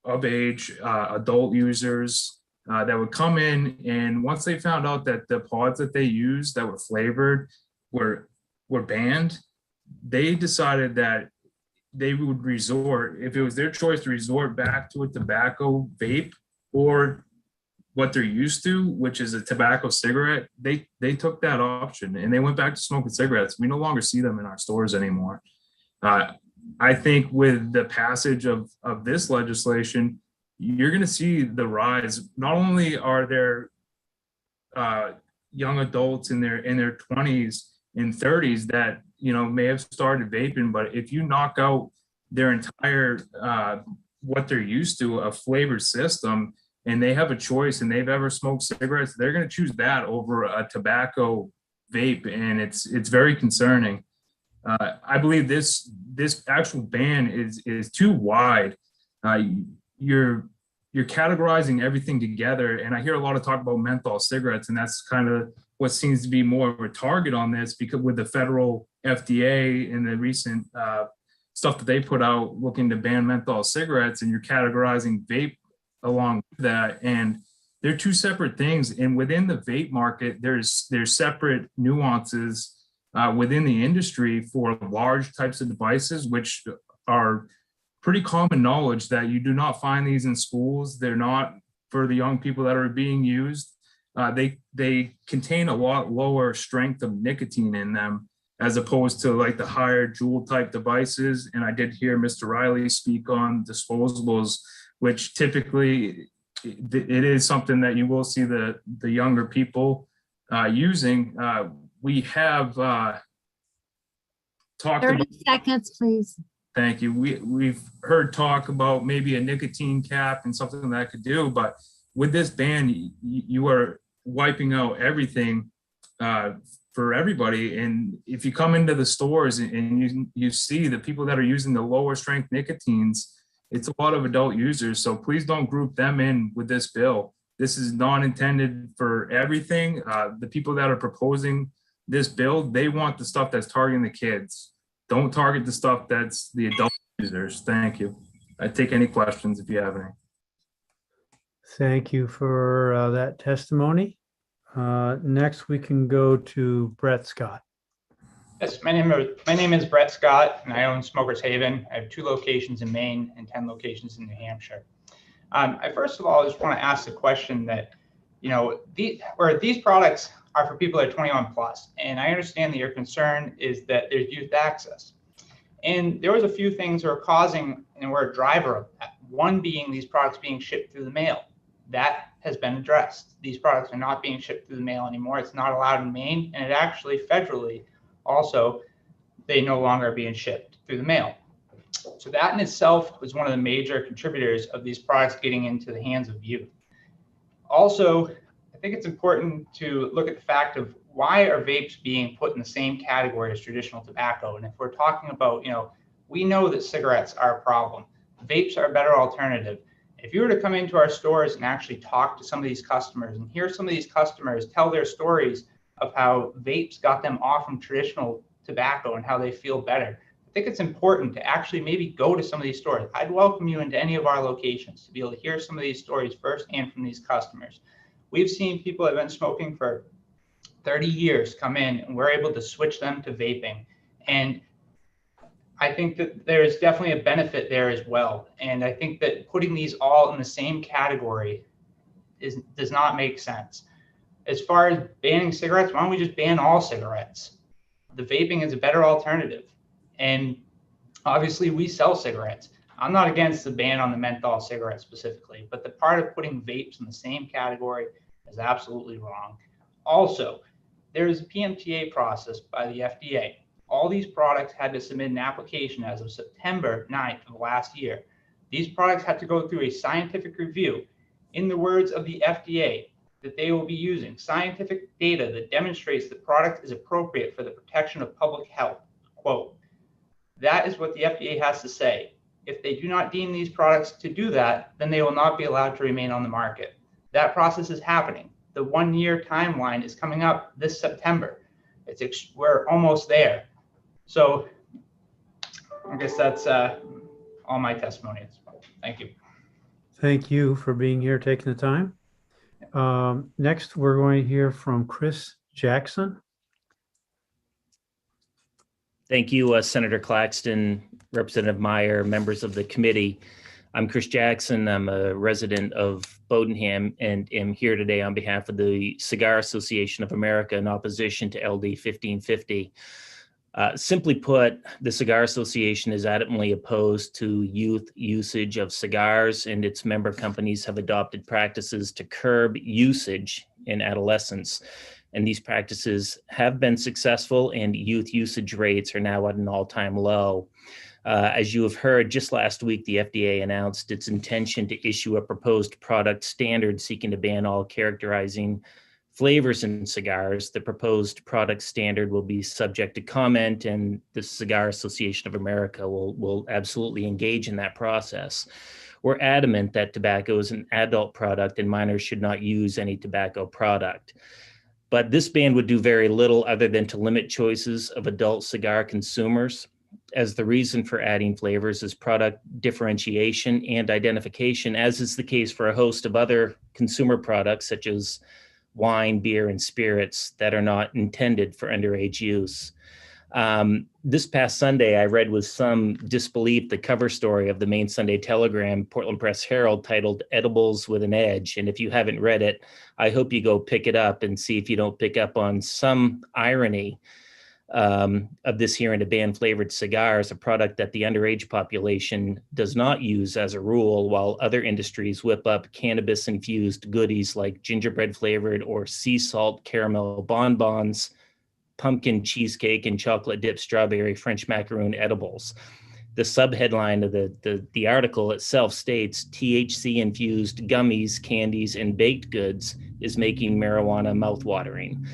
of age, adult users that would come in, and once they found out that the pods that they used that were flavored were banned, they decided that they would resort, if it was their choice, to resort back to a tobacco vape or what they're used to, which is a tobacco cigarette. They took that option and they went back to smoking cigarettes. We no longer see them in our stores anymore. I think with the passage of this legislation, you're going to see the rise. Not only are there young adults in their 20s and 30s that may have started vaping, but if you knock out their entire what they're used to, a flavored system, and they have a choice and they've ever smoked cigarettes, they're going to choose that over a tobacco vape, and it's very concerning. I believe this actual ban is too wide. You're categorizing everything together, and I hear a lot of talk about menthol cigarettes, and that's kind of what seems to be more of a target on this, because with the federal FDA and the recent stuff that they put out looking to ban menthol cigarettes, and you're categorizing vape along with that, and they're two separate things. And within the vape market, there's separate nuances within the industry for large types of devices, which are pretty common knowledge that you do not find these in schools. They're not for the young people that are being used. They contain a lot lower strength of nicotine in them, as opposed to like the higher Juul type devices. And I did hear Mr. Riley speak on disposables, which typically it is something that you will see the younger people using. We have talked 30 about, seconds, please. thank you. We've heard talk about maybe a nicotine cap and something that could do, but with this ban, you are wiping out everything for everybody. And if you come into the stores and you see the people that are using the lower strength nicotines, it's a lot of adult users. So please don't group them in with this bill. This is not intended for everything. The people that are proposing this bill, they want the stuff that's targeting the kids. Don't target the stuff that's the adult users. Thank you. I take any questions if you have any. Thank you for that testimony. Next, we can go to Brett Scott. Yes, my name is Brett Scott, and I own Smokers Haven. I have 2 locations in Maine and 10 locations in New Hampshire. I first of all just want to ask the question that, these products are for people that are 21 plus, and I understand that your concern is that there's youth access. And there was a few things that were causing and were a driver of that. One being these products being shipped through the mail. That has been addressed. These products are not being shipped through the mail anymore. It's not allowed in Maine, and it actually federally also, they no longer are being shipped through the mail. So that in itself was one of the major contributors of these products getting into the hands of youth. Also, I think it's important to look at the fact of why are vapes being put in the same category as traditional tobacco? And if we're talking about, we know that cigarettes are a problem. Vapes are a better alternative. If you were to come into our stores and actually talk to some of these customers and hear some of these customers tell their stories of how vapes got them off from traditional tobacco and how they feel better, I think it's important to actually maybe go to some of these stores. I'd welcome you into any of our locations to be able to hear some of these stories firsthand from these customers. We've seen people that have been smoking for 30 years come in and we're able to switch them to vaping. And I think that there is definitely a benefit there as well. And I think that putting these all in the same category does not make sense. As far as banning cigarettes, why don't we just ban all cigarettes? The vaping is a better alternative. And obviously we sell cigarettes. I'm not against the ban on the menthol cigarette specifically, but the part of putting vapes in the same category is absolutely wrong. Also, there is a PMTA process by the FDA. All these products had to submit an application as of September 9th of last year. These products had to go through a scientific review. In the words of the FDA, that they will be using scientific data that demonstrates the product is appropriate for the protection of public health. Quote, that is what the FDA has to say. If they do not deem these products to do that, then they will not be allowed to remain on the market. That process is happening. The 1-year timeline is coming up this September. We're almost there. So I guess that's all my testimony. Thank you. Thank you for being here, taking the time. Next, we're going to hear from Chris Jackson. Thank you, Senator Claxton, Representative Meyer, members of the committee. I'm Chris Jackson. I'm a resident of Bodenham and am here today on behalf of the Cigar Association of America in opposition to LD 1550. Simply put, the Cigar Association is adamantly opposed to youth usage of cigars, and its member companies have adopted practices to curb usage in adolescents. And these practices have been successful, and youth usage rates are now at an all-time low. As you have heard, just last week, the FDA announced its intention to issue a proposed product standard seeking to ban all characterizing flavors in cigars. The proposed product standard will be subject to comment, and the Cigar Association of America will absolutely engage in that process. We're adamant that tobacco is an adult product and minors should not use any tobacco product. But this ban would do very little other than to limit choices of adult cigar consumers, as the reason for adding flavors is product differentiation and identification, as is the case for a host of other consumer products such as wine, beer, and spirits that are not intended for underage use. This past Sunday, I read with some disbelief the cover story of the Maine Sunday Telegram, Portland Press Herald, titled Edibles with an Edge. And if you haven't read it, I hope you go pick it up and see if you don't pick up on some irony of this here in a ban flavored cigars, a product that the underage population does not use as a rule, while other industries whip up cannabis infused goodies like gingerbread flavored or sea salt caramel bonbons, pumpkin cheesecake, and chocolate dipped strawberry French macaroon edibles. The subheadline of the article itself states THC infused gummies, candies, and baked goods is making marijuana mouthwatering.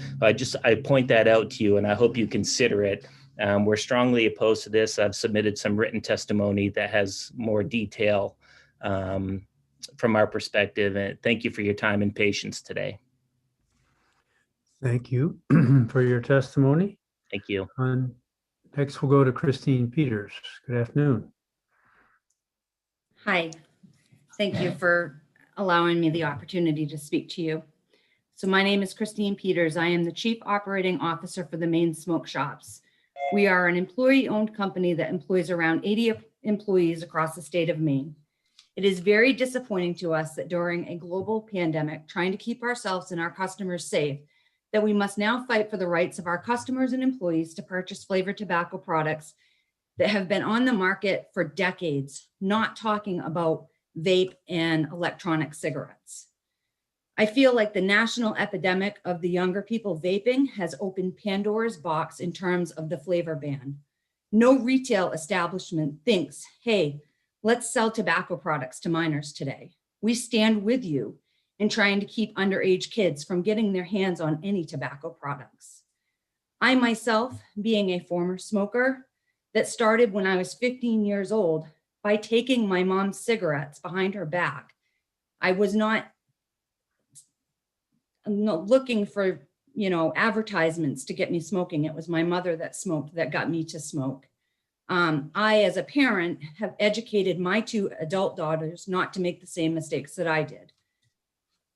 I point that out to you, and I hope you consider it. We're strongly opposed to this. I've submitted some written testimony that has more detail from our perspective. And thank you for your time and patience today. Thank you for your testimony. Thank you. Next, we'll go to Christine Peters. Good afternoon. Hi. Thank you for allowing me the opportunity to speak to you. So my name is Christine Peters. I am the Chief Operating Officer for the Maine Smoke Shops. We are an employee-owned company that employs around 80 employees across the state of Maine. It is very disappointing to us that during a global pandemic, trying to keep ourselves and our customers safe, that we must now fight for the rights of our customers and employees to purchase flavored tobacco products that have been on the market for decades, not talking about vape and electronic cigarettes. I feel like the national epidemic of the younger people vaping has opened Pandora's box in terms of the flavor ban. No retail establishment thinks, hey, let's sell tobacco products to minors today. We stand with you and trying to keep underage kids from getting their hands on any tobacco products. I myself, being a former smoker that started when I was 15 years old by taking my mom's cigarettes behind her back. I was not looking for, advertisements to get me smoking. It was my mother that smoked that got me to smoke. I, as a parent, have educated my 2 adult daughters not to make the same mistakes that I did.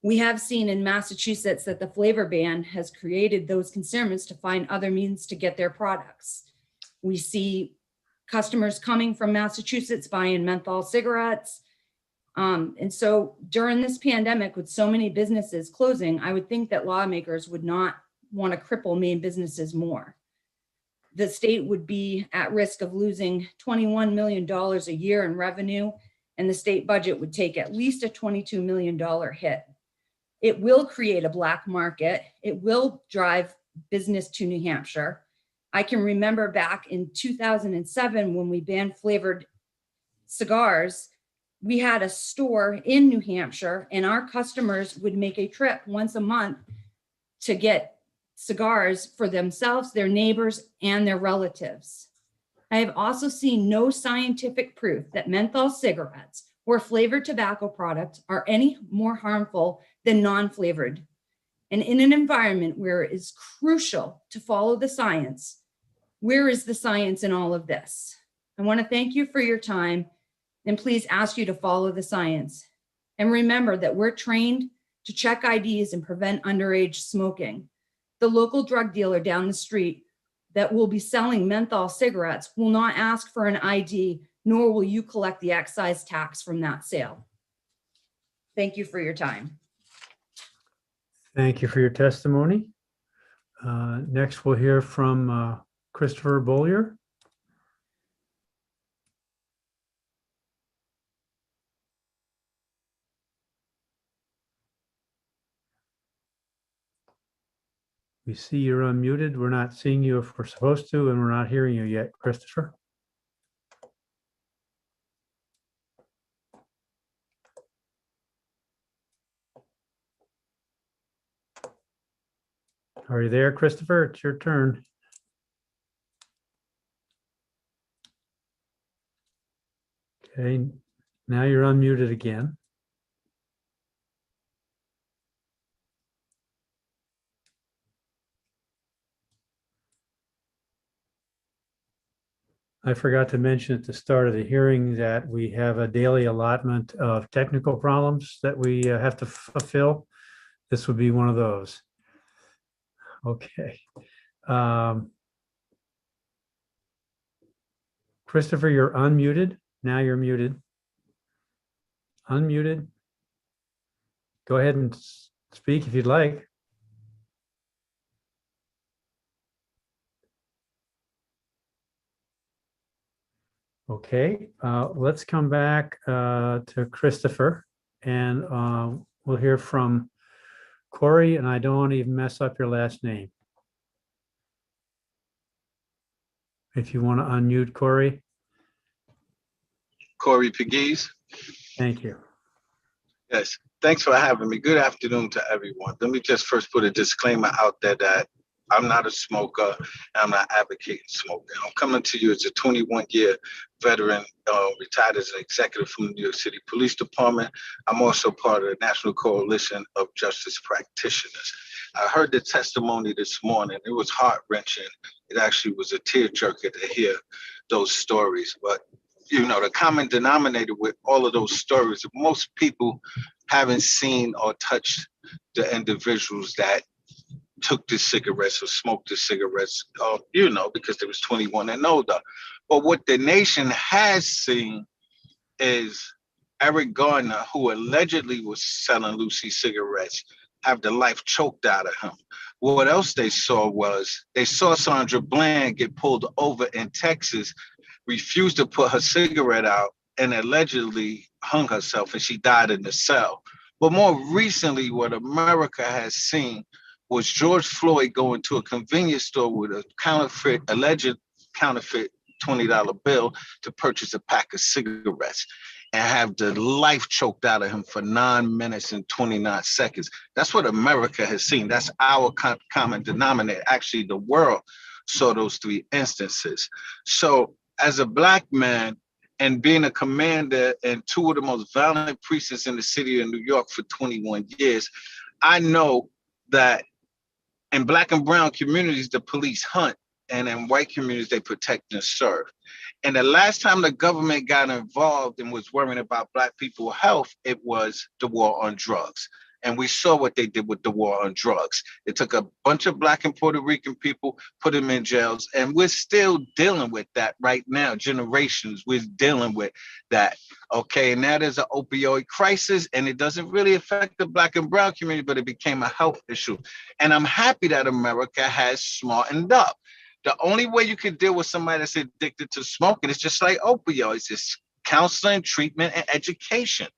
We have seen in Massachusetts that the flavor ban has created those consumers to find other means to get their products. We see customers coming from Massachusetts buying menthol cigarettes. And so during this pandemic, with so many businesses closing, I would think that lawmakers would not want to cripple Maine businesses more. The state would be at risk of losing $21 million a year in revenue, and the state budget would take at least a $22 million hit. It will create a black market. It will drive business to New Hampshire. I can remember back in 2007 when we banned flavored cigars, we had a store in New Hampshire and our customers would make a trip once a month to get cigars for themselves, their neighbors, and their relatives. I have also seen no scientific proof that menthol cigarettes or flavored tobacco products are any more harmful than non-flavored. And in an environment where it is crucial to follow the science, where is the science in all of this? I want to thank you for your time and please ask you to follow the science. And remember that we're trained to check IDs and prevent underage smoking. The local drug dealer down the street that will be selling menthol cigarettes will not ask for an ID, nor will you collect the excise tax from that sale. Thank you for your time. Thank you for your testimony. Next, we'll hear from Christopher Bollier. We see you're unmuted. We're not seeing you if we're supposed to, and we're not hearing you yet, Christopher. Are you there, Christopher? It's your turn. Okay, now you're unmuted again. I forgot to mention at the start of the hearing that we have a daily allotment of technical problems that we have to fulfill. This would be one of those. Okay. Christopher, you're unmuted. Now you're muted. Unmuted. Go ahead and speak if you'd like. Okay, let's come back to Christopher and we'll hear from Corey, and I don't want to even mess up your last name. If you want to unmute Corey. Corey Pegues. Thank you. Yes, thanks for having me. Good afternoon to everyone. Let me just first put a disclaimer out there that I'm not a smoker. I'm not advocating smoking. I'm coming to you as a 21-year veteran, retired as an executive from the New York City Police Department. I'm also part of the National Coalition of Justice Practitioners. I heard the testimony this morning. It was heart-wrenching. It actually was a tearjerker to hear those stories. But, you know, the common denominator with all of those stories, most people haven't seen or touched the individuals that took the cigarettes or smoked the cigarettes, you know, because they was 21 and older. But what the nation has seen is Eric Garner, who allegedly was selling Lucy cigarettes, have the life choked out of him. What else they saw was they saw Sandra Bland get pulled over in Texas, refused to put her cigarette out, and allegedly hung herself, and she died in the cell. But more recently, what America has seen was George Floyd go into a convenience store with a alleged counterfeit $20 bill to purchase a pack of cigarettes and have the life choked out of him for 9 minutes and 29 seconds. That's what America has seen. That's our common denominator. Actually, the world saw those 3 instances. So as a Black man and being a commander in 2 of the most violent precincts in the city of New York for 21 years, I know that in Black and brown communities, the police hunt, and in white communities, they protect and serve. And the last time the government got involved and was worrying about Black people's health, it was the war on drugs. And we saw what they did with the war on drugs. It took a bunch of Black and Puerto Rican people, put them in jails, and we're still dealing with that right now. Generations, we're dealing with that. Okay, and now there's an opioid crisis, and it doesn't really affect the Black and brown community, but it became a health issue. And I'm happy that America has smartened up. The only way you can deal with somebody that's addicted to smoking is just like opioids. It's counseling, treatment, and education.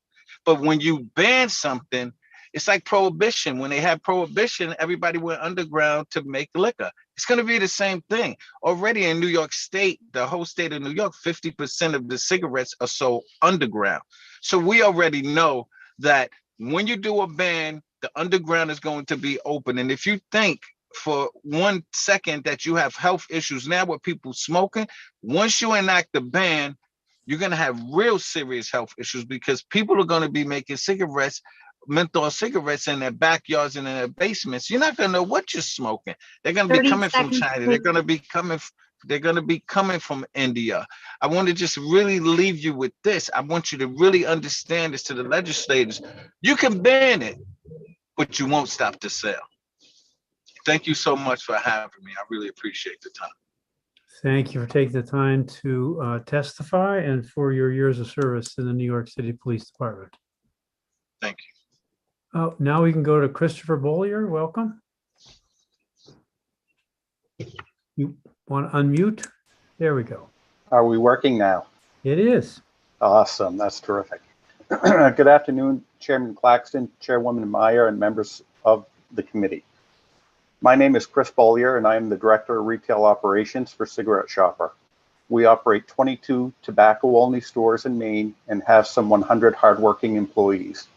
But when you ban something, it's like prohibition. When they had prohibition, everybody went underground to make liquor. It's going to be the same thing. Already in New York State, the whole state of New York, 50% of the cigarettes are sold underground. So we already know that when you do a ban, the underground is going to be open. And if you think for 1 second that you have health issues now with people smoking, once you enact the ban, you're going to have real serious health issues because people are going to be making cigarettes, menthol cigarettes in their backyards and in their basements. You're not going to know what you're smoking. They're going to be coming from China. They're going to be coming from India. I want to just really leave you with this. I want you to really understand this to the legislators. You can ban it, but you won't stop the sale. Thank you so much for having me. I really appreciate the time. Thank you for taking the time to testify and for your years of service in the New York City Police Department. Thank you. Now we can go to Christopher Bollier. Welcome. You want to unmute? There we go. Are we working now? It is. Awesome. That's terrific. Good afternoon, Chairman Claxton, Chairwoman Meyer, and members of the committee. My name is Chris Bollier, and I am the Director of Retail Operations for Cigarette Shopper. We operate 22 tobacco-only stores in Maine and have some 100 hardworking employees.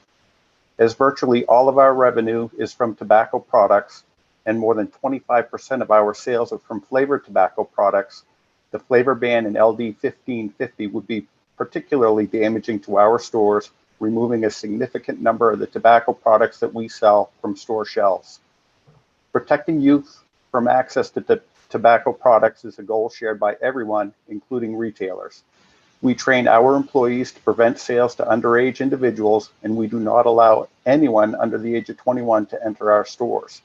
As virtually all of our revenue is from tobacco products and more than 25% of our sales are from flavored tobacco products, the flavor ban in LD 1550 would be particularly damaging to our stores, removing a significant number of the tobacco products that we sell from store shelves. Protecting youth from access to tobacco products is a goal shared by everyone, including retailers. We train our employees to prevent sales to underage individuals, and we do not allow anyone under the age of 21 to enter our stores.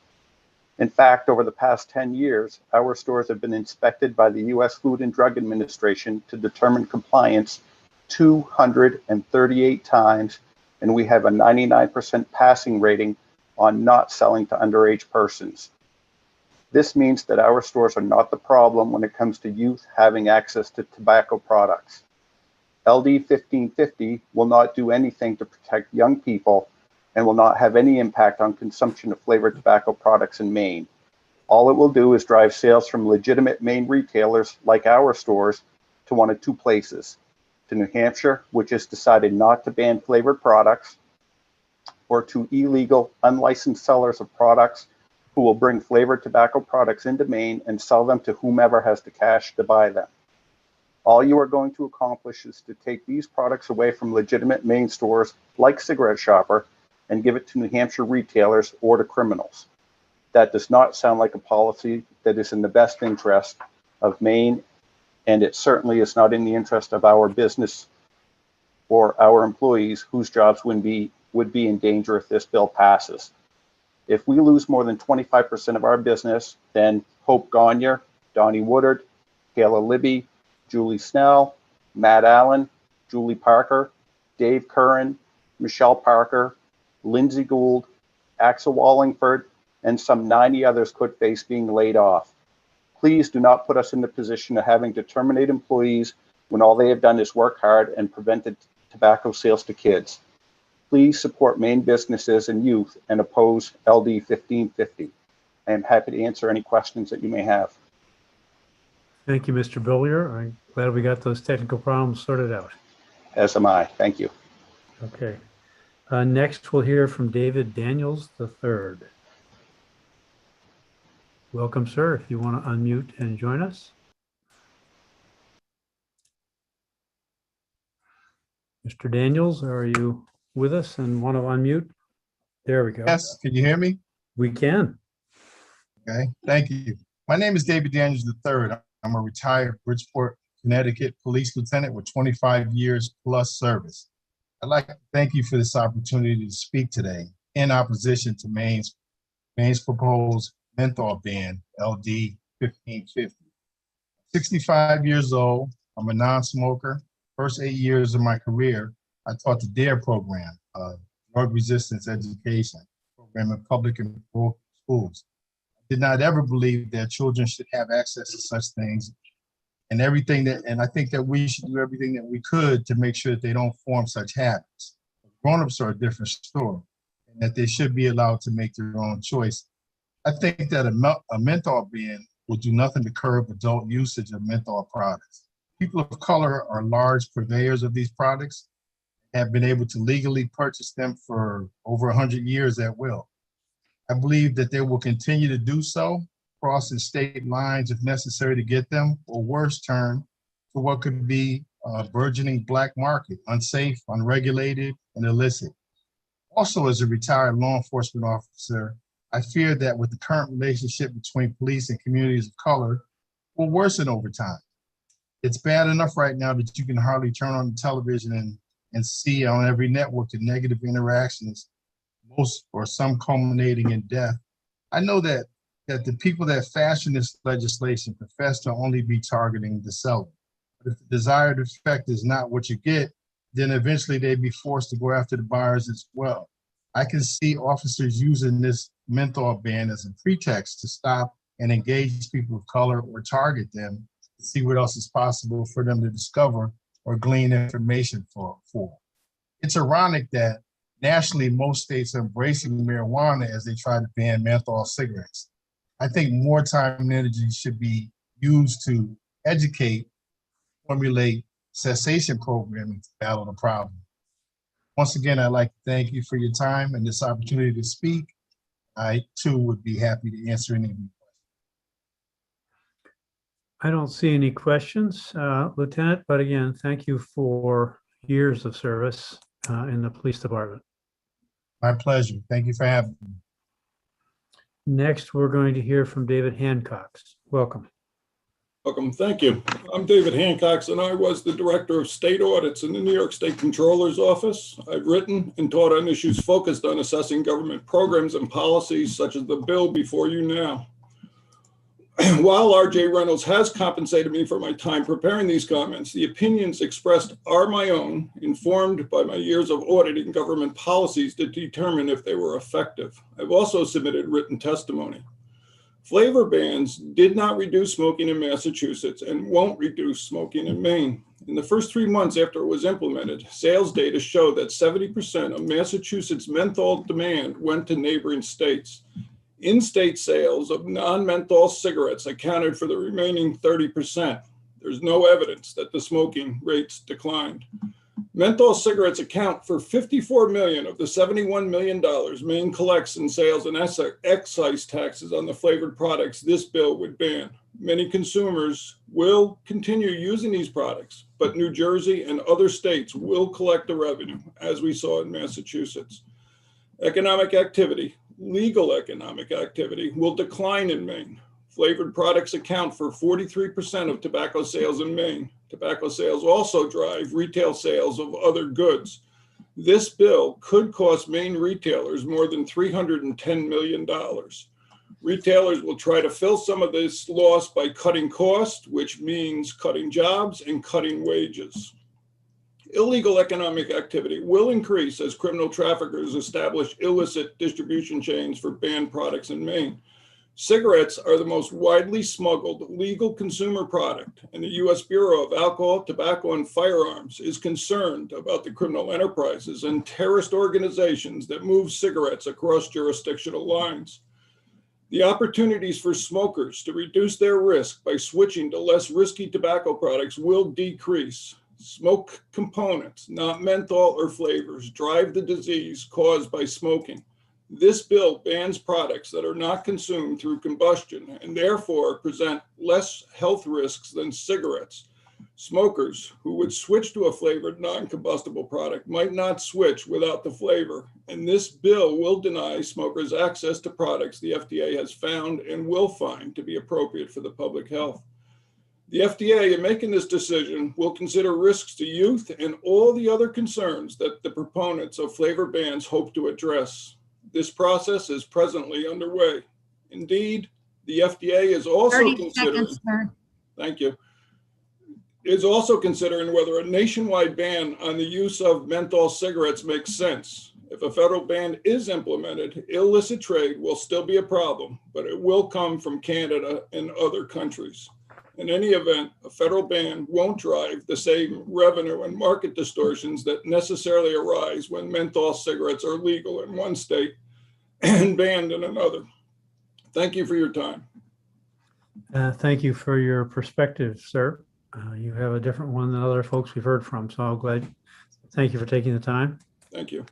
In fact, over the past 10 years, our stores have been inspected by the U.S. Food and Drug Administration to determine compliance 238 times, and we have a 99% passing rating on not selling to underage persons. This means that our stores are not the problem when it comes to youth having access to tobacco products. LD 1550 will not do anything to protect young people and will not have any impact on consumption of flavored tobacco products in Maine. All it will do is drive sales from legitimate Maine retailers like our stores to one of 2 places, to New Hampshire, which has decided not to ban flavored products, or to illegal, unlicensed sellers of products who will bring flavored tobacco products into Maine and sell them to whomever has the cash to buy them. All you are going to accomplish is to take these products away from legitimate Maine stores like Cigarette Shopper and give it to New Hampshire retailers or to criminals. That does not sound like a policy that is in the best interest of Maine, and it certainly is not in the interest of our business or our employees whose jobs would be in danger if this bill passes. If we lose more than 25% of our business, then Hope Gagne, Donnie Woodard, Kayla Libby, Julie Snell, Matt Allen, Julie Parker, Dave Curran, Michelle Parker, Lindsay Gould, Axel Wallingford, and some 90 others could face being laid off. Please do not put us in the position of having to terminate employees when all they have done is work hard and prevented tobacco sales to kids. Please support Maine businesses and youth and oppose LD 1550. I am happy to answer any questions that you may have. Thank you, Mr. Billier. I'm glad we got those technical problems sorted out. As am I. Thank you. Okay. Next, we'll hear from David Daniels III. Welcome, sir, if you want to unmute and join us. Mr. Daniels, are you with us and want to unmute? There we go. Yes, can you hear me? We can. Okay, thank you. My name is David Daniels III. I'm a retired Bridgeport, Connecticut police lieutenant with 25 years plus service. I'd like to thank you for this opportunity to speak today in opposition to Maine's proposed menthol ban, LD 1550. 65 years old, I'm a non-smoker. First 8 years of my career, I taught the DARE program, drug resistance education program in public and rural schools. I did not ever believe that children should have access to such things and I think that we should do everything that we could to make sure that they don't form such habits. Grown-ups are a different story, and that they should be allowed to make their own choice. I think that a menthol ban will do nothing to curb adult usage of menthol products. People of color are large purveyors of these products, have been able to legally purchase them for over 100 years at will. I believe that they will continue to do so, crossing state lines if necessary to get them, or worse, turn to what could be a burgeoning black market, unsafe, unregulated, and illicit. Also, as a retired law enforcement officer, I fear that with the current relationship between police and communities of color will worsen over time. It's bad enough right now that you can hardly turn on the television and see on every network the negative interactions, most or some culminating in death. I know that the people that fashion this legislation profess to only be targeting the seller. But if the desired effect is not what you get, then eventually they'd be forced to go after the buyers as well. I can see officers using this menthol ban as a pretext to stop and engage people of color or target them to see what else is possible for them to discover or glean information for. It's ironic that nationally, most states are embracing marijuana as they try to ban menthol cigarettes. I think more time and energy should be used to educate, formulate cessation programming to battle the problem. Once again, I'd like to thank you for your time and this opportunity to speak. I too would be happy to answer any of your questions. I don't see any questions, Lieutenant, but again, thank you for years of service in the police department. My pleasure. Thank you for having me. Next, we're going to hear from David Hancock. Welcome. Welcome. Thank you. I'm David Hancock, and I was the Director of State Audits in the New York State Comptroller's Office. I've written and taught on issues focused on assessing government programs and policies, such as the bill before you now. While R.J. Reynolds has compensated me for my time preparing these comments, the opinions expressed are my own, informed by my years of auditing government policies to determine if they were effective. I've also submitted written testimony. Flavor bans did not reduce smoking in Massachusetts and won't reduce smoking in Maine. In the first 3 months after it was implemented, sales data show that 70% of Massachusetts menthol demand went to neighboring states. In-state sales of non-menthol cigarettes accounted for the remaining 30%. There's no evidence that the smoking rates declined. Menthol cigarettes account for $54 million of the $71 million Maine collects in sales and excise taxes on the flavored products this bill would ban. Many consumers will continue using these products, but New Jersey and other states will collect the revenue, as we saw in Massachusetts. Economic activity, legal economic activity, will decline in Maine. Flavored products account for 43% of tobacco sales in Maine. Tobacco sales also drive retail sales of other goods. This bill could cost Maine retailers more than $310 million. Retailers will try to fill some of this loss by cutting costs, which means cutting jobs and cutting wages. Illegal economic activity will increase as criminal traffickers establish illicit distribution chains for banned products in Maine. Cigarettes are the most widely smuggled legal consumer product, and the U.S. Bureau of Alcohol, Tobacco, and Firearms is concerned about the criminal enterprises and terrorist organizations that move cigarettes across jurisdictional lines. The opportunities for smokers to reduce their risk by switching to less risky tobacco products will decrease. Smoke components, not menthol or flavors, drive the disease caused by smoking. This bill bans products that are not consumed through combustion and therefore present less health risks than cigarettes. Smokers who would switch to a flavored non-combustible product might not switch without the flavor, and this bill will deny smokers access to products the FDA has found and will find to be appropriate for the public health. The FDA, in making this decision, will consider risks to youth and all the other concerns that the proponents of flavor bans hope to address. This process is presently underway. Indeed, the FDA is also 30 considering, seconds, sir. thank you, is also considering whether a nationwide ban on the use of menthol cigarettes makes sense. If a federal ban is implemented, illicit trade will still be a problem, but it will come from Canada and other countries. In any event, a federal ban won't drive the same revenue and market distortions that necessarily arise when menthol cigarettes are legal in one state and banned in another. Thank you for your time. Thank you for your perspective, sir. You have a different one than other folks we've heard from, so I'm glad. Thank you for taking the time. Thank you.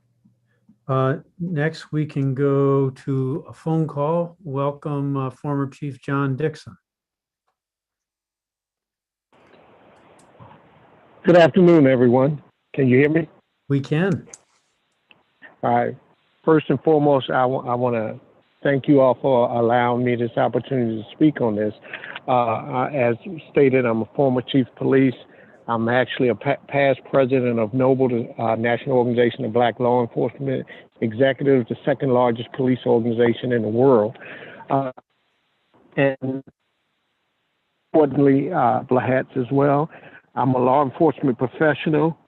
Next, we can go to a phone call. Welcome, former Chief John Dixon. Good afternoon, everyone. Can you hear me? We can. All right. First and foremost, I want to thank you all for allowing me this opportunity to speak on this. As stated, I'm a former chief of police. I'm actually a past president of NOBLE, the National Organization of Black Law Enforcement Executives, the second largest police organization in the world. And importantly, black hats as well. I'm a law enforcement professional.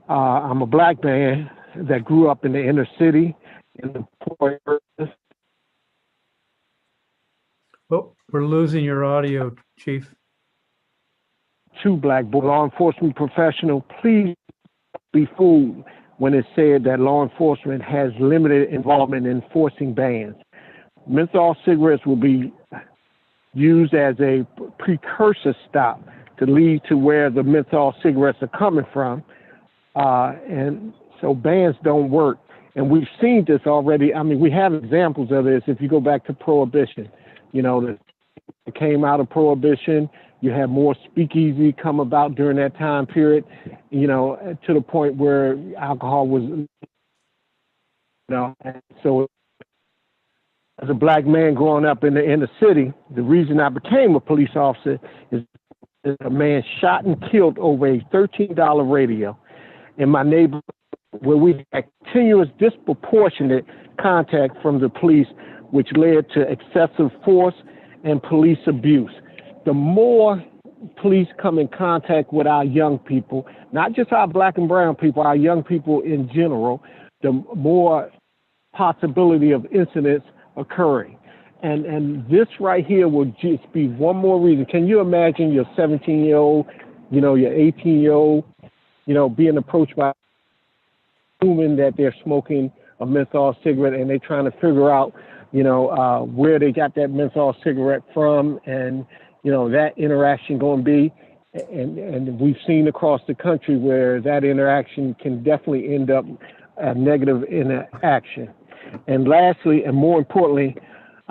I'm a black man that grew up in the inner city in the poor areas. Oh, we're losing your audio, Chief. Two black law enforcement professional. Please be fooled when it's said that law enforcement has limited involvement in enforcing bans. Menthol cigarettes will be used as a precursor stop to lead to where the menthol cigarettes are coming from. And so bans don't work. And we've seen this already. I mean, we have examples of this. If you go back to Prohibition, you know, it came out of Prohibition. You had more speakeasy come about during that time period, you know, to the point where alcohol was, you know, and so as a black man growing up in the inner city, the reason I became a police officer is a man shot and killed over a $13 radio in my neighborhood where we had continuous disproportionate contact from the police, which led to excessive force and police abuse. The more police come in contact with our young people, not just our black and brown people, our young people in general, the more possibility of incidents occurring. And this right here will just be one more reason. Can you imagine your 17-year-old, you know, your 18-year-old, you know, being approached by assuming that they're smoking a menthol cigarette and they're trying to figure out, you know, where they got that menthol cigarette from, and, you know, that interaction going to be. And we've seen across the country where that interaction can definitely end up a negative interaction. And lastly, and more importantly,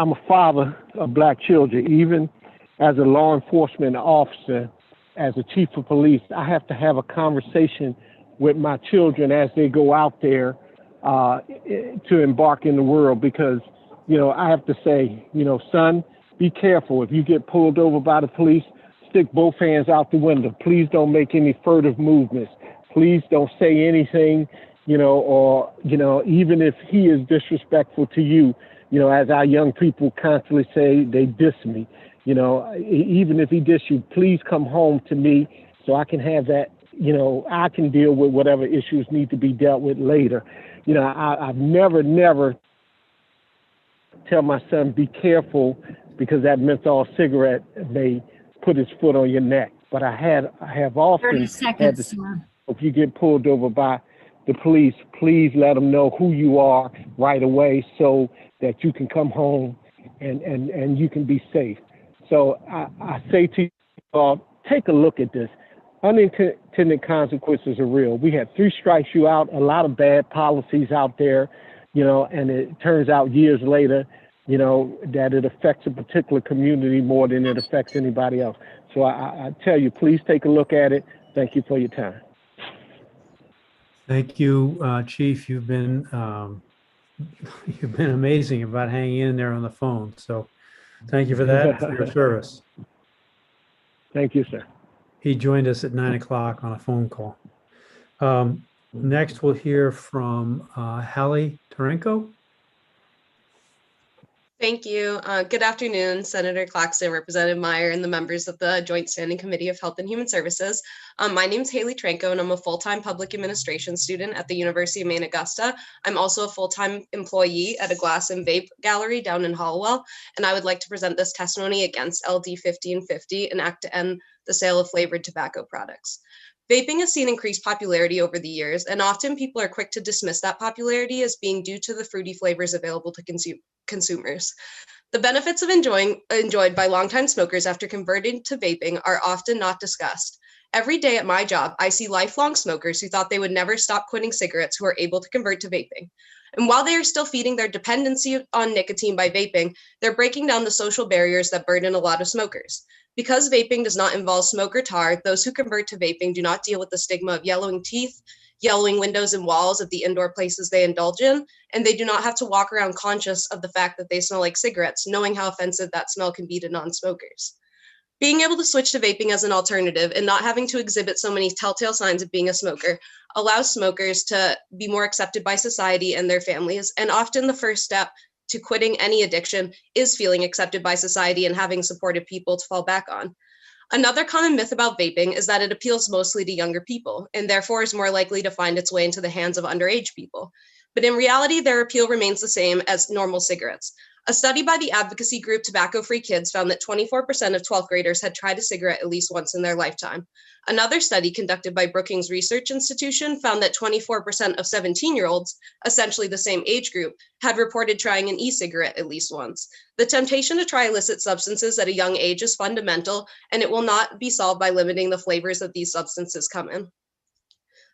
I'm a father of black children. Even as a law enforcement officer, as a chief of police, I have to have a conversation with my children as they go out there to embark in the world, because, you know, I have to say, you know, son, be careful. If you get pulled over by the police, stick both hands out the window. Please don't make any furtive movements. Please don't say anything, you know, or, you know, even if he is disrespectful to you, you know, as our young people constantly say, they diss me. You know, even if he diss you, please come home to me so I can have that, you know, I can deal with whatever issues need to be dealt with later. You know, I've never tell my son, be careful, because that menthol cigarette may put his foot on your neck. But I have often 30 seconds, sir. If you get pulled over by the police, please let them know who you are right away so that you can come home and you can be safe. So I say to you all, take a look at this. Unintended consequences are real. We had 3 strikes you out, a lot of bad policies out there, and it turns out years later, that it affects a particular community more than it affects anybody else. So I tell you, please take a look at it. Thank you for your time. Thank you, Chief. You've been amazing about hanging in there on the phone. So thank you for that, for your service. Thank you, sir. He joined us at 9 o'clock on a phone call. Next, we'll hear from Hallie Tarenko. Thank you. Good afternoon, Senator Claxton, Representative Meyer, and the members of the Joint Standing Committee of Health and Human Services. My name is Haley Tranko, and I'm a full-time public administration student at the University of Maine, Augusta. I'm also a full-time employee at a glass and vape gallery down in Hollowell, and I would like to present this testimony against LD 1550, an act to end the sale of flavored tobacco products. Vaping has seen increased popularity over the years, and often people are quick to dismiss that popularity as being due to the fruity flavors available to consumers. The benefits of enjoyed by longtime smokers after converting to vaping are often not discussed. Every day at my job, I see lifelong smokers who thought they would never stop quitting cigarettes who are able to convert to vaping. And while they are still feeding their dependency on nicotine by vaping, they're breaking down the social barriers that burden a lot of smokers. Because vaping does not involve smoke or tar, those who convert to vaping do not deal with the stigma of yellowing teeth, yellowing windows and walls of the indoor places they indulge in, and they do not have to walk around conscious of the fact that they smell like cigarettes, knowing how offensive that smell can be to non-smokers. Being able to switch to vaping as an alternative and not having to exhibit so many telltale signs of being a smoker allows smokers to be more accepted by society and their families, and often the first step to quitting any addiction is feeling accepted by society and having supportive people to fall back on. Another common myth about vaping is that it appeals mostly to younger people and therefore is more likely to find its way into the hands of underage people. But in reality, their appeal remains the same as normal cigarettes. A study by the advocacy group Tobacco Free Kids found that 24% of 12th graders had tried a cigarette at least once in their lifetime. Another study conducted by Brookings Research Institution found that 24% of 17-year-olds, essentially the same age group, had reported trying an e-cigarette at least once. The temptation to try illicit substances at a young age is fundamental, and it will not be solved by limiting the flavors that these substances come in.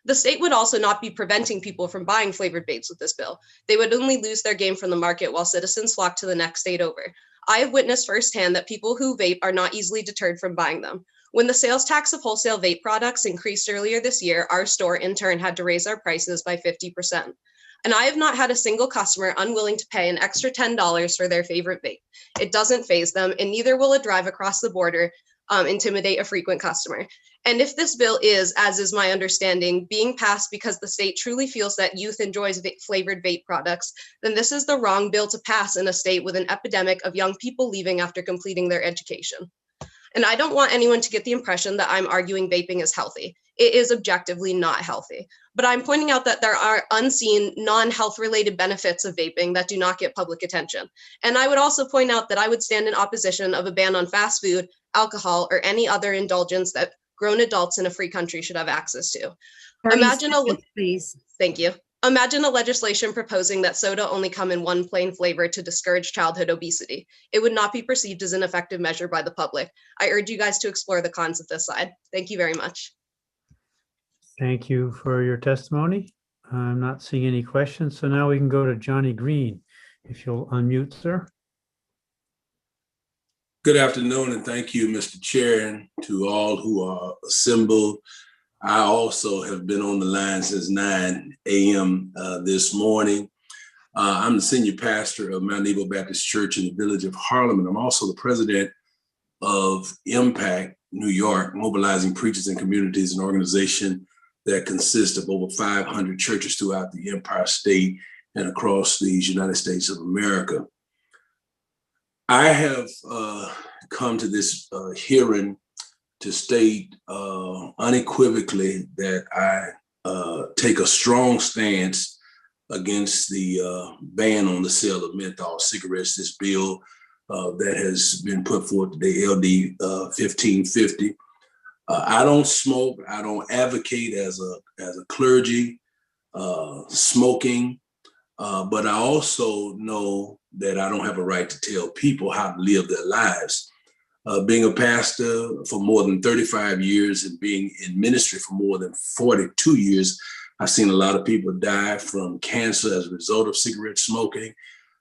The state would also not be preventing people from buying flavored vapes with this bill. They would only lose their game from the market while citizens flock to the next state over. I have witnessed firsthand that people who vape are not easily deterred from buying them. When the sales tax of wholesale vape products increased earlier this year, our store in turn had to raise our prices by 50%. And I have not had a single customer unwilling to pay an extra $10 for their favorite vape. It doesn't faze them, and neither will a drive across the border intimidate a frequent customer. And if this bill is, as is my understanding, being passed because the state truly feels that youth enjoys flavored vape products, then this is the wrong bill to pass in a state with an epidemic of young people leaving after completing their education. And I don't want anyone to get the impression that I'm arguing vaping is healthy. It is objectively not healthy. But I'm pointing out that there are unseen, non-health related benefits of vaping that do not get public attention. And I would also point out that I would stand in opposition of a ban on fast food, alcohol, or any other indulgence that grown adults in a free country should have access to. Please. Thank you. Imagine a legislation proposing that soda only come in one plain flavor to discourage childhood obesity. It would not be perceived as an effective measure by the public. I urge you guys to explore the cons of this side. Thank you very much. Thank you for your testimony. I'm not seeing any questions, so now we can go to Johnny Green. If you'll unmute, sir. Good afternoon, and thank you, Mr. Chair, and to all who are assembled. I also have been on the line since 9 a.m. This morning. I'm the senior pastor of Mount Nebo Baptist Church in the village of Harlem, and I'm also the president of Impact New York, Mobilizing Preachers and Communities, an organization that consists of over 500 churches throughout the Empire State and across these United States of America. I have come to this hearing to state unequivocally that I take a strong stance against the ban on the sale of menthol cigarettes, this bill that has been put forth today, LD 1550. I don't smoke. I don't advocate as a clergy smoking. But I also know that I don't have a right to tell people how to live their lives. Being a pastor for more than 35 years and being in ministry for more than 42 years, I've seen a lot of people die from cancer as a result of cigarette smoking,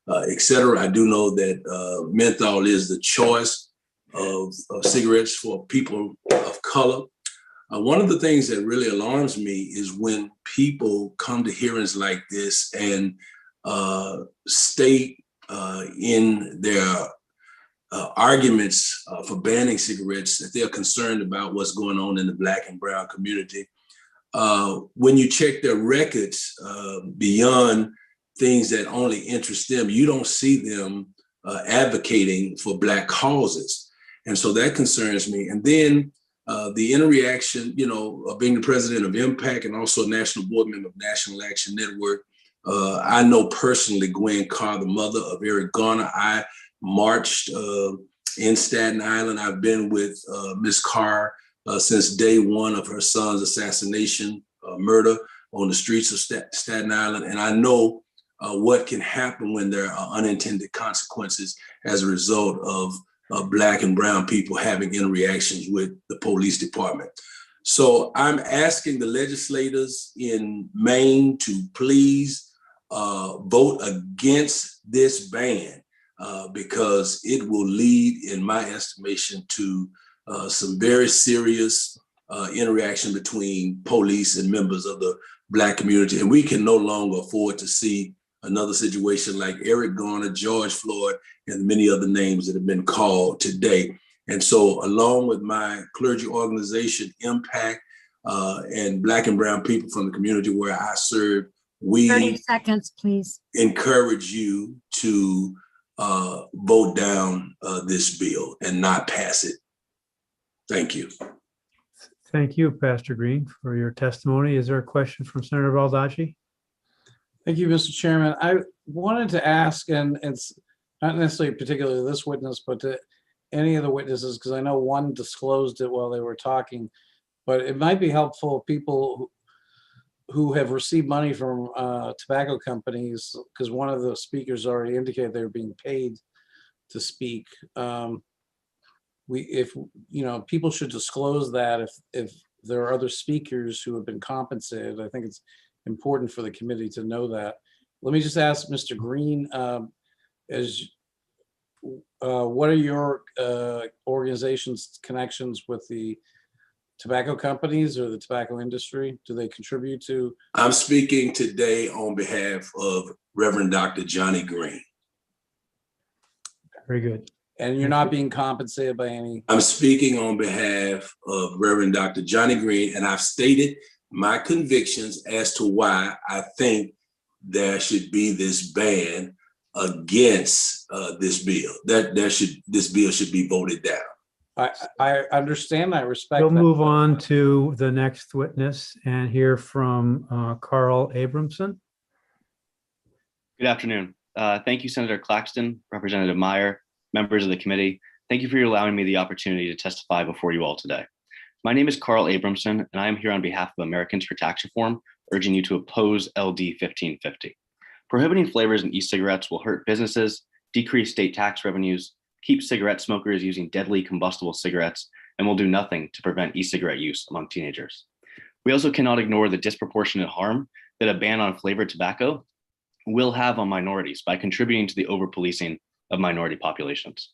et cetera. I do know that menthol is the choice of cigarettes for people of color. One of the things that really alarms me is when people come to hearings like this and state in their arguments for banning cigarettes that they're concerned about what's going on in the Black and brown community. When you check their records beyond things that only interest them, you don't see them advocating for Black causes. And so that concerns me. And then the interaction, of being the president of Impact and also a national board member of National Action Network. I know personally Gwen Carr, the mother of Eric Garner. I marched in Staten Island. I've been with Ms. Carr since day one of her son's assassination, murder on the streets of Staten Island. And I know what can happen when there are unintended consequences as a result of Black and brown people having interactions with the police department. So I'm asking the legislators in Maine to please vote against this ban because it will lead, in my estimation, to some very serious interaction between police and members of the Black community. And we can no longer afford to see another situation like Eric Garner, George Floyd, and many other names that have been called today. And so along with my clergy organization, Impact, and Black and brown people from the community where I serve, we 30 seconds, please. Encourage you to vote down this bill and not pass it. Thank you. Thank you, Pastor Green, for your testimony. Is there a question from Senator Baldacci? Thank you, Mr. Chairman. I wanted to ask, and it's not necessarily particularly this witness, but to any of the witnesses, because I know one disclosed it while they were talking, but it might be helpful people who have received money from tobacco companies, because one of the speakers already indicated they were being paid to speak. People should disclose that if there are other speakers who have been compensated. I think it's important for the committee to know that. Let me just ask Mr. Green, what are your organization's connections with the tobacco companies or the tobacco industry? Do they contribute to? I'm speaking today on behalf of Reverend Dr. Johnny Green. Very good. And you're not being compensated by any? I'm speaking on behalf of Reverend Dr. Johnny Green, and I've stated my convictions as to why I think there should be this ban against this bill. This bill should be voted down. I understand. I respect. We'll move on to the next witness and hear from Carl Abramson. Good afternoon. Thank you, Senator Claxton, Representative Meyer, members of the committee. Thank you for allowing me the opportunity to testify before you all today. My name is Carl Abramson, and I am here on behalf of Americans for Tax Reform, urging you to oppose LD 1550. Prohibiting flavors in e-cigarettes will hurt businesses, decrease state tax revenues, keep cigarette smokers using deadly combustible cigarettes, and will do nothing to prevent e-cigarette use among teenagers. We also cannot ignore the disproportionate harm that a ban on flavored tobacco will have on minorities by contributing to the over-policing of minority populations.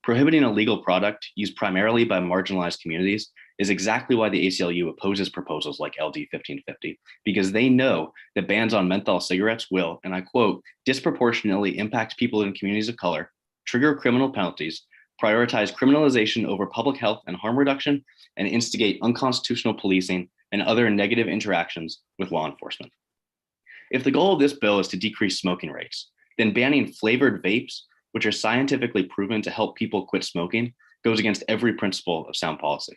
Prohibiting a legal product used primarily by marginalized communities is exactly why the ACLU opposes proposals like LD 1550, because they know that bans on menthol cigarettes will, and I quote, disproportionately impact people in communities of color, trigger criminal penalties, prioritize criminalization over public health and harm reduction, and instigate unconstitutional policing and other negative interactions with law enforcement. If the goal of this bill is to decrease smoking rates, then banning flavored vapes, which are scientifically proven to help people quit smoking, goes against every principle of sound policy.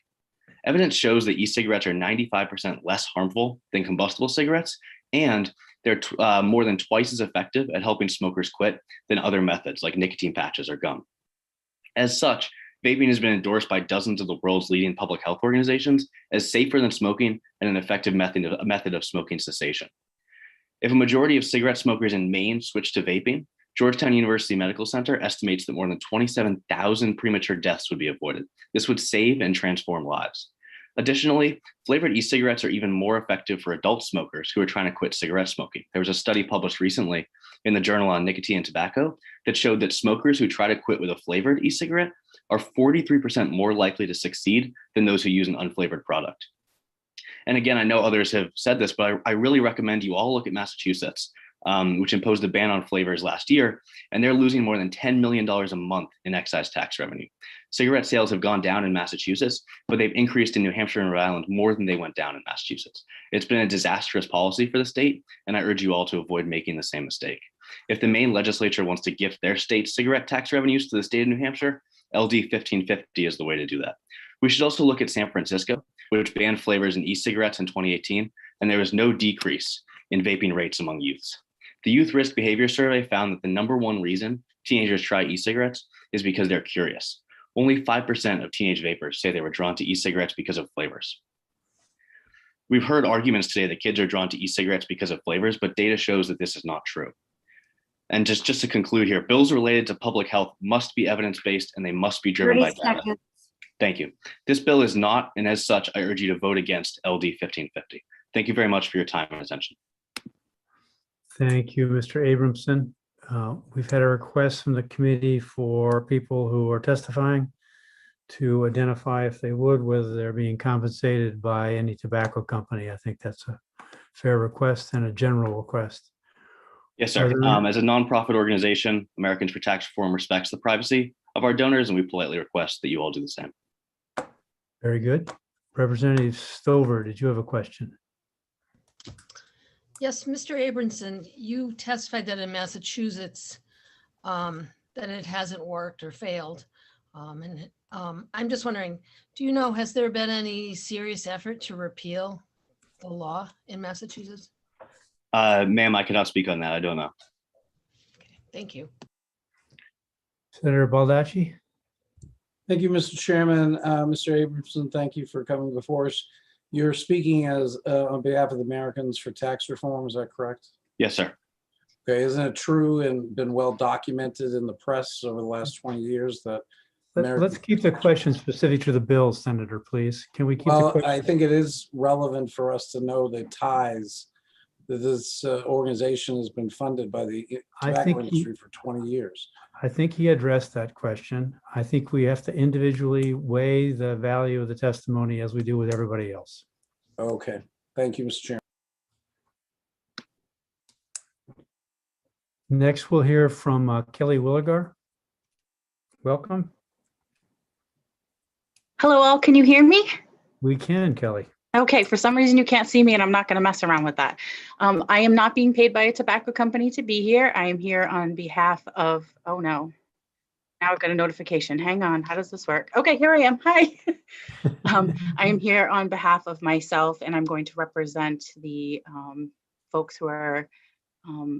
Evidence shows that e-cigarettes are 95% less harmful than combustible cigarettes, and they're more than twice as effective at helping smokers quit than other methods like nicotine patches or gum. As such, vaping has been endorsed by dozens of the world's leading public health organizations as safer than smoking and an effective method of smoking cessation. If a majority of cigarette smokers in Maine switch to vaping, Georgetown University Medical Center estimates that more than 27,000 premature deaths would be avoided. This would save and transform lives. Additionally, flavored e-cigarettes are even more effective for adult smokers who are trying to quit cigarette smoking. There was a study published recently in the Journal on Nicotine and Tobacco that showed that smokers who try to quit with a flavored e-cigarette are 43% more likely to succeed than those who use an unflavored product. And again, I know others have said this, but I really recommend you all look at Massachusetts, which imposed a ban on flavors last year, and they're losing more than $10 million a month in excise tax revenue. Cigarette sales have gone down in Massachusetts, but they've increased in New Hampshire and Rhode Island more than they went down in Massachusetts. It's been a disastrous policy for the state, and I urge you all to avoid making the same mistake. If the Maine legislature wants to gift their state's cigarette tax revenues to the state of New Hampshire, LD 1550 is the way to do that. We should also look at San Francisco, which banned flavors in e-cigarettes in 2018, and there was no decrease in vaping rates among youths. The Youth Risk Behavior Survey found that the #1 reason teenagers try e-cigarettes is because they're curious. Only 5% of teenage vapers say they were drawn to e-cigarettes because of flavors. We've heard arguments today that kids are drawn to e-cigarettes because of flavors, but data shows that this is not true. And just to conclude here, bills related to public health must be evidence-based and they must be driven by data. Thank you. This bill is not, and as such, I urge you to vote against LD 1550. Thank you very much for your time and attention. Thank you, Mr. Abramson. We've had a request from the committee for people who are testifying to identify, if they would, whether they're being compensated by any tobacco company. I think that's a fair request and a general request. Yes, sir. As a nonprofit organization, Americans for Tax Reform respects the privacy of our donors, and we politely request that you all do the same. Very good. Representative Stover, did you have a question? Yes, Mr. Abramson, you testified that in Massachusetts that it hasn't worked or failed. I'm just wondering, do you know, has there been any serious effort to repeal the law in Massachusetts? Ma'am, I cannot speak on that. I don't know. Thank you. Senator Baldacci? Thank you, Mr. Chairman. Mr. Abramson, thank you for coming before us. You're speaking as on behalf of the Americans for Tax Reform, is that correct? Yes, sir. Okay, isn't it true and been well documented in the press over the last 20 years that Let's keep the question specific to the bill, Senator, please. Can we keep the Well, question? I think it is relevant for us to know the ties that this organization has been funded by the tobacco industry for 20 years. I think he addressed that question. I think we have to individually weigh the value of the testimony as we do with everybody else. Okay, thank you, Mr. Chairman. Next, we'll hear from Kelly Willigar. Welcome. Hello, all. Can you hear me? We can, Kelly. Okay, for some reason you can't see me and I'm not going to mess around with that. I am not being paid by a tobacco company to be here. I am here on behalf of, oh no, now I've got a notification. Hang on, how does this work? Okay, here I am. Hi. I am here on behalf of myself and I'm going to represent the folks who are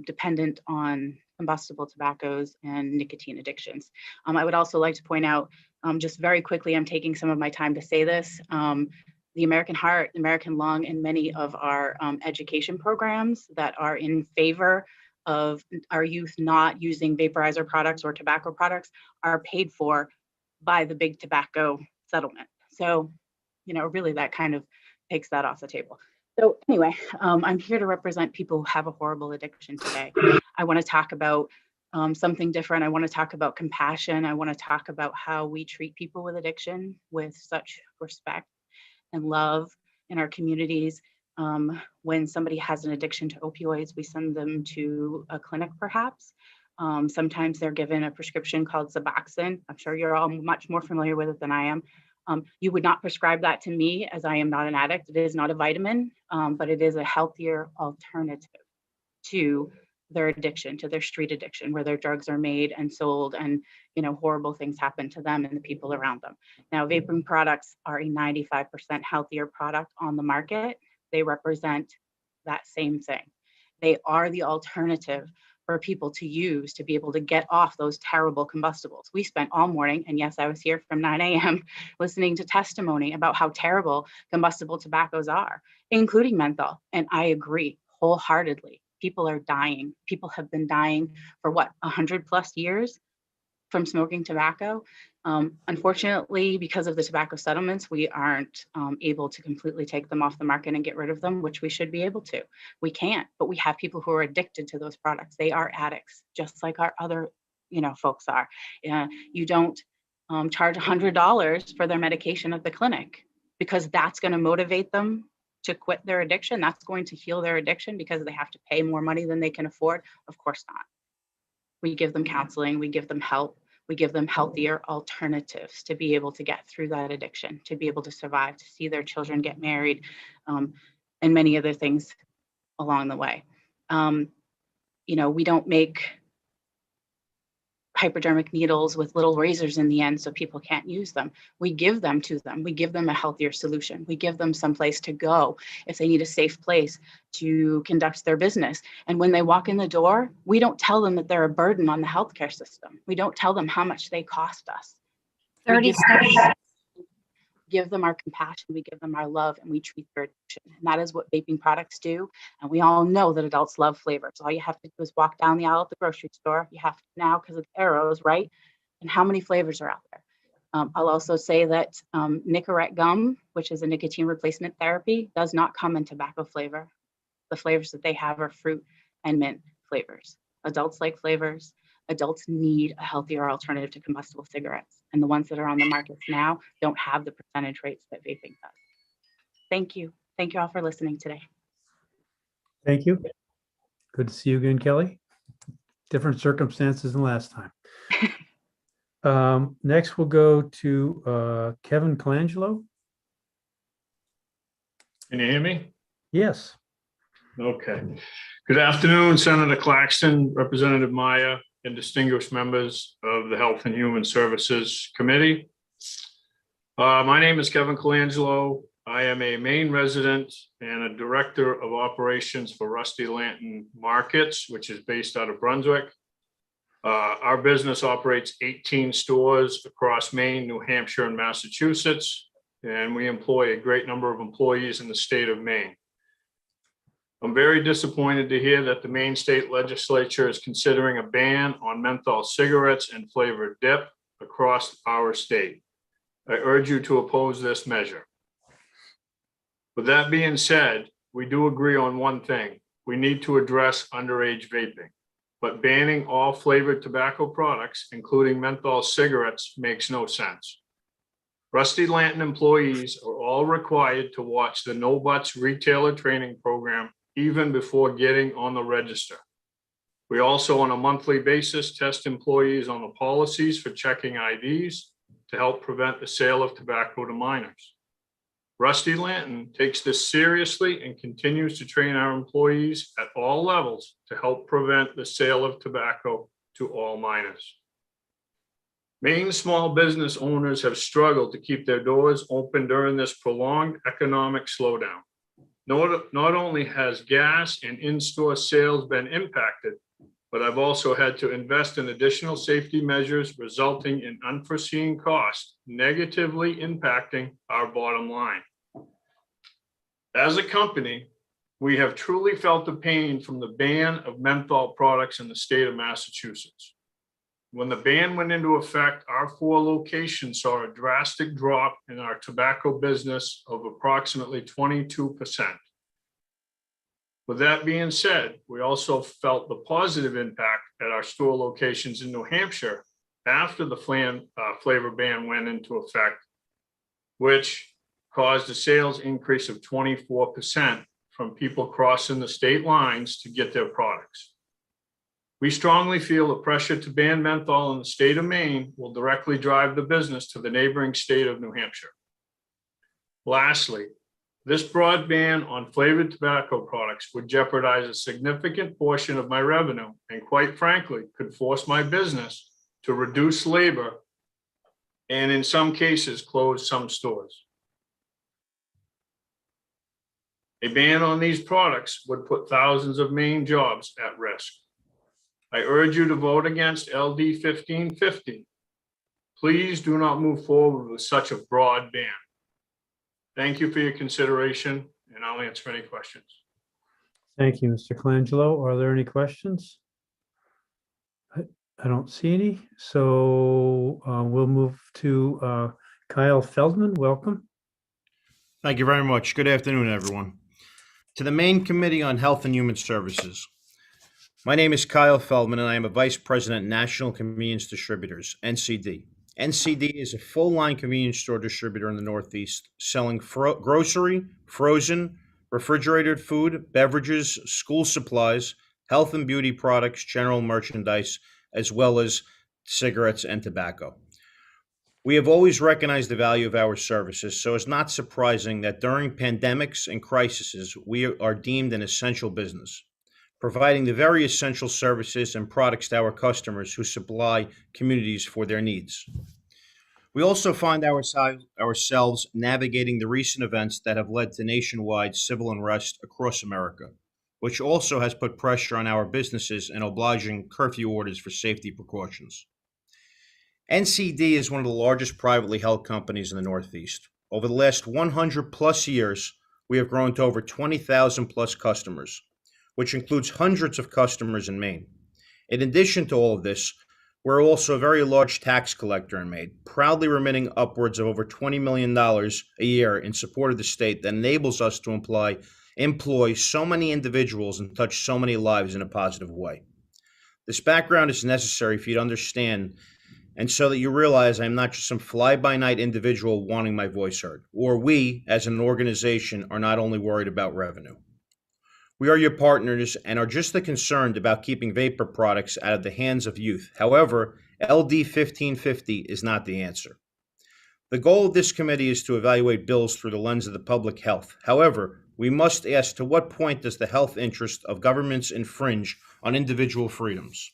dependent on combustible tobaccos and nicotine addictions. I would also like to point out, just very quickly, I'm taking some of my time to say this. The American Heart, American Lung, and many of our education programs that are in favor of our youth not using vaporizer products or tobacco products are paid for by the big tobacco settlement. So, you know, really that kind of takes that off the table. So anyway, I'm here to represent people who have a horrible addiction today. I want to talk about something different. I want to talk about compassion. I want to talk about how we treat people with addiction with such respect and love in our communities. When somebody has an addiction to opioids, we send them to a clinic perhaps. Sometimes they're given a prescription called Suboxone. I'm sure you're all much more familiar with it than I am. You would not prescribe that to me as I am not an addict. It is not a vitamin, but it is a healthier alternative to their addiction, to their street addiction, where their drugs are made and sold and, you know, horrible things happen to them and the people around them. Now, vaping products are a 95% healthier product on the market. They represent that same thing. They are the alternative for people to use to be able to get off those terrible combustibles. We spent all morning, and yes, I was here from 9 a.m. listening to testimony about how terrible combustible tobaccos are, including menthol. And I agree wholeheartedly. People are dying. People have been dying for what, 100+ years from smoking tobacco. Unfortunately, because of the tobacco settlements, we aren't able to completely take them off the market and get rid of them, which we should be able to. We can't, but we have people who are addicted to those products. They are addicts, just like our other, folks are. You don't charge $100 for their medication at the clinic because that's going to motivate them to quit their addiction. That's going to heal their addiction because they have to pay more money than they can afford. Of course not. We give them counseling, we give them help, we give them healthier alternatives to be able to get through that addiction, to be able to survive, to see their children get married, and many other things along the way. We don't make hypodermic needles with little razors in the end so people can't use them. We give them to them. We give them a healthier solution. We give them some place to go if they need a safe place to conduct their business. And when they walk in the door, we don't tell them that they're a burden on the healthcare system. We don't tell them how much they cost us. 30 seconds. Give them our compassion, we give them our love, and we treat their addiction. And that is what vaping products do. And we all know that adults love flavors. All you have to do is walk down the aisle at the grocery store. You have to now because of the arrows, right? And how many flavors are out there? I'll also say that Nicorette gum, which is a nicotine replacement therapy, does not come in tobacco flavor. The flavors that they have are fruit and mint flavors. Adults like flavors. Adults need a healthier alternative to combustible cigarettes. And the ones that are on the markets now don't have the percentage rates that vaping does. Thank you. Thank you all for listening today. Thank you. Good to see you again, Kelly. Different circumstances than last time. Next, we'll go to Kevin Colangelo. Can you hear me? Yes. Okay. Good afternoon, Senator Claxton, Representative Meyer, and distinguished members of the Health and Human Services Committee. My name is Kevin Colangelo. I am a Maine resident and a director of operations for Rusty Lantern Markets, which is based out of Brunswick. Our business operates 18 stores across Maine, New Hampshire, and Massachusetts, and we employ a great number of employees in the state of Maine. I'm very disappointed to hear that the Maine State Legislature is considering a ban on menthol cigarettes and flavored dip across our state. I urge you to oppose this measure. With that being said, we do agree on one thing. We need to address underage vaping, but banning all flavored tobacco products, including menthol cigarettes, makes no sense. Rusty Lantern employees are all required to watch the No Butts retailer training program even before getting on the register. We also, on a monthly basis, test employees on the policies for checking IDs to help prevent the sale of tobacco to minors. Rusty Lantern takes this seriously and continues to train our employees at all levels to help prevent the sale of tobacco to all minors. Maine small business owners have struggled to keep their doors open during this prolonged economic slowdown. Not only has gas and in-store sales been impacted, but I've also had to invest in additional safety measures resulting in unforeseen costs, negatively impacting our bottom line. As a company, we have truly felt the pain from the ban of menthol products in the state of Massachusetts. When the ban went into effect, our 4 locations saw a drastic drop in our tobacco business of approximately 22%. With that being said, we also felt the positive impact at our store locations in New Hampshire after the flavor ban went into effect, which caused a sales increase of 24% from people crossing the state lines to get their products. We strongly feel the pressure to ban menthol in the state of Maine will directly drive the business to the neighboring state of New Hampshire. Lastly, this broad ban on flavored tobacco products would jeopardize a significant portion of my revenue and, quite frankly, could force my business to reduce labor and, in some cases, close some stores. A ban on these products would put thousands of Maine jobs at risk. I urge you to vote against LD 1550. Please do not move forward with such a broad ban. Thank you for your consideration, and I'll answer any questions. Thank you, Mr. Colangelo. Are there any questions? I don't see any, so we'll move to Kyle Feldman. Welcome. Thank you very much. Good afternoon, everyone. To the Maine Committee on Health and Human Services. My name is Kyle Feldman, and I am a Vice President, National Convenience Distributors, NCD. NCD is a full-line convenience store distributor in the Northeast, selling grocery, frozen, refrigerated food, beverages, school supplies, health and beauty products, general merchandise, as well as cigarettes and tobacco. We have always recognized the value of our services, so it's not surprising that during pandemics and crises, we are deemed an essential business, providing the very essential services and products to our customers who supply communities for their needs. We also find ourselves navigating the recent events that have led to nationwide civil unrest across America, which also has put pressure on our businesses and obliging curfew orders for safety precautions. NCD is one of the largest privately held companies in the Northeast. Over the last 100 plus years, we have grown to over 20,000 plus customers, which includes hundreds of customers in Maine. In addition to all of this, we're also a very large tax collector in Maine, proudly remitting upwards of over $20 million a year in support of the state that enables us to employ so many individuals and touch so many lives in a positive way. This background is necessary for you to understand, and so that you realize I'm not just some fly-by-night individual wanting my voice heard, or we, as an organization, are not only worried about revenue. We are your partners and are just as concerned about keeping vapor products out of the hands of youth. However, LD 1550 is not the answer. The goal of this committee is to evaluate bills through the lens of the public health. However, we must ask, to what point does the health interest of governments infringe on individual freedoms?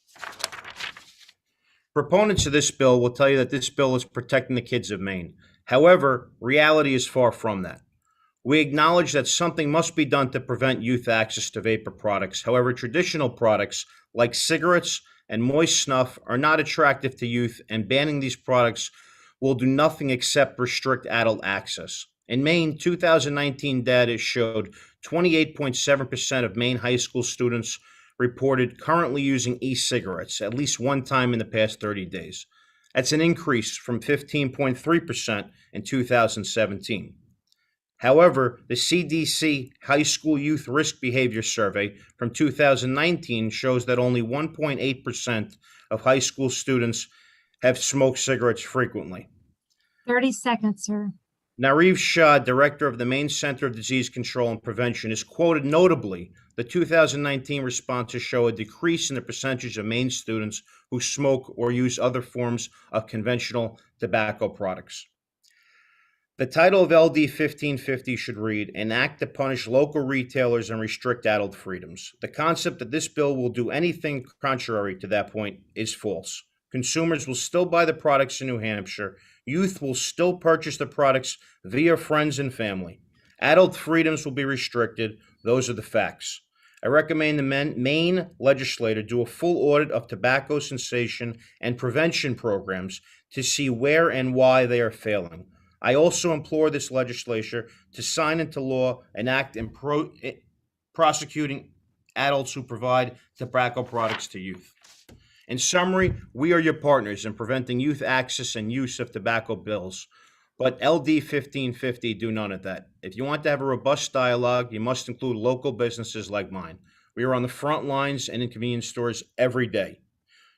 Proponents of this bill will tell you that this bill is protecting the kids of Maine. However, reality is far from that. We acknowledge that something must be done to prevent youth access to vapor products. However, traditional products like cigarettes and moist snuff are not attractive to youth, and banning these products will do nothing except restrict adult access. In Maine, 2019 data showed 28.7% of Maine high school students reported currently using e-cigarettes at least one time in the past 30 days. That's an increase from 15.3% in 2017. However, the CDC High School Youth Risk Behavior Survey from 2019 shows that only 1.8% of high school students have smoked cigarettes frequently. 30 seconds, sir. Nareev Shah, director of the Maine Center of Disease Control and Prevention, is quoted notably. The 2019 responses show a decrease in the percentage of Maine students who smoke or use other forms of conventional tobacco products. The title of LD 1550 should read, "An Act to Punish Local Retailers and Restrict Adult Freedoms." The concept that this bill will do anything contrary to that point is false. Consumers will still buy the products in New Hampshire. Youth will still purchase the products via friends and family. Adult freedoms will be restricted. Those are the facts. I recommend the Maine legislator do a full audit of tobacco cessation and prevention programs to see where and why they are failing. I also implore this legislature to sign into law an act in prosecuting adults who provide tobacco products to youth. In summary, we are your partners in preventing youth access and use of tobacco bills, but LD 1550 do none of that. If you want to have a robust dialogue, you must include local businesses like mine. We are on the front lines and in convenience stores every day.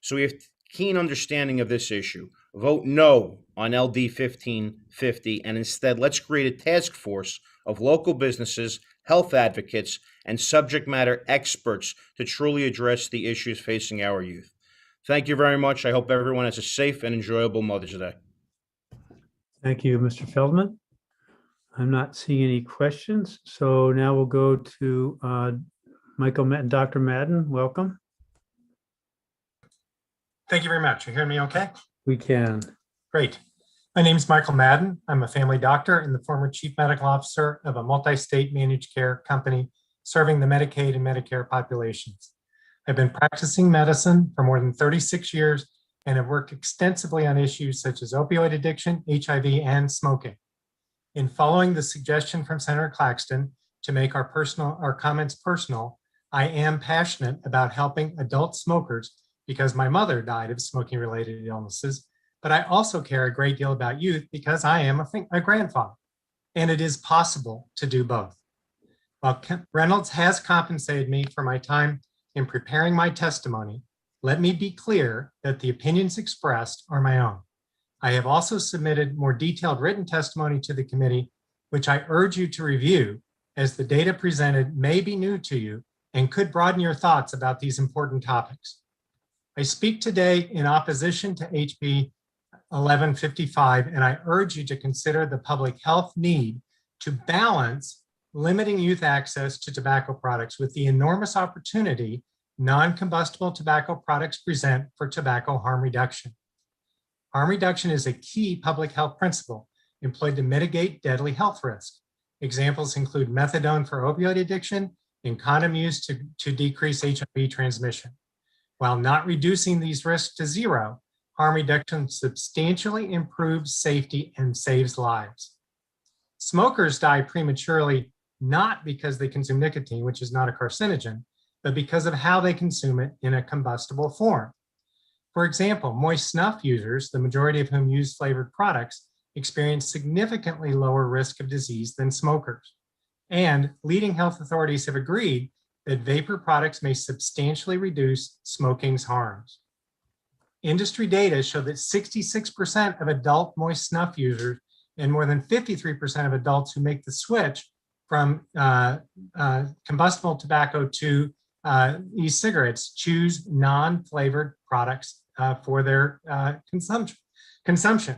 So we have keen understanding of this issue. Vote no on LD 1550, and instead let's create a task force of local businesses, health advocates, and subject matter experts to truly address the issues facing our youth. Thank you very much. I hope everyone has a safe and enjoyable Mother's Day. Thank you, Mr. Feldman. I'm not seeing any questions, so now we'll go to Dr. Madden. Welcome. Thank you very much. You hear me okay? We can. Great. My name is Michael Madden. I'm a family doctor and the former chief medical officer of a multi-state managed care company serving the Medicaid and Medicare populations. I've been practicing medicine for more than 36 years and have worked extensively on issues such as opioid addiction, HIV, and smoking. In following the suggestion from Senator Claxton to make our comments personal, I am passionate about helping adult smokers because my mother died of smoking-related illnesses, but I also care a great deal about youth because I am a grandfather, and it is possible to do both. While Reynolds has compensated me for my time in preparing my testimony, let me be clear that the opinions expressed are my own. I have also submitted more detailed written testimony to the committee, which I urge you to review, as the data presented may be new to you and could broaden your thoughts about these important topics. I speak today in opposition to HB 1155, and I urge you to consider the public health need to balance limiting youth access to tobacco products with the enormous opportunity non-combustible tobacco products present for tobacco harm reduction. Harm reduction is a key public health principle employed to mitigate deadly health risk. Examples include methadone for opioid addiction and condom use to decrease HIV transmission. While not reducing these risks to zero, harm reduction substantially improves safety and saves lives. Smokers die prematurely not because they consume nicotine, which is not a carcinogen, but because of how they consume it in a combustible form. For example, moist snuff users, the majority of whom use flavored products, experience significantly lower risk of disease than smokers. And leading health authorities have agreed that vapor products may substantially reduce smoking's harms. Industry data show that 66% of adult moist snuff users and more than 53% of adults who make the switch from combustible tobacco to e-cigarettes choose non-flavored products for their consumption.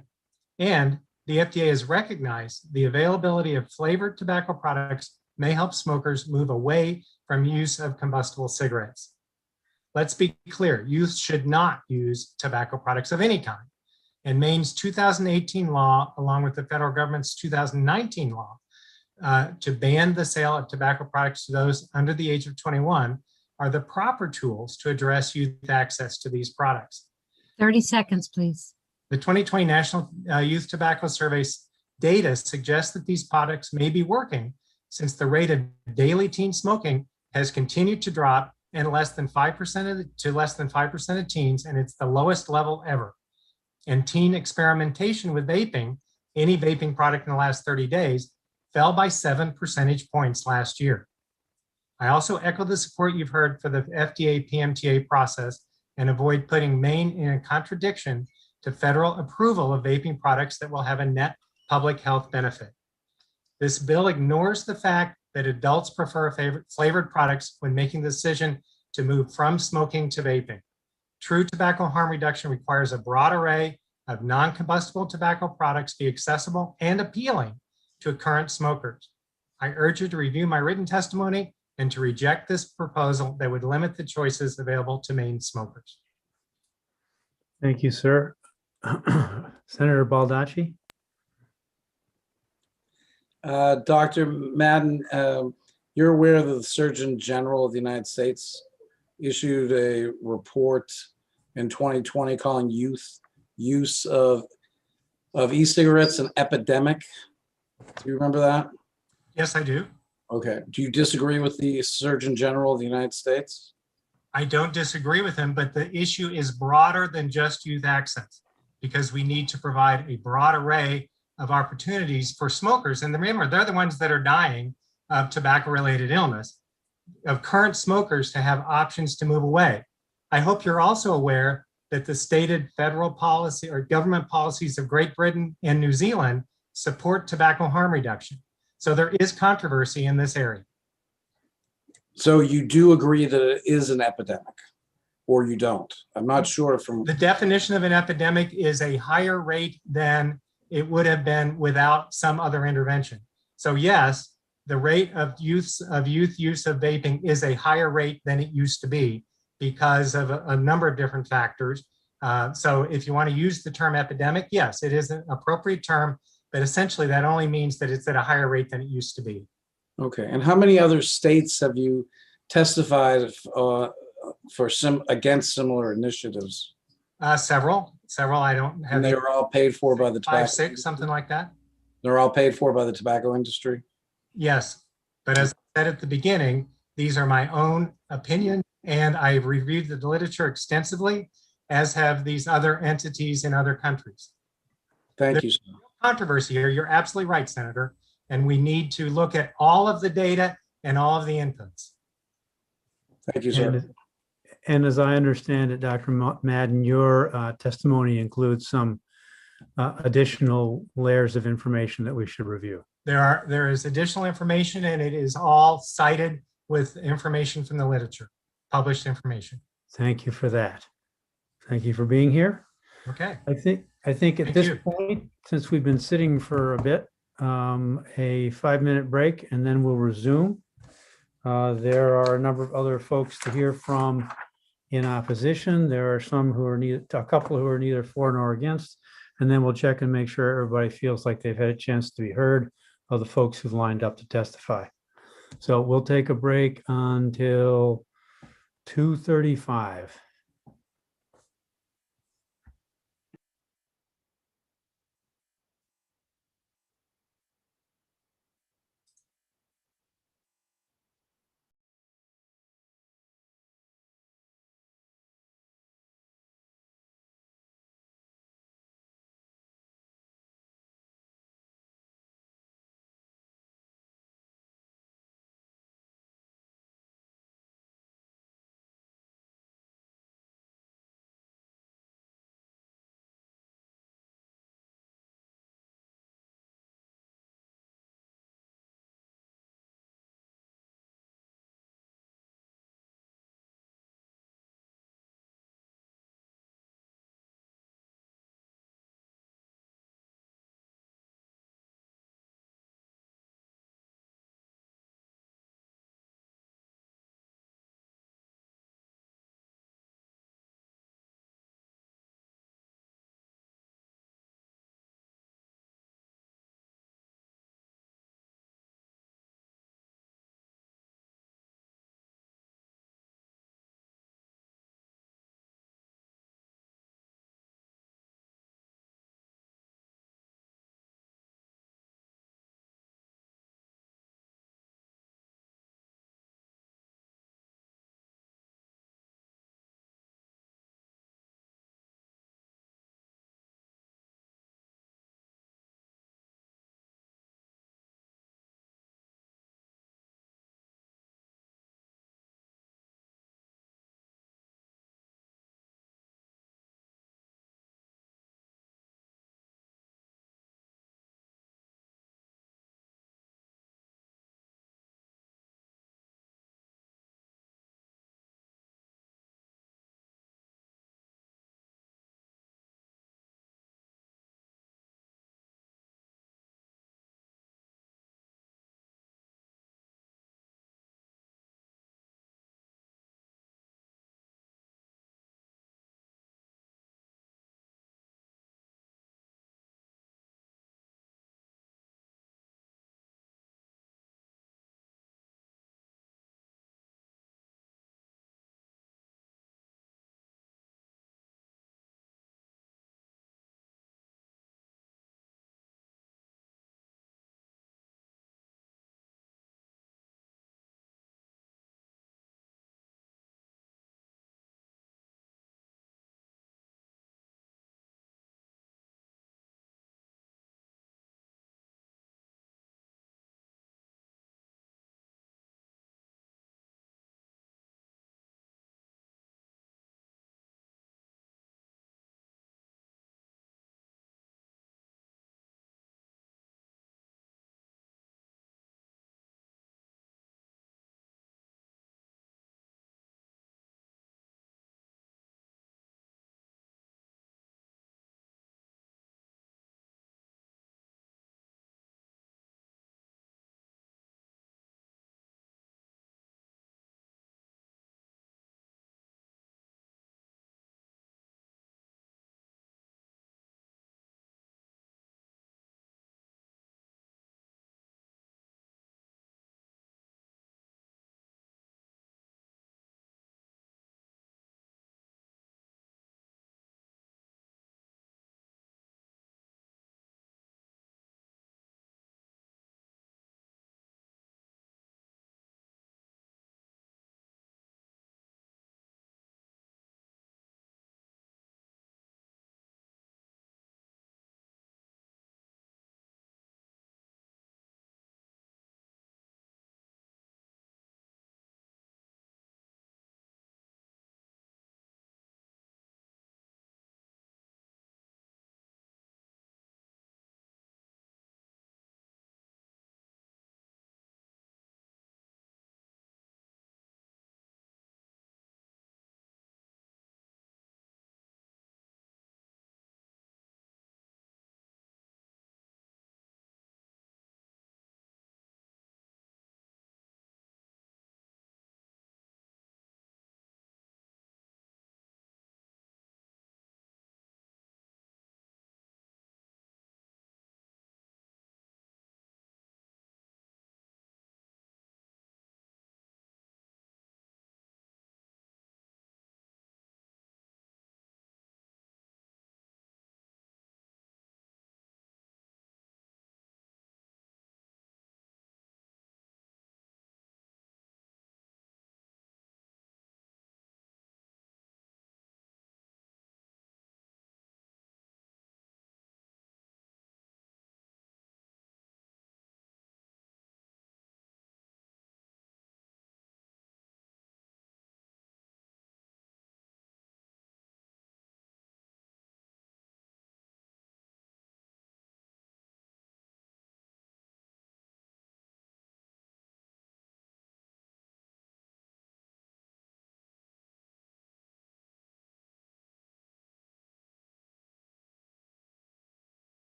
And the FDA has recognized the availability of flavored tobacco products may help smokers move away from use of combustible cigarettes. Let's be clear, youth should not use tobacco products of any kind. And Maine's 2018 law, along with the federal government's 2019 law, to ban the sale of tobacco products to those under the age of 21 are the proper tools to address youth access to these products. 30 seconds, please. The 2020 National Youth Tobacco Survey's data suggests that these products may be working since the rate of daily teen smoking has continued to drop and less than 5% of teens, and it's the lowest level ever. And teen experimentation with vaping, any vaping product in the last 30 days, fell by 7 percentage points last year. I also echo the support you've heard for the FDA PMTA process and avoid putting Maine in a contradiction to federal approval of vaping products that will have a net public health benefit. This bill ignores the fact that adults prefer flavored products when making the decision to move from smoking to vaping. True tobacco harm reduction requires a broad array of non-combustible tobacco products be accessible and appealing to current smokers. I urge you to review my written testimony and to reject this proposal that would limit the choices available to Maine smokers. Thank you, sir. Senator Baldacci? Dr. Madden, you're aware that the Surgeon General of the United States issued a report in 2020 calling youth use of e-cigarettes an epidemic. Do you remember that? Yes, I do. Okay. Do you disagree with the Surgeon General of the United States? I don't disagree with him, but the issue is broader than just youth access because we need to provide a broad array of opportunities for smokers. And remember, they're the ones that are dying of tobacco-related illness, of current smokers to have options to move away. I hope you're also aware that the stated federal policy or government policies of Great Britain and New Zealand support tobacco harm reduction. So there is controversy in this area. So you do agree that it is an epidemic, or you don't? I'm not sure from... The definition of an epidemic is a higher rate than it would have been without some other intervention. So yes, the rate of youth use of vaping is a higher rate than it used to be because of a number of different factors. So if you want to use the term epidemic, yes, it is an appropriate term, but essentially that only means that it's at a higher rate than it used to be. Okay, and how many other states have you testified against similar initiatives? Several. I don't have. And they were all paid for by the tobacco. 5, 6, something like that. They're all paid for by the tobacco industry? Yes, but as I said at the beginning, These are my own opinion, and I've reviewed the literature extensively, as have these other entities in other countries. Thank you, sir. Controversy here. You're absolutely right, Senator. And we need to look at all of the data and all of the inputs. Thank you, sir. And as I understand it, Dr. Madden, your testimony includes some additional layers of information that we should review. There is additional information, and it is all cited with information from the literature, published information. Thank you for that. Thank you for being here. Okay. I think at Thank this you. point, since we've been sitting for a bit, a 5-minute break, and then we'll resume. There are a number of other folks to hear from in opposition. There are some who are a couple who are neither for nor against, and then we'll check and make sure everybody feels like they've had a chance to be heard of the folks who've lined up to testify. So we'll take a break until 2:35.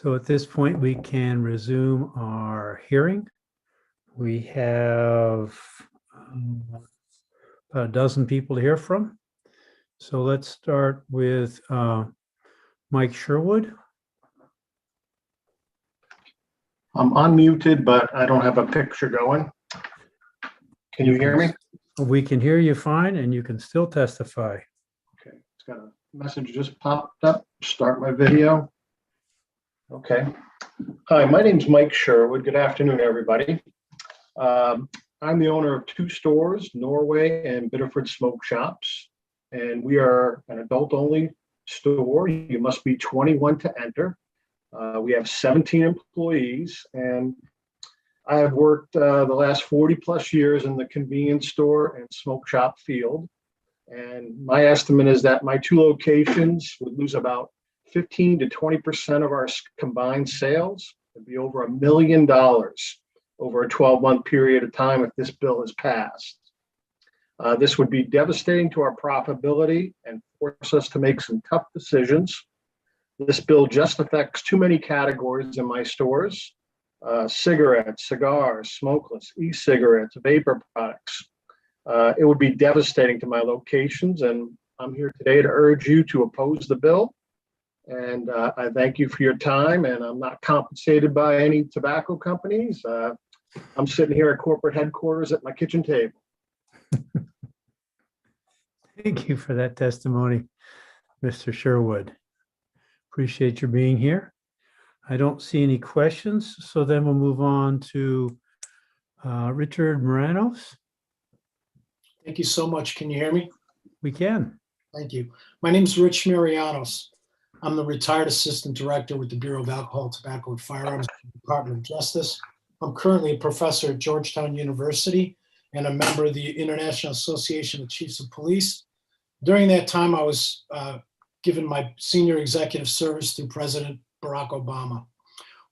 So at this point, we can resume our hearing. We have about a dozen people to hear from. So let's start with Mike Sherwood. I'm unmuted, but I don't have a picture going. Can you hear me? We can hear you fine, and you can still testify. Okay, it's got a message just popped up. Start my video. Okay. Hi, my name's Mike Sherwood. Good afternoon, everybody. I'm the owner of 2 stores, Norway and Biddeford Smoke Shops, and we are an adult-only store. You must be 21 to enter. We have 17 employees, and I have worked the last 40 plus years in the convenience store and smoke shop field. And my estimate is that my 2 locations would lose about 15 to 20% of our combined sales. It'd be over $1 million over a 12-month period of time if this bill is passed. This would be devastating to our profitability and force us to make some tough decisions. This bill just affects too many categories in my stores: cigarettes, cigars, smokeless, e-cigarettes, vapor products. It would be devastating to my locations, and I'm here today to urge you to oppose the bill. And I thank you for your time, and I'm not compensated by any tobacco companies. I'm sitting here at corporate headquarters at my kitchen table. Thank you for that testimony, Mr. Sherwood. Appreciate your being here. I don't see any questions, so then we'll move on to Richard Moranos. Thank you so much. Can you hear me? We can. Thank you. My name is Rich Marianos. I'm the retired assistant director with the Bureau of Alcohol, Tobacco, and Firearms, Department of Justice. I'm currently a professor at Georgetown University and a member of the International Association of Chiefs of Police. During that time, I was given my senior executive service through President Barack Obama.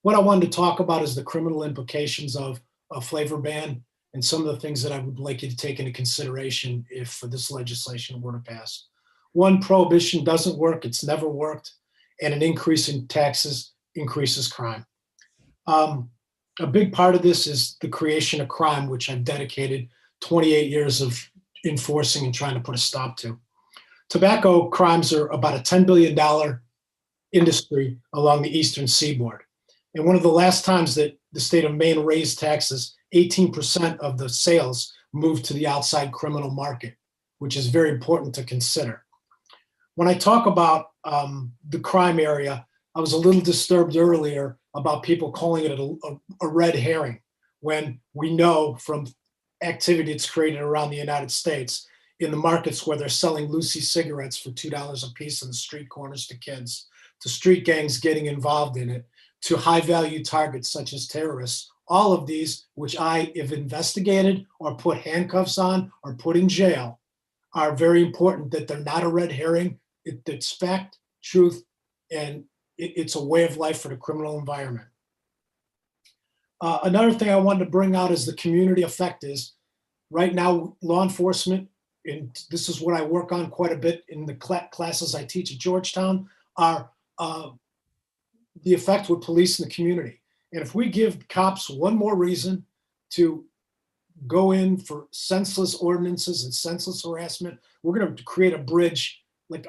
What I wanted to talk about is the criminal implications of a flavor ban and some of the things that I would like you to take into consideration if this legislation were to pass. One, prohibition doesn't work. It's never worked. And an increase in taxes increases crime. A big part of this is the creation of crime, which I've dedicated 28 years of enforcing and trying to put a stop to. Tobacco crimes are about a $10 billion industry along the eastern seaboard. And one of the last times that the state of Maine raised taxes, 18% of the sales moved to the outside criminal market, which is very important to consider. When I talk about the crime area, I was a little disturbed earlier about people calling it a red herring, when we know from activity that's created around the United States in the markets where they're selling Lucy cigarettes for $2 a piece on the street corners to kids, to street gangs getting involved in it, to high value targets such as terrorists. All of these, which I have investigated or put handcuffs on or put in jail, are very important that they're not a red herring. It's fact, truth, and it's a way of life for the criminal environment. Another thing I wanted to bring out is the community effect is right now, law enforcement, and this is what I work on quite a bit in the classes I teach at Georgetown, are the effect with police in the community. And if we give cops one more reason to go in for senseless ordinances and senseless harassment, we're going to create a bridge, like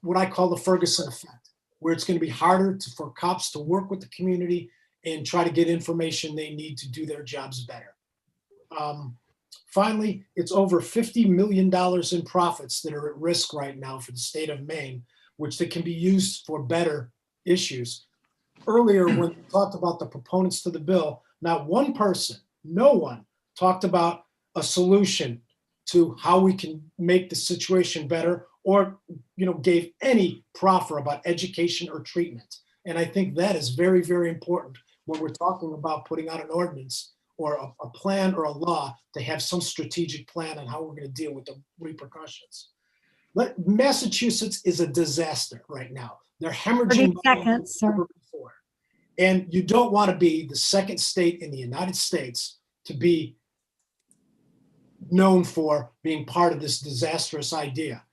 what I call the Ferguson effect, where it's going to be harder for cops to work with the community and try to get information they need to do their jobs better. Finally, it's over $50 million in profits that are at risk right now for the state of Maine, which that can be used for better issues. Earlier, when we talked about the proponents to the bill, not one person, no one, talked about a solution to how we can make the situation better, or gave any proffer about education or treatment. And I think that is very, very important when we're talking about putting out an ordinance or a plan or a law, to have some strategic plan on how we're going to deal with the repercussions. Massachusetts is a disaster right now. They're hemorrhaging 30 seconds, sir. before. And you don't want to be the second state in the United States to be known for being part of this disastrous idea.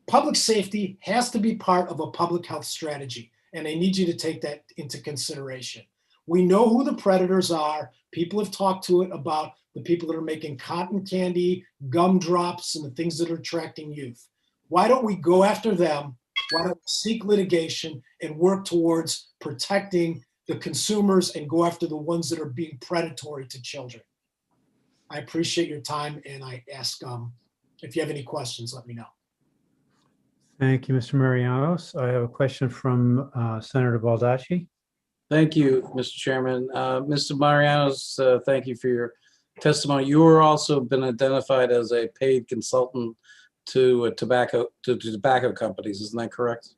Public safety has to be part of a public health strategy. and I need you to take that into consideration. We know who the predators are. People have talked to it about the people that are making cotton candy, gumdrops, and the things that are attracting youth. Why don't we go after them? Why don't we seek litigation and work towards protecting the consumers and go after the ones that are being predatory to children? I appreciate your time, and I ask if you have any questions, let me know. Thank you, Mr. Marianos. I have a question from Senator Baldacci. Thank you, Mr. Chairman. Mr. Marianos, thank you for your testimony. You were also been identified as a paid consultant to tobacco companies. Isn't that correct?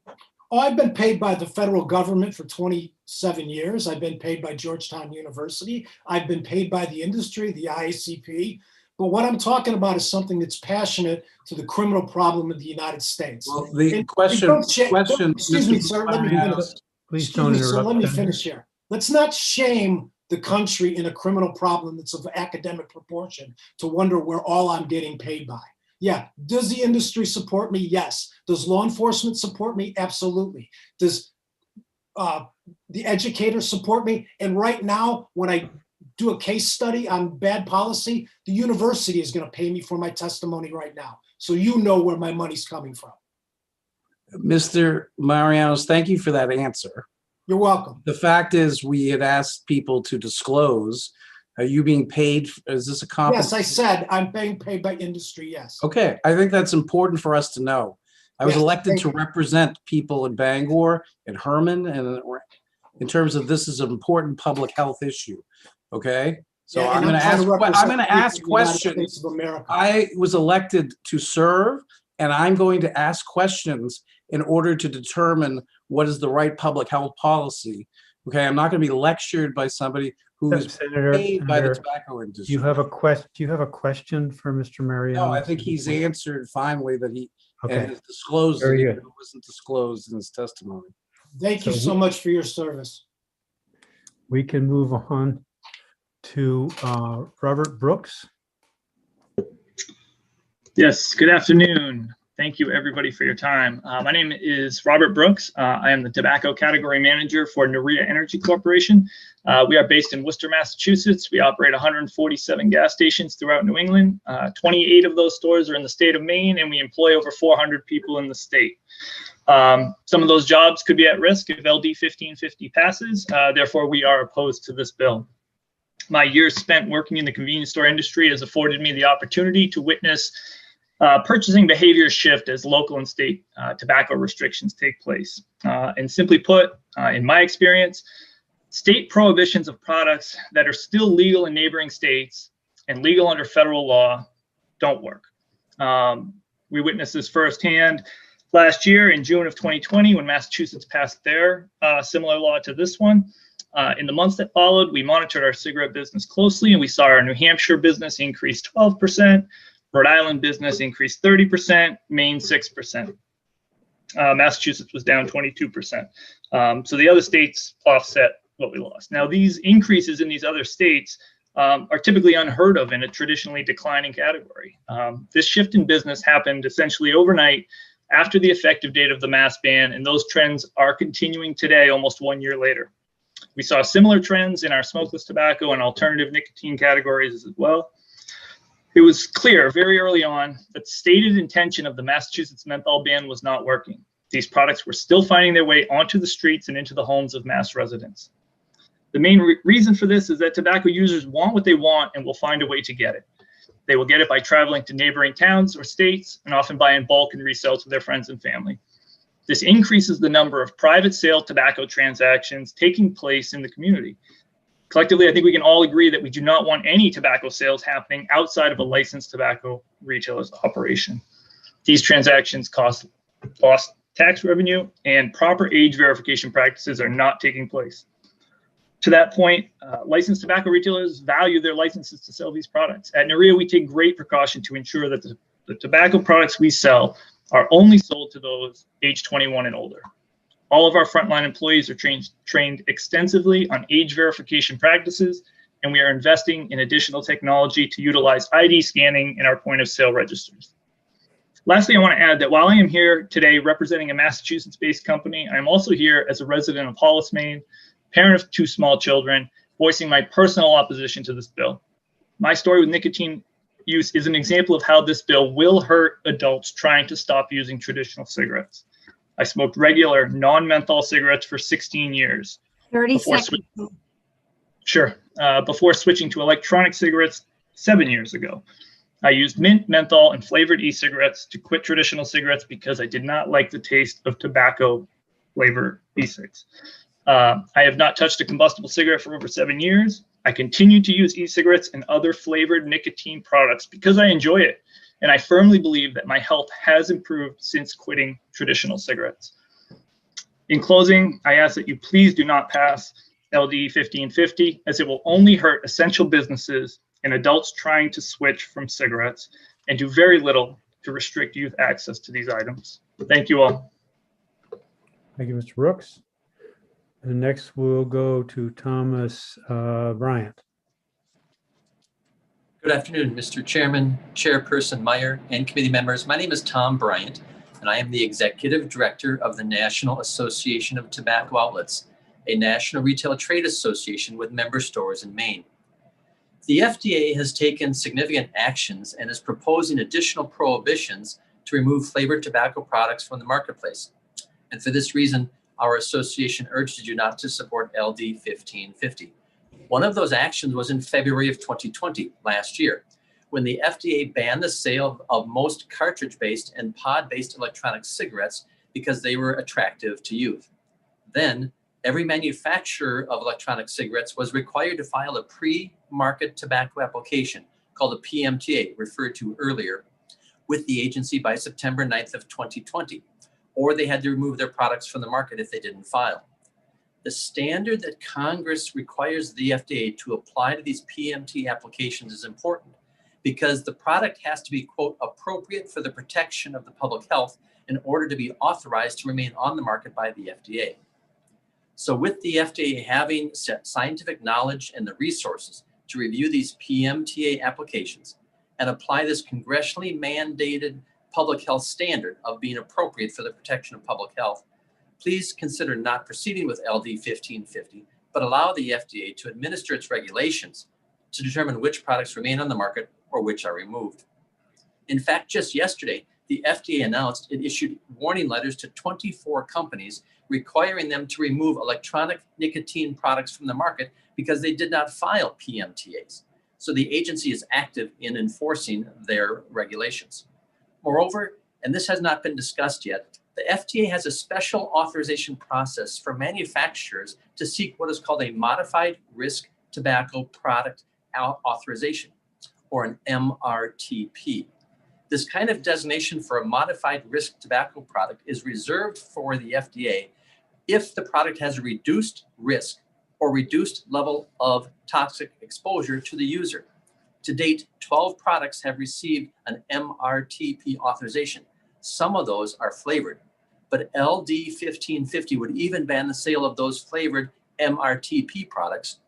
Oh, I've been paid by the federal government for 27 years. I've been paid by Georgetown University. I've been paid by the industry, the IACP. But what I'm talking about is something that's passionate to the criminal problem of the United States. Well, the question, excuse me, sir, let me finish. Please don't interrupt. So let me finish here. Let's not shame the country in a criminal problem that's of academic proportion to wonder where all I'm getting paid by. Yeah. Does the industry support me? Yes. Does law enforcement support me? Absolutely. Does the educators support me? And right now, when I do a case study on bad policy, the university is going to pay me for my testimony right now. So you know where my money's coming from. Mr. Marianos, thank you for that answer. You're welcome. The fact is, we had asked people to disclose. Are you being paid? Is this a compensation? Yes, I said I'm being paid by industry, yes. Okay, I think that's important for us to know. I was Yes, elected to thank you. represent people in Bangor and Herman, and in terms of this is an important public health issue. Okay, so Yeah, I'm and going to trying ask. represent I'm going to people ask in the United questions. States of America. I was elected to serve, and I'm going to ask questions in order to determine what is the right public health policy. Okay, I'm not going to be lectured by somebody who is paid by the tobacco industry. Do you have a question for Mr. Marianos? No, I think he's answered finally that he Okay. has disclosed Very it, good. even though it wasn't disclosed in his testimony. Thank you So so much for your service. We can move on to Robert Brooks. Yes, good afternoon. Thank you, everybody, for your time. My name is Robert Brooks. I am the Tobacco Category Manager for Nerea Energy Corporation. We are based in Worcester, Massachusetts. We operate 147 gas stations throughout New England. 28 of those stores are in the state of Maine, and we employ over 400 people in the state. Some of those jobs could be at risk if LD 1550 passes. Therefore, we are opposed to this bill. My years spent working in the convenience store industry has afforded me the opportunity to witness purchasing behavior shift as local and state tobacco restrictions take place. And simply put, in my experience, state prohibitions of products that are still legal in neighboring states and legal under federal law don't work. We witnessed this firsthand last year in June of 2020 when Massachusetts passed their similar law to this one. In the months that followed, we monitored our cigarette business closely, and we saw our New Hampshire business increase 12%, Rhode Island business increased 30%, Maine 6%. Massachusetts was down 22%. So the other states offset what we lost. Now, these increases in these other states are typically unheard of in a traditionally declining category. This shift in business happened essentially overnight after the effective date of the mask ban, and those trends are continuing today, almost 1 year later. We saw similar trends in our smokeless tobacco and alternative nicotine categories as well. It was clear very early on that the stated intention of the Massachusetts menthol ban was not working. These products were still finding their way onto the streets and into the homes of mass residents. The main reason for this is that tobacco users want what they want and will find a way to get it. They will get it by traveling to neighboring towns or states and often buy in bulk and resell to their friends and family. This increases the number of private sale tobacco transactions taking place in the community. Collectively, I think we can all agree that we do not want any tobacco sales happening outside of a licensed tobacco retailer's operation. These transactions cost tax revenue, and proper age verification practices are not taking place. To that point, licensed tobacco retailers value their licenses to sell these products. At Nerea, we take great precaution to ensure that the tobacco products we sell are only sold to those age 21 and older. All of our frontline employees are trained extensively on age verification practices, and we are investing in additional technology to utilize ID scanning in our point of sale registers. Lastly, I want to add that while I am here today representing a Massachusetts-based company, I'm also here as a resident of Hollis, Maine, parent of 2 small children, voicing my personal opposition to this bill. My story with nicotine use is an example of how this bill will hurt adults trying to stop using traditional cigarettes. I smoked regular non-menthol cigarettes for 16 years. 30 before seconds. before switching to electronic cigarettes 7 years ago. I used mint, menthol, and flavored e-cigarettes to quit traditional cigarettes because I did not like the taste of tobacco flavored e-cigs. I have not touched a combustible cigarette for over 7 years. I continue to use e-cigarettes and other flavored nicotine products because I enjoy it. And I firmly believe that my health has improved since quitting traditional cigarettes. In closing, I ask that you please do not pass LD 1550, as it will only hurt essential businesses and adults trying to switch from cigarettes, and do very little to restrict youth access to these items. Thank you all. Thank you, Mr. Brooks. And next we'll go to Thomas Bryant. Good afternoon, Mr. Chairman, Chairperson Meyer, and committee members. My name is Tom Bryant, and I am the Executive Director of the National Association of Tobacco Outlets, a national retail trade association with member stores in Maine. The FDA has taken significant actions and is proposing additional prohibitions to remove flavored tobacco products from the marketplace. And for this reason, our association urges you not to support LD 1550. One of those actions was in February of 2020, last year, when the FDA banned the sale of most cartridge-based and pod-based electronic cigarettes because they were attractive to youth. Then, every manufacturer of electronic cigarettes was required to file a pre-market tobacco application called a PMTA, referred to earlier, with the agency by September 9th of 2020, or they had to remove their products from the market if they didn't file. The standard that Congress requires the FDA to apply to these PMTA applications is important because the product has to be, quote, appropriate for the protection of the public health in order to be authorized to remain on the market by the FDA. So with the FDA having scientific knowledge and the resources to review these PMTA applications and apply this congressionally mandated public health standard of being appropriate for the protection of public health, please consider not proceeding with LD 1550, but allow the FDA to administer its regulations to determine which products remain on the market or which are removed. In fact, just yesterday, the FDA announced it issued warning letters to 24 companies requiring them to remove electronic nicotine products from the market because they did not file PMTAs. So the agency is active in enforcing their regulations. Moreover, and this has not been discussed yet, the FDA has a special authorization process for manufacturers to seek what is called a modified risk tobacco product authorization, or an MRTP. This kind of designation for a modified risk tobacco product is reserved for the FDA if the product has a reduced risk or reduced level of toxic exposure to the user. To date, 12 products have received an MRTP authorization. Some of those are flavored, but LD 1550 would even ban the sale of those flavored MRTP products,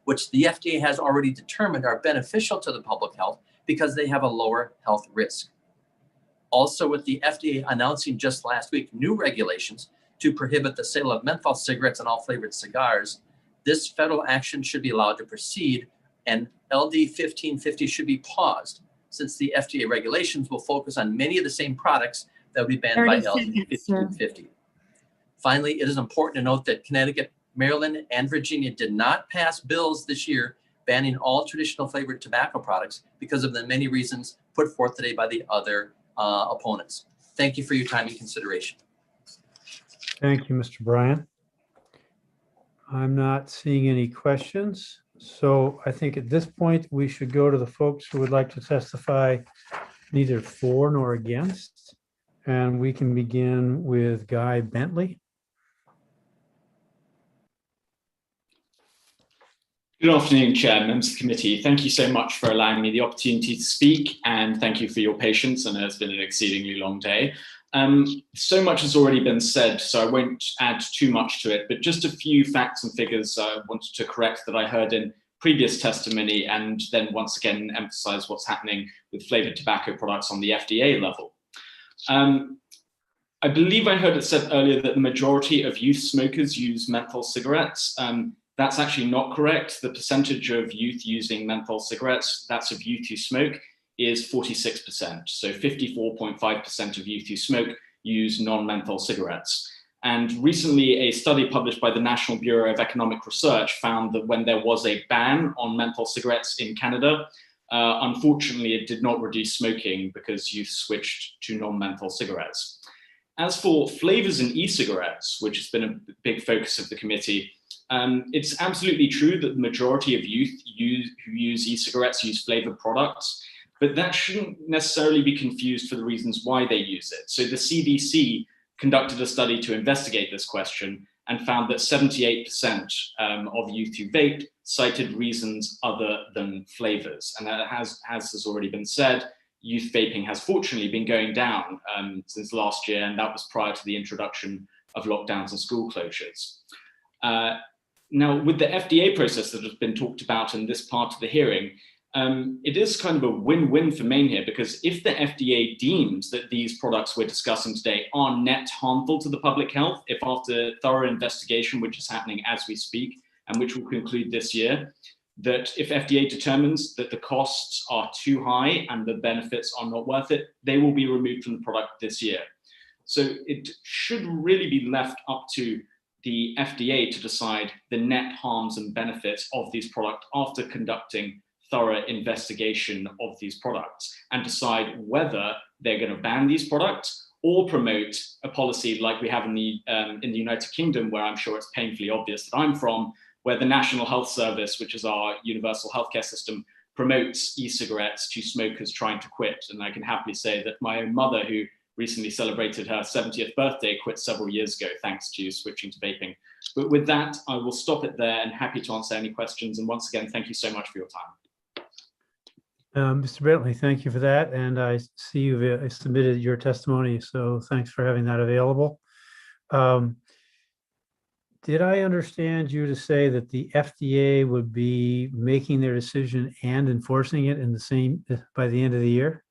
which the FDA has already determined are beneficial to the public health because they have a lower health risk. Also, with the FDA announcing just last week new regulations to prohibit the sale of menthol cigarettes and all flavored cigars, this federal action should be allowed to proceed, and LD 1550 should be paused, since the FDA regulations will focus on many of the same products that would be banned by LD 1550. Finally, it is important to note that Connecticut, Maryland, and Virginia did not pass bills this year banning all traditional flavored tobacco products because of the many reasons put forth today by the other opponents. Thank you for your time and consideration. Thank you, Mr. Bryan. I'm not seeing any questions. So I think at this point, we should go to the folks who would like to testify neither for nor against. And we can begin with Guy Bentley. Good afternoon, Chair, members of the committee. Thank you so much for allowing me the opportunity to speak, and thank you for your patience. I know it's been an exceedingly long day. So much has already been said, so I won't add too much to it, but just a few facts and figures I wanted to correct that I heard in previous testimony, and then once again emphasize what's happening with flavored tobacco products on the FDA level. I believe I heard it said earlier that the majority of youth smokers use menthol cigarettes. That's actually not correct. The percentage of youth using menthol cigarettes, that's of youth who smoke, is 46%. So 54.5% of youth who smoke use non-menthol cigarettes. And recently, a study published by the National Bureau of Economic Research found that when there was a ban on menthol cigarettes in Canada, unfortunately, it did not reduce smoking because youth switched to non-menthol cigarettes. As for flavors in e-cigarettes, which has been a big focus of the committee, it's absolutely true that the majority of youth who use e-cigarettes use flavored products, but that shouldn't necessarily be confused for the reasons why they use it. So the CDC conducted a study to investigate this question and found that 78% of youth who vaped cited reasons other than flavors. And that has already been said, youth vaping has fortunately been going down since last year, and that was prior to the introduction of lockdowns and school closures. Now, with the FDA process that has been talked about in this part of the hearing, it is kind of a win-win for Maine here, because if the FDA deems that these products we're discussing today are net harmful to the public health, if after thorough investigation, which is happening as we speak, and which will conclude this year, that if FDA determines that the costs are too high and the benefits are not worth it, they will be removed from the product this year. So it should really be left up to the FDA to decide the net harms and benefits of these products after conducting thorough investigation of these products, and decide whether they're going to ban these products or promote a policy like we have in the United Kingdom, where I'm sure it's painfully obvious that I'm from, where the National Health Service, which is our universal healthcare system, promotes e-cigarettes to smokers trying to quit. And I can happily say that my own mother, who recently celebrated her 70th birthday, quit several years ago thanks to switching to vaping. But with that, I will stop it there and happy to answer any questions. And once again, thank you so much for your time. Mr. Bentley, thank you for that. And I see you've submitted your testimony, so thanks for having that available. Did I understand you to say that the FDA would be making their decision and enforcing it in the same by the end of the year?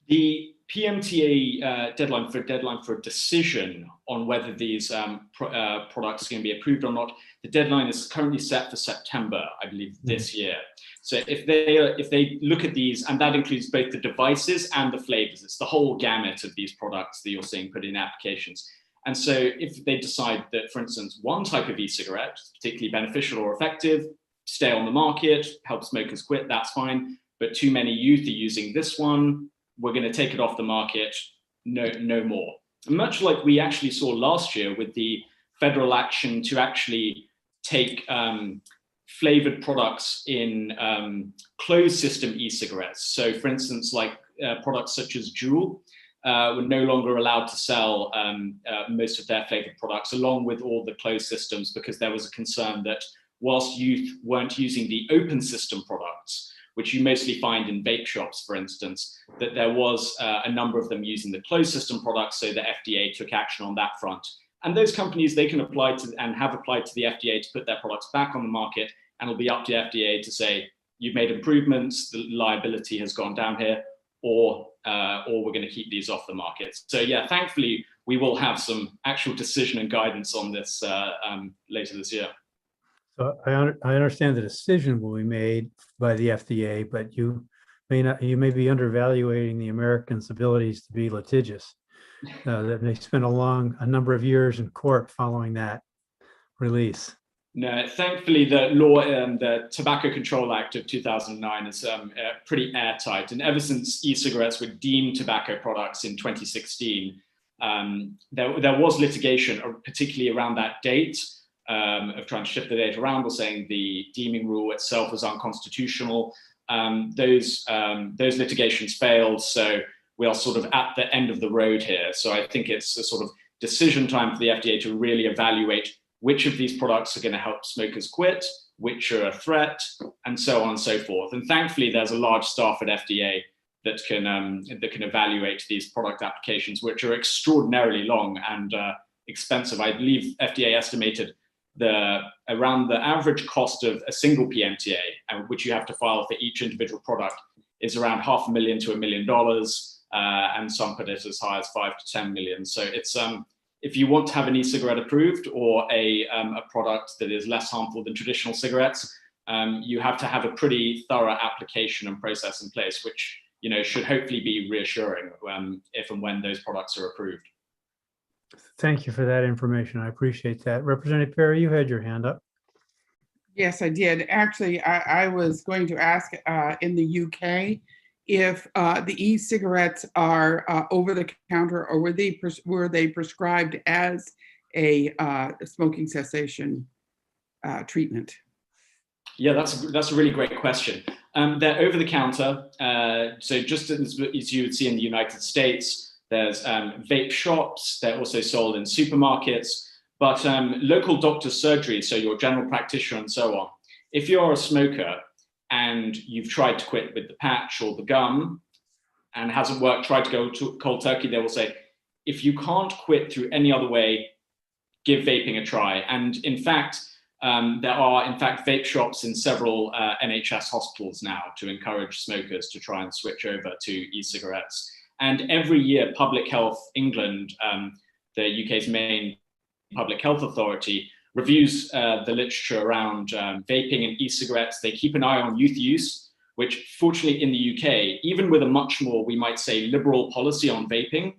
The PMTA deadline for a decision on whether these products are going to be approved or not, the deadline is currently set for September, I believe, this year. So if they look at these, and that includes both the devices and the flavors, it's the whole gamut of these products that you're seeing put in applications. And so if they decide that, for instance, one type of e-cigarette is particularly beneficial or effective, stay on the market, help smokers quit, that's fine. But too many youth are using this one, we're going to take it off the market, no more. Much like we actually saw last year with the federal action to actually take flavored products in closed system e-cigarettes. So for instance, like products such as Juul were no longer allowed to sell most of their flavored products along with all the closed systems, because there was a concern that whilst youth weren't using the open system products, which you mostly find in vape shops, for instance, that there was a number of them using the closed system products, so the FDA took action on that front. And those companies, they can apply to and have applied to the FDA to put their products back on the market, and it'll be up to the FDA to say, you've made improvements, the liability has gone down here, or we're going to keep these off the market. So yeah, thankfully, we will have some actual decision and guidance on this later this year. So I understand the decision will be made by the FDA, but you may be undervaluating the Americans' abilities to be litigious. That they spent a number of years in court following that release. No, thankfully the law, the Tobacco Control Act of 2009 is pretty airtight. And ever since e-cigarettes were deemed tobacco products in 2016, there was litigation, particularly around that date, of trying to shift the date around, or saying the deeming rule itself was unconstitutional. Those litigations failed, so we are sort of at the end of the road here. So I think it's a sort of decision time for the FDA to really evaluate which of these products are going to help smokers quit, which are a threat, and so on and so forth. And thankfully, there's a large staff at FDA that can evaluate these product applications, which are extraordinarily long and expensive. I believe FDA estimated around the average cost of a single PMTA, which you have to file for each individual product, is around $500,000 to $1 million. and some put it as high as 5 to 10 million. So it's if you want to have an e-cigarette approved or a product that is less harmful than traditional cigarettes, you have to have a pretty thorough application and process in place, which should hopefully be reassuring if and when those products are approved. Thank you for that information. I appreciate that. Representative Perry, you had your hand up. Yes, I did. Actually, I was going to ask in the UK if the e-cigarettes are over the counter, or were they prescribed as a smoking cessation treatment? Yeah, that's a really great question. They're over the counter. So just as you would see in the United States, there's vape shops. They're also sold in supermarkets. But local doctor's surgery, so your general practitioner and so on, if you're a smoker and you've tried to quit with the patch or the gum and hasn't worked, tried to go to cold turkey, they will say, if you can't quit through any other way, give vaping a try. And in fact, there are vape shops in several NHS hospitals now to encourage smokers to try and switch over to e-cigarettes. And every year, Public Health England, the UK's main public health authority, reviews the literature around vaping and e-cigarettes. They keep an eye on youth use, which fortunately in the UK, even with a much more, we might say, liberal policy on vaping,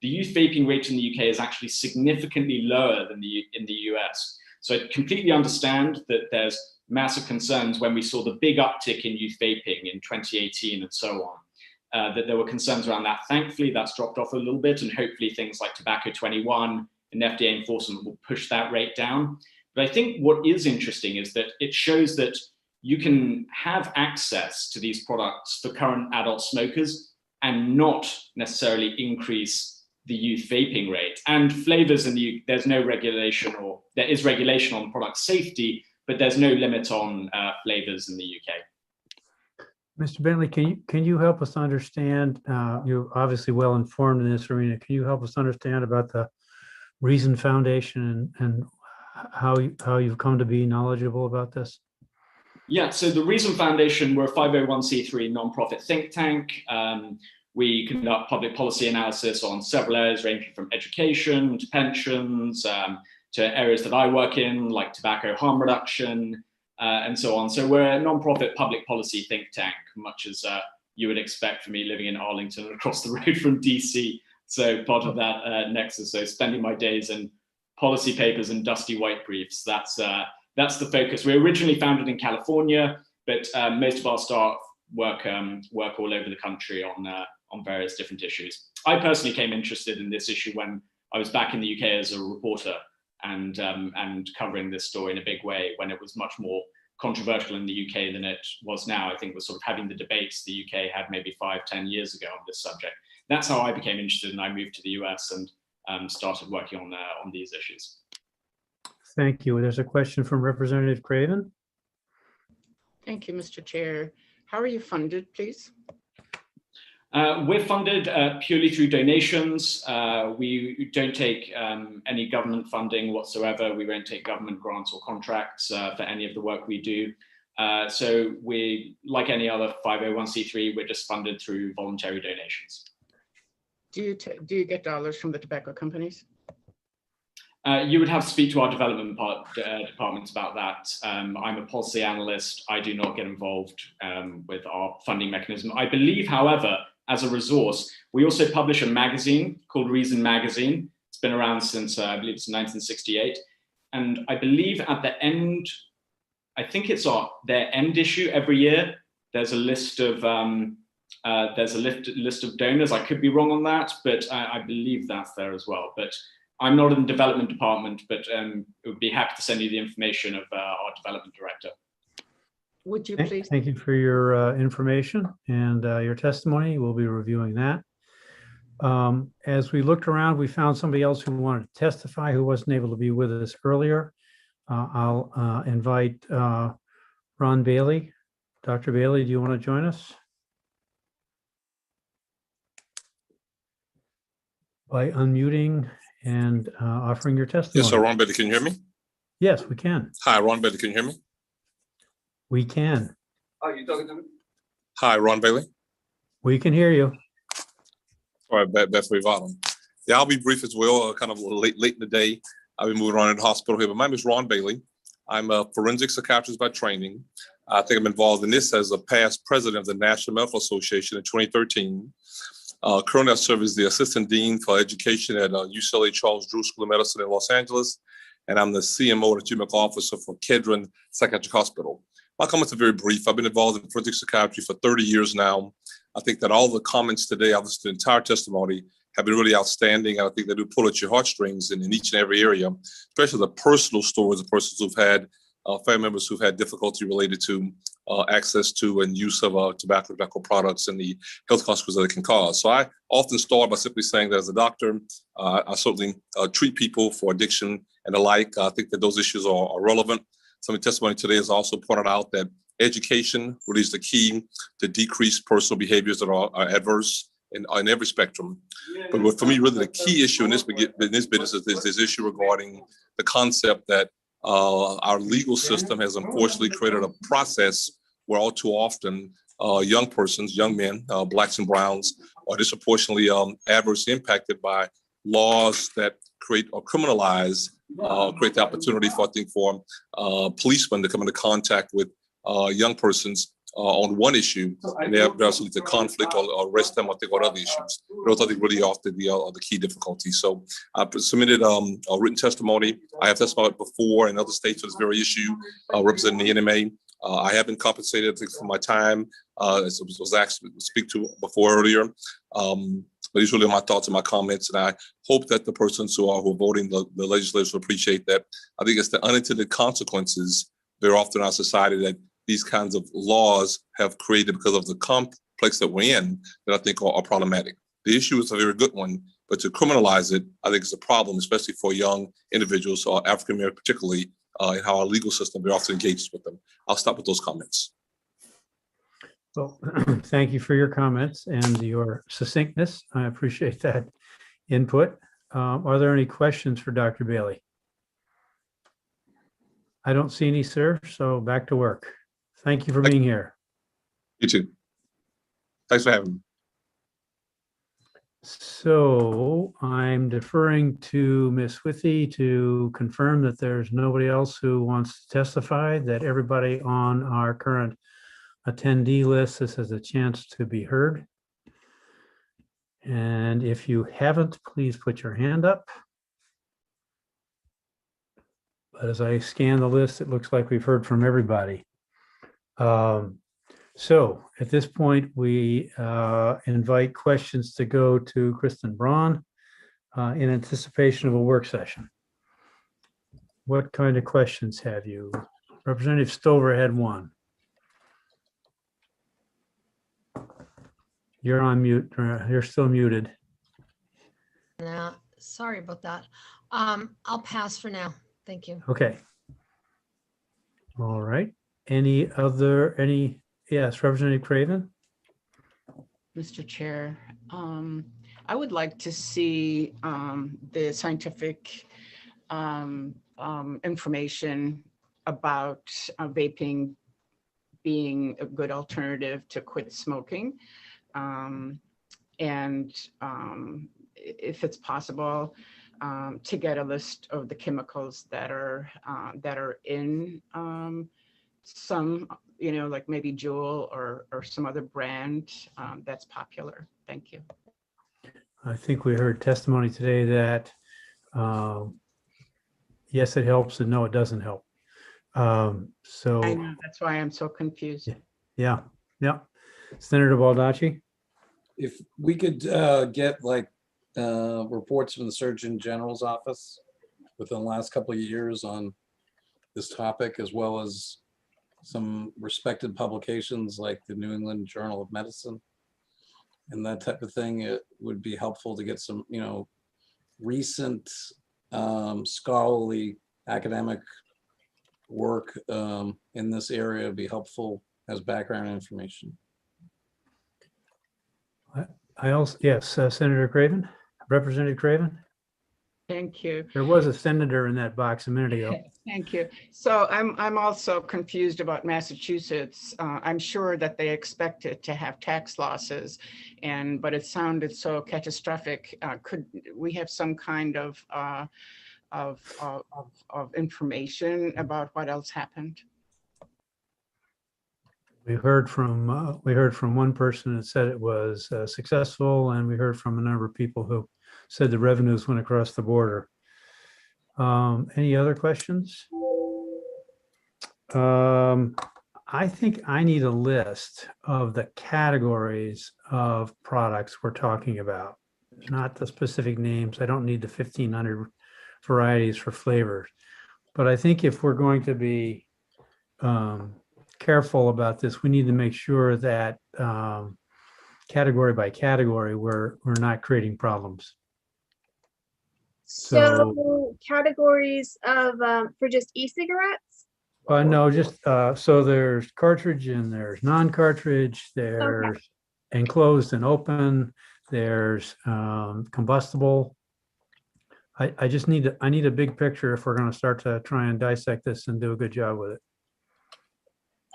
the youth vaping rate in the UK is actually significantly lower than in the US. So I completely understand that there's massive concerns when we saw the big uptick in youth vaping in 2018 and so on, that there were concerns around that. Thankfully, that's dropped off a little bit, and hopefully things like Tobacco 21 and FDA enforcement will push that rate down. But I think what is interesting is that it shows that you can have access to these products for current adult smokers and not necessarily increase the youth vaping rate. And flavors there's no regulation, or there is regulation on product safety, but there's no limit on flavors in the UK. Mr. Bentley, can you help us understand, you're obviously well informed in this arena, can you help us understand about the Reason Foundation and how you've come to be knowledgeable about this? Yeah, so the Reason Foundation, we're a 501c3 nonprofit think tank. We conduct public policy analysis on several areas ranging from education to pensions to areas that I work in, like tobacco harm reduction and so on. So we're a nonprofit public policy think tank, much as you would expect from me living in Arlington across the road from DC. So part of that nexus, so spending my days in policy papers and dusty white briefs, that's the focus. We were originally founded in California, but most of our staff work all over the country on various different issues. I personally became interested in this issue when I was back in the UK as a reporter and covering this story in a big way, when it was much more controversial in the UK than it was now. I think we're sort of having the debates the UK had maybe 5-10 years ago on this subject. That's how I became interested, and I moved to the US and started working on these issues. Thank you. There's a question from Representative Craven. Thank you, Mr. Chair. How are you funded, please? We're funded purely through donations. We don't take any government funding whatsoever. We won't take government grants or contracts for any of the work we do. So we, like any other 501c3, we're just funded through voluntary donations. Do you get dollars from the tobacco companies? You would have to speak to our development departments about that. I'm a policy analyst. I do not get involved with our funding mechanism. I believe, however, as a resource, we also publish a magazine called Reason Magazine. It's been around since, I believe it's 1968. And I believe at the end, I think it's their end issue every year, there's a list of list of donors. I could be wrong on that, but I believe that's there as well. But I'm not in the development department, but would be happy to send you the information of our development director. Would you please? Thank you for your information and your testimony. We'll be reviewing that. As we looked around, we found somebody else who wanted to testify who wasn't able to be with us earlier. I'll invite Ron Bailey. Dr. Bailey, do you want to join us? By unmuting and offering your testimony. Yes, so Ron Bailey, can you hear me? Yes, we can. Hi, Ron Bailey, can you hear me? We can. Are you talking to me? Hi, Ron Bailey. We can hear you. All right, Beth Bottom. Yeah, I'll be brief as well, kind of late in the day. I've been moving around in the hospital here, but my name is Ron Bailey. I'm a forensic psychiatrist by training. I think I'm involved in this as a past president of the National Medical Association in 2013. Currently, I serve as the Assistant Dean for Education at UCLA Charles Drew School of Medicine in Los Angeles, and I'm the CMO, the Chief Medical Officer for Kedron Psychiatric Hospital. My comments are very brief. I've been involved in forensic psychiatry for 30 years now. I think that all the comments today, obviously the entire testimony, have been really outstanding. And I think they do pull at your heartstrings in each and every area, especially the personal stories of persons who've had family members who've had difficulty related to access to and use of tobacco products and the health consequences that it can cause. So I often start by simply saying that as a doctor, I certainly treat people for addiction and the like. I think that those issues are relevant. Some of the testimony today has also pointed out that education really is the key to decrease personal behaviors that are adverse in every spectrum. But for me, really the key issue in this business is this issue regarding the concept that our legal system has unfortunately created a process where all too often young persons, young men, blacks and browns, are disproportionately adversely impacted by laws that create or criminalize, create the opportunity for, I think, for policemen to come into contact with young persons on one issue, and they also lead to conflict or arrest them, I think, on other issues. Those, I think, really often are the key difficulties. So I submitted a written testimony. I have testified before in other states on this very issue, representing the NMA. I have been compensated, I think, for my time, as was asked to speak to before earlier. But these are really my thoughts and my comments, and I hope that the persons who are voting, the legislators, will appreciate that. I think it's the unintended consequences very often in our society that these kinds of laws have created because of the complex that we're in that I think are problematic. The issue is a very good one, but to criminalize it, I think is a problem, especially for young individuals, or African American particularly, in how our legal system very often engages with them. I'll stop with those comments. Well, thank you for your comments and your succinctness. I appreciate that input. Are there any questions for Dr. Bailey? I don't see any, sir, so back to work. Thank you for being here. You too. Thanks for having me. So I'm deferring to Ms. Withy to confirm that there's nobody else who wants to testify, that everybody on our current attendee list, this has a chance to be heard. And if you haven't, please put your hand up. But as I scan the list, it looks like we've heard from everybody. So at this point, we invite questions to go to Kristen Braun in anticipation of a work session. What kind of questions have you? Representative Stover had one. You're on mute. You're still muted. No, sorry about that. I'll pass for now. Thank you. Okay. All right. Yes, Representative Craven? Mr. Chair, I would like to see the scientific information about vaping being a good alternative to quit smoking. And if it's possible, to get a list of the chemicals that are in some, like maybe Juul or some other brand that's popular. Thank you. I think we heard testimony today that yes, it helps, and no, it doesn't help. So I know, that's why I'm so confused. Yeah. Senator Baldacci? If we could get like reports from the Surgeon General's office within the last couple of years on this topic, as well as some respected publications like the New England Journal of Medicine and that type of thing, it would be helpful to get some, recent scholarly academic work in this area. Would be helpful as background information. I also, yes, Senator Craven, Representative Craven. Thank you. There was a senator in that box a minute ago. Thank you. So I'm also confused about Massachusetts. I'm sure that they expected to have tax losses, but it sounded so catastrophic. Could we have some kind of information about what else happened? We heard from one person that said it was successful, and we heard from a number of people who said the revenues went across the border. Any other questions? I think I need a list of the categories of products we're talking about, not the specific names. I don't need the 1,500 varieties for flavors, but I think if we're going to be careful about this, we need to make sure that category by category, we're not creating problems. So categories of for just e-cigarettes? No, just so there's cartridge and there's non-cartridge, there's enclosed and open, there's combustible. I just need a big picture if we're going to start to try and dissect this and do a good job with it.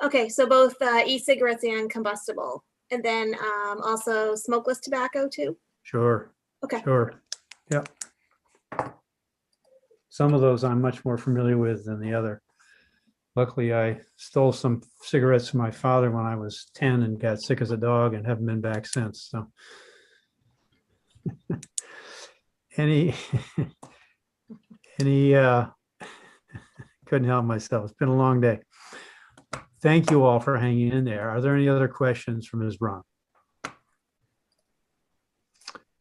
Okay, so both e-cigarettes and combustible, and then also smokeless tobacco too? Sure. Okay. Sure. Yep. Some of those I'm much more familiar with than the other. Luckily, I stole some cigarettes from my father when I was 10 and got sick as a dog and haven't been back since. So any couldn't help myself. It's been a long day. Thank you all for hanging in there. Are there any other questions for Ms. Braun?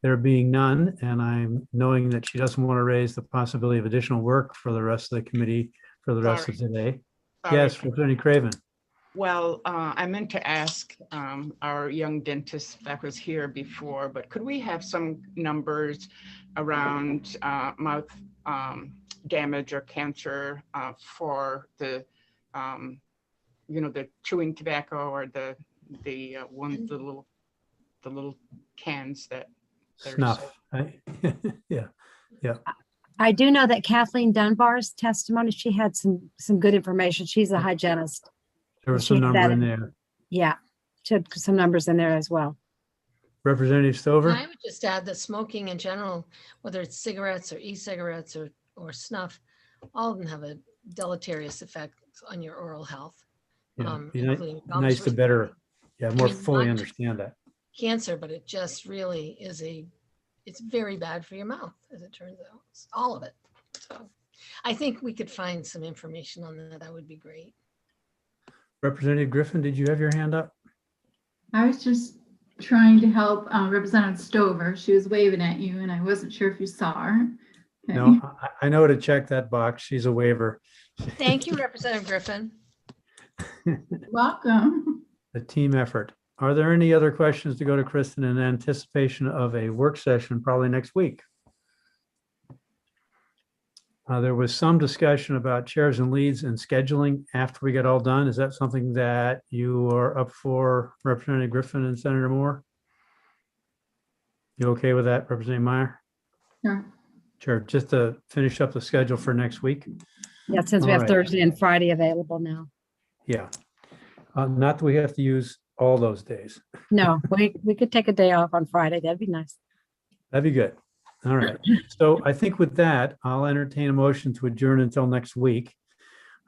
There being none, and I'm knowing that she doesn't want to raise the possibility of additional work for the rest of the committee for the rest of today. Sorry. Yes, Representative Craven. Well, I meant to ask our young dentist that was here before, but could we have some numbers around mouth damage or cancer for the the chewing tobacco or the little cans that Snuff. Right? Yeah. I do know that Kathleen Dunbar's testimony, she had some good information. She's a hygienist. There was She some had number that in there. Yeah, she had some numbers in there as well. Representative Stover? I would just add that smoking in general, whether it's cigarettes or e-cigarettes or snuff, all of them have a deleterious effect on your oral health. Yeah, including gums nice to for better, more mean, fully not- understand that. cancer, but it just really is it's very bad for your mouth, as it turns out. It's all of it. So I think we could find some information on that. That would be great. Representative Griffin, did you have your hand up? I was just trying to help Representative Stover. She was waving at you and I wasn't sure if you saw her. Okay. No, I know to check that box. She's a waiver. Thank you, Representative Griffin. Welcome. A team effort. Are there any other questions to go to Kristen in anticipation of a work session probably next week? There was some discussion about chairs and leads and scheduling after we get all done. Is that something that you are up for, Representative Griffin and Senator Moore? You okay with that, Representative Meyer? Sure. Sure, just to finish up the schedule for next week. Yeah, since we All have right. Thursday and Friday available now. Yeah. Not that we have to use all those days. No, we could take a day off on Friday. That'd be nice. That'd be good. All right. So I think with that, I'll entertain a motion to adjourn until next week.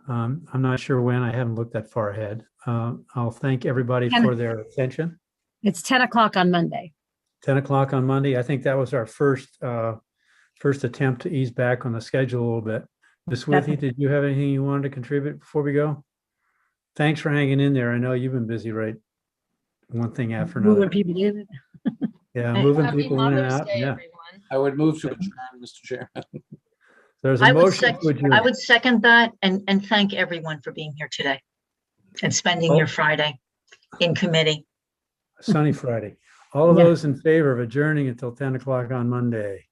I'm not sure when. I haven't looked that far ahead. I'll thank everybody for their attention. It's 10 o'clock on Monday. 10 o'clock on Monday. I think that was our first attempt to ease back on the schedule a little bit. Ms. Withy, did you have anything you wanted to contribute before we go? Thanks for hanging in there. I know you've been busy, right? One thing after another. Moving people in. Yeah, moving Happy people in and Mother's out. Day, Yeah. everyone. I would move to adjourn, Mr. Chairman. There's a motion to adjourn. I would second that and thank everyone for being here today and spending your Friday in committee. Sunny Friday. All of those in favor of adjourning until 10 o'clock on Monday.